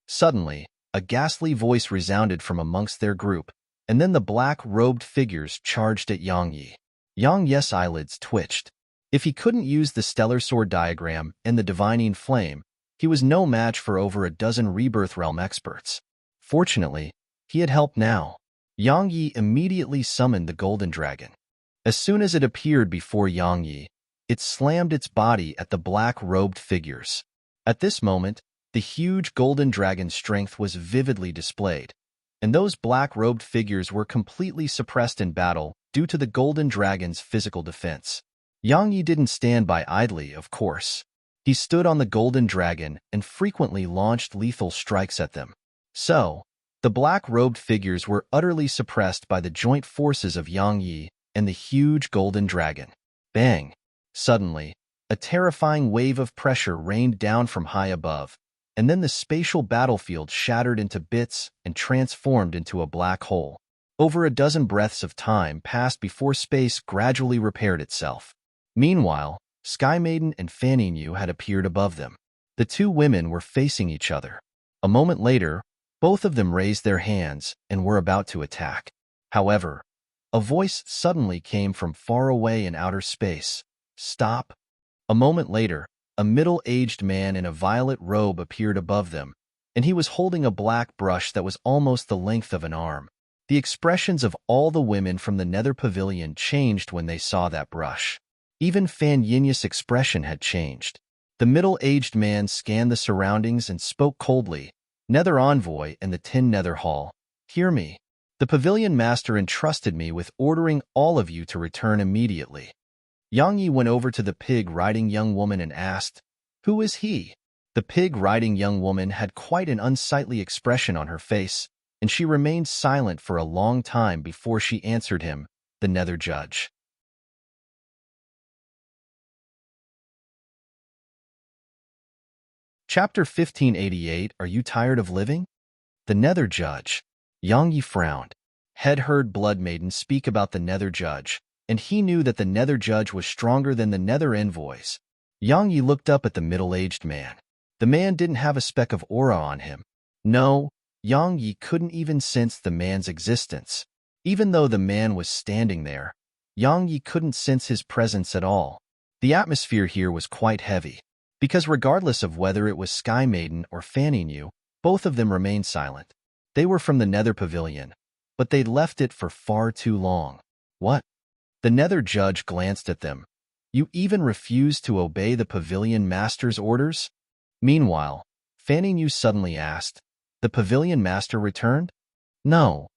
Suddenly, a ghastly voice resounded from amongst their group, and then the black-robed figures charged at Yang Yi. Yang Ye's eyelids twitched. If he couldn't use the stellar sword diagram and the divining flame, he was no match for over a dozen Rebirth Realm experts. Fortunately, he had help now. Yang Yi immediately summoned the golden dragon. As soon as it appeared before Yang Yi, it slammed its body at the black-robed figures. At this moment, the huge golden dragon's strength was vividly displayed, and those black-robed figures were completely suppressed in battle due to the golden dragon's physical defense. Yang Yi didn't stand by idly, of course. He stood on the golden dragon and frequently launched lethal strikes at them. So, the black-robed figures were utterly suppressed by the joint forces of Yang Yi and the huge golden dragon. Bang! Suddenly, a terrifying wave of pressure rained down from high above, and then the spatial battlefield shattered into bits and transformed into a black hole. Over a dozen breaths of time passed before space gradually repaired itself. Meanwhile, Sky Maiden and Fanning Yu had appeared above them. The 2 women were facing each other. A moment later, both of them raised their hands and were about to attack. However, a voice suddenly came from far away in outer space. Stop. A moment later, a middle-aged man in a violet robe appeared above them, and he was holding a black brush that was almost the length of an arm. The expressions of all the women from the Nether Pavilion changed when they saw that brush. Even Fan Yinya's expression had changed. The middle-aged man scanned the surroundings and spoke coldly. Nether Envoy and the Tin Nether Hall, hear me. The Pavilion Master entrusted me with ordering all of you to return immediately. Yang Yi went over to the pig-riding young woman and asked, "Who is he?" The pig-riding young woman had quite an unsightly expression on her face, and she remained silent for a long time before she answered him, "The Nether Judge." Chapter 1588. Are you tired of living? The Nether Judge. Yang Yi frowned. Had heard Blood Maiden speak about the Nether Judge, and he knew that the Nether Judge was stronger than the Nether Envoys. Yang Yi looked up at the middle-aged man. The man didn't have a speck of aura on him. No, Yang Yi couldn't even sense the man's existence. Even though the man was standing there, Yang Yi couldn't sense his presence at all. The atmosphere here was quite heavy, because regardless of whether it was Sky Maiden or Fanning Yu, both of them remained silent. They were from the Nether Pavilion, but they'd left it for far too long. What? The Nether Judge glanced at them. You even refused to obey the Pavilion Master's orders? Meanwhile, Fanning Yu suddenly asked, "The Pavilion Master returned?" "No."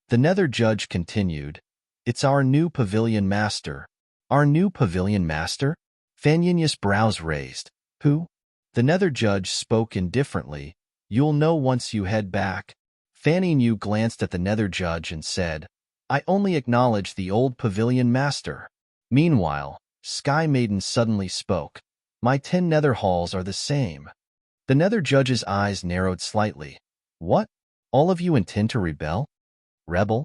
The Nether Judge continued, "It's our new Pavilion Master." "Our new Pavilion Master?" Fan Yinya's brows raised. "Who?" The Nether Judge spoke indifferently. "You'll know once you head back." Fanning Yu glanced at the Nether Judge and said, "I only acknowledge the old Pavilion Master." Meanwhile, Sky Maiden suddenly spoke. "My 10 Nether Halls are the same." The Nether Judge's eyes narrowed slightly. "What? All of you intend to rebel?" "Rebel?"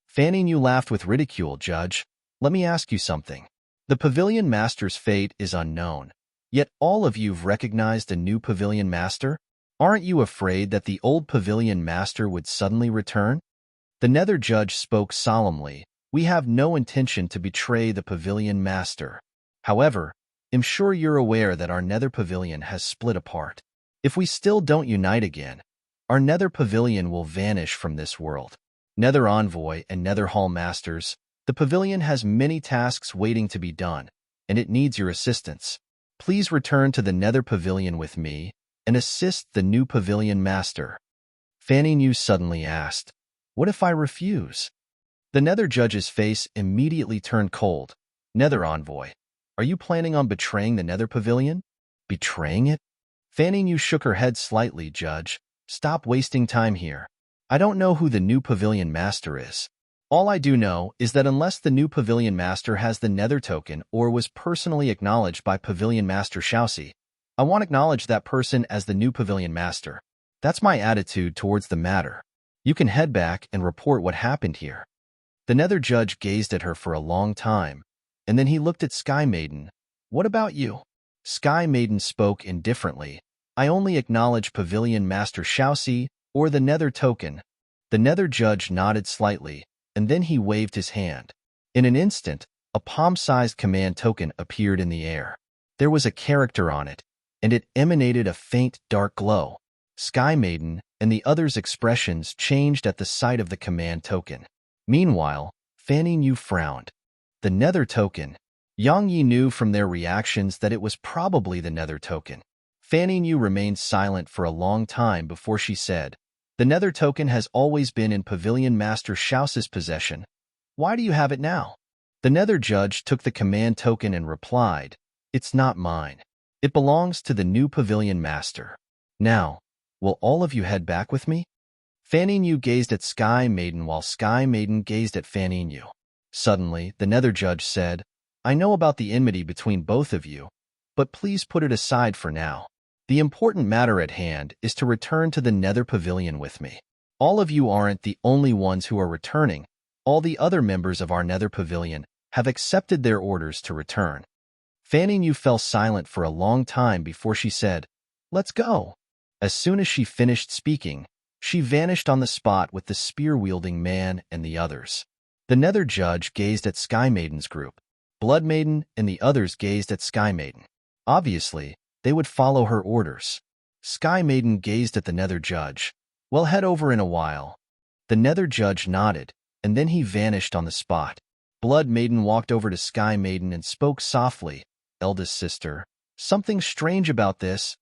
Fanning Yu laughed with ridicule. "Judge, let me ask you something. The Pavilion Master's fate is unknown, yet all of you've recognized a new Pavilion Master? Aren't you afraid that the old Pavilion Master would suddenly return?" The Nether Judge spoke solemnly. "We have no intention to betray the Pavilion Master. However, I'm sure you're aware that our Nether Pavilion has split apart. If we still don't unite again, our Nether Pavilion will vanish from this world. Nether Envoy and Nether Hall Masters, the Pavilion has many tasks waiting to be done, and it needs your assistance. Please return to the Nether Pavilion with me and assist the new Pavilion Master." Fanning Yu suddenly asked, "What if I refuse?" The Nether Judge's face immediately turned cold. "Nether Envoy, are you planning on betraying the Nether Pavilion?" "Betraying it?" Fanning Yu shook her head slightly. "Judge, stop wasting time here. I don't know who the new Pavilion Master is. All I do know is that unless the new Pavilion Master has the Nether Token or was personally acknowledged by Pavilion Master Shaoxi, I want to acknowledge that person as the new pavilion master. That's my attitude towards the matter. You can head back and report what happened here." The Nether Judge gazed at her for a long time, and then he looked at Sky Maiden. "What about you?" Sky Maiden spoke indifferently. "I only acknowledge Pavilion Master Xiaoxi, or the Nether Token." The Nether Judge nodded slightly, and then he waved his hand. In an instant, a palm-sized command token appeared in the air. There was a character on it, and it emanated a faint, dark glow. Sky Maiden and the others' expressions changed at the sight of the command token. Meanwhile, Fanning Yu frowned. The Nether Token. Yang Yi knew from their reactions that it was probably the Nether Token. Fanning Yu remained silent for a long time before she said, "The Nether Token has always been in Pavilion Master Xiaoxi's possession. Why do you have it now?" The Nether Judge took the command token and replied, "It's not mine. It belongs to the new Pavilion Master. Now, will all of you head back with me?" Fanning Yu gazed at Sky Maiden while Sky Maiden gazed at Fanning Yu. Suddenly, the Nether Judge said, "I know about the enmity between both of you, but please put it aside for now. The important matter at hand is to return to the Nether Pavilion with me. All of you aren't the only ones who are returning. All the other members of our Nether Pavilion have accepted their orders to return." Fanning Yu fell silent for a long time before she said, "Let's go." As soon as she finished speaking, she vanished on the spot with the spear-wielding man and the others. The Nether Judge gazed at Sky Maiden's group. Blood Maiden and the others gazed at Sky Maiden. Obviously, they would follow her orders. Sky Maiden gazed at the Nether Judge. "We'll head over in a while." The Nether Judge nodded, and then he vanished on the spot. Blood Maiden walked over to Sky Maiden and spoke softly, "Eldest sister, something strange about this."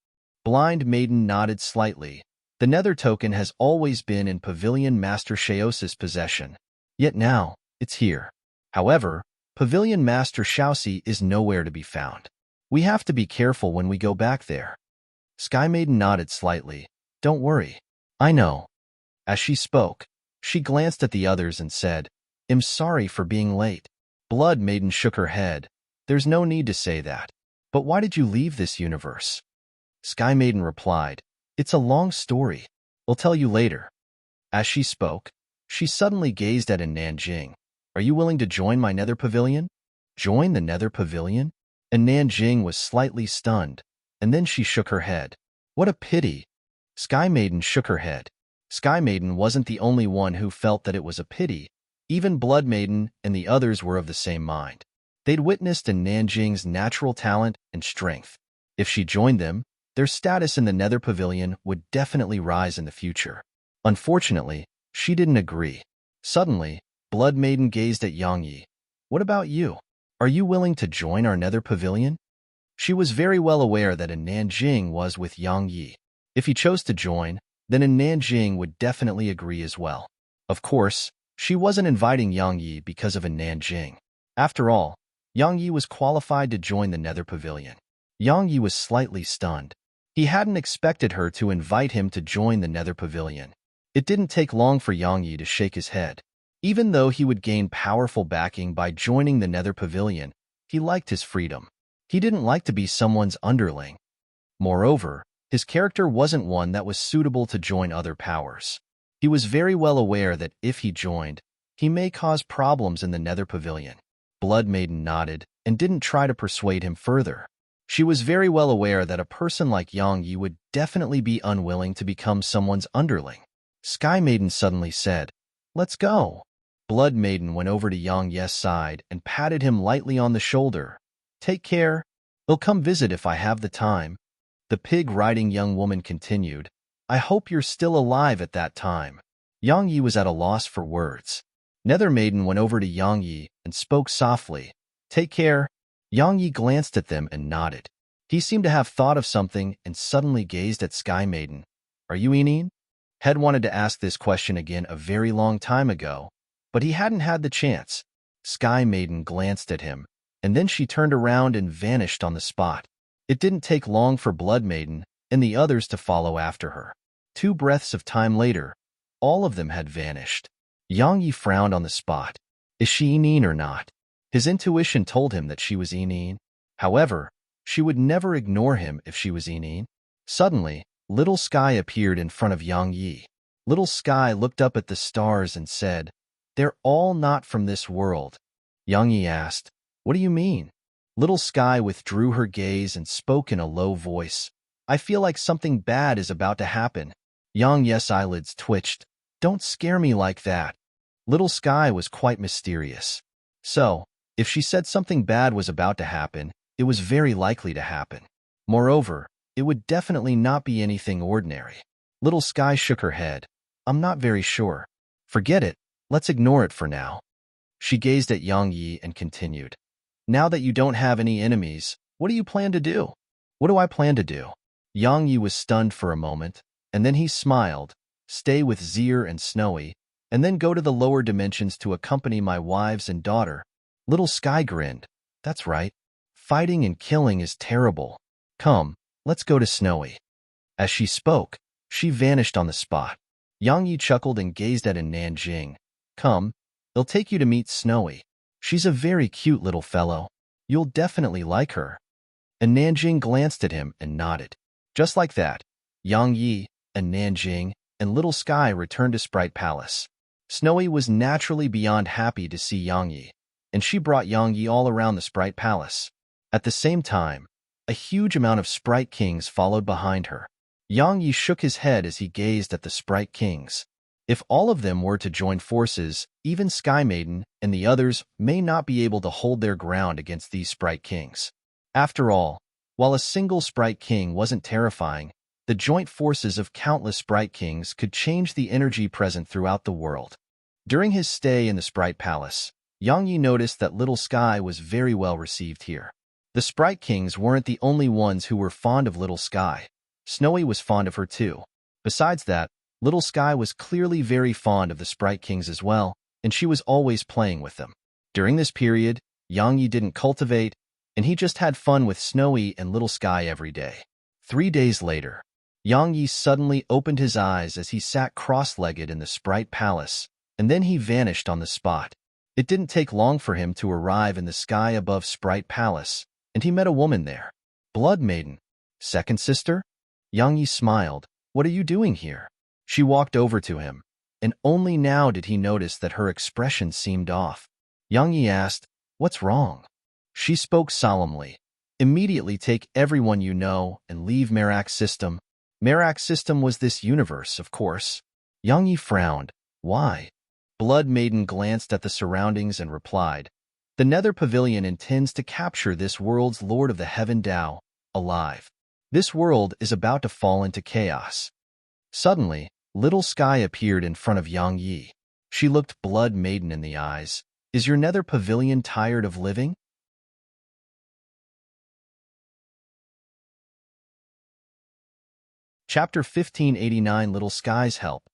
Blind Maiden nodded slightly. The Nether Token has always been in Pavilion Master Xiaoxi's possession. Yet now, it's here. However, Pavilion Master Xiaoxi is nowhere to be found. We have to be careful when we go back there. Sky Maiden nodded slightly. "Don't worry. I know." As she spoke, she glanced at the others and said, "I'm sorry for being late." Blood Maiden shook her head. "There's no need to say that. But why did you leave this universe?" Sky Maiden replied, "It's a long story. I'll tell you later." As she spoke, she suddenly gazed at Nanjing. "Are you willing to join my Nether Pavilion?" "Join the Nether Pavilion?" And Nanjing was slightly stunned, and then she shook her head. "What a pity." Sky Maiden shook her head. Sky Maiden wasn't the only one who felt that it was a pity. Even Blood Maiden and the others were of the same mind. They'd witnessed in Nanjing's natural talent and strength. If she joined them, their status in the Nether Pavilion would definitely rise in the future. Unfortunately, she didn't agree. Suddenly, Blood Maiden gazed at Yang Yi. "What about you? Are you willing to join our Nether Pavilion?" She was very well aware that Nanjing was with Yang Yi. If he chose to join, then Nanjing would definitely agree as well. Of course, she wasn't inviting Yang Yi because of Nanjing. After all, Yang Yi was qualified to join the Nether Pavilion. Yang Yi was slightly stunned. He hadn't expected her to invite him to join the Nether Pavilion. It didn't take long for Yang Yi to shake his head. Even though he would gain powerful backing by joining the Nether Pavilion, he liked his freedom. He didn't like to be someone's underling. Moreover, his character wasn't one that was suitable to join other powers. He was very well aware that if he joined, he may cause problems in the Nether Pavilion. Blood Maiden nodded and didn't try to persuade him further. She was very well aware that a person like Yang Yi would definitely be unwilling to become someone's underling. Sky Maiden suddenly said, "Let's go." Blood Maiden went over to Yang Yi's side and patted him lightly on the shoulder. "Take care. I'll come visit if I have the time." The pig-riding young woman continued, "I hope you're still alive at that time." Yang Yi was at a loss for words. Nether Maiden went over to Yang Yi and spoke softly, "Take care." Yang Yi glanced at them and nodded. He seemed to have thought of something and suddenly gazed at Sky Maiden. "Are you Enin?" Had wanted to ask this question again a very long time ago, but he hadn't had the chance. Sky Maiden glanced at him, and then she turned around and vanished on the spot. It didn't take long for Blood Maiden and the others to follow after her. 2 breaths of time later, all of them had vanished. Yang Yi frowned on the spot. Is she Enin or not? His intuition told him that she was Enin. However, She would never ignore him if she was Enin. Suddenly, Little Sky appeared in front of Yang Yi. Little Sky looked up at the stars and said, "They're all not from this world." Yang Yi asked, "What do you mean?" Little Sky withdrew her gaze and spoke in a low voice. "I feel like something bad is about to happen." Yang Yi's eyelids twitched. "Don't scare me like that." Little Sky was quite mysterious. So, if she said something bad was about to happen, it was very likely to happen. Moreover, it would definitely not be anything ordinary. Little Sky shook her head. "I'm not very sure." "Forget it. Let's ignore it for now." She gazed at Yang Yi and continued. "Now that you don't have any enemies, what do you plan to do?" "What do I plan to do?" Yang Yi was stunned for a moment, and then he smiled. "Stay with Zir and Snowy, and then go to the lower dimensions to accompany my wives and daughter." Little Sky grinned. "That's right. Fighting and killing is terrible. Come, let's go to Snowy." As she spoke, she vanished on the spot. Yang Yi chuckled and gazed at Nanjing. "Come, they'll take you to meet Snowy. She's a very cute little fellow. You'll definitely like her." And Nanjing glanced at him and nodded. Just like that, Yang Yi, and Nanjing, and Little Sky returned to Sprite Palace. Snowy was naturally beyond happy to see Yang Yi, and she brought Yang Yi all around the Sprite Palace. At the same time, a huge amount of Sprite Kings followed behind her. Yang Yi shook his head as he gazed at the Sprite Kings. If all of them were to join forces, even Sky Maiden and the others may not be able to hold their ground against these Sprite Kings. After all, while a single Sprite King wasn't terrifying, the joint forces of countless Sprite Kings could change the energy present throughout the world. During his stay in the Sprite Palace, Yang Yi noticed that Little Sky was very well received here. The Sprite Kings weren't the only ones who were fond of Little Sky. Snowy was fond of her too. Besides that, Little Sky was clearly very fond of the Sprite Kings as well, and she was always playing with them. During this period, Yang Yi didn't cultivate, and he just had fun with Snowy and Little Sky every day. 3 days later, Yang Yi suddenly opened his eyes as he sat cross-legged in the Sprite Palace, and then he vanished on the spot. It didn't take long for him to arrive in the sky above Sprite Palace, and he met a woman there. "Blood Maiden. Second sister?" Yang Yi smiled. "What are you doing here?" She walked over to him, and only now did he notice that her expression seemed off. Yang Yi asked, "What's wrong?" She spoke solemnly. "Immediately take everyone you know and leave Merak's system." Merak's system was this universe, of course. Yang Yi frowned. "Why?" Blood Maiden glanced at the surroundings and replied, "The Nether Pavilion intends to capture this world's Lord of the Heaven Tao, alive. This world is about to fall into chaos." Suddenly, Little Sky appeared in front of Yang Yi. She looked Blood Maiden in the eyes. "Is your Nether Pavilion tired of living?" Chapter 1589 Little Sky's Help.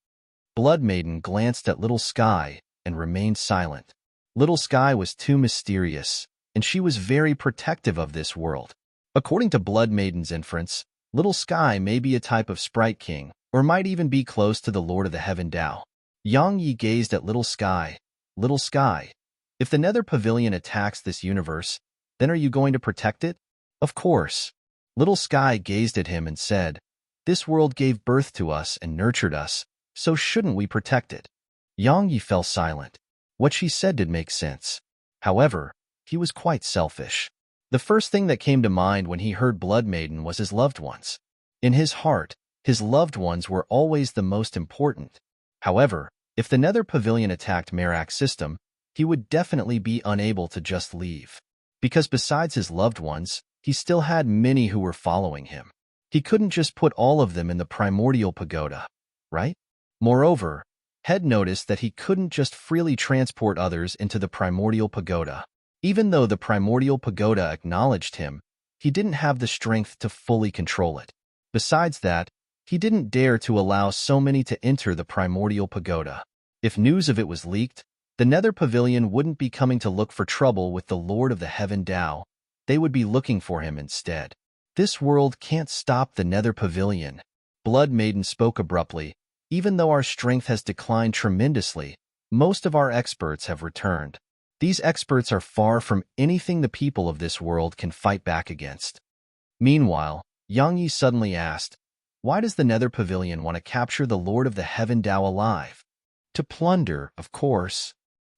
Blood Maiden glanced at Little Sky and remained silent. Little Sky was too mysterious, and she was very protective of this world. According to Blood Maiden's inference, Little Sky may be a type of Sprite King, or might even be close to the Lord of the Heaven Tao. Yang Yi gazed at Little Sky. "Little Sky, if the Nether Pavilion attacks this universe, then are you going to protect it?" "Of course." Little Sky gazed at him and said, "This world gave birth to us and nurtured us, so shouldn't we protect it?" Yang Yi fell silent. What she said did make sense. However, he was quite selfish. The first thing that came to mind when he heard Blood Maiden was his loved ones. In his heart, his loved ones were always the most important. However, if the Nether Pavilion attacked Merak's system, he would definitely be unable to just leave. Because besides his loved ones, he still had many who were following him. He couldn't just put all of them in the Primordial Pagoda, right? Moreover, Head noticed that he couldn't just freely transport others into the Primordial Pagoda. Even though the Primordial Pagoda acknowledged him, he didn't have the strength to fully control it. Besides that, he didn't dare to allow so many to enter the Primordial Pagoda. If news of it was leaked, the Nether Pavilion wouldn't be coming to look for trouble with the Lord of the Heaven Tao. They would be looking for him instead. "This world can't stop the Nether Pavilion." Blood Maiden spoke abruptly. "Even though our strength has declined tremendously, most of our experts have returned. These experts are far from anything the people of this world can fight back against. Meanwhile, Yang Yi suddenly asked, "Why does the Nether Pavilion want to capture the Lord of the Heaven Tao alive?" "To plunder, of course."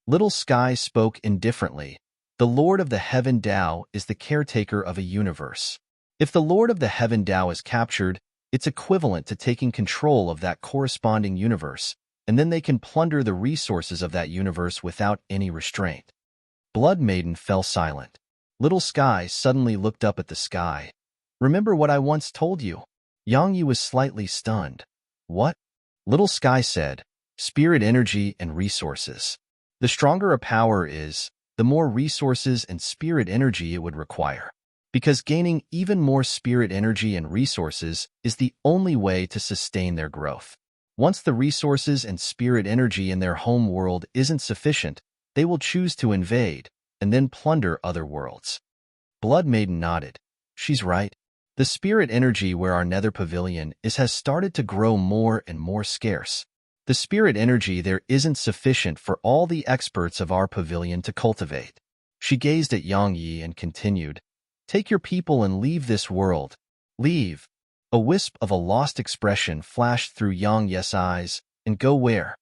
Little Sky spoke indifferently. "The Lord of the Heaven Tao is the caretaker of a universe. If the Lord of the Heaven Tao is captured, it's equivalent to taking control of that corresponding universe, and then they can plunder the resources of that universe without any restraint." Blood Maiden fell silent. Little Sky suddenly looked up at the sky. "Remember what I once told you?" Yang Yi was slightly stunned. "What?" Little Sky said, "Spirit energy and resources. The stronger a power is, the more resources and spirit energy it would require. Because gaining even more spirit energy and resources is the only way to sustain their growth. Once the resources and spirit energy in their home world isn't sufficient, they will choose to invade and then plunder other worlds." Blood Maiden nodded. "She's right. The spirit energy where our Nether Pavilion is has started to grow more and more scarce. The spirit energy there isn't sufficient for all the experts of our pavilion to cultivate." She gazed at Yang Yi and continued, "Take your people and leave this world. Leave." A wisp of a lost expression flashed through Yang Yi's eyes. "And go where?"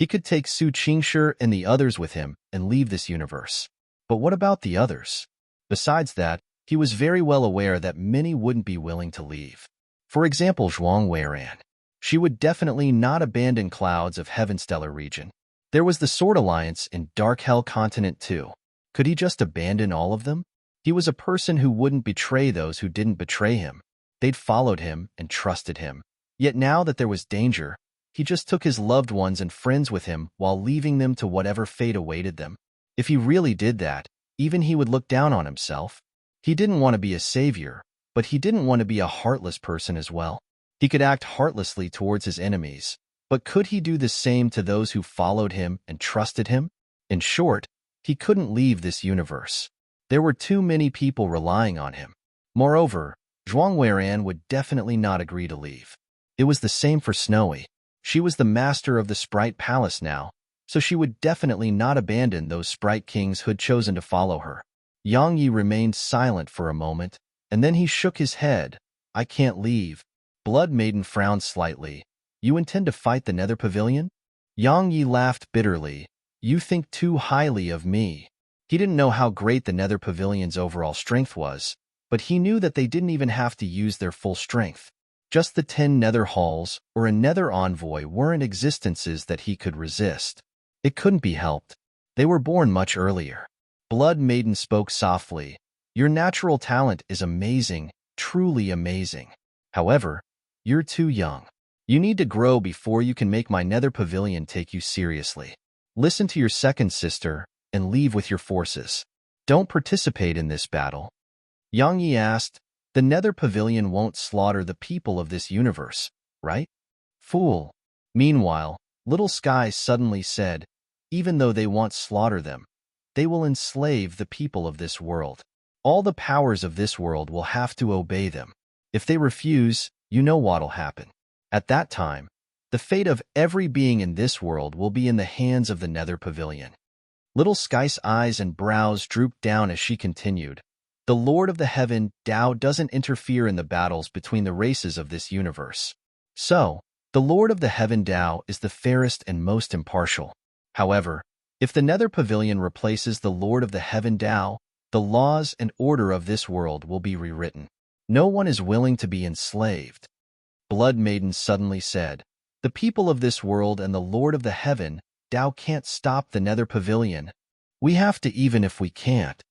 He could take Su Qingshi and the others with him and leave this universe. But what about the others? Besides that, he was very well aware that many wouldn't be willing to leave. For example, Zhuang Weiran. She would definitely not abandon Clouds of Heaven Stellar region. There was the Sword Alliance in Dark Hell Continent too. Could he just abandon all of them? He was a person who wouldn't betray those who didn't betray him. They'd followed him and trusted him. Yet now that there was danger, he just took his loved ones and friends with him while leaving them to whatever fate awaited them. If he really did that, even he would look down on himself. He didn't want to be a savior, but he didn't want to be a heartless person as well. He could act heartlessly towards his enemies, but could he do the same to those who followed him and trusted him? In short, he couldn't leave this universe. There were too many people relying on him. Moreover, Zhuang Weiran would definitely not agree to leave. It was the same for Snowy. She was the master of the Sprite Palace now, so she would definitely not abandon those Sprite Kings who'd chosen to follow her. Yang Yi remained silent for a moment, and then he shook his head. "I can't leave." Blood Maiden frowned slightly. "You intend to fight the Nether Pavilion?" Yang Yi laughed bitterly. "You think too highly of me." He didn't know how great the Nether Pavilion's overall strength was, but he knew that they didn't even have to use their full strength. Just the 10 Nether Halls or a Nether Envoy weren't existences that he could resist. It couldn't be helped. They were born much earlier. Blood Maiden spoke softly. "Your natural talent is amazing, truly amazing. However, you're too young. You need to grow before you can make my Nether Pavilion take you seriously. Listen to your second sister and leave with your forces. Don't participate in this battle." Yang Yi asked, "The Nether Pavilion won't slaughter the people of this universe, right?" "Fool." Meanwhile, Little Sky suddenly said, "Even though they won't slaughter them, they will enslave the people of this world. All the powers of this world will have to obey them. If they refuse, you know what'll happen. At that time, the fate of every being in this world will be in the hands of the Nether Pavilion." Little Sky's eyes and brows drooped down as she continued, "The Lord of the Heaven Tao doesn't interfere in the battles between the races of this universe. So, the Lord of the Heaven Tao is the fairest and most impartial. However, if the Nether Pavilion replaces the Lord of the Heaven Tao, the laws and order of this world will be rewritten. No one is willing to be enslaved." Blood Maiden suddenly said, "The people of this world and the Lord of the Heaven Tao can't stop the Nether Pavilion. We have to even if we can't."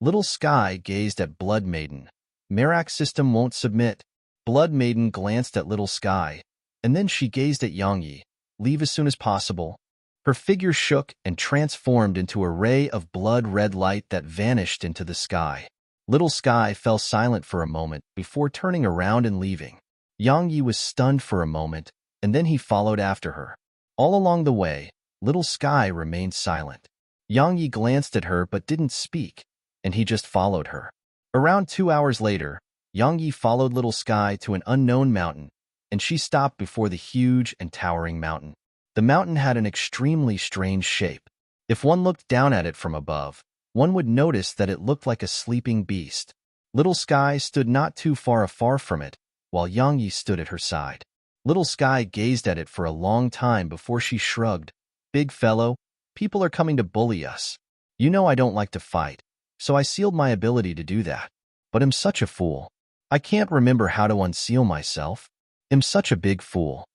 Little Sky gazed at Blood Maiden. "Merak's system won't submit." Blood Maiden glanced at Little Sky, and then she gazed at Yang Yi. "Leave as soon as possible." Her figure shook and transformed into a ray of blood-red light that vanished into the sky. Little Sky fell silent for a moment before turning around and leaving. Yang Yi was stunned for a moment, and then he followed after her. All along the way, Little Sky remained silent. Yang Yi glanced at her but didn't speak, and he just followed her. Around 2 hours later, Yang Yi followed Little Sky to an unknown mountain, and she stopped before the huge and towering mountain. The mountain had an extremely strange shape. If one looked down at it from above, one would notice that it looked like a sleeping beast. Little Sky stood not too far from it, while Yang Yi stood at her side. Little Sky gazed at it for a long time before she shrugged. Big fellow, people are coming to bully us. You know I don't like to fight, so I sealed my ability to do that. But I'm such a fool. I can't remember how to unseal myself. I'm such a big fool.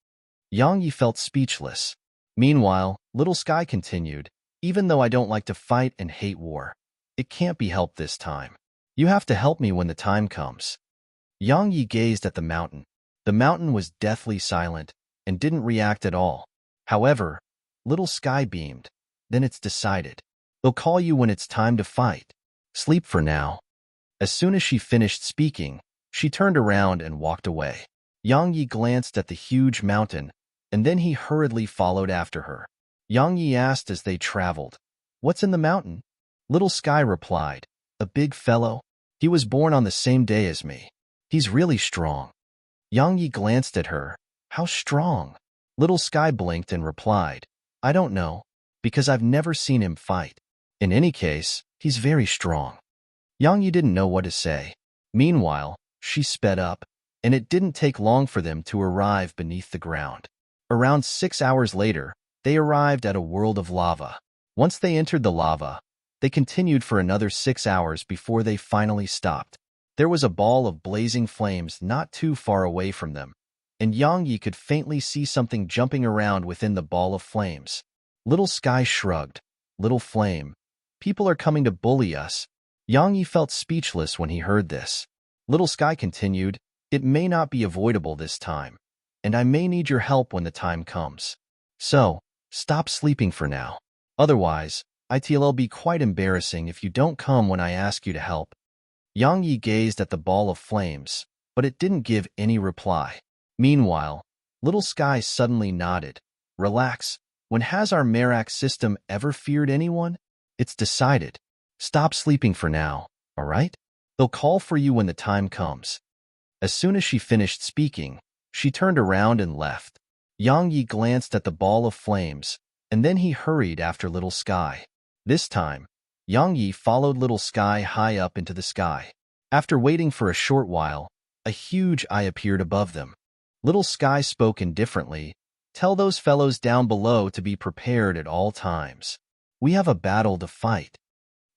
Yang Yi felt speechless. Meanwhile, Little Sky continued, even though I don't like to fight and hate war, it can't be helped this time. You have to help me when the time comes. Yang Yi gazed at the mountain. The mountain was deathly silent and didn't react at all. However, Little Sky beamed. Then it's decided. They'll call you when it's time to fight. Sleep for now. As soon as she finished speaking, she turned around and walked away. Yang Yi glanced at the huge mountain, and then he hurriedly followed after her. Yang Yi asked as they traveled, "What's in the mountain?" Little Sky replied, "A big fellow. He was born on the same day as me. He's really strong." Yang Yi glanced at her. "How strong?" Little Sky blinked and replied, "I don't know, because I've never seen him fight. In any case, he's very strong." Yang Yi didn't know what to say. Meanwhile, she sped up, and it didn't take long for them to arrive beneath the ground. Around 6 hours later, they arrived at a world of lava. Once they entered the lava, they continued for another 6 hours before they finally stopped. There was a ball of blazing flames not too far away from them, and Yang Yi could faintly see something jumping around within the ball of flames. Little Sky shrugged. "Little flame, people are coming to bully us." Yang Yi felt speechless when he heard this. Little Sky continued, "It may not be avoidable this time, and I may need your help when the time comes. So, stop sleeping for now. Otherwise, it'll be quite embarrassing if you don't come when I ask you to help." Yang Yi gazed at the ball of flames, but it didn't give any reply. Meanwhile, Little Sky suddenly nodded. "Relax. When has our Merak system ever feared anyone? It's decided. Stop sleeping for now, all right? They'll call for you when the time comes." As soon as she finished speaking, she turned around and left. Yang Yi glanced at the ball of flames, and then he hurried after Little Sky. This time, Yang Yi followed Little Sky high up into the sky. After waiting for a short while, a huge eye appeared above them. Little Sky spoke indifferently, "Tell those fellows down below to be prepared at all times. We have a battle to fight."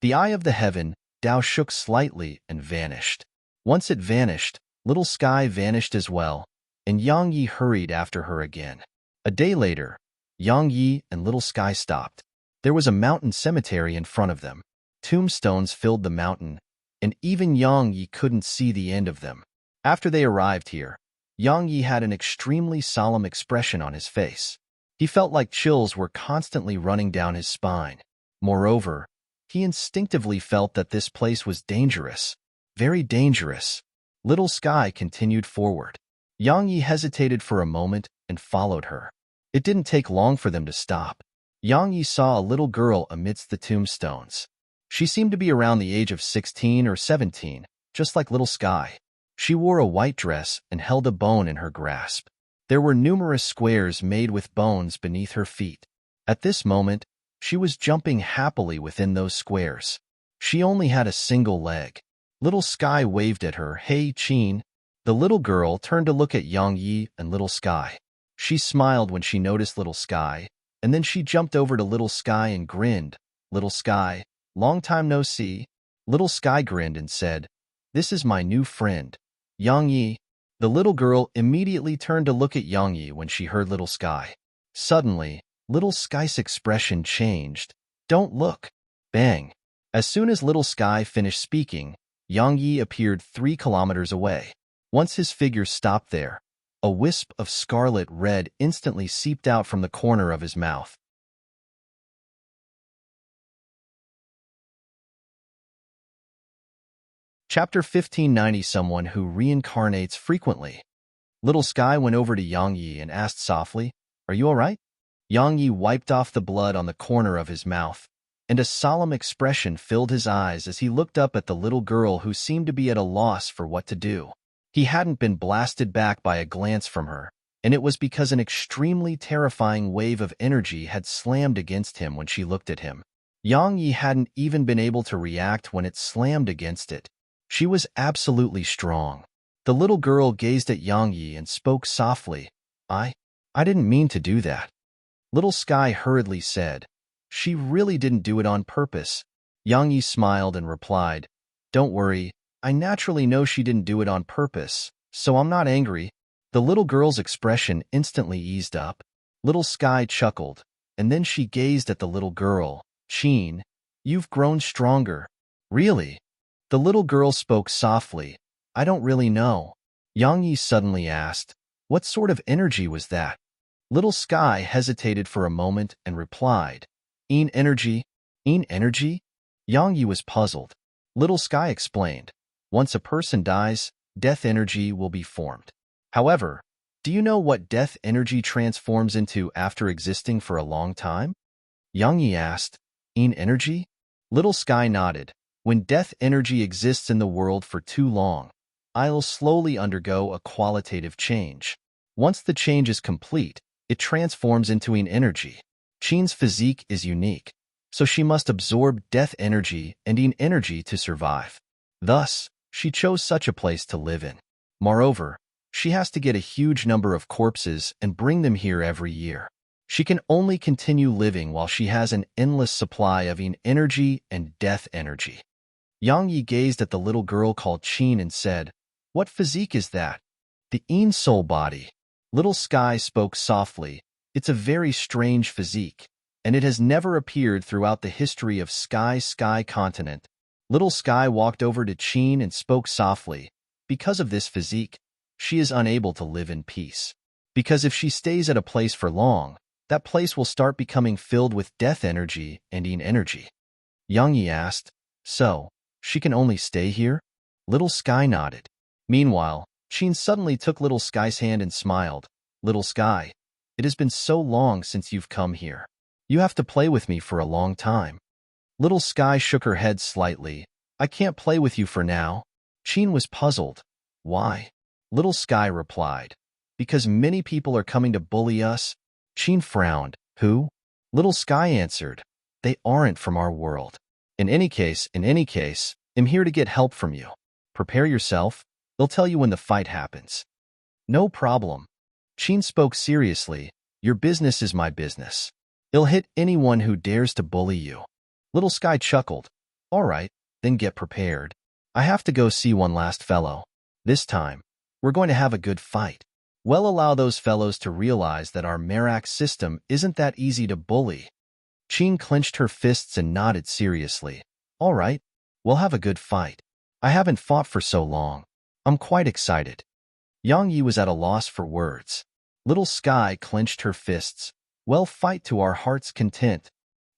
The eye of the heaven, Dao, shook slightly and vanished. Once it vanished, Little Sky vanished as well, and Yang Yi hurried after her again. A day later, Yang Yi and Little Sky stopped. There was a mountain cemetery in front of them. Tombstones filled the mountain, and even Yang Yi couldn't see the end of them. After they arrived here, Yang Yi had an extremely solemn expression on his face. He felt like chills were constantly running down his spine. Moreover, he instinctively felt that this place was dangerous, very dangerous. Little Sky continued forward. Yang Yi hesitated for a moment and followed her. It didn't take long for them to stop. Yang Yi saw a little girl amidst the tombstones. She seemed to be around the age of 16 or 17, just like Little Sky. She wore a white dress and held a bone in her grasp. There were numerous squares made with bones beneath her feet. At this moment, she was jumping happily within those squares. She only had a single leg. Little Sky waved at her, "Hey, Chin." The little girl turned to look at Yang Yi and Little Sky. She smiled when she noticed Little Sky, and then she jumped over to Little Sky and grinned. "Little Sky, long time no see." Little Sky grinned and said, "This is my new friend, Yang Yi." The little girl immediately turned to look at Yang Yi when she heard Little Sky. Suddenly, Little Sky's expression changed. "Don't look." Bang! As soon as Little Sky finished speaking, Yang Yi appeared 3 kilometers away. Once his figure stopped there, a wisp of scarlet red instantly seeped out from the corner of his mouth. Chapter 1590. Someone who reincarnates frequently. Little Sky went over to Yang Yi and asked softly, "Are you all right?" Yang Yi wiped off the blood on the corner of his mouth, and a solemn expression filled his eyes as he looked up at the little girl who seemed to be at a loss for what to do. He hadn't been blasted back by a glance from her, and it was because an extremely terrifying wave of energy had slammed against him when she looked at him. Yang Yi hadn't even been able to react when it slammed against it. She was absolutely strong. The little girl gazed at Yang Yi and spoke softly. I didn't mean to do that. Little Sky hurriedly said. She really didn't do it on purpose. Yang Yi smiled and replied, Don't worry, I naturally know she didn't do it on purpose, so I'm not angry. The little girl's expression instantly eased up. Little Sky chuckled, and then she gazed at the little girl. Qin, you've grown stronger. Really? The little girl spoke softly. I don't really know. Yang Yi suddenly asked, What sort of energy was that? Little Sky hesitated for a moment and replied, energy. Energy? Yang Yi was puzzled. Little Sky explained, Once a person dies, death energy will be formed. However, do you know what death energy transforms into after existing for a long time? Yang Yi asked, energy? Little Sky nodded. When death energy exists in the world for too long, it'll slowly undergo a qualitative change. Once the change is complete, it transforms into energy. Qin's physique is unique, so she must absorb death energy and energy to survive. Thus, she chose such a place to live in. Moreover, she has to get a huge number of corpses and bring them here every year. She can only continue living while she has an endless supply of energy and death energy. Yang Yi gazed at the little girl called Qin and said, What physique is that? The soul body. Little Sky spoke softly. It's a very strange physique, and it has never appeared throughout the history of Sky continent. Little Sky walked over to Qin and spoke softly. Because of this physique, she is unable to live in peace. Because if she stays at a place for long, that place will start becoming filled with death energy and energy. Yang Yi asked, So, she can only stay here? Little Sky nodded. Meanwhile, Qin suddenly took Little Sky's hand and smiled. Little Sky, it has been so long since you've come here. You have to play with me for a long time. Little Sky shook her head slightly. I can't play with you for now. Qin was puzzled. Why? Little Sky replied. Because many people are coming to bully us. Qin frowned. Who? Little Sky answered. They aren't from our world. In any case, I'm here to get help from you. Prepare yourself. They'll tell you when the fight happens. No problem. Qin spoke seriously. Your business is my business. It'll hit anyone who dares to bully you. Little Sky chuckled. All right, then get prepared. I have to go see one last fellow. This time, we're going to have a good fight. We'll allow those fellows to realize that our Merak system isn't that easy to bully. Qin clenched her fists and nodded seriously. All right, we'll have a good fight. I haven't fought for so long. I'm quite excited. Yang Yi was at a loss for words. Little Sky clenched her fists. We'll fight to our heart's content.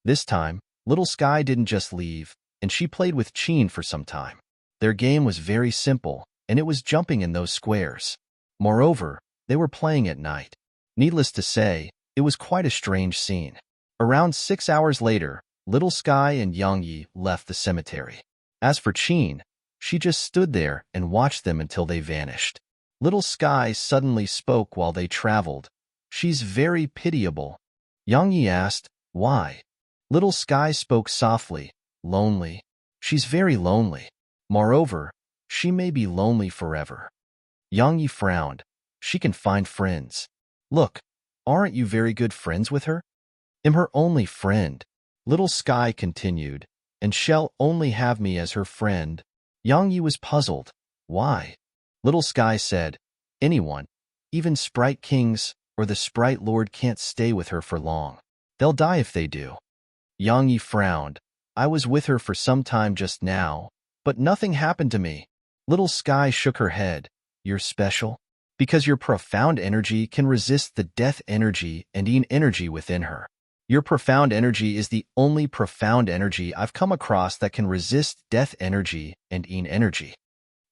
This time, Little Sky didn't just leave, and she played with Qin for some time. Their game was very simple, and it was jumping in those squares. Moreover, they were playing at night. Needless to say, it was quite a strange scene. Around 6 hours later, Little Sky and Yang Yi left the cemetery. As for Qin, she just stood there and watched them until they vanished. Little Sky suddenly spoke while they traveled. She's very pitiable. Yang Yi asked, Why? Little Sky spoke softly. Lonely. She's very lonely. Moreover, she may be lonely forever. Yang Yi frowned. She can find friends. Look, aren't you very good friends with her? I'm her only friend. Little Sky continued, and she'll only have me as her friend. Yang Yi was puzzled. Why? Little Sky said, Anyone, even Sprite Kings or the Sprite Lord can't stay with her for long. They'll die if they do. Yang Yi frowned. I was with her for some time just now, but nothing happened to me. Little Sky shook her head. You're special? Because your profound energy can resist the death energy and energy within her. Your profound energy is the only profound energy I've come across that can resist death energy and energy.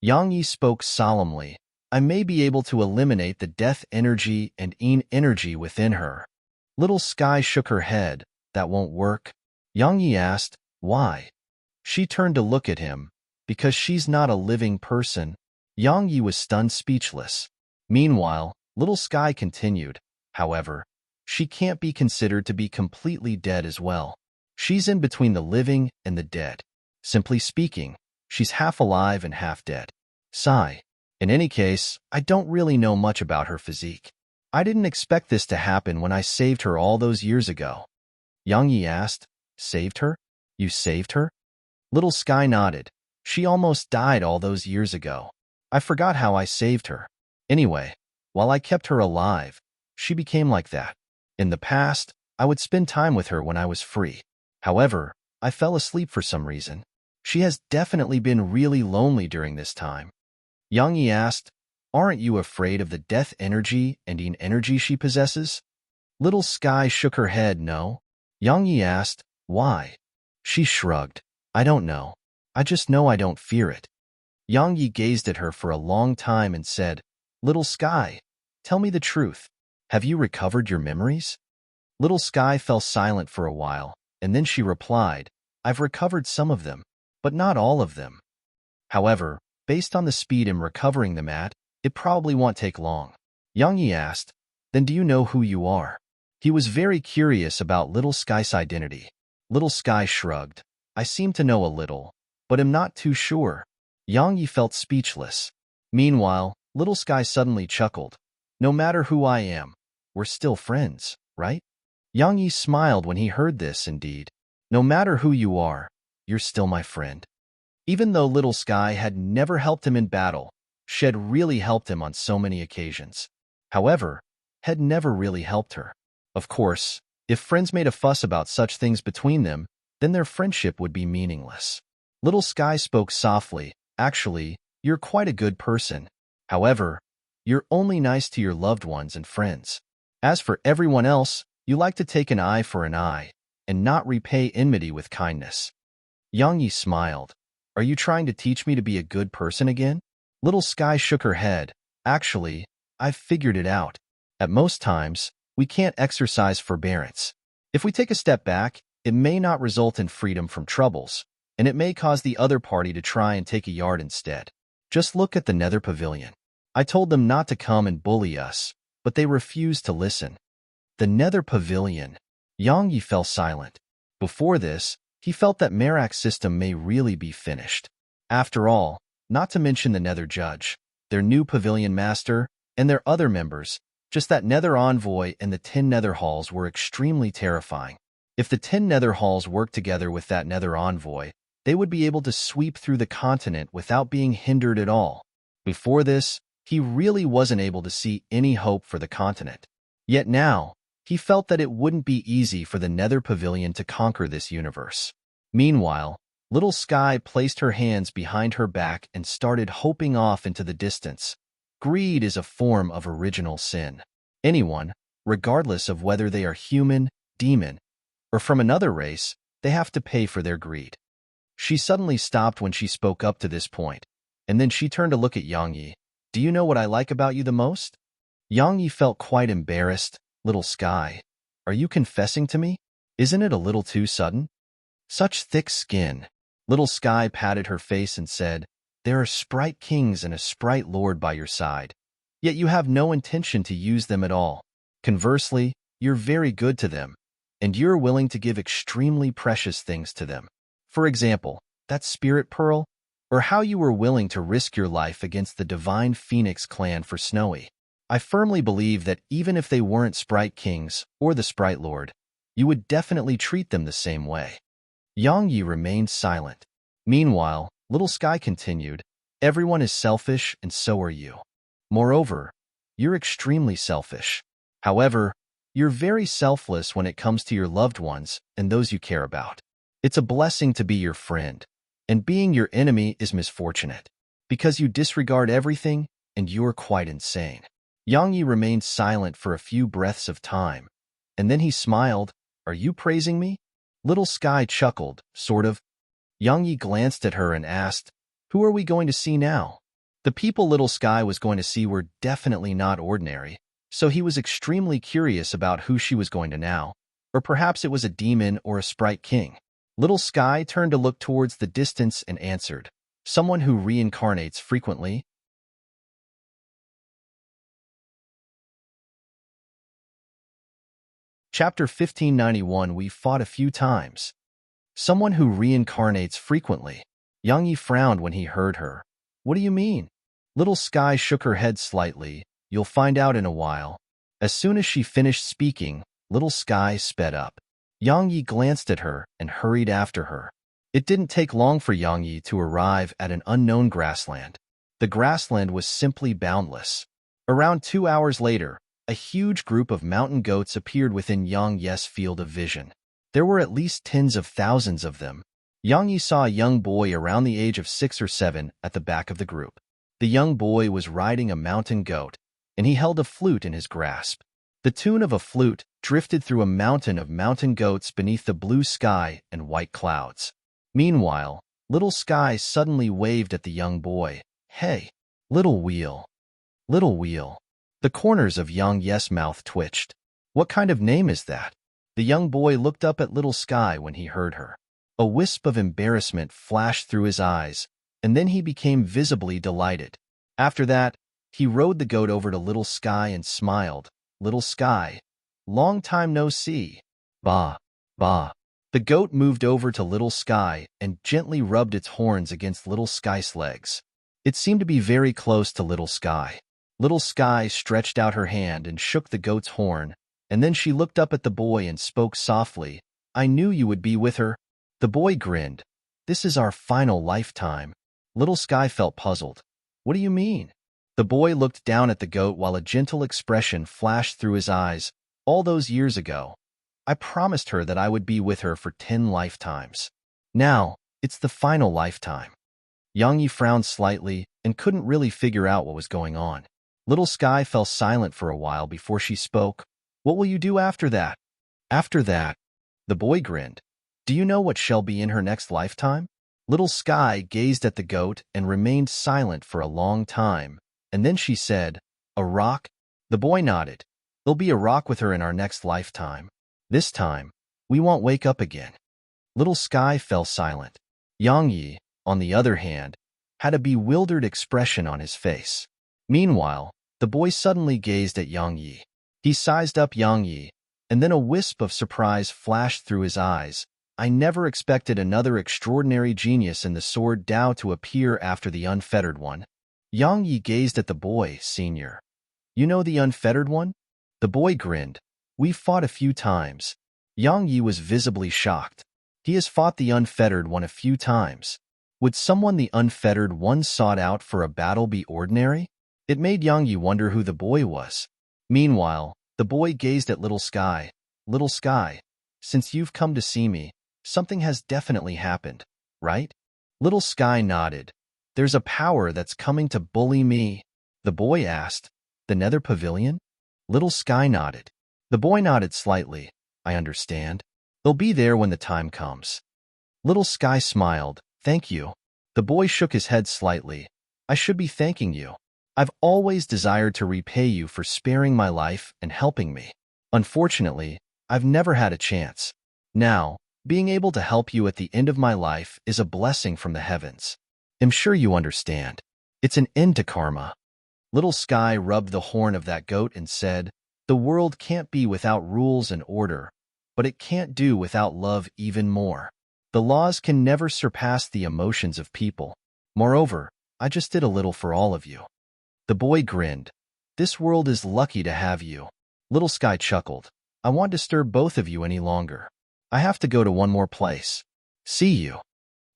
Yang Yi spoke solemnly. I may be able to eliminate the death energy and energy within her. Little Sky shook her head. That won't work. Yang Yi asked, Why? She turned to look at him. Because she's not a living person. Yang Yi was stunned speechless. Meanwhile, Little Sky continued. However, she can't be considered to be completely dead as well. She's in between the living and the dead. Simply speaking, She's half alive and half dead. Sigh. In any case, I don't really know much about her physique. I didn't expect this to happen when I saved her all those years ago. Yang Yi asked, Saved her? You saved her? Little Sky nodded. She almost died all those years ago. I forgot how I saved her. Anyway, while I kept her alive, she became like that. In the past, I would spend time with her when I was free. However, I fell asleep for some reason. She has definitely been really lonely during this time. Yang Yi asked, Aren't you afraid of the death energy and energy she possesses? Little Sky shook her head no. Yang Yi asked, Why? She shrugged. I don't know. I just know I don't fear it. Yang Yi gazed at her for a long time and said, Little Sky, tell me the truth. Have you recovered your memories? Little Sky fell silent for a while, and then she replied, I've recovered some of them, but not all of them. However, based on the speed I'm recovering them at, it probably won't take long. Yang Yi asked, Then do you know who you are? He was very curious about Little Sky's identity. Little Sky shrugged. I seem to know a little, but am not too sure. Yang Yi felt speechless. Meanwhile, Little Sky suddenly chuckled. No matter who I am, we're still friends, right? Yang Yi smiled when he heard this indeed. No matter who you are, you're still my friend. Even though Little Sky had never helped him in battle, Shed really helped him on so many occasions. However, had never really helped her. Of course, if friends made a fuss about such things between them, then their friendship would be meaningless. Little Sky spoke softly. Actually, you're quite a good person. However, you're only nice to your loved ones and friends. As for everyone else, you like to take an eye for an eye, and not repay enmity with kindness. Yang Yi smiled. Are you trying to teach me to be a good person again? Little Sky shook her head. Actually, I've figured it out. At most times, we can't exercise forbearance. If we take a step back, it may not result in freedom from troubles, and it may cause the other party to try and take a yard instead. Just look at the Nether Pavilion. I told them not to come and bully us, but they refused to listen. The Nether Pavilion. Yang Yi fell silent. Before this, he felt that Merak's system may really be finished. After all, not to mention the Nether Judge, their new Pavilion Master, and their other members, just that Nether Envoy and the 10 Nether Halls were extremely terrifying. If the 10 Nether Halls worked together with that Nether Envoy, they would be able to sweep through the continent without being hindered at all. Before this, he really wasn't able to see any hope for the continent. Yet now, he felt that it wouldn't be easy for the Nether Pavilion to conquer this universe. Meanwhile, Little Sky placed her hands behind her back and started hoping off into the distance. Greed is a form of original sin. Anyone, regardless of whether they are human, demon, or from another race, they have to pay for their greed. She suddenly stopped when she spoke up to this point, and then she turned to look at Yang Yi. Do you know what I like about you the most? Yang Yi felt quite embarrassed. Little Sky, are you confessing to me? Isn't it a little too sudden? Such thick skin. Little Sky patted her face and said, There are Sprite Kings and a Sprite Lord by your side, yet you have no intention to use them at all. Conversely, you're very good to them, and you're willing to give extremely precious things to them. For example, that Spirit Pearl, or how you were willing to risk your life against the Divine Phoenix clan for Snowy. I firmly believe that even if they weren't Sprite Kings or the Sprite Lord, you would definitely treat them the same way. Yang Yi remained silent. Meanwhile, Little Sky continued, Everyone is selfish and so are you. Moreover, you're extremely selfish. However, you're very selfless when it comes to your loved ones and those you care about. It's a blessing to be your friend, and being your enemy is misfortunate, because you disregard everything and you're quite insane. Yang Yi remained silent for a few breaths of time, and then he smiled. Are you praising me? Little Sky chuckled, sort of. Yang Yi glanced at her and asked, Who are we going to see now? The people Little Sky was going to see were definitely not ordinary, so he was extremely curious about who she was going to now, or perhaps it was a demon or a Sprite King. Little Sky turned to look towards the distance and answered, Someone who reincarnates frequently. Chapter 1591. We fought a few times. Someone who reincarnates frequently. Yang Yi frowned when he heard her. What do you mean? Little Sky shook her head slightly. You'll find out in a while. As soon as she finished speaking, Little Sky sped up. Yang Yi glanced at her and hurried after her. It didn't take long for Yang Yi to arrive at an unknown grassland. The grassland was simply boundless. Around 2 hours later, a huge group of mountain goats appeared within Yang Yi's field of vision. There were at least tens of thousands of them. Yang Yi saw a young boy around the age of 6 or 7 at the back of the group. The young boy was riding a mountain goat, and he held a flute in his grasp. The tune of a flute drifted through a mountain of mountain goats beneath the blue sky and white clouds. Meanwhile, Little Sky suddenly waved at the young boy. Hey, little wheel. Little wheel. The corners of Yang Yi's mouth twitched. What kind of name is that? The young boy looked up at Little Sky when he heard her. A wisp of embarrassment flashed through his eyes, and then he became visibly delighted. After that, he rode the goat over to Little Sky and smiled. Little Sky, long time no see. Bah, bah. The goat moved over to Little Sky and gently rubbed its horns against Little Sky's legs. It seemed to be very close to Little Sky. Little Sky stretched out her hand and shook the goat's horn, and then she looked up at the boy and spoke softly. I knew you would be with her. The boy grinned. This is our final lifetime. Little Sky felt puzzled. What do you mean? The boy looked down at the goat while a gentle expression flashed through his eyes. All those years ago, I promised her that I would be with her for 10 lifetimes. Now, it's the final lifetime. Yang Yi frowned slightly and couldn't really figure out what was going on. Little Sky fell silent for a while before she spoke. What will you do after that? After that, the boy grinned. Do you know what shall be in her next lifetime? Little Sky gazed at the goat and remained silent for a long time, and then she said, a rock? The boy nodded. There'll be a rock with her in our next lifetime. This time, we won't wake up again. Little Sky fell silent. Yang Yi, on the other hand, had a bewildered expression on his face. Meanwhile, the boy suddenly gazed at Yang Yi. He sized up Yang Yi, and then a wisp of surprise flashed through his eyes. I never expected another extraordinary genius in the sword Dao to appear after the unfettered one. Yang Yi gazed at the boy, Senior. You know the unfettered one? The boy grinned. We've fought a few times. Yang Yi was visibly shocked. He has fought the unfettered one a few times. Would someone the unfettered one sought out for a battle be ordinary? It made Yang Yi wonder who the boy was. Meanwhile, the boy gazed at Little Sky. Little Sky, since you've come to see me, something has definitely happened, right? Little Sky nodded. There's a power that's coming to bully me. The boy asked. The Nether Pavilion? Little Sky nodded. The boy nodded slightly. I understand. They'll be there when the time comes. Little Sky smiled. Thank you. The boy shook his head slightly. I should be thanking you. I've always desired to repay you for sparing my life and helping me. Unfortunately, I've never had a chance. Now, being able to help you at the end of my life is a blessing from the heavens. I'm sure you understand. It's an end to karma. Little Sky rubbed the horn of that goat and said, the world can't be without rules and order, but it can't do without love even more. The laws can never surpass the emotions of people. Moreover, I just did a little for all of you. The boy grinned. This world is lucky to have you. Little Sky chuckled. I won't disturb both of you any longer. I have to go to one more place. See you.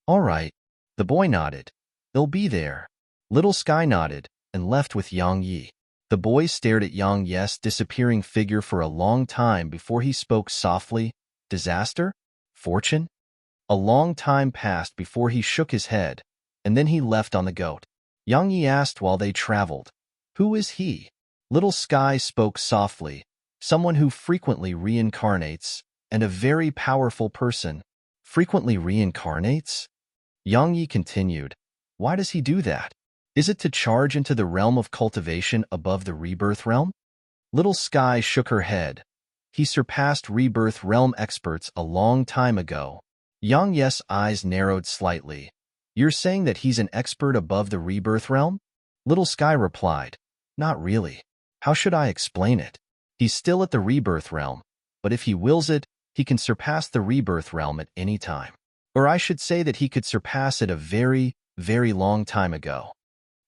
All right. The boy nodded. They'll be there. Little Sky nodded and left with Yang Yi. The boy stared at Yang Yi's disappearing figure for a long time before he spoke softly. Disaster? Fortune? A long time passed before he shook his head, and then he left on the goat. Yang Yi asked while they traveled, who is he? Little Sky spoke softly, someone who frequently reincarnates, and a very powerful person. Frequently reincarnates? Yang Yi continued, why does he do that? Is it to charge into the realm of cultivation above the rebirth realm? Little Sky shook her head. He surpassed rebirth realm experts a long time ago. Yang Yi's eyes narrowed slightly. You're saying that he's an expert above the rebirth realm? Little Sky replied, not really. How should I explain it? He's still at the rebirth realm, but if he wills it, he can surpass the rebirth realm at any time. Or I should say that he could surpass it a very, very long time ago.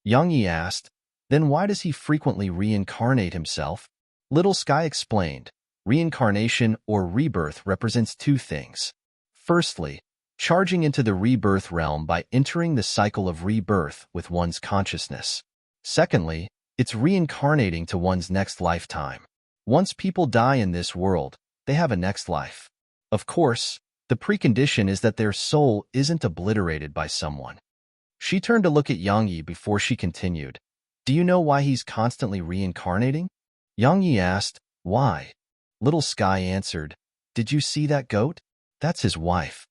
Yang Yi asked, then why does he frequently reincarnate himself? Little Sky explained, reincarnation or rebirth represents two things. Firstly, charging into the rebirth realm by entering the cycle of rebirth with one's consciousness. Secondly, it's reincarnating to one's next lifetime. Once people die in this world, they have a next life. Of course, the precondition is that their soul isn't obliterated by someone. She turned to look at Yang Yi before she continued. Do you know why he's constantly reincarnating? Yang Yi asked, why? Little Sky answered, did you see that goat? That's his wife.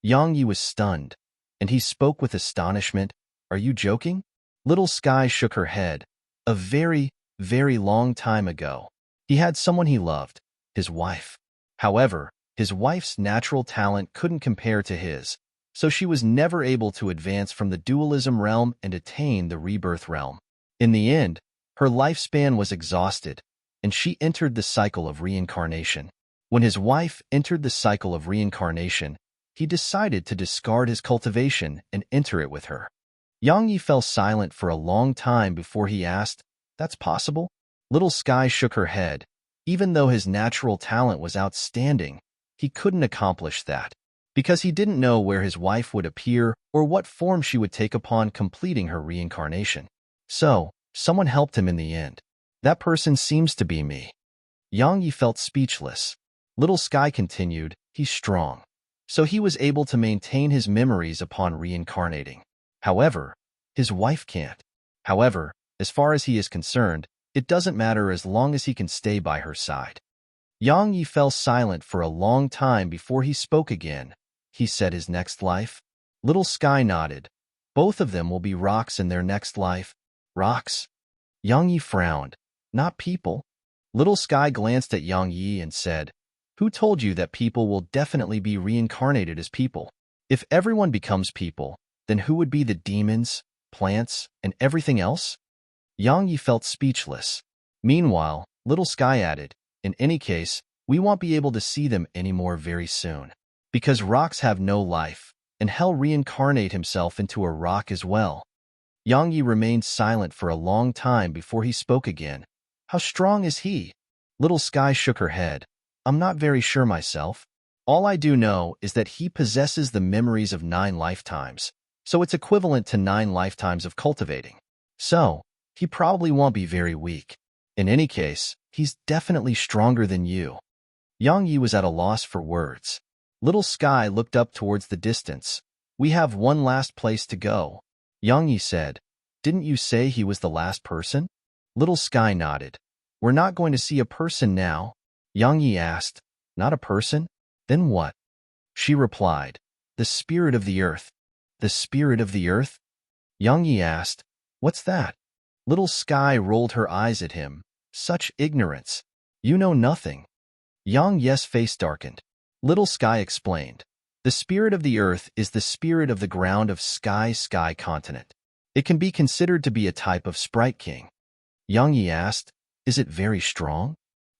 Yang Yi was stunned, and he spoke with astonishment. Are you joking? Little Sky shook her head. A very, very long time ago, he had someone he loved, his wife. However, his wife's natural talent couldn't compare to his, so she was never able to advance from the dualism realm and attain the rebirth realm. In the end, her lifespan was exhausted, and she entered the cycle of reincarnation. When his wife entered the cycle of reincarnation, he decided to discard his cultivation and enter it with her. Yang Yi fell silent for a long time before he asked, that's possible? Little Sky shook her head. Even though his natural talent was outstanding, he couldn't accomplish that, because he didn't know where his wife would appear or what form she would take upon completing her reincarnation. So, someone helped him in the end. That person seems to be me. Yang Yi felt speechless. Little Sky continued, he's strong, so he was able to maintain his memories upon reincarnating. However, his wife can't. However, as far as he is concerned, it doesn't matter as long as he can stay by her side. Yang Yi fell silent for a long time before he spoke again. He said his next life? Little Sky nodded. Both of them will be rocks in their next life. Rocks? Yang Yi frowned. Not people. Little Sky glanced at Yang Yi and said, who told you that people will definitely be reincarnated as people? If everyone becomes people, then who would be the demons, plants, and everything else? Yang Yi felt speechless. Meanwhile, Little Sky added, in any case, we won't be able to see them anymore very soon. Because rocks have no life, and Hell reincarnate himself into a rock as well. Yang Yi remained silent for a long time before he spoke again. How strong is he? Little Sky shook her head. I'm not very sure myself. All I do know is that he possesses the memories of 9 lifetimes, so it's equivalent to 9 lifetimes of cultivating. So, he probably won't be very weak. In any case, he's definitely stronger than you. Yang Yi was at a loss for words. Little Sky looked up towards the distance. We have one last place to go. Yang Yi said, didn't you say he was the last person? Little Sky nodded. We're not going to see a person now. Yang Yi asked, not a person? Then what? She replied, the spirit of the earth. The spirit of the earth? Yang Yi asked, what's that? Little Sky rolled her eyes at him. Such ignorance. You know nothing. Yang Yi's face darkened. Little Sky explained, the spirit of the earth is the spirit of the ground of Sky continent. It can be considered to be a type of sprite king. Yang Yi asked, is it very strong?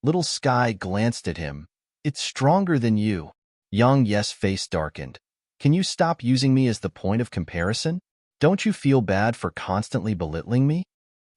Little Sky glanced at him. It's stronger than you. Yang Yi's face darkened. Can you stop using me as the point of comparison? Don't you feel bad for constantly belittling me?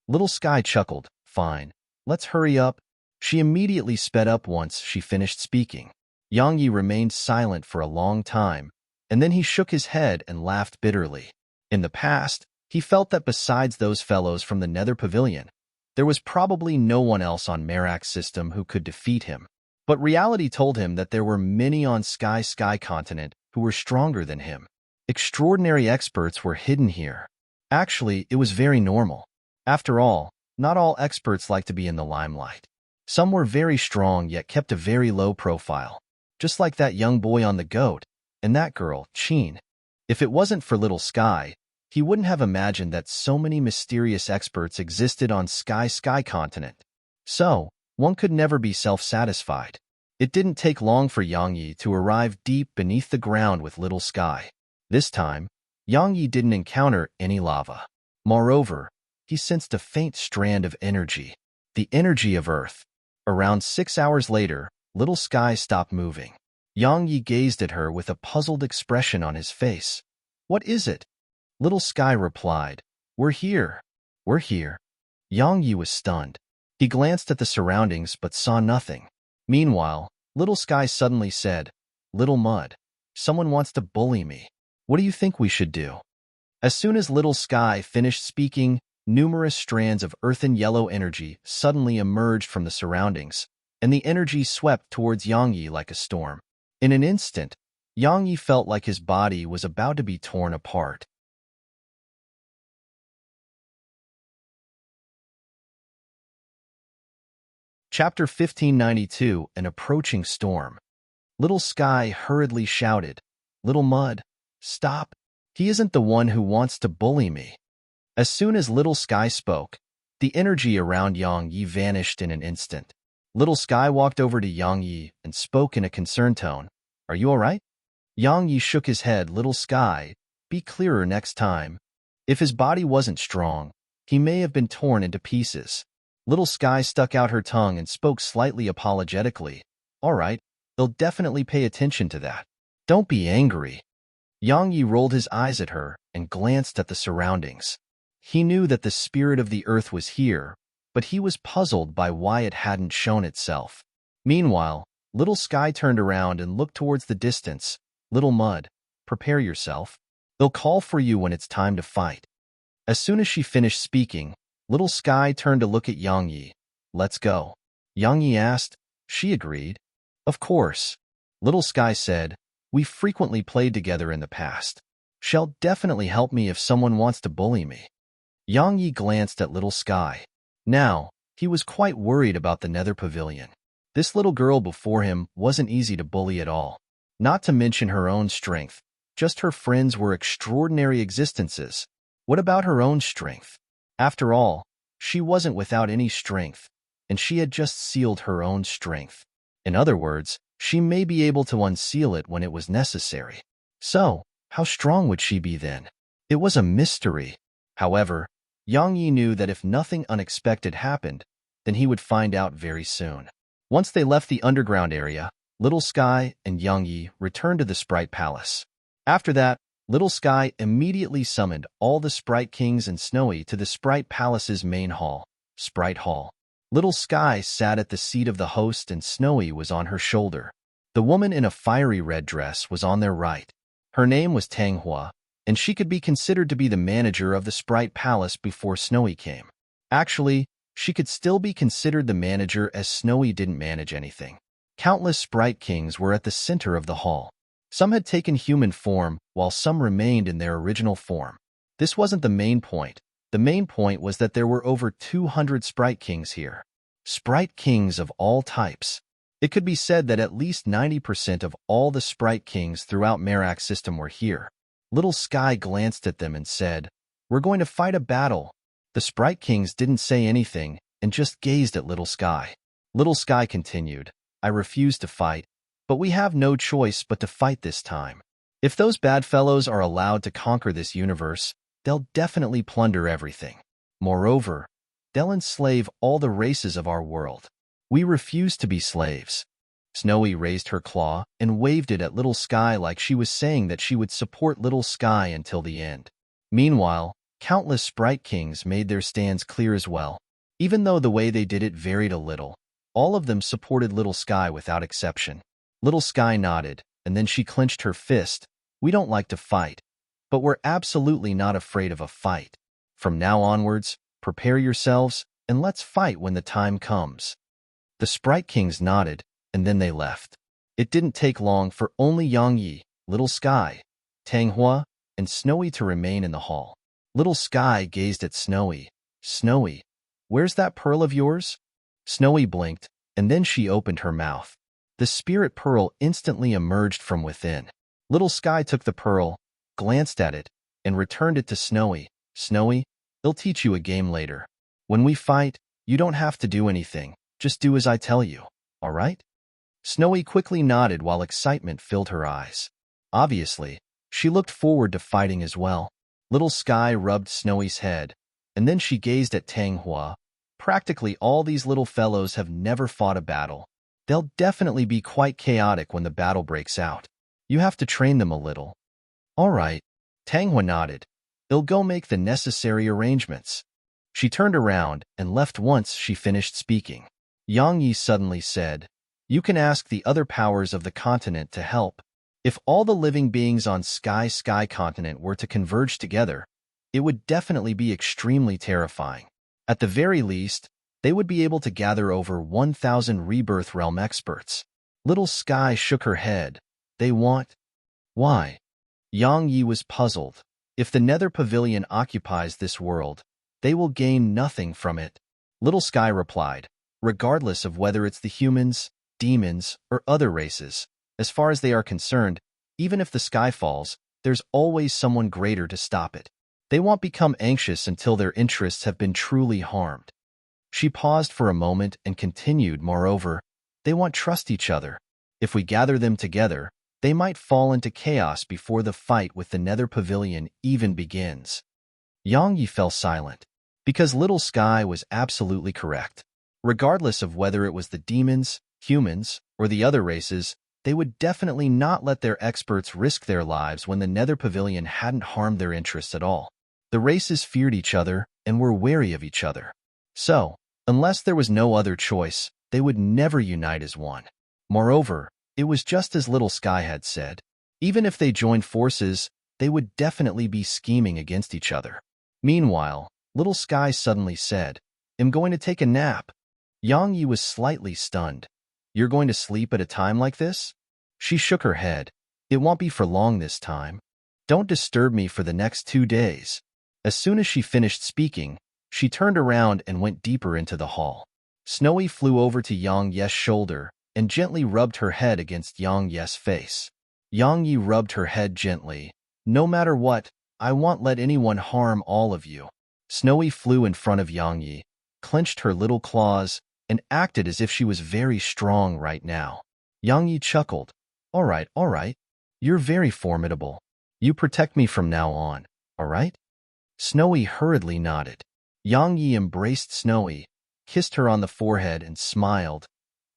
Little Sky chuckled. Fine. Let's hurry up. She immediately sped up once she finished speaking. Yang Yi remained silent for a long time, and then he shook his head and laughed bitterly. In the past, he felt that besides those fellows from the Nether Pavilion, there was probably no one else on Merak's system who could defeat him. But reality told him that there were many on Sky continent who were stronger than him. Extraordinary experts were hidden here. Actually, it was very normal. After all, not all experts like to be in the limelight. Some were very strong yet kept a very low profile. Just like that young boy on the goat, and that girl, Chin. If it wasn't for Little Sky, he wouldn't have imagined that so many mysterious experts existed on Sky continent. So, one could never be self-satisfied. It didn't take long for Yang Yi to arrive deep beneath the ground with Little Sky. This time, Yang Yi didn't encounter any lava. Moreover, he sensed a faint strand of energy, the energy of Earth. Around 6 hours later, Little Sky stopped moving. Yang Yi gazed at her with a puzzled expression on his face. What is it? Little Sky replied, We're here. We're here. Yang Yi was stunned. He glanced at the surroundings but saw nothing. Meanwhile, Little Sky suddenly said, Little Mud, someone wants to bully me. What do you think we should do? As soon as Little Sky finished speaking, numerous strands of earthen yellow energy suddenly emerged from the surroundings, and the energy swept towards Yang Yi like a storm. In an instant, Yang Yi felt like his body was about to be torn apart. Chapter 1592, An Approaching Storm. Little Sky hurriedly shouted, Little Mud, stop. He isn't the one who wants to bully me. As soon as Little Sky spoke, the energy around Yang Yi vanished in an instant. Little Sky walked over to Yang Yi and spoke in a concerned tone. Are you all right? Yang Yi shook his head. Little Sky, be clearer next time. If his body wasn't strong, he may have been torn into pieces. Little Sky stuck out her tongue and spoke slightly apologetically. All right, they'll definitely pay attention to that. Don't be angry. Yang Yi rolled his eyes at her and glanced at the surroundings. He knew that the spirit of the earth was here, but he was puzzled by why it hadn't shown itself. Meanwhile, Little Sky turned around and looked towards the distance. Little Mud, prepare yourself. They'll call for you when it's time to fight. As soon as she finished speaking, Little Sky turned to look at Yang Yi. Let's go. Yang Yi asked. She agreed. Of course. Little Sky said, we frequently played together in the past. She'll definitely help me if someone wants to bully me. Yang Yi glanced at Little Sky. Now, he was quite worried about the Nether Pavilion. This little girl before him wasn't easy to bully at all. Not to mention her own strength. Just her friends were extraordinary existences. What about her own strength? After all, she wasn't without any strength, and she had just sealed her own strength. In other words, she may be able to unseal it when it was necessary. So, how strong would she be then? It was a mystery. However, Yang Yi knew that if nothing unexpected happened, then he would find out very soon. Once they left the underground area, Little Sky and Yang Yi returned to the Sprite Palace. After that, Little Sky immediately summoned all the Sprite Kings and Snowy to the Sprite Palace's main hall, Sprite Hall. Little Sky sat at the seat of the host and Snowy was on her shoulder. The woman in a fiery red dress was on their right. Her name was Tanghua, and she could be considered to be the manager of the Sprite Palace before Snowy came. Actually, she could still be considered the manager as Snowy didn't manage anything. Countless Sprite Kings were at the center of the hall. Some had taken human form, while some remained in their original form. This wasn't the main point. The main point was that there were over 200 Sprite Kings here. Sprite Kings of all types. It could be said that at least 90% of all the Sprite Kings throughout Merak's system were here. Little Sky glanced at them and said, We're going to fight a battle. The Sprite Kings didn't say anything and just gazed at Little Sky. Little Sky continued, I refuse to fight, but we have no choice but to fight this time. If those bad fellows are allowed to conquer this universe, they'll definitely plunder everything. Moreover, they'll enslave all the races of our world. We refuse to be slaves. Snowy raised her claw and waved it at Little Sky like she was saying that she would support Little Sky until the end. Meanwhile, countless Sprite Kings made their stands clear as well. Even though the way they did it varied a little, all of them supported Little Sky without exception. Little Sky nodded, and then she clenched her fist. We don't like to fight, but we're absolutely not afraid of a fight. From now onwards, prepare yourselves, and let's fight when the time comes. The Sprite Kings nodded, and then they left. It didn't take long for only Yang Yi, Little Sky, Tanghua, and Snowy to remain in the hall. Little Sky gazed at Snowy. Snowy, where's that pearl of yours? Snowy blinked, and then she opened her mouth. The spirit pearl instantly emerged from within. Little Sky took the pearl, glanced at it, and returned it to Snowy. Snowy, they'll teach you a game later. When we fight, you don't have to do anything. Just do as I tell you, all right? Snowy quickly nodded while excitement filled her eyes. Obviously, she looked forward to fighting as well. Little Sky rubbed Snowy's head, and then she gazed at Tanghua. Practically all these little fellows have never fought a battle. They'll definitely be quite chaotic when the battle breaks out. You have to train them a little. All right. Tanghua nodded. I'll go make the necessary arrangements. She turned around and left once she finished speaking. Yang Yi suddenly said, "You can ask the other powers of the continent to help. If all the living beings on Sky continent were to converge together, it would definitely be extremely terrifying. At the very least, they would be able to gather over 1,000 Rebirth Realm experts." Little Sky shook her head. They want? Why? Yang Yi was puzzled. If the Nether Pavilion occupies this world, they will gain nothing from it. Little Sky replied, regardless of whether it's the humans, demons, or other races, as far as they are concerned, even if the sky falls, there's always someone greater to stop it. They won't become anxious until their interests have been truly harmed. She paused for a moment and continued, moreover, they won't trust each other. If we gather them together, they might fall into chaos before the fight with the Nether Pavilion even begins. Yang Yi fell silent, because Little Sky was absolutely correct. Regardless of whether it was the demons, humans, or the other races, they would definitely not let their experts risk their lives when the Nether Pavilion hadn't harmed their interests at all. The races feared each other and were wary of each other. So, unless there was no other choice, they would never unite as one. Moreover, it was just as Little Sky had said. Even if they joined forces, they would definitely be scheming against each other. Meanwhile, Little Sky suddenly said, "I'm going to take a nap." Yang Yi was slightly stunned. "You're going to sleep at a time like this?" She shook her head. "It won't be for long this time. Don't disturb me for the next 2 days." As soon as she finished speaking, she turned around and went deeper into the hall. Snowy flew over to Yang Yi's shoulder and gently rubbed her head against Yang Yi's face. Yang Yi rubbed her head gently. "No matter what, I won't let anyone harm all of you." Snowy flew in front of Yang Yi, clenched her little claws, and acted as if she was very strong right now. Yang Yi chuckled. All right. You're very formidable. You protect me from now on, all right?" Snowy hurriedly nodded. Yang Yi embraced Snowy, kissed her on the forehead, and smiled.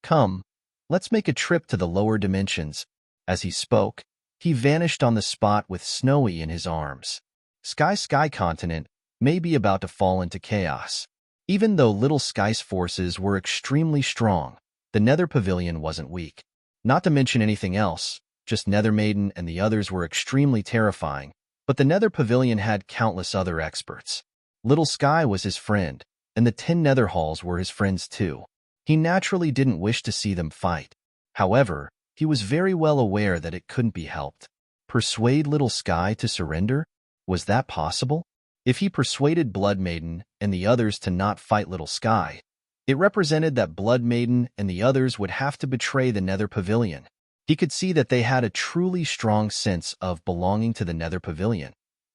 "Come, let's make a trip to the lower dimensions." As he spoke, he vanished on the spot with Snowy in his arms. Sky continent may be about to fall into chaos. Even though Little Sky's forces were extremely strong, the Nether Pavilion wasn't weak. Not to mention anything else, just Nether Maiden and the others were extremely terrifying, but the Nether Pavilion had countless other experts. Little Sky was his friend, and the 10 Nether Halls were his friends too. He naturally didn't wish to see them fight. However, he was very well aware that it couldn't be helped. Persuade Little Sky to surrender? Was that possible? If he persuaded Blood Maiden and the others to not fight Little Sky, it represented that Blood Maiden and the others would have to betray the Nether Pavilion. He could see that they had a truly strong sense of belonging to the Nether Pavilion,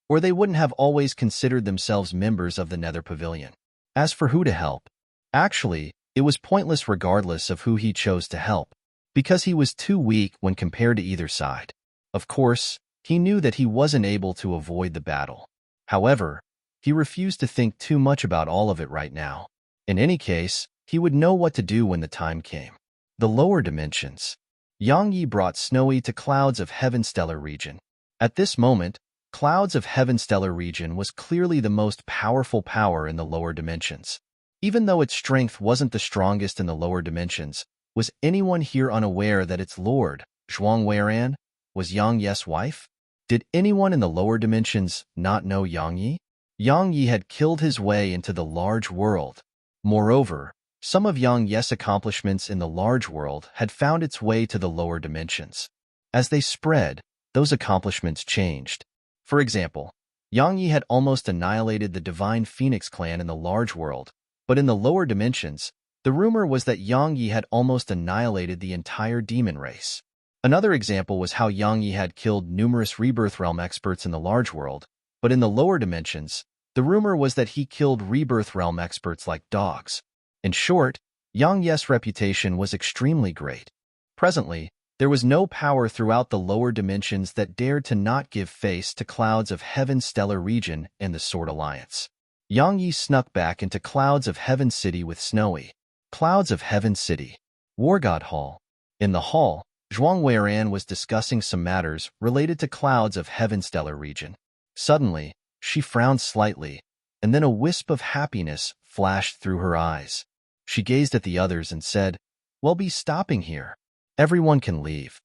or they wouldn't have always considered themselves members of the Nether Pavilion. As for who to help, actually, it was pointless regardless of who he chose to help, because he was too weak when compared to either side. Of course, he knew that he wasn't able to avoid the battle. However, he refused to think too much about all of it right now. In any case, he would know what to do when the time came. The lower dimensions. Yang Yi brought Snowy to Clouds of Heaven Stellar region. At this moment, Clouds of Heaven Stellar region was clearly the most powerful power in the lower dimensions. Even though its strength wasn't the strongest in the lower dimensions, was anyone here unaware that its lord, Zhuang Weiran, was Yang Yi's wife? Did anyone in the lower dimensions not know Yang Yi? Yang Yi had killed his way into the large world. Moreover, some of Yang Yi's accomplishments in the large world had found its way to the lower dimensions. As they spread, those accomplishments changed. For example, Yang Yi had almost annihilated the Divine Phoenix clan in the large world, but in the lower dimensions, the rumor was that Yang Yi had almost annihilated the entire demon race. Another example was how Yang Yi had killed numerous Rebirth Realm experts in the large world, but in the lower dimensions, the rumor was that he killed Rebirth Realm experts like dogs. In short, Yang Yi's reputation was extremely great. Presently, there was no power throughout the lower dimensions that dared to not give face to Clouds of Heaven Stellar region and the Sword Alliance. Yang Yi snuck back into Clouds of Heaven City with Snowy. Clouds of Heaven City. War God Hall. In the hall, Zhuang Weiran was discussing some matters related to clouds of heaven stellar region. Suddenly, she frowned slightly, and then a wisp of happiness flashed through her eyes. She gazed at the others and said, "We'll be stopping here. Everyone can leave."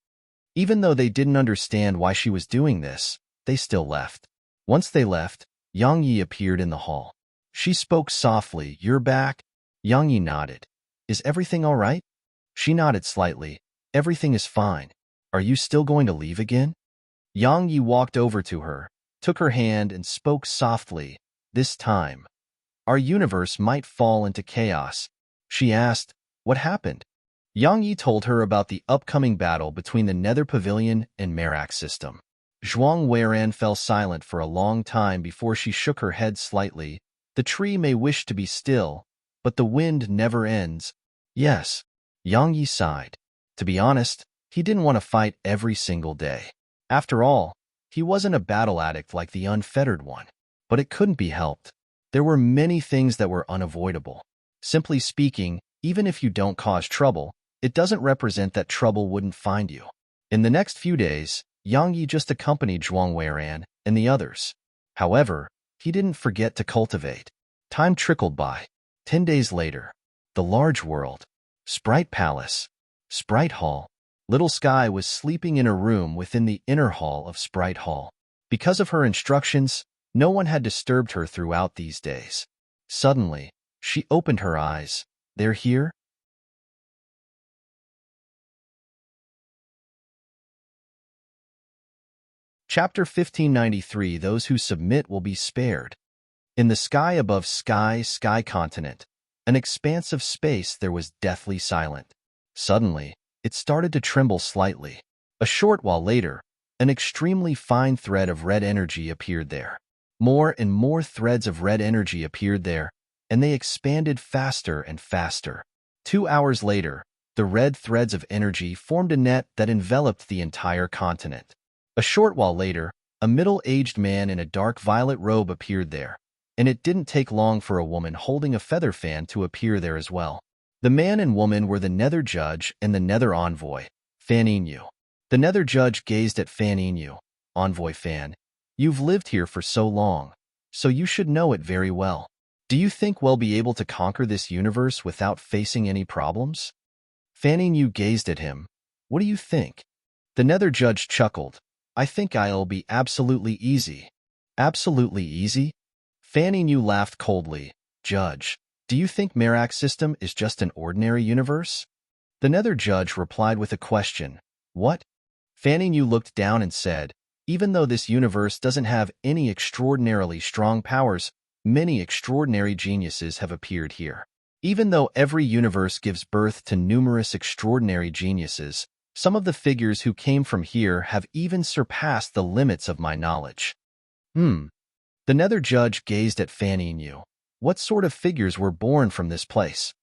Even though they didn't understand why she was doing this, they still left. Once they left, Yang Yi appeared in the hall. She spoke softly, "You're back?" Yang Yi nodded. "Is everything all right?" She nodded slightly. "Everything is fine. Are you still going to leave again?" Yang Yi walked over to her, took her hand and spoke softly. "This time, our universe might fall into chaos." She asked, "What happened?" Yang Yi told her about the upcoming battle between the Nether Pavilion and Merak system. Zhuang Weiran fell silent for a long time before she shook her head slightly. "The tree may wish to be still, but the wind never ends." "Yes." Yang Yi sighed. To be honest, he didn't want to fight every single day. After all, he wasn't a battle addict like the unfettered one. But it couldn't be helped. There were many things that were unavoidable. Simply speaking, even if you don't cause trouble, it doesn't represent that trouble wouldn't find you. In the next few days, Yang Yi just accompanied Zhuang Weiran and the others. However, he didn't forget to cultivate. Time trickled by. 10 days later, the large world, Sprite Palace, Sprite Hall. Little Sky was sleeping in a room within the inner hall of Sprite Hall. Because of her instructions, no one had disturbed her throughout these days. Suddenly, she opened her eyes. "They're here?" Chapter 1593. Those who submit will be spared. In the sky above Sky Continent, an expanse of space, there was deathly silent. Suddenly, it started to tremble slightly. A short while later, an extremely fine thread of red energy appeared there. More and more threads of red energy appeared there, and they expanded faster and faster. 2 hours later, the red threads of energy formed a net that enveloped the entire continent. A short while later, a middle-aged man in a dark violet robe appeared there, and it didn't take long for a woman holding a feather fan to appear there as well. The man and woman were the Nether Judge and the Nether Envoy, Fan Inu. The Nether Judge gazed at Fan Inu. "Envoy Fan, you've lived here for so long, so you should know it very well. Do you think we'll be able to conquer this universe without facing any problems?" Fan Inu gazed at him. "What do you think?" The Nether Judge chuckled. "I think I'll be absolutely easy." "Absolutely easy?" Fan Inu laughed coldly. "Judge, do you think Merak system is just an ordinary universe?" The Nether Judge replied with a question. "What?" Fan Inu looked down and said, "Even though this universe doesn't have any extraordinarily strong powers, many extraordinary geniuses have appeared here. Even though every universe gives birth to numerous extraordinary geniuses, some of the figures who came from here have even surpassed the limits of my knowledge." The Nether Judge gazed at Fan Inu. "What sort of figures were born from this place?"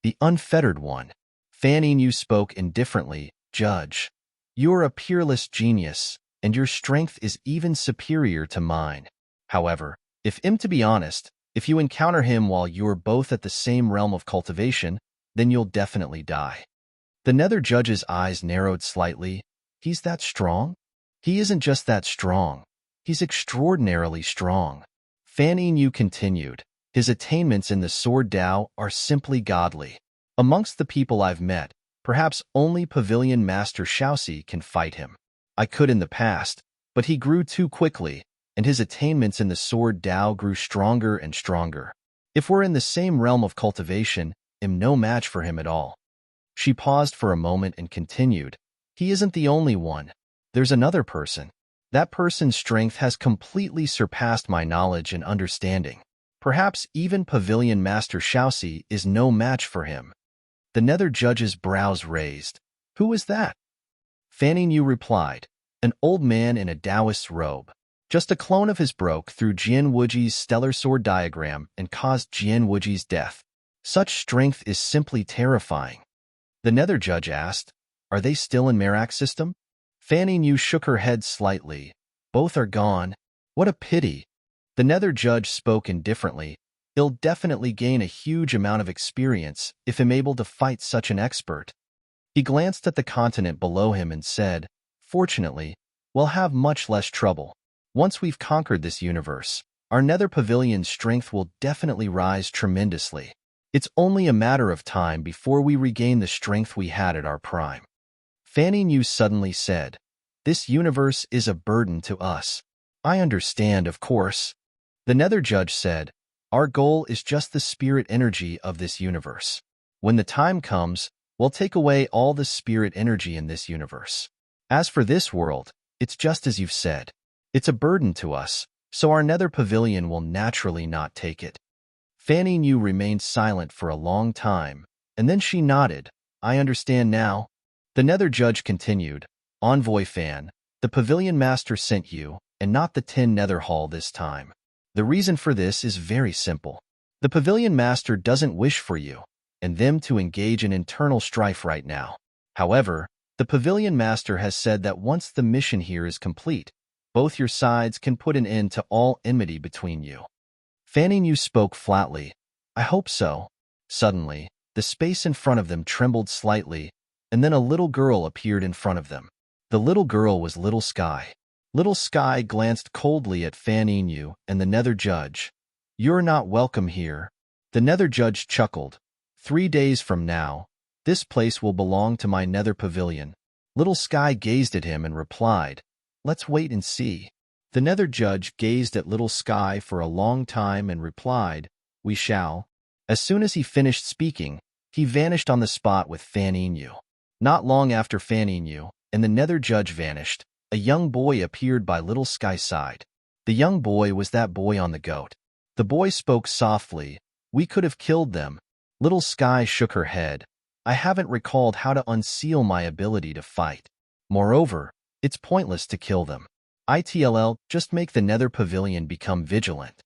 "The unfettered one." Fan Inu spoke indifferently. "Judge, you're a peerless genius, and your strength is even superior to mine. However, to be honest, if you encounter him while you're both at the same realm of cultivation, then you'll definitely die." The Nether Judge's eyes narrowed slightly. "He's that strong?" "He isn't just that strong. He's extraordinarily strong." Fan Inu continued. "His attainments in the Sword Dao are simply godly. Amongst the people I've met, perhaps only Pavilion Master Shaoxi can fight him. I could in the past, but he grew too quickly, and his attainments in the Sword Dao grew stronger and stronger. If we're in the same realm of cultivation, I'm no match for him at all." She paused for a moment and continued. "He isn't the only one. There's another person. That person's strength has completely surpassed my knowledge and understanding. Perhaps even Pavilion Master Shaoxi is no match for him." The Nether Judge's brows raised. "Who is that?" Fan Inu replied. "An old man in a Taoist's robe. Just a clone of his broke through Jian Wuji's stellar sword diagram and caused Jian Wuji's death. Such strength is simply terrifying." The Nether Judge asked, "Are they still in Merak system?" Fan Inu shook her head slightly. "Both are gone. What a pity." The Nether Judge spoke indifferently. "He'll definitely gain a huge amount of experience if I'm able to fight such an expert." He glanced at the continent below him and said, "Fortunately, we'll have much less trouble. Once we've conquered this universe, our nether pavilion's strength will definitely rise tremendously. It's only a matter of time before we regain the strength we had at our prime." Fanny New suddenly said, "This universe is a burden to us." "I understand, of course." The Nether Judge said, "Our goal is just the spirit energy of this universe. When the time comes, we'll take away all the spirit energy in this universe. As for this world, it's just as you've said. It's a burden to us, so our Nether Pavilion will naturally not take it." Fanny New remained silent for a long time, and then she nodded. "I understand now." The Nether Judge continued, "Envoy Fan, the Pavilion Master sent you, and not the Tin Nether Hall this time. The reason for this is very simple. The Pavilion Master doesn't wish for you and them to engage in internal strife right now. However, the Pavilion Master has said that once the mission here is complete, both your sides can put an end to all enmity between you." Fanny New spoke flatly, "I hope so." Suddenly, the space in front of them trembled slightly, and then a little girl appeared in front of them. The little girl was Little Sky. Little Sky glanced coldly at Fanny New and the Nether Judge. "You're not welcome here." The Nether Judge chuckled. 3 days from now, this place will belong to my Nether Pavilion." Little Sky gazed at him and replied, "Let's wait and see." The Nether Judge gazed at Little Sky for a long time and replied, "We shall." As soon as he finished speaking, he vanished on the spot with Fanny New. Not long after Fanny New and the Nether Judge vanished, a young boy appeared by Little Sky's side. The young boy was that boy on the goat. The boy spoke softly, "We could have killed them." Little Sky shook her head. "I haven't recalled how to unseal my ability to fight. Moreover, it's pointless to kill them. ITLL, just make the Nether Pavilion become vigilant."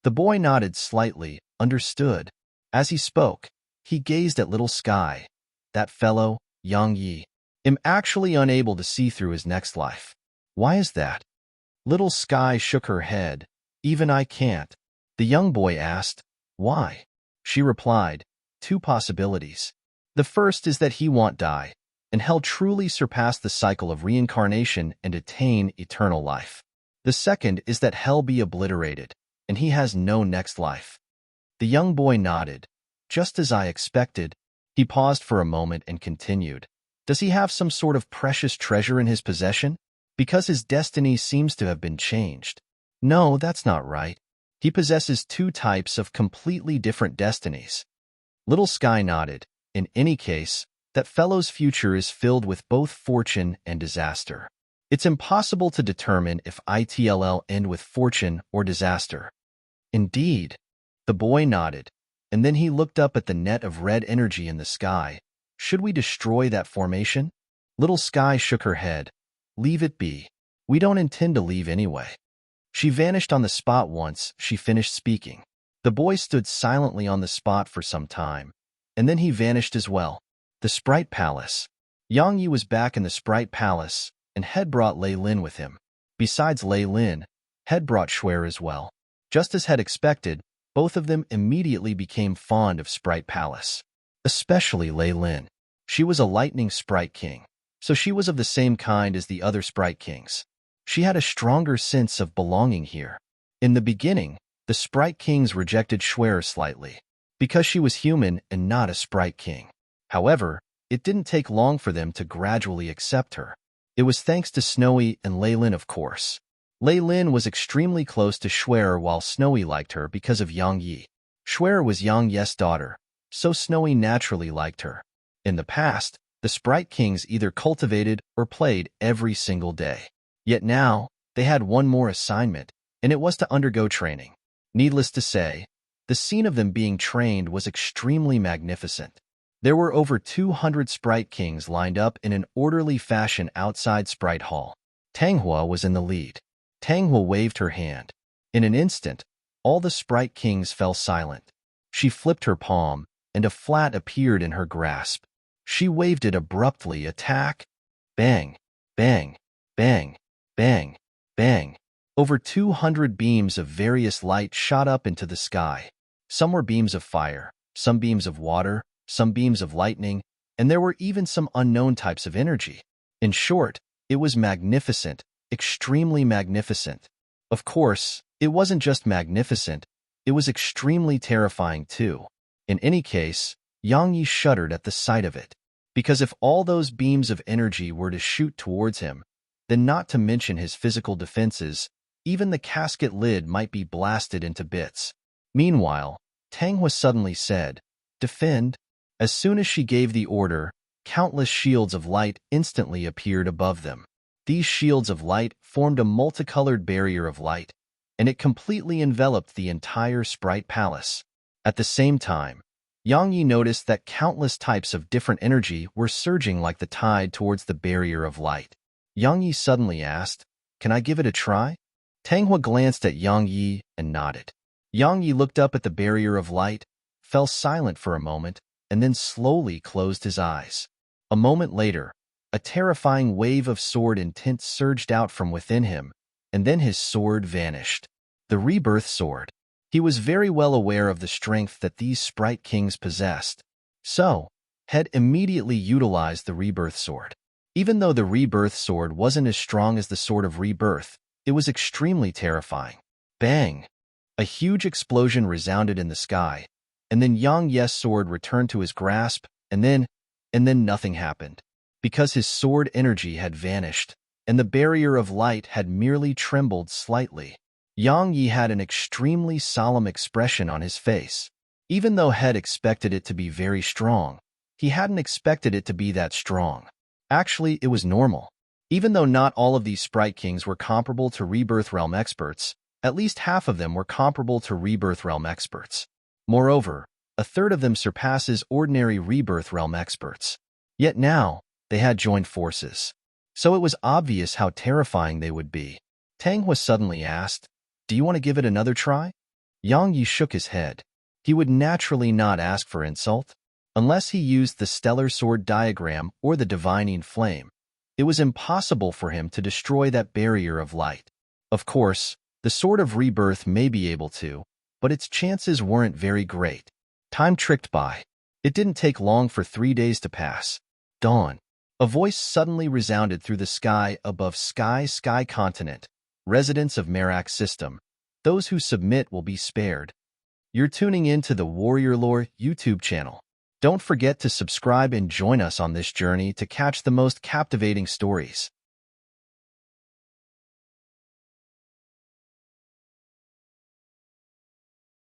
The boy nodded slightly, understood. As he spoke, he gazed at Little Sky. "That fellow, Yang Yi, am actually unable to see through his next life." "Why is that?" Little Sky shook her head. "Even I can't." The young boy asked, "Why?" She replied, "2 possibilities. The first is that he won't die, and he'll truly surpass the cycle of reincarnation and attain eternal life. The second is that hell be obliterated, and he has no next life." The young boy nodded. "Just as I expected." He paused for a moment and continued, "Does he have some sort of precious treasure in his possession? Because his destiny seems to have been changed." "No, that's not right. He possesses 2 types of completely different destinies." Little Sky nodded. "In any case, that fellow's future is filled with both fortune and disaster. It's impossible to determine if ITLL end with fortune or disaster." "Indeed." The boy nodded, and then he looked up at the net of red energy in the sky. "Should we destroy that formation?" Little Sky shook her head. "Leave it be. We don't intend to leave anyway." She vanished on the spot once she finished speaking. The boy stood silently on the spot for some time, and then he vanished as well. The Sprite Palace. Yang Yi was back in the Sprite Palace, and Head brought Lei Lin with him. Besides Lei Lin, Head brought Shuer as well. Just as Head expected, both of them immediately became fond of Sprite Palace. Especially Lei Lin. She was a lightning Sprite King, so she was of the same kind as the other Sprite Kings. She had a stronger sense of belonging here. In the beginning, the Sprite Kings rejected Shuer slightly, because she was human and not a Sprite King. However, it didn't take long for them to gradually accept her. It was thanks to Snowy and Lei Lin, of course. Lei Lin was extremely close to Shuer while Snowy liked her because of Yang Yi. Shuer was Yang Ye's daughter, so Snowy naturally liked her. In the past, the Sprite Kings either cultivated or played every single day. Yet now, they had one more assignment, and it was to undergo training. Needless to say, the scene of them being trained was extremely magnificent. There were over 200 Sprite Kings lined up in an orderly fashion outside Sprite Hall. Tanghua was in the lead. Tanghua waved her hand. In an instant, all the Sprite Kings fell silent. She flipped her palm, and a flat appeared in her grasp. She waved it abruptly. Attack! Bang! Bang! Bang! Bang! Bang! Over 200 beams of various light shot up into the sky. Some were beams of fire, some beams of water, some beams of lightning, and there were even some unknown types of energy. In short, it was magnificent, extremely magnificent. Of course, it wasn't just magnificent, it was extremely terrifying too. In any case, Yang Yi shuddered at the sight of it, because if all those beams of energy were to shoot towards him, then not to mention his physical defenses, even the casket lid might be blasted into bits. Meanwhile, Tang Hua suddenly said, "Defend." As soon as she gave the order, countless shields of light instantly appeared above them. These shields of light formed a multicolored barrier of light, and it completely enveloped the entire Sprite Palace. At the same time, Yang Yi noticed that countless types of different energy were surging like the tide towards the barrier of light. Yang Yi suddenly asked, "Can I give it a try?" Tang Hua glanced at Yang Yi and nodded. Yang Yi looked up at the barrier of light, fell silent for a moment, and then slowly closed his eyes. A moment later, a terrifying wave of sword intent surged out from within him, and then his sword vanished. The Rebirth Sword. He was very well aware of the strength that these Sprite Kings possessed, so had immediately utilized the Rebirth Sword. Even though the Rebirth Sword wasn't as strong as the Sword of Rebirth, it was extremely terrifying. Bang! A huge explosion resounded in the sky, and then Yang Yi's sword returned to his grasp, and then nothing happened. Because his sword energy had vanished, and the barrier of light had merely trembled slightly. Yang Yi had an extremely solemn expression on his face. Even though Head expected it to be very strong, he hadn't expected it to be that strong. Actually, it was normal. Even though not all of these Sprite Kings were comparable to Rebirth Realm experts, at least half of them were comparable to Rebirth Realm experts. Moreover, a third of them surpasses ordinary Rebirth Realm experts. Yet now, they had joined forces. So it was obvious how terrifying they would be. Tang Hua suddenly asked, "Do you want to give it another try?" Yang Yi shook his head. He would naturally not ask for insult. Unless he used the Stellar Sword diagram or the Divining Flame, it was impossible for him to destroy that barrier of light. Of course, the Sword of Rebirth may be able to, but its chances weren't very great. Time ticked by. It didn't take long for 3 days to pass. Dawn. A voice suddenly resounded through the sky above Sky Continent. Residents of Merak System. Those who submit will be spared. You're tuning in to the Warrior Lore YouTube channel. Don't forget to subscribe and join us on this journey to catch the most captivating stories.